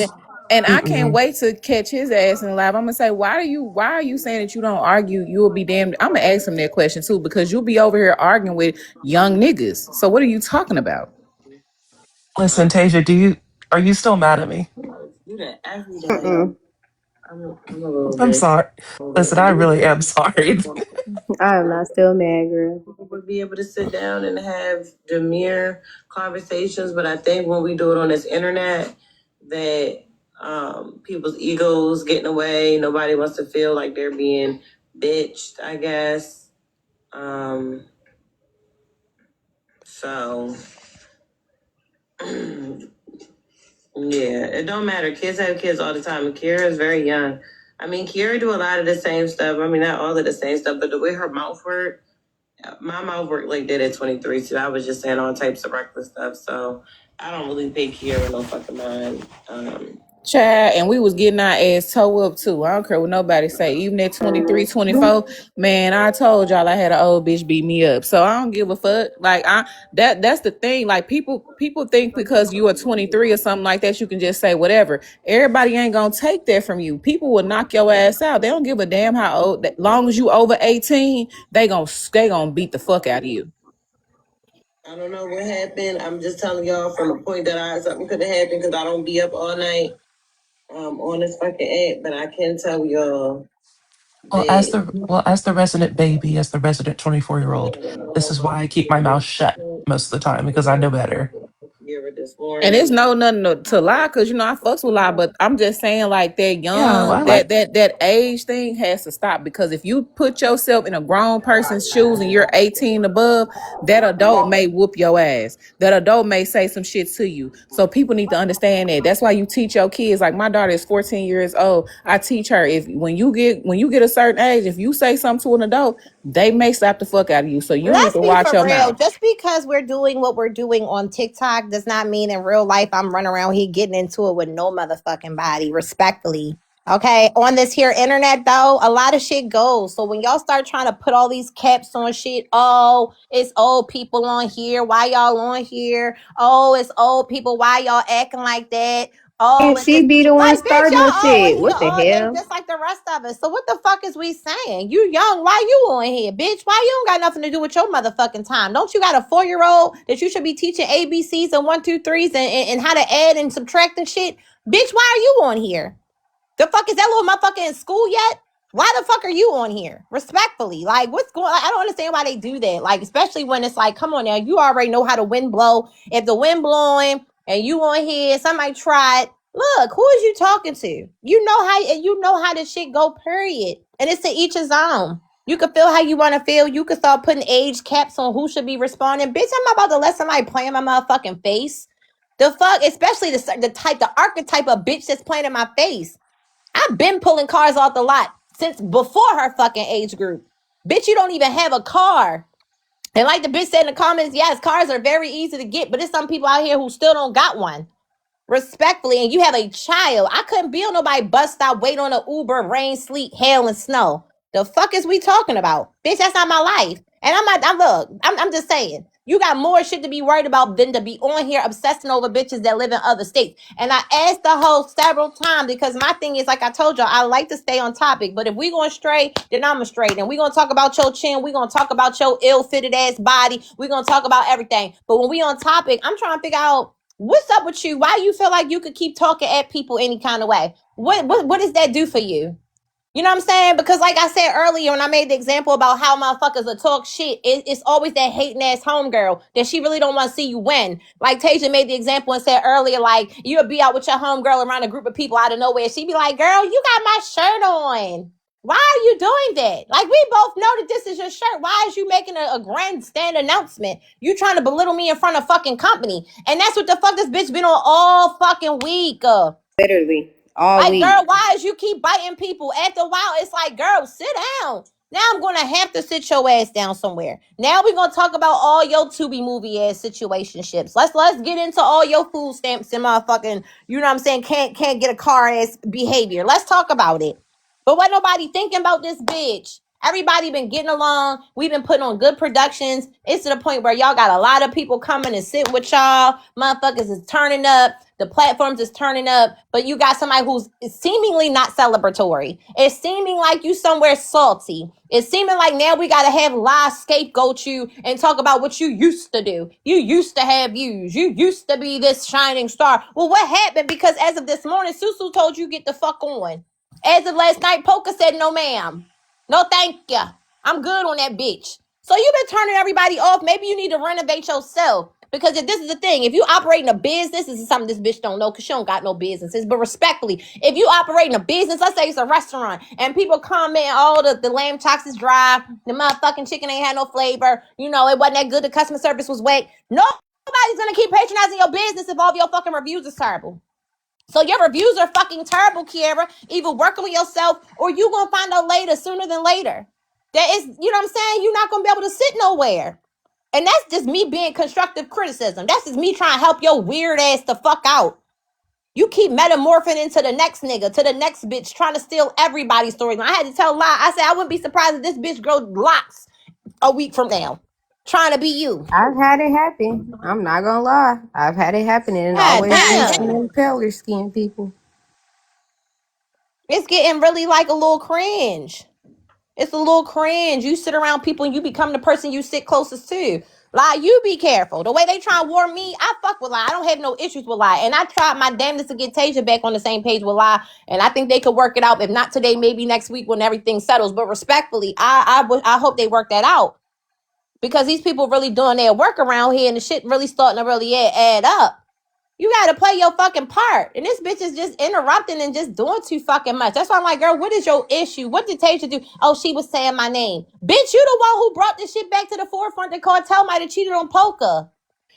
and I can't Mm-mm. wait to catch his ass in the live. I'm gonna say, why are you saying that you don't argue? You'll be damned. I'm gonna ask him that question too, because you'll be over here arguing with young niggas. So what are you talking about? Listen, Tasia, are you still mad at me? do that every day. Mm-mm. I'm a little I'm bit. sorry. Listen, I really am sorry. I am not still mad, girl. Would be able to sit down and have demure conversations, but I think when we do it on this internet, that people's egos getting away. Nobody wants to feel like they're being bitched, I guess. So yeah, it don't matter. Kids have kids all the time. And Kira is very young. I mean, Kira do a lot of the same stuff. I mean, not all of the same stuff, but the way her mouth works, my mouth worked like that at 23 too. I was just saying all types of reckless stuff. So I don't really pay Kira no fucking mind. Child, and we was getting our ass toe up too. I don't care what nobody say. Even at 23, 24, man, I told y'all I had an old bitch beat me up. So I don't give a fuck. Like that's the thing. Like people think because you are 23 or something like that, you can just say whatever. Everybody ain't gonna take that from you. People will knock your ass out. They don't give a damn how old. As long as you over 18, they gonna beat the fuck out of you. I don't know what happened. I'm just telling y'all from the point that something could have happened because I don't be up all night on this fucking app, but I can tell y'all that As the resident baby, as the resident 24-year-old, this is why I keep my mouth shut most of the time because I know better. this And it's morning. nothing to lie, because I fucks with lie, but I'm just saying like that Yeah, young I like. that age thing has to stop, because if you put yourself in a grown person's shoes and you're 18 above, that adult may whoop your ass. That adult may say some shit to you. So people need to understand that. That's why you teach your kids. Like my daughter is 14 years old. I teach her, if when you get a certain age, if you say something to an adult, they may slap the fuck out of you. So you need Let's to be watch for your real. mouth. Just because we're doing what we're doing on TikTok does not mean in real life I'm running around here getting into it with no motherfucking body, respectfully. Okay. On this here internet, though, a lot of shit goes. So when y'all start trying to put all these caps on shit, oh, it's old people on here. Why y'all on here? Oh, it's old people. Why y'all acting like that? Oh, And it's this. she be the one Like, bitch, starting y'all the all in shit. here What the all day hell? just like the rest of us. So what the fuck is we saying? You young, why you on here, bitch? Why you don't got nothing to do with your motherfucking time? Don't you got a 4-year-old that you should be teaching ABCs and 1, 2, 3s and how to add and subtract and shit? Bitch, why are you on here? The fuck is that little motherfucker in school yet? Why the fuck are you on here? Respectfully. Like, what's going on? I don't understand why they do that. Like, especially when it's like, come on now, you already know how the wind blow. If the wind blowing and you on here, somebody tried. Look, who is you talking to? You know how this shit go, period. And it's to each his own. You can feel how you want to feel. You can start putting age caps on who should be responding. Bitch, I'm not about to let somebody play in my motherfucking face. The fuck, especially the archetype of bitch that's playing in my face. I've been pulling cars off the lot since before her fucking age group. Bitch, you don't even have a car. And like the bitch said in the comments, yes, cars are very easy to get, but there's some people out here who still don't got one. Respectfully, and you have a child. I couldn't be on nobody bus stop, wait on an Uber, rain, sleet, hail, and snow. The fuck is we talking about? Bitch, that's not my life. And I'm just saying, you got more shit to be worried about than to be on here obsessing over bitches that live in other states. And I asked the host several times because my thing is, like I told y'all, I like to stay on topic. But if we going stray, then I'm a straight. And we gonna talk about your chin. We gonna talk about your ill-fitted ass body. We gonna talk about everything. But when we on topic, I'm trying to figure out what's up with you. Why you feel like you could keep talking at people any kind of way? What does that do for you? You know what I'm saying? Because like I said earlier when I made the example about how motherfuckers will talk shit, it's always that hating ass homegirl that she really don't want to see you win. Like Tasia made the example and said earlier, like, you'll be out with your homegirl around a group of people out of nowhere. She'd be like, girl, you got my shirt on. Why are you doing that? Like, we both know that this is your shirt. Why is you making a grandstand announcement? You trying to belittle me in front of fucking company. And that's what the fuck this bitch been on all fucking week. Literally all Like, week. girl, why is you keep biting people? After a while, it's like, girl, sit down. Now I'm going to have to sit your ass down somewhere. Now we're going to talk about all your Tubi movie ass situationships. Let's get into all your food stamps and motherfucking, you know what I'm saying, can't get a car ass behavior. Let's talk about it. But what nobody thinking about this bitch? Everybody been getting along. We've been putting on good productions. It's to the point where y'all got a lot of people coming and sit with y'all. Motherfuckers is turning up. The platforms is turning up. But you got somebody who's seemingly not celebratory. It's seeming like you somewhere salty. It's seeming like now we got to have live scapegoat you and talk about what you used to do. You used to have views. You used to be this shining star. Well, what happened? Because as of this morning, Susu told you get the fuck on. As of last night, Poker said, no, ma'am. No, thank you. I'm good on that bitch. So you've been turning everybody off. Maybe you need to renovate yourself. Because if this is the thing, if you operate in a business, this is something this bitch don't know because she don't got no businesses. But respectfully, if you operate in a business, let's say it's a restaurant, and people comment, oh, the lamb chops is dry, the motherfucking chicken ain't had no flavor, you know, it wasn't that good, the customer service was whack. Nobody's gonna keep patronizing your business if all of your fucking reviews is terrible. So your reviews are fucking terrible, Kiara. Either work on yourself or you gonna find out later, sooner than later. That is, you know what I'm saying? You're not gonna be able to sit nowhere. And that's just me being constructive criticism. That's just me trying to help your weird ass the fuck out. You keep metamorphing into the next nigga, to the next bitch, trying to steal everybody's story. I had to tell lie. I said I wouldn't be surprised if this bitch grows locks a week from now. Trying to be you. I've had it happen. I'm not gonna lie. I've had it happen, and it God always seems to damn. them paler skinned people. It's getting really like a little cringe. It's a little cringe. You sit around people and you become the person you sit closest to. Lie, you be careful. The way they try to warn me, I fuck with Lie. I don't have no issues with Lie. And I tried my damnedest to get Tasia back on the same page with Lie. And I think they could work it out. If not today, maybe next week when everything settles. But respectfully, I hope they work that out. Because these people really doing their work around here and the shit really starting to really add up. You gotta play your fucking part. And this bitch is just interrupting and just doing too fucking much. That's why I'm like, girl, what is your issue? What did Tasia do? Oh, she was saying my name. Bitch, you the one who brought this shit back to the forefront that Cartel might have cheated on Poker.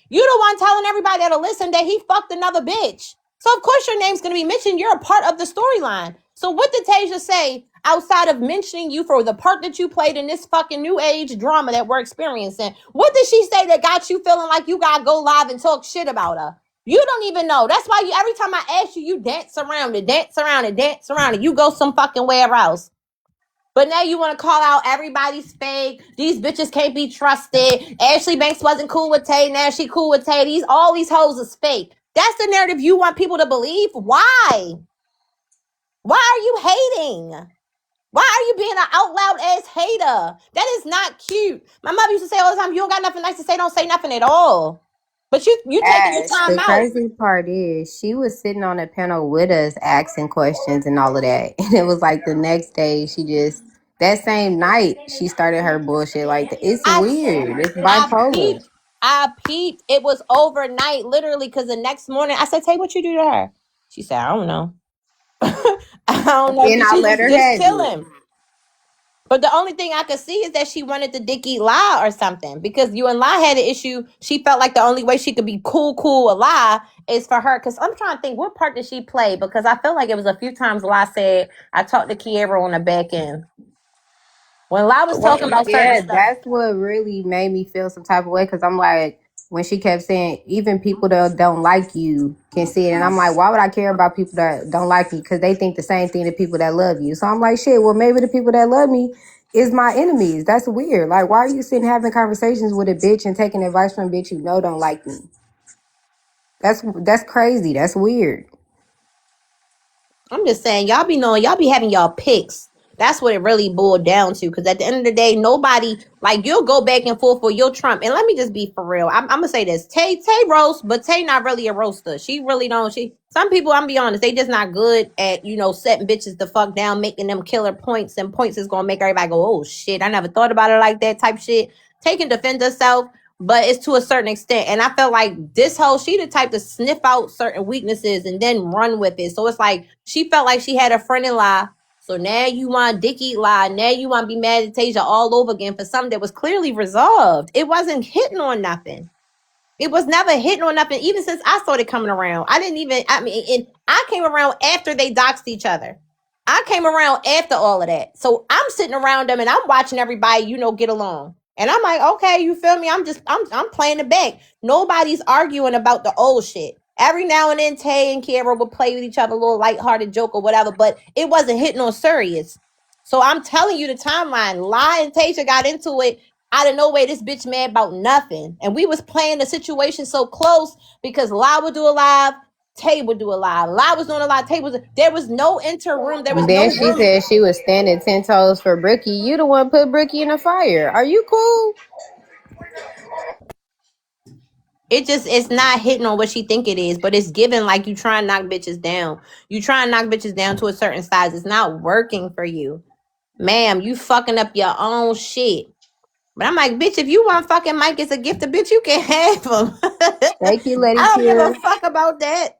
You the one telling everybody that'll listen that he fucked another bitch. So of course your name's gonna be mentioned. You're a part of the storyline. So what did Tasia say outside of mentioning you for the part that you played in this fucking new age drama that we're experiencing? What did she say that got you feeling like you gotta go live and talk shit about her? You don't even know. That's why every time I ask you, you dance around it, dance around it, dance around it. You go some fucking where else. But now you want to call out everybody's fake. These bitches can't be trusted. Ashley Banks wasn't cool with Tay. Now she cool with Tay. All these hoes is fake. That's the narrative you want people to believe? Why? Why are you hating? Why are you being an out loud ass hater? That is not cute. My mother used to say all the time, you don't got nothing nice to say, don't say nothing at all. But you taking your time The out. crazy part is she was sitting on a panel with us asking questions and all of that. And it was like the next day that same night she started her bullshit. Like, it's weird. It's bipolar. I peeped. It was overnight, literally, because the next morning I said, Tay, what you do to her? She said, I don't know. I don't know. And I She let was her just have chilling. But the only thing I could see is that she wanted the dick eat Lie or something. Because you and Lie had an issue. She felt like the only way she could be cool with Lie is for her. Because I'm trying to think, what part did she play? Because I feel like it was a few times Lie said, I talked to Kiera on the back end. When Lie was talking about certain stuff. That's what really made me feel some type of way. Because I'm like, when she kept saying, even people that don't like you can see it. And I'm like, why would I care about people that don't like me? Because they think the same thing to people that love you. So I'm like, shit, well, maybe the people that love me is my enemies. That's weird. Like, why are you sitting having conversations with a bitch and taking advice from a bitch you know don't like me? That's crazy. That's weird. I'm just saying, y'all be knowing, y'all be having y'all picks. That's what it really boiled down to. Because at the end of the day, nobody, like, you'll go back and forth for your Trump. And let me just be for real. I'm going to say this. Tay roast, but Tay not really a roaster. She really don't. Some people, I'm be honest, they just not good at, setting bitches the fuck down, making them killer points. And points is going to make everybody go, oh, shit, I never thought about it like that type shit. Tay can defend herself, but it's to a certain extent. And I felt like this hoe, she the type to sniff out certain weaknesses and then run with it. So it's like, she felt like she had a friend in lie. So now you want dick eat lie. Now you want to be mad at Tasia all over again for something that was clearly resolved. It wasn't hitting on nothing. It was never hitting on nothing. Even since I started coming around, and I came around after they doxed each other. I came around after all of that. So I'm sitting around them and I'm watching everybody, get along. And I'm like, okay, you feel me? I'm playing it back. Nobody's arguing about the old shit. Every now and then, Tay and Kiara will play with each other, a little lighthearted joke or whatever, but it wasn't hitting on serious. So I'm telling you the timeline. Lie and Tasia got into it out of nowhere. This bitch mad about nothing. And we was playing the situation so close because Lie would do a live, Tay would do a live. Lie was doing a live, there was no interim. There was Then no she room. said she was standing 10 toes for Brookie. You the one put Brookie in the fire. Are you cool? It's not hitting on what she think it is, but it's given like you try and knock bitches down. You try and knock bitches down to a certain size. It's not working for you. Ma'am, you fucking up your own shit. But I'm like, bitch, if you want fucking Mike as a gift, bitch, you can have him. Thank you, Lady I don't give Pure. a fuck about that.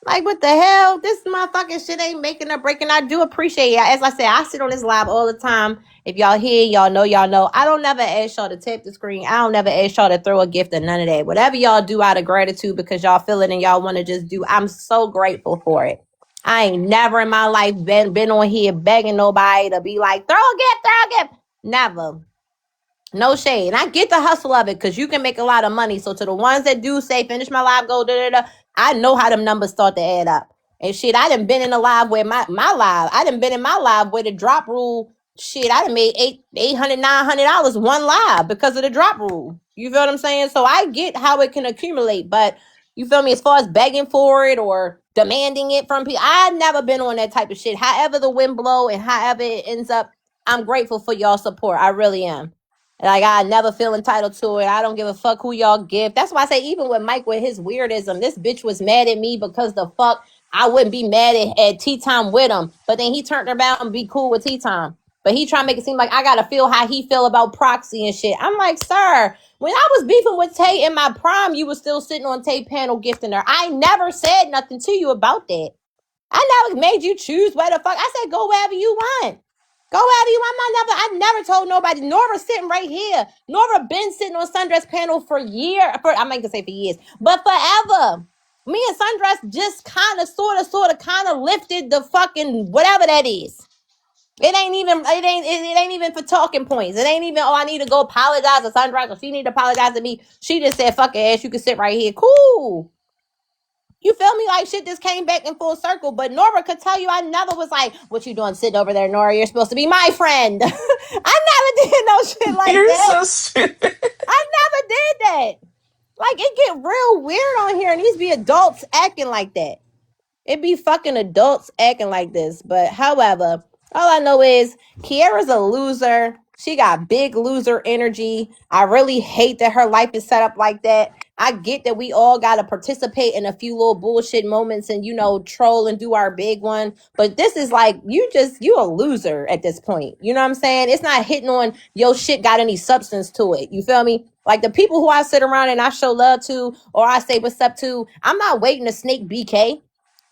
Like, what the hell? This motherfucking shit ain't making or breaking. I do appreciate it. As I said, I sit on this live all the time. If y'all hear, y'all know, y'all know. I don't never ask y'all to tap the screen. I don't never ask y'all to throw a gift or none of that. Whatever y'all do out of gratitude because y'all feel it and y'all want to just do, I'm so grateful for it. I ain't never in my life been on here begging nobody to be like, throw a gift. Never. No shade. And I get the hustle of it because you can make a lot of money. So to the ones that do say finish my live, go I know how them numbers start to add up. And shit, I done been in a live where I done been in my live where the drop rule, shit, I done made $800, $900 one live because of the drop rule. You feel what I'm saying? So I get how it can accumulate, but you feel me? As far as begging for it or demanding it from people, I've never been on that type of shit. However the wind blow and however it ends up, I'm grateful for y'all support. I really am. Like, I never feel entitled to it. I don't give a fuck who y'all give. That's why I say, even with Mike with his weirdism, this bitch was mad at me because the fuck I wouldn't be mad at tea time with him. But then he turned around and be cool with tea time. But he trying to make it seem like I gotta feel how he feel about proxy and shit. I'm like, sir, when I was beefing with Tay in my prime, you was still sitting on Tay panel gifting her. I never said nothing to you about that. I never made you choose where the fuck. I said, go wherever you want. Go wherever you want. I never told nobody. Nora sitting right here. Nora been sitting on Sundress panel for years. I'm not gonna say for years, but forever. Me and Sundress just kind of lifted the fucking whatever that is. It ain't even for talking points. It ain't even, I need to go apologize to Sundress or she need to apologize to me. She just said, fuck it, ass, you can sit right here. Cool. You feel me? Like, shit just came back in full circle. But Nora could tell you I never was like, what you doing sitting over there, Nora? You're supposed to be my friend. I never did no shit like You're that. so stupid. I never did that. Like, it get real weird on here and these be adults acting like that. It be fucking adults acting like this. But however, all I know is Kiara's a loser. She got big loser energy. I really hate that her life is set up like that. I get that we all got to participate in a few little bullshit moments and, troll and do our big one. But this is like, you a loser at this point. You know what I'm saying? It's not hitting on your shit got any substance to it. You feel me? Like the people who I sit around and I show love to or I say what's up to, I'm not waiting to snake BK.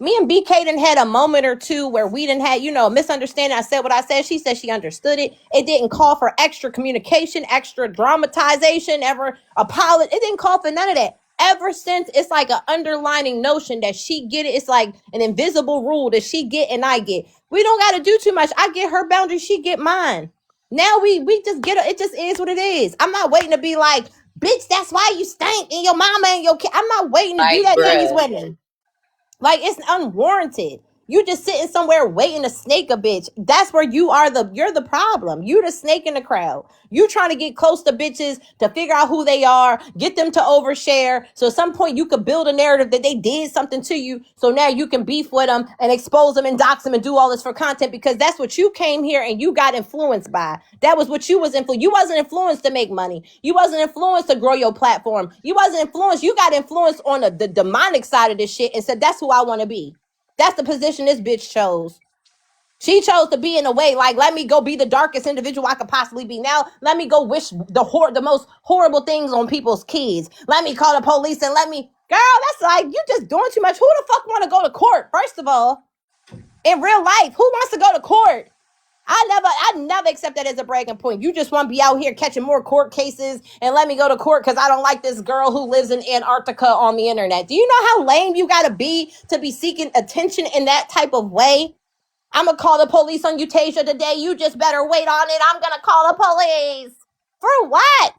Me and BK done had a moment or two where we didn't have, misunderstanding. I said what I said. She said she understood it. It didn't call for extra communication, extra dramatization, ever apology. It didn't call for none of that. Ever since, it's like an underlining notion that she get it. It's like an invisible rule that she get and I get. We don't got to do too much. I get her boundaries. She get mine. Now we just get it. It just is what it is. I'm not waiting to be like, bitch, that's why you stink and your mama and your kid. I'm not waiting to do that to these women. Like, it's unwarranted. You just sitting somewhere waiting to snake a bitch. That's where you're the problem. You the snake in the crowd. You trying to get close to bitches to figure out who they are, get them to overshare. So at some point you could build a narrative that they did something to you. So now you can beef with them and expose them and dox them and do all this for content because that's what you came here and you got influenced by. That was what you was influenced. You wasn't influenced to make money. You wasn't influenced to grow your platform. You wasn't influenced. You got influenced on the demonic side of this shit and said, that's who I want to be. That's the position this bitch chose. She chose to be in a way like, let me go be the darkest individual I could possibly be. Now, let me go wish the most horrible things on people's kids. Let me call the police and girl, that's like, you just doing too much. Who the fuck want to go to court? First of all, in real life, who wants to go to court? I never accept that as a bragging point. You just want to be out here catching more court cases and let me go to court because I don't like this girl who lives in Antarctica on the internet. Do you know how lame you got to be seeking attention in that type of way? I'm going to call the police on you, Tasia, today. You just better wait on it. I'm going to call the police. For what?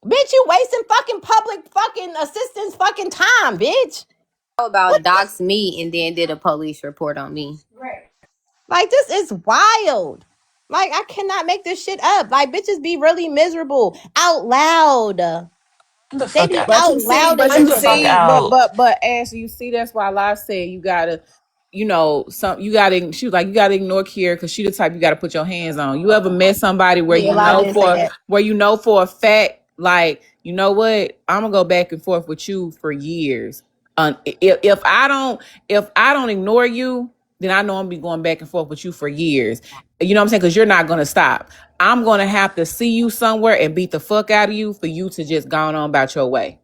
Bitch, you wasting fucking public fucking assistance fucking time, bitch. How about dox me and then did a police report on me? Right. Like, this is wild. Like, I cannot make this shit up. Like, bitches be really miserable out loud. The They fuck be out. out loud. Get the fuck out. But Ashley, you see, that's why Live said you gotta, she was like, you gotta ignore Kiera because she the type you gotta put your hands on. You ever met somebody where you know for a fact, like, you know what, I'm gonna go back and forth with you for years. If I don't ignore you, then I know I'm gonna be going back and forth with you for years. You know what I'm saying? Because you're not gonna stop. I'm gonna have to see you somewhere and beat the fuck out of you for you to just go on about your way.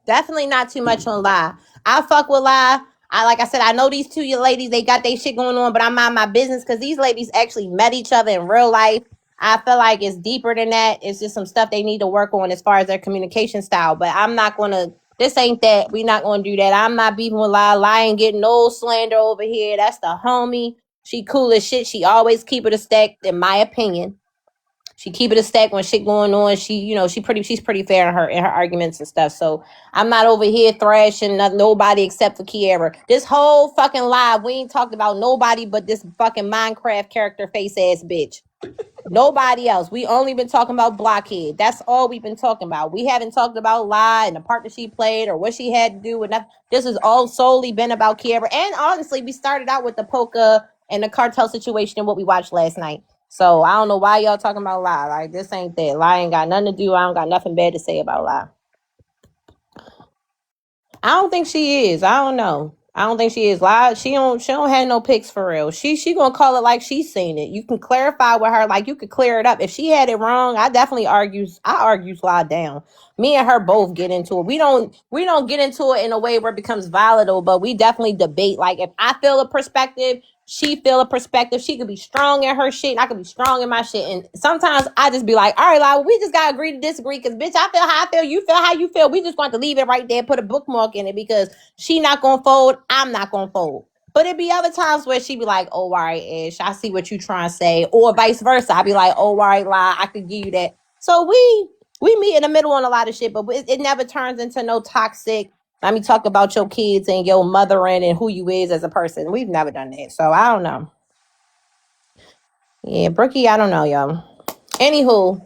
Definitely not too much on Lie. I fuck with Lie. Like I said, I know these two ladies, they got their shit going on, but I mind my business because these ladies actually met each other in real life. I feel like it's deeper than that. It's just some stuff they need to work on as far as their communication style. But I'm not going to, this ain't that. We not going to do that. I'm not beefing with Lie. Lie ain't getting no slander over here. That's the homie. She cool as shit. She always keep it a stack, in my opinion. She keep it a stack when shit going on. She's pretty fair in her arguments and stuff. So I'm not over here thrashing nobody except for Kiera. This whole fucking live, we ain't talked about nobody but this fucking Minecraft character face ass bitch. Nobody else. We only been talking about Blockhead. That's all we've been talking about. We haven't talked about Lie and the part that she played or what she had to do with nothing. This has all solely been about Kiera. And honestly, we started out with the Polka and the cartel situation and what we watched last night. So I don't know why y'all talking about Lie. Like, this ain't that. Lie ain't got nothing to do. I don't got nothing bad to say about Lie. I don't think she is. I don't know. I don't think she is. Lie. She don't have no pics for real. She gonna call it like she's seen it. You can clarify with her, like you could clear it up. If she had it wrong, I definitely argues Lie down. Me and her both get into it. We don't get into it in a way where it becomes volatile, but we definitely debate. Like, if I feel a perspective, she feel a perspective. She could be strong in her shit, and I could be strong in my shit. And sometimes I just be like, all right, Lie, we just gotta agree to disagree. Cause bitch, I feel how I feel, you feel how you feel. We just going to leave it right there, put a bookmark in it because she not gonna fold, I'm not gonna fold. But it be other times where she be like, oh, all right, Ash, I see what you trying to say. Or vice versa. I be like, oh, all right, Lie, I could give you that. So we meet in the middle on a lot of shit, but it never turns into no toxic, let me talk about your kids and your mothering and who you is as a person. We've never done that. So I don't know. Yeah, Brookie, I don't know, y'all. Anywho,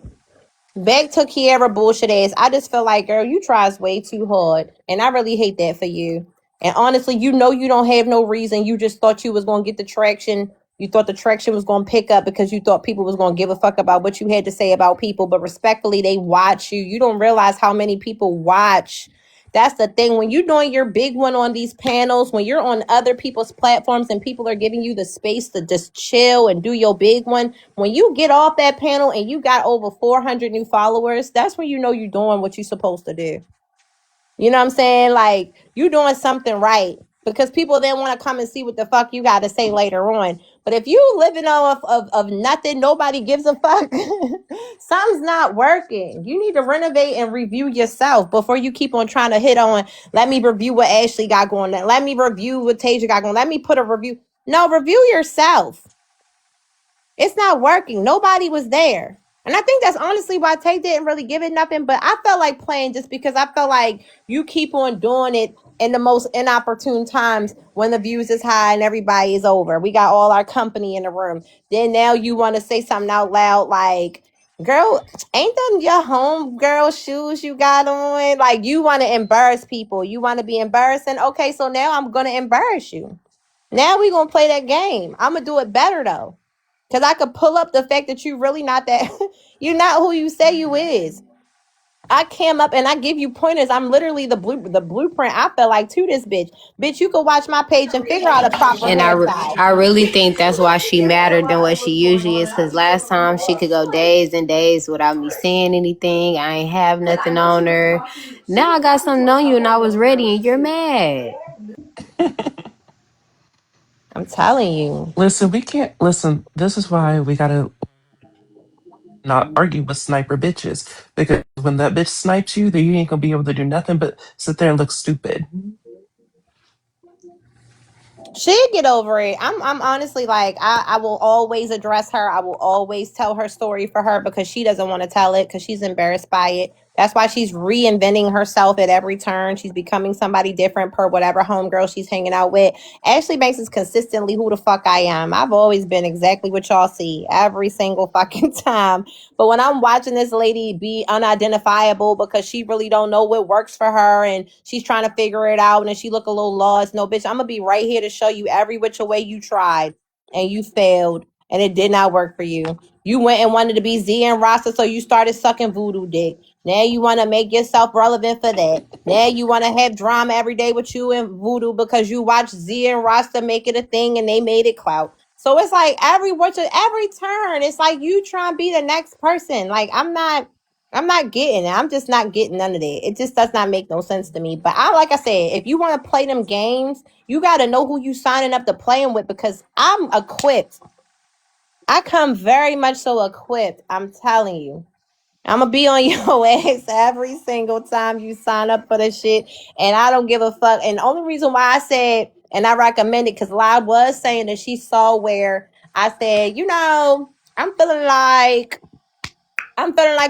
back to Kiera bullshit ass. I just feel like, girl, you tries way too hard. And I really hate that for you. And honestly, you know you don't have no reason. You just thought you was going to get the traction. You thought the traction was going to pick up because you thought people was going to give a fuck about what you had to say about people. But respectfully, they watch you. You don't realize how many people watch. That's the thing. When you're doing your big one on these panels, when you're on other people's platforms and people are giving you the space to just chill and do your big one, when you get off that panel and you got over 400 new followers, that's when you know you're doing what you're supposed to do. You know what I'm saying? Like, you doing something right because people then want to come and see what the fuck you got to say later on. But if you living off of nothing, nobody gives a fuck, something's not working. You need to renovate and review yourself before you keep on trying to hit on, let me review what Ashley got going on. Let me review what Tasia got going on. Let me put a review. No, review yourself. It's not working. Nobody was there. And I think that's honestly why Tay didn't really give it nothing. But I felt like playing just because I felt like you keep on doing it in the most inopportune times when the views is high and everybody is over. We got all our company in the room. Then now you want to say something out loud like, girl, ain't them your home girl shoes you got on? Like, you want to embarrass people. You want to be embarrassing. Okay, so now I'm going to embarrass you. Now we going to play that game. I'm going to do it better, though. Because I could pull up the fact that you really not that, you're not who you say you is. I came up and I give you pointers. I'm literally the blueprint. I feel like to this bitch. Bitch, you can watch my page and figure out a proper And hairstyle. I really think that's why she madder than what she usually is. Because last time she could go days and days without me saying anything. I ain't have nothing on her. Now I got something on you and I was ready and you're mad. I'm telling you. Listen, we can't listen. This is why we gotta not argue with sniper bitches. Because when that bitch snipes you, then you ain't gonna be able to do nothing but sit there and look stupid. She'll get over it. I'm honestly like, I will always address her. I will always tell her story for her because she doesn't want to tell it because she's embarrassed by it. That's why she's reinventing herself at every turn. She's becoming somebody different per whatever homegirl she's hanging out with. Ashley Banks is consistently who the fuck I am. I've always been exactly what y'all see every single fucking time. But when I'm watching this lady be unidentifiable because she really don't know what works for her and she's trying to figure it out and she look a little lost. No, bitch, I'm going to be right here to show you every which way you tried and you failed and it did not work for you. You went and wanted to be Z and Rasta, so you started sucking voodoo dick. Now you want to make yourself relevant for that. Now you want to have drama every day with you and voodoo because you watch Z and Rasta make it a thing and they made it clout. So it's like every turn, it's like you trying to be the next person. Like I'm not getting it. I'm just not getting none of that. It just does not make no sense to me. But like I said, if you want to play them games, you got to know who you signing up to playing with because I'm equipped. I come very much so equipped. I'm telling you. I'm going to be on your ass every single time you sign up for this shit. And I don't give a fuck. And the only reason why I said, and I recommend it, because Loud was saying that she saw where I said, I'm feeling like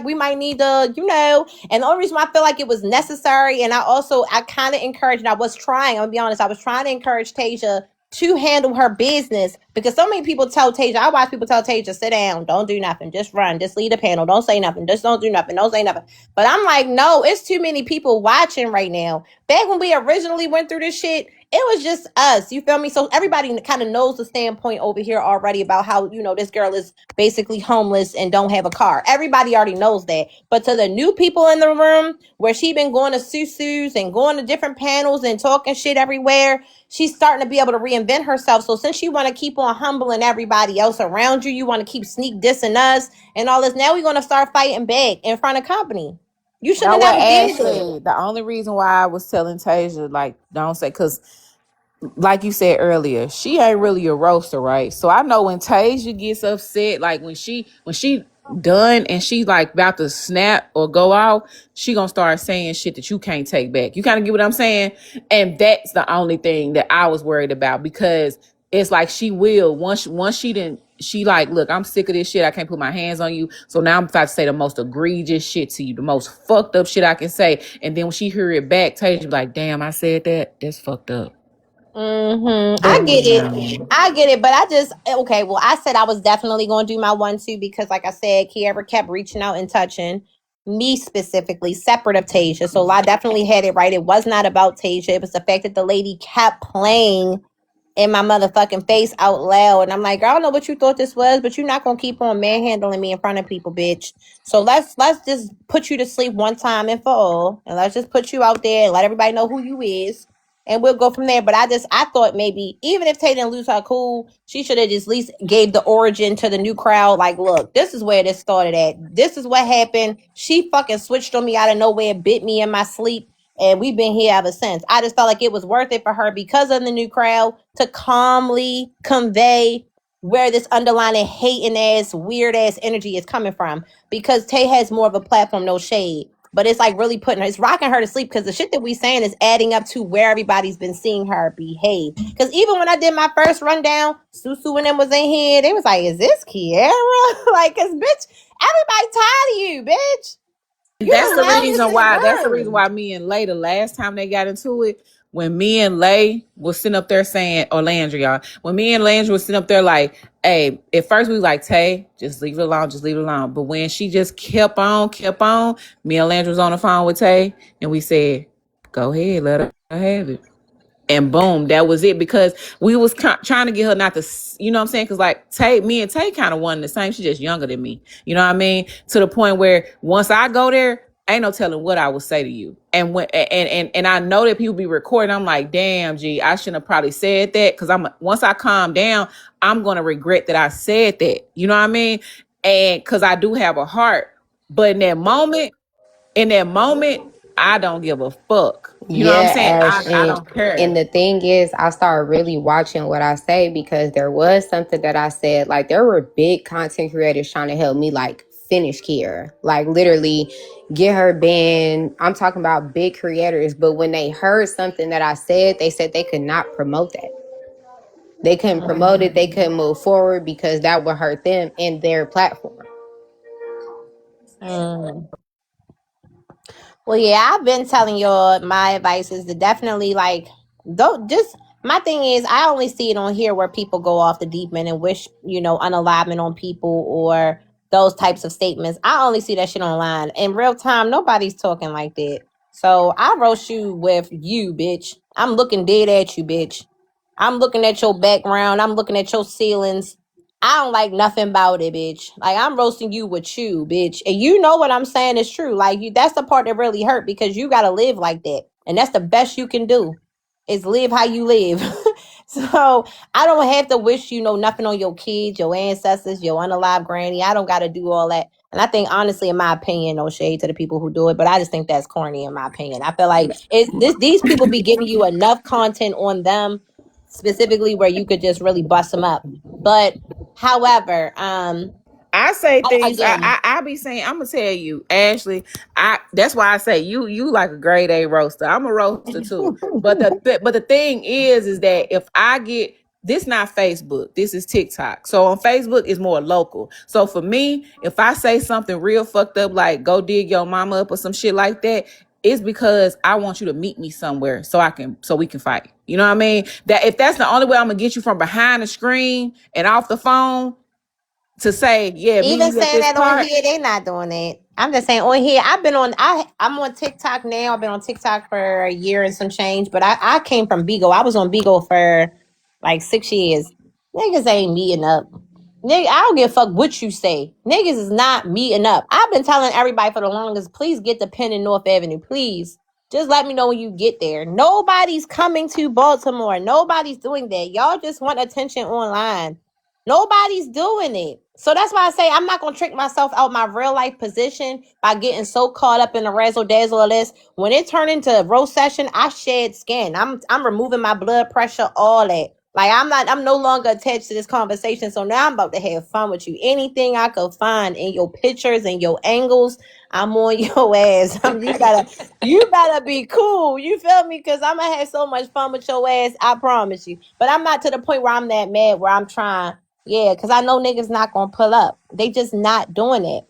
we might need to, and the only reason why I feel like it was necessary, and I kind of encouraged, and I was trying, I'm gonna be honest, I was trying to encourage Tasia to handle her business because so many people tell Tasia, I watch people tell Tasia, sit down, don't do nothing, just run, just lead the panel, don't say nothing, just don't do nothing, don't say nothing. But I'm like, no, it's too many people watching right now. Back when we originally went through this shit, it was just us. You feel me? So everybody kind of knows the standpoint over here already about how, this girl is basically homeless and don't have a car. Everybody already knows that. But to the new people in the room, where she been going to Susu's and going to different panels and talking shit everywhere, she's starting to be able to reinvent herself. So since you want to keep on humbling everybody else around you, you want to keep sneak dissing us and all this, now we're going to start fighting back in front of company. You should have never did Ashley, the only reason why I was telling Tasia, like, don't say, because like you said earlier, she ain't really a roaster, right? So I know when Tasia gets upset, like when she done and she like about to snap or go out, she gonna start saying shit that you can't take back. You kind of get what I'm saying? And that's the only thing that I was worried about because it's like she will once she like, look, I'm sick of this shit. I can't put my hands on you. So now I'm about to say the most egregious shit to you, the most fucked up shit I can say. And then when she hear it back, Tasia be like, damn, I said that. That's fucked up. I get it, but I said I was definitely going to do my 1-2 because like I said, Kiara kept reaching out and touching me specifically, separate of Tasia. So I definitely had it right. It was not about Tasia. It was the fact that the lady kept playing in my motherfucking face out loud. And I'm like, I don't know what you thought this was, but you're not going to keep on manhandling me in front of people, bitch. So let's just put you to sleep one time and for all. And let's just put you out there and let everybody know who you is. And we'll go from there. But I thought maybe even if Tay didn't lose her cool, she should have just at least gave the origin to the new crowd. Like, look, this is where this started at. This is what happened. She fucking switched on me out of nowhere, bit me in my sleep. And we've been here ever since. I just felt like it was worth it for her because of the new crowd to calmly convey where this underlying hating ass, weird ass energy is coming from. Because Tay has more of a platform, no shade. But it's like really it's rocking her to sleep because the shit that we saying is adding up to where everybody's been seeing her behave. Because even when I did my first rundown, Susu and them was in here, they was like, is this Kiara? Like, cause bitch, Everybody tired of you, bitch. You That's the the loudest reason in the why. That's the reason room. why me and Lay, the last time they got into it, when me and Lay was sitting up there saying, or Landry, y'all, when me and Landry was sitting up there like, hey, at first we was like, Tay, just leave it alone, just leave it alone. But when she just kept on, me and Landry was on the phone with Tay, and we said, go ahead, let her have it. And boom, that was it, because we was trying to get her not to, you know what I'm saying? Because like me and Tay kind of one the same. She's just younger than me. You know what I mean? To the point where once I go there, ain't no telling what I will say to you. And when and I know that people be recording. I'm like, damn, G, I shouldn't have probably said that, because once I calm down, I'm gonna regret that I said that. You know what I mean? And because I do have a heart, but in that moment, I don't give a fuck. You know what I'm Yeah, saying? Ash, I don't and care. the thing is, I started really watching what I say, because there was something that I said. Like, there were big content creators trying to help me, like, finish Kiera, like literally get her banned. I'm talking about big creators, but when they heard something that I said, they said they could not promote that. They couldn't promote it. They couldn't move forward because that would hurt them and their platform. Well, yeah, I've been telling you my advice is to definitely like don't just. My thing is, I only see it on here where people go off the deep end and wish unalignment on people or those types of statements. I only see that shit online. In real time, nobody's talking like that. So I roast you with you, bitch. I'm looking dead at you, bitch. I'm looking at your background. I'm looking at your ceilings. I don't like nothing about it, bitch. Like, I'm roasting you with you, bitch. And you know what I'm saying is true. Like, that's the part that really hurt, because you gotta live like that. And that's the best you can do, is live how you live. So I don't have to wish nothing on your kids, your ancestors, your unalive granny. I don't gotta do all that. And I think, honestly, in my opinion, no shade to the people who do it, but I just think that's corny in my opinion. I feel like these people be giving you enough content on them specifically where you could just really bust them up. But however, I say things. again, I be saying. I'm gonna tell you, Ashley. That's why I say you like a grade A roaster. I'm a roaster too. But the thing is that if I get this, not Facebook, this is TikTok. So on Facebook is more local. So for me, if I say something real fucked up, like go dig your mama up or some shit like that, it's because I want you to meet me somewhere so we can fight. You know what I mean? That if that's the only way I'm gonna get you from behind the screen and off the phone to say, yeah, meet even me at saying this that on part. here, they not doing it. I'm just saying on here, I'm on TikTok now. I've been on TikTok for a year and some change, but I came from Beagle. I was on Beagle for like 6 years. Niggas ain't meeting up. Nigga, I don't give a fuck what you say. Niggas is not meeting up. I've been telling everybody for the longest, please get the pen in North Avenue. Please. Just let me know when you get there. Nobody's coming to Baltimore. Nobody's doing that. Y'all just want attention online. Nobody's doing it. So that's why I say I'm not gonna trick myself out my real life position by getting so caught up in the razzle dazzle of this. When it turned into a roast session, I shed skin. I'm removing my blood pressure, all that. Like I'm no longer attached to this conversation. So now I'm about to have fun with you. Anything I could find in your pictures and your angles, I'm on your ass. You better be cool. You feel me? Because I'm gonna have so much fun with your ass. I promise you. But I'm not to the point where I'm that mad where I'm trying. Yeah, because I know niggas not gonna pull up. They just not doing it.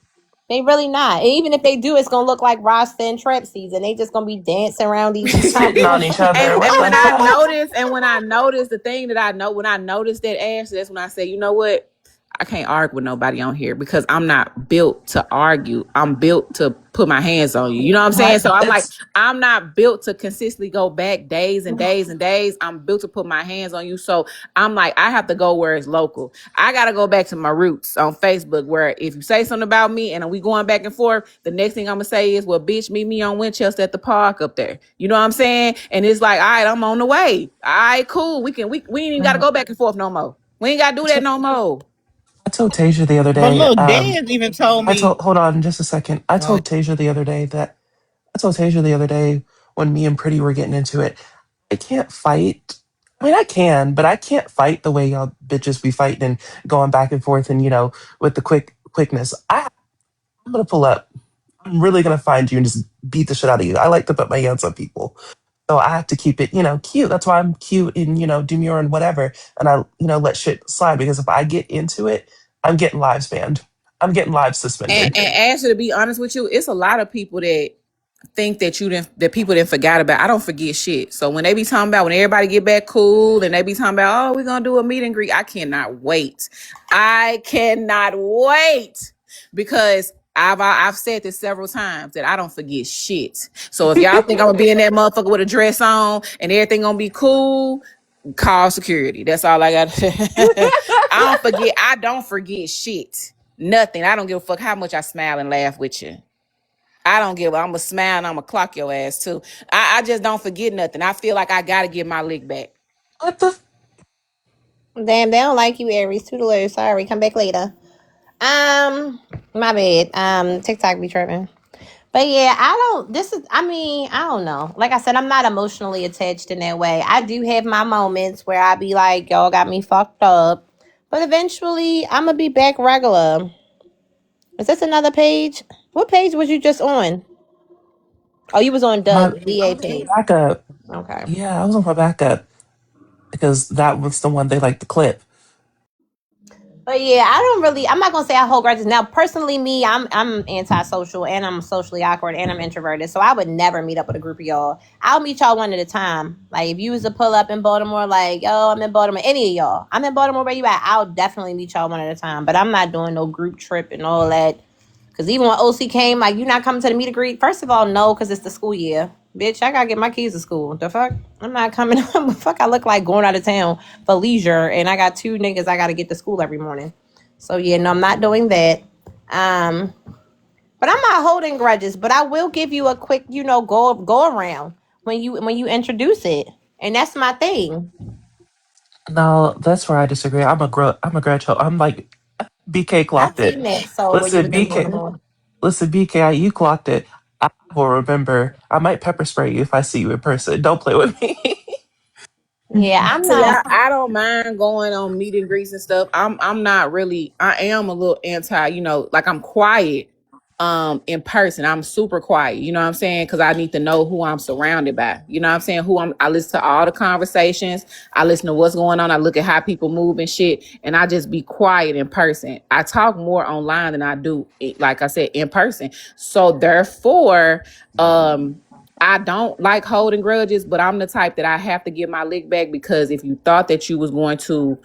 They really not. And even if they do, it's gonna look like Rasta and Trap season. They just gonna be dancing around these Spitting on topics. each other. What When the I fuck? notice the thing that I know, when I notice that, Ash, that's when I say, you know what? I can't argue with nobody on here, because I'm not built to argue. I'm built to put my hands on you. You know what I'm saying? Right. So I'm like, It's I'm not built to consistently go back days and days and days. I'm built to put my hands on you. So I'm like, I have to go where it's local. I got to go back to my roots on Facebook, where if you say something about me and we going back and forth, the next thing I'm going to say is, well, bitch, meet me on Winchester at the park up there. You know what I'm saying? And it's like, all right, I'm on the way. All right, cool. We ain't even got to go back and forth no more. We ain't got to do that no more. I told Tasia the other But day. look, Dan even told me. Hold on just a second. I Uh, told Tasia the other day that I told Tasia the other day when me and Pretty were getting into it. I can't fight. I mean, I can, but I can't fight the way y'all bitches be fighting and going back and forth and with the quickness. I'm gonna pull up. I'm really gonna find you and just beat the shit out of you. I like to put my hands on people. So I have to keep it, cute. That's why I'm cute and, demure and whatever. And I, let shit slide, because if I get into it, I'm getting lives banned. I'm getting live suspended. And Ashley, to be honest with you, it's a lot of people that think that people didn't forgot about. I don't forget shit. So when they be talking about when everybody get back cool and they be talking about, oh, we're gonna do a meet and greet, I cannot wait. I cannot wait because I've said this several times that I don't forget shit. So if y'all think I'm gonna be in that motherfucker with a dress on and everything gonna be cool, call security. That's all I got. I don't forget shit. Nothing. I don't give a fuck how much I smile and laugh with you. I don't give. I'm a smile and I'm a clock your ass too. I just don't forget nothing. I feel like I gotta get my lick back. What the? Damn, they don't like you, Aries. Toodaloo. Sorry, come back later. My bad. TikTok be tripping. But yeah, I don't know. Like I said, I'm not emotionally attached in that way. I do have my moments where I be like, y'all got me fucked up. But eventually, I'm going to be back regular. Is this another page? What page was you just on? Oh, you was on My Doug, VA page. backup. Okay. Yeah, I was on my backup because that was the one they liked the clip. But yeah, I'm not gonna say I hold grudges. Now, personally, me, I'm antisocial and I'm socially awkward and I'm introverted. So I would never meet up with a group of y'all. I'll meet y'all one at a time. Like if you was to pull up in Baltimore, like, oh, I'm in Baltimore, any of y'all. I'm in Baltimore, where you at? I'll definitely meet y'all one at a time. But I'm not doing no group trip and all that. Cause even when OC came, like, you not coming to the meet and greet? First of all, no, because it's the school year. Bitch, I gotta get my kids to school. The fuck? I'm not coming. Fuck, I look like going out of town for leisure, and I got 2 niggas I gotta get to school every morning. So yeah, no, I'm not doing that. But I'm not holding grudges. But I will give you a quick, go around when you introduce it, and that's my thing. No, that's where I disagree. I'm a grudge hoe. I'm like BK I clocked it. seen that. So when you Listen, was in BK. Baltimore. Listen, BK, you clocked it. I will remember. I might pepper spray you if I see you in person. Don't play with me. Yeah, I'm See, not. I don't mind going on meet and greets and stuff. I'm not really. I am a little anti. Like I'm quiet. In person, I'm super quiet. You know what I'm saying? Because I need to know who I'm surrounded by. You know what I'm saying? I listen to all the conversations. I listen to what's going on. I look at how people move and shit, and I just be quiet in person. I talk more online than I do, like I said, in person. So therefore, I don't like holding grudges, but I'm the type that I have to get my lick back because if you thought that you was going to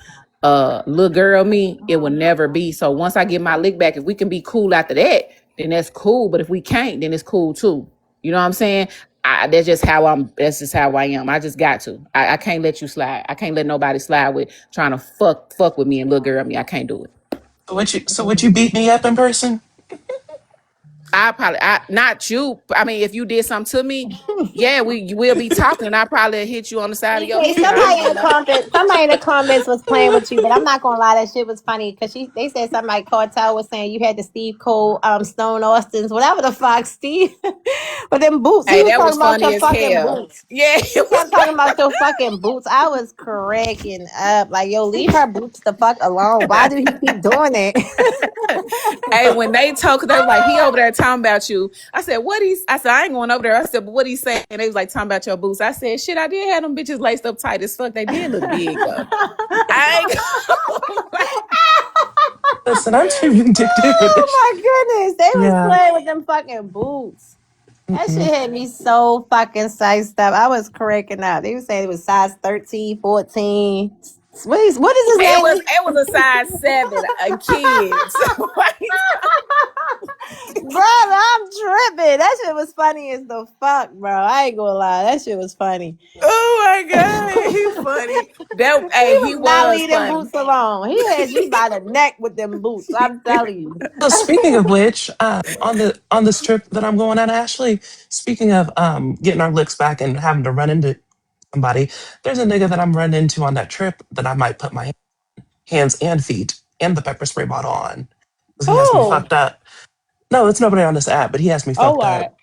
little girl me, it will never be. So once I get my lick back, if we can be cool after that, then that's cool. But if we can't, then it's cool too. You know what I'm saying? That's just how I am. I just got to. I can't let you slide. I can't let nobody slide with trying to fuck with me and little girl me. I can't do it. So would you beat me up in person? Not you. I mean, if you did something to me, yeah, you will be talking, and I probably hit you on the side of your Okay, head. I ain't gonna lie. somebody in the comments was playing with you, but I'm not gonna lie, that shit was funny because they said something like Cartel was saying you had the Steve Cole, Stone Austins, whatever the fuck, Steve, but them boots. He Hey, was that was talking about funny your as fucking hell. boots. Yeah, He it was. kept talking about your fucking boots. I was cracking up, like, yo, leave her boots the fuck alone. Why do he keep doing it? Hey, when they talk, they was like, he over there talking about you. I said, I said, I ain't going over there. I said, but what he saying? And they was like, talking about your boots. I said, shit, I did have them bitches laced up tight as fuck. They did look big though. I ain't Listen, I'm too vindictive for Oh this. my goodness, they was Yeah. playing with them fucking boots. That shit Mm-mm. had me so fucking sized up. I was cracking up. They were saying it was size 13, 14. What is his name? it was a size 7 a kid. So Bro, I'm tripping. That shit was funny as the fuck, bro. I ain't gonna lie. That shit was funny. oh my He god, he funny. He was not was leaving funny. boots alone. He had you by the neck with them boots. I'm telling you. So speaking of which, on this trip that I'm going on, Ashley. Speaking of getting our licks back and having to run into somebody, there's a nigga that I'm running into on that trip that I might put my hands and feet and the pepper spray bottle on because he has me Oh, fucked up. No, it's nobody on this app, but he has me oh, fucked up. what?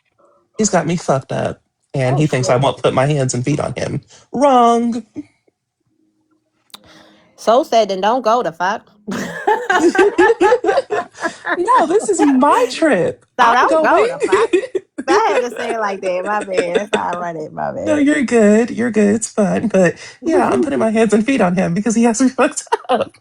He's got me fucked up, and Oh he thinks I shit. won't put my hands and feet on him. Wrong. So said, then don't go the fuck. No, this is my trip. So I'm don't go going. the fuck. I had to say it like that. My bad. That's how I run it. My No, bad. you're good. You're good. It's fun. But yeah, I'm putting my hands and feet on him because he has me fucked up.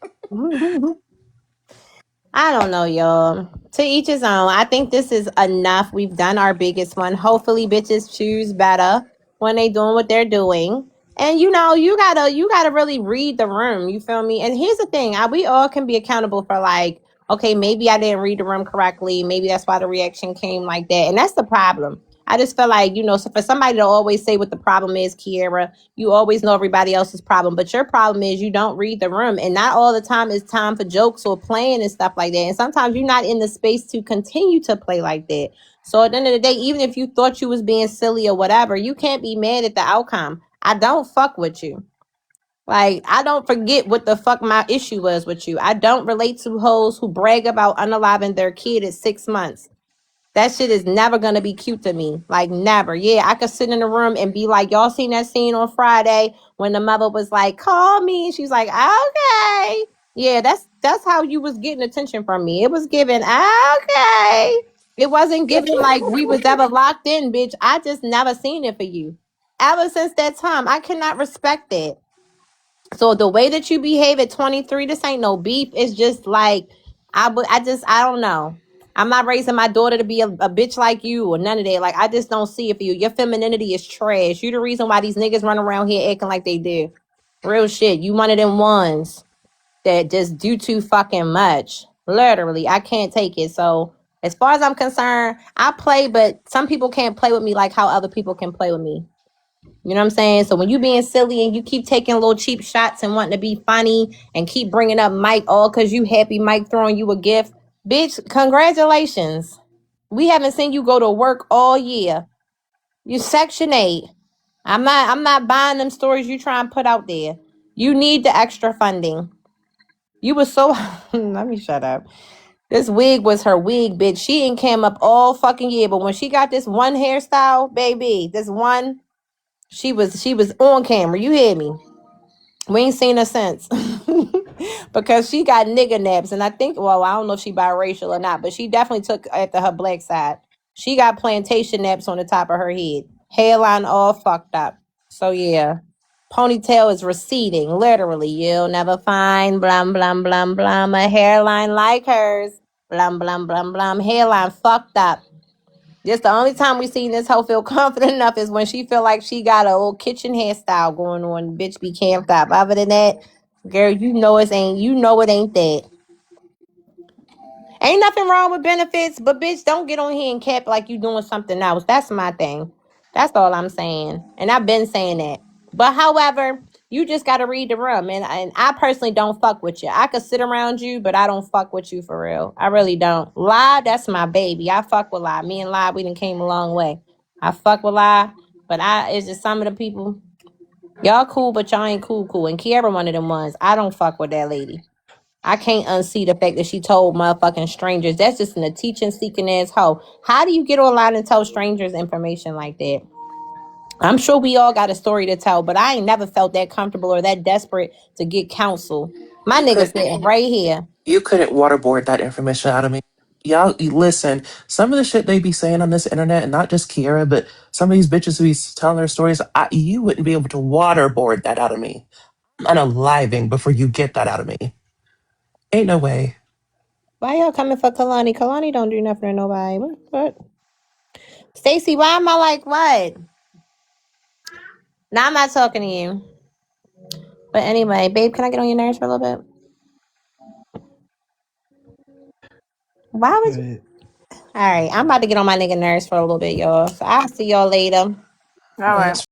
I I don't know, y'all. To each his own. I think this is enough. We've done our biggest one. Hopefully, bitches choose better when they doing what they're doing. And you gotta really read the room. You feel me? And here's the thing: we all can be accountable for like, okay, maybe I didn't read the room correctly. Maybe that's why the reaction came like that. And that's the problem. I just feel like so for somebody to always say what the problem is, Kiera, you always know everybody else's problem, but your problem is you don't read the room, and not all the time is time for jokes or playing and stuff like that. And sometimes you're not in the space to continue to play like that. So at the end of the day, even if you thought you was being silly or whatever, you can't be mad at the outcome. I don't fuck with you. Like, I don't forget what the fuck my issue was with you. I don't relate to hoes who brag about unaliving their kid at 6 months. That shit is never gonna be cute to me. Like, never. Yeah, I could sit in the room and be like, y'all seen that scene on Friday when the mother was like, call me. She's like, okay. Yeah, that's how you was getting attention from me. It was given, okay. It wasn't given like we was ever locked in, bitch. I just never seen it for you. Ever since that time, I cannot respect it. So the way that you behave at 23, this ain't no beef. It's just like I don't know. I'm not raising my daughter to be a bitch like you or none of that. Like, I just don't see it for you. Your femininity is trash. You the reason why these niggas run around here acting like they do. Real shit. You one of them ones that just do too fucking much. Literally, I can't take it. So as far as I'm concerned, I play, but some people can't play with me like how other people can play with me. You know what I'm saying? So when you being silly and you keep taking little cheap shots and wanting to be funny and keep bringing up Mike all because you happy Mike throwing you a gift, bitch, congratulations. We haven't seen you go to work all year. You Section 8. I'm not buying them stories you try and put out there. You need the extra funding. You was so let me shut up. This wig was her wig, bitch. She ain't came up all fucking year, but when she got this one hairstyle, baby, this one. She was on camera. You hear me? We ain't seen her since. Because she got nigger naps. And I think, well, I don't know if she biracial or not, but she definitely took after her black side. She got plantation naps on the top of her head. Hairline all fucked up. So yeah. Ponytail is receding. Literally. You'll never find blum blum blum blum a hairline like hers. Blum blum blum blum. Hairline fucked up. Just the only time we seen this hoe feel confident enough is when she feel like she got a old kitchen hairstyle going on. Bitch be camped up. Other than that, girl, you know it ain't that. Ain't nothing wrong with benefits, but bitch, don't get on here and cap like you doing something else. That's my thing. That's all I'm saying. And I've been saying that. But however, you just got to read the room. And I personally don't fuck with you. I could sit around you, but I don't fuck with you for real. I really don't. Lie, that's my baby. I fuck with Lie. Me and Lie, we done came a long way. I fuck with Lie, but it's just some of the people. Y'all cool, but y'all ain't cool. And Kiara one of them ones. I don't fuck with that lady. I can't unsee the fact that she told motherfucking strangers. That's just an attention seeking ass hoe. How do you get online and tell strangers information like that? I'm sure we all got a story to tell, but I ain't never felt that comfortable or that desperate to get counsel. My nigga sitting right here. You couldn't waterboard that information out of me. Y'all, listen, some of the shit they be saying on this internet, and not just Kiera, but some of these bitches who be telling their stories, you wouldn't be able to waterboard that out of me. I'm unaliving before you get that out of me. Ain't no way. Why y'all coming for Kalani? Kalani don't do nothing to nobody. What? Stacey, why am I like, what? Now I'm not talking to you. But anyway, babe, can I get on your nerves for a little bit? Why was Right. All right, I'm about to get on my nigga nerves for a little bit, y'all. So I'll see y'all later. All right.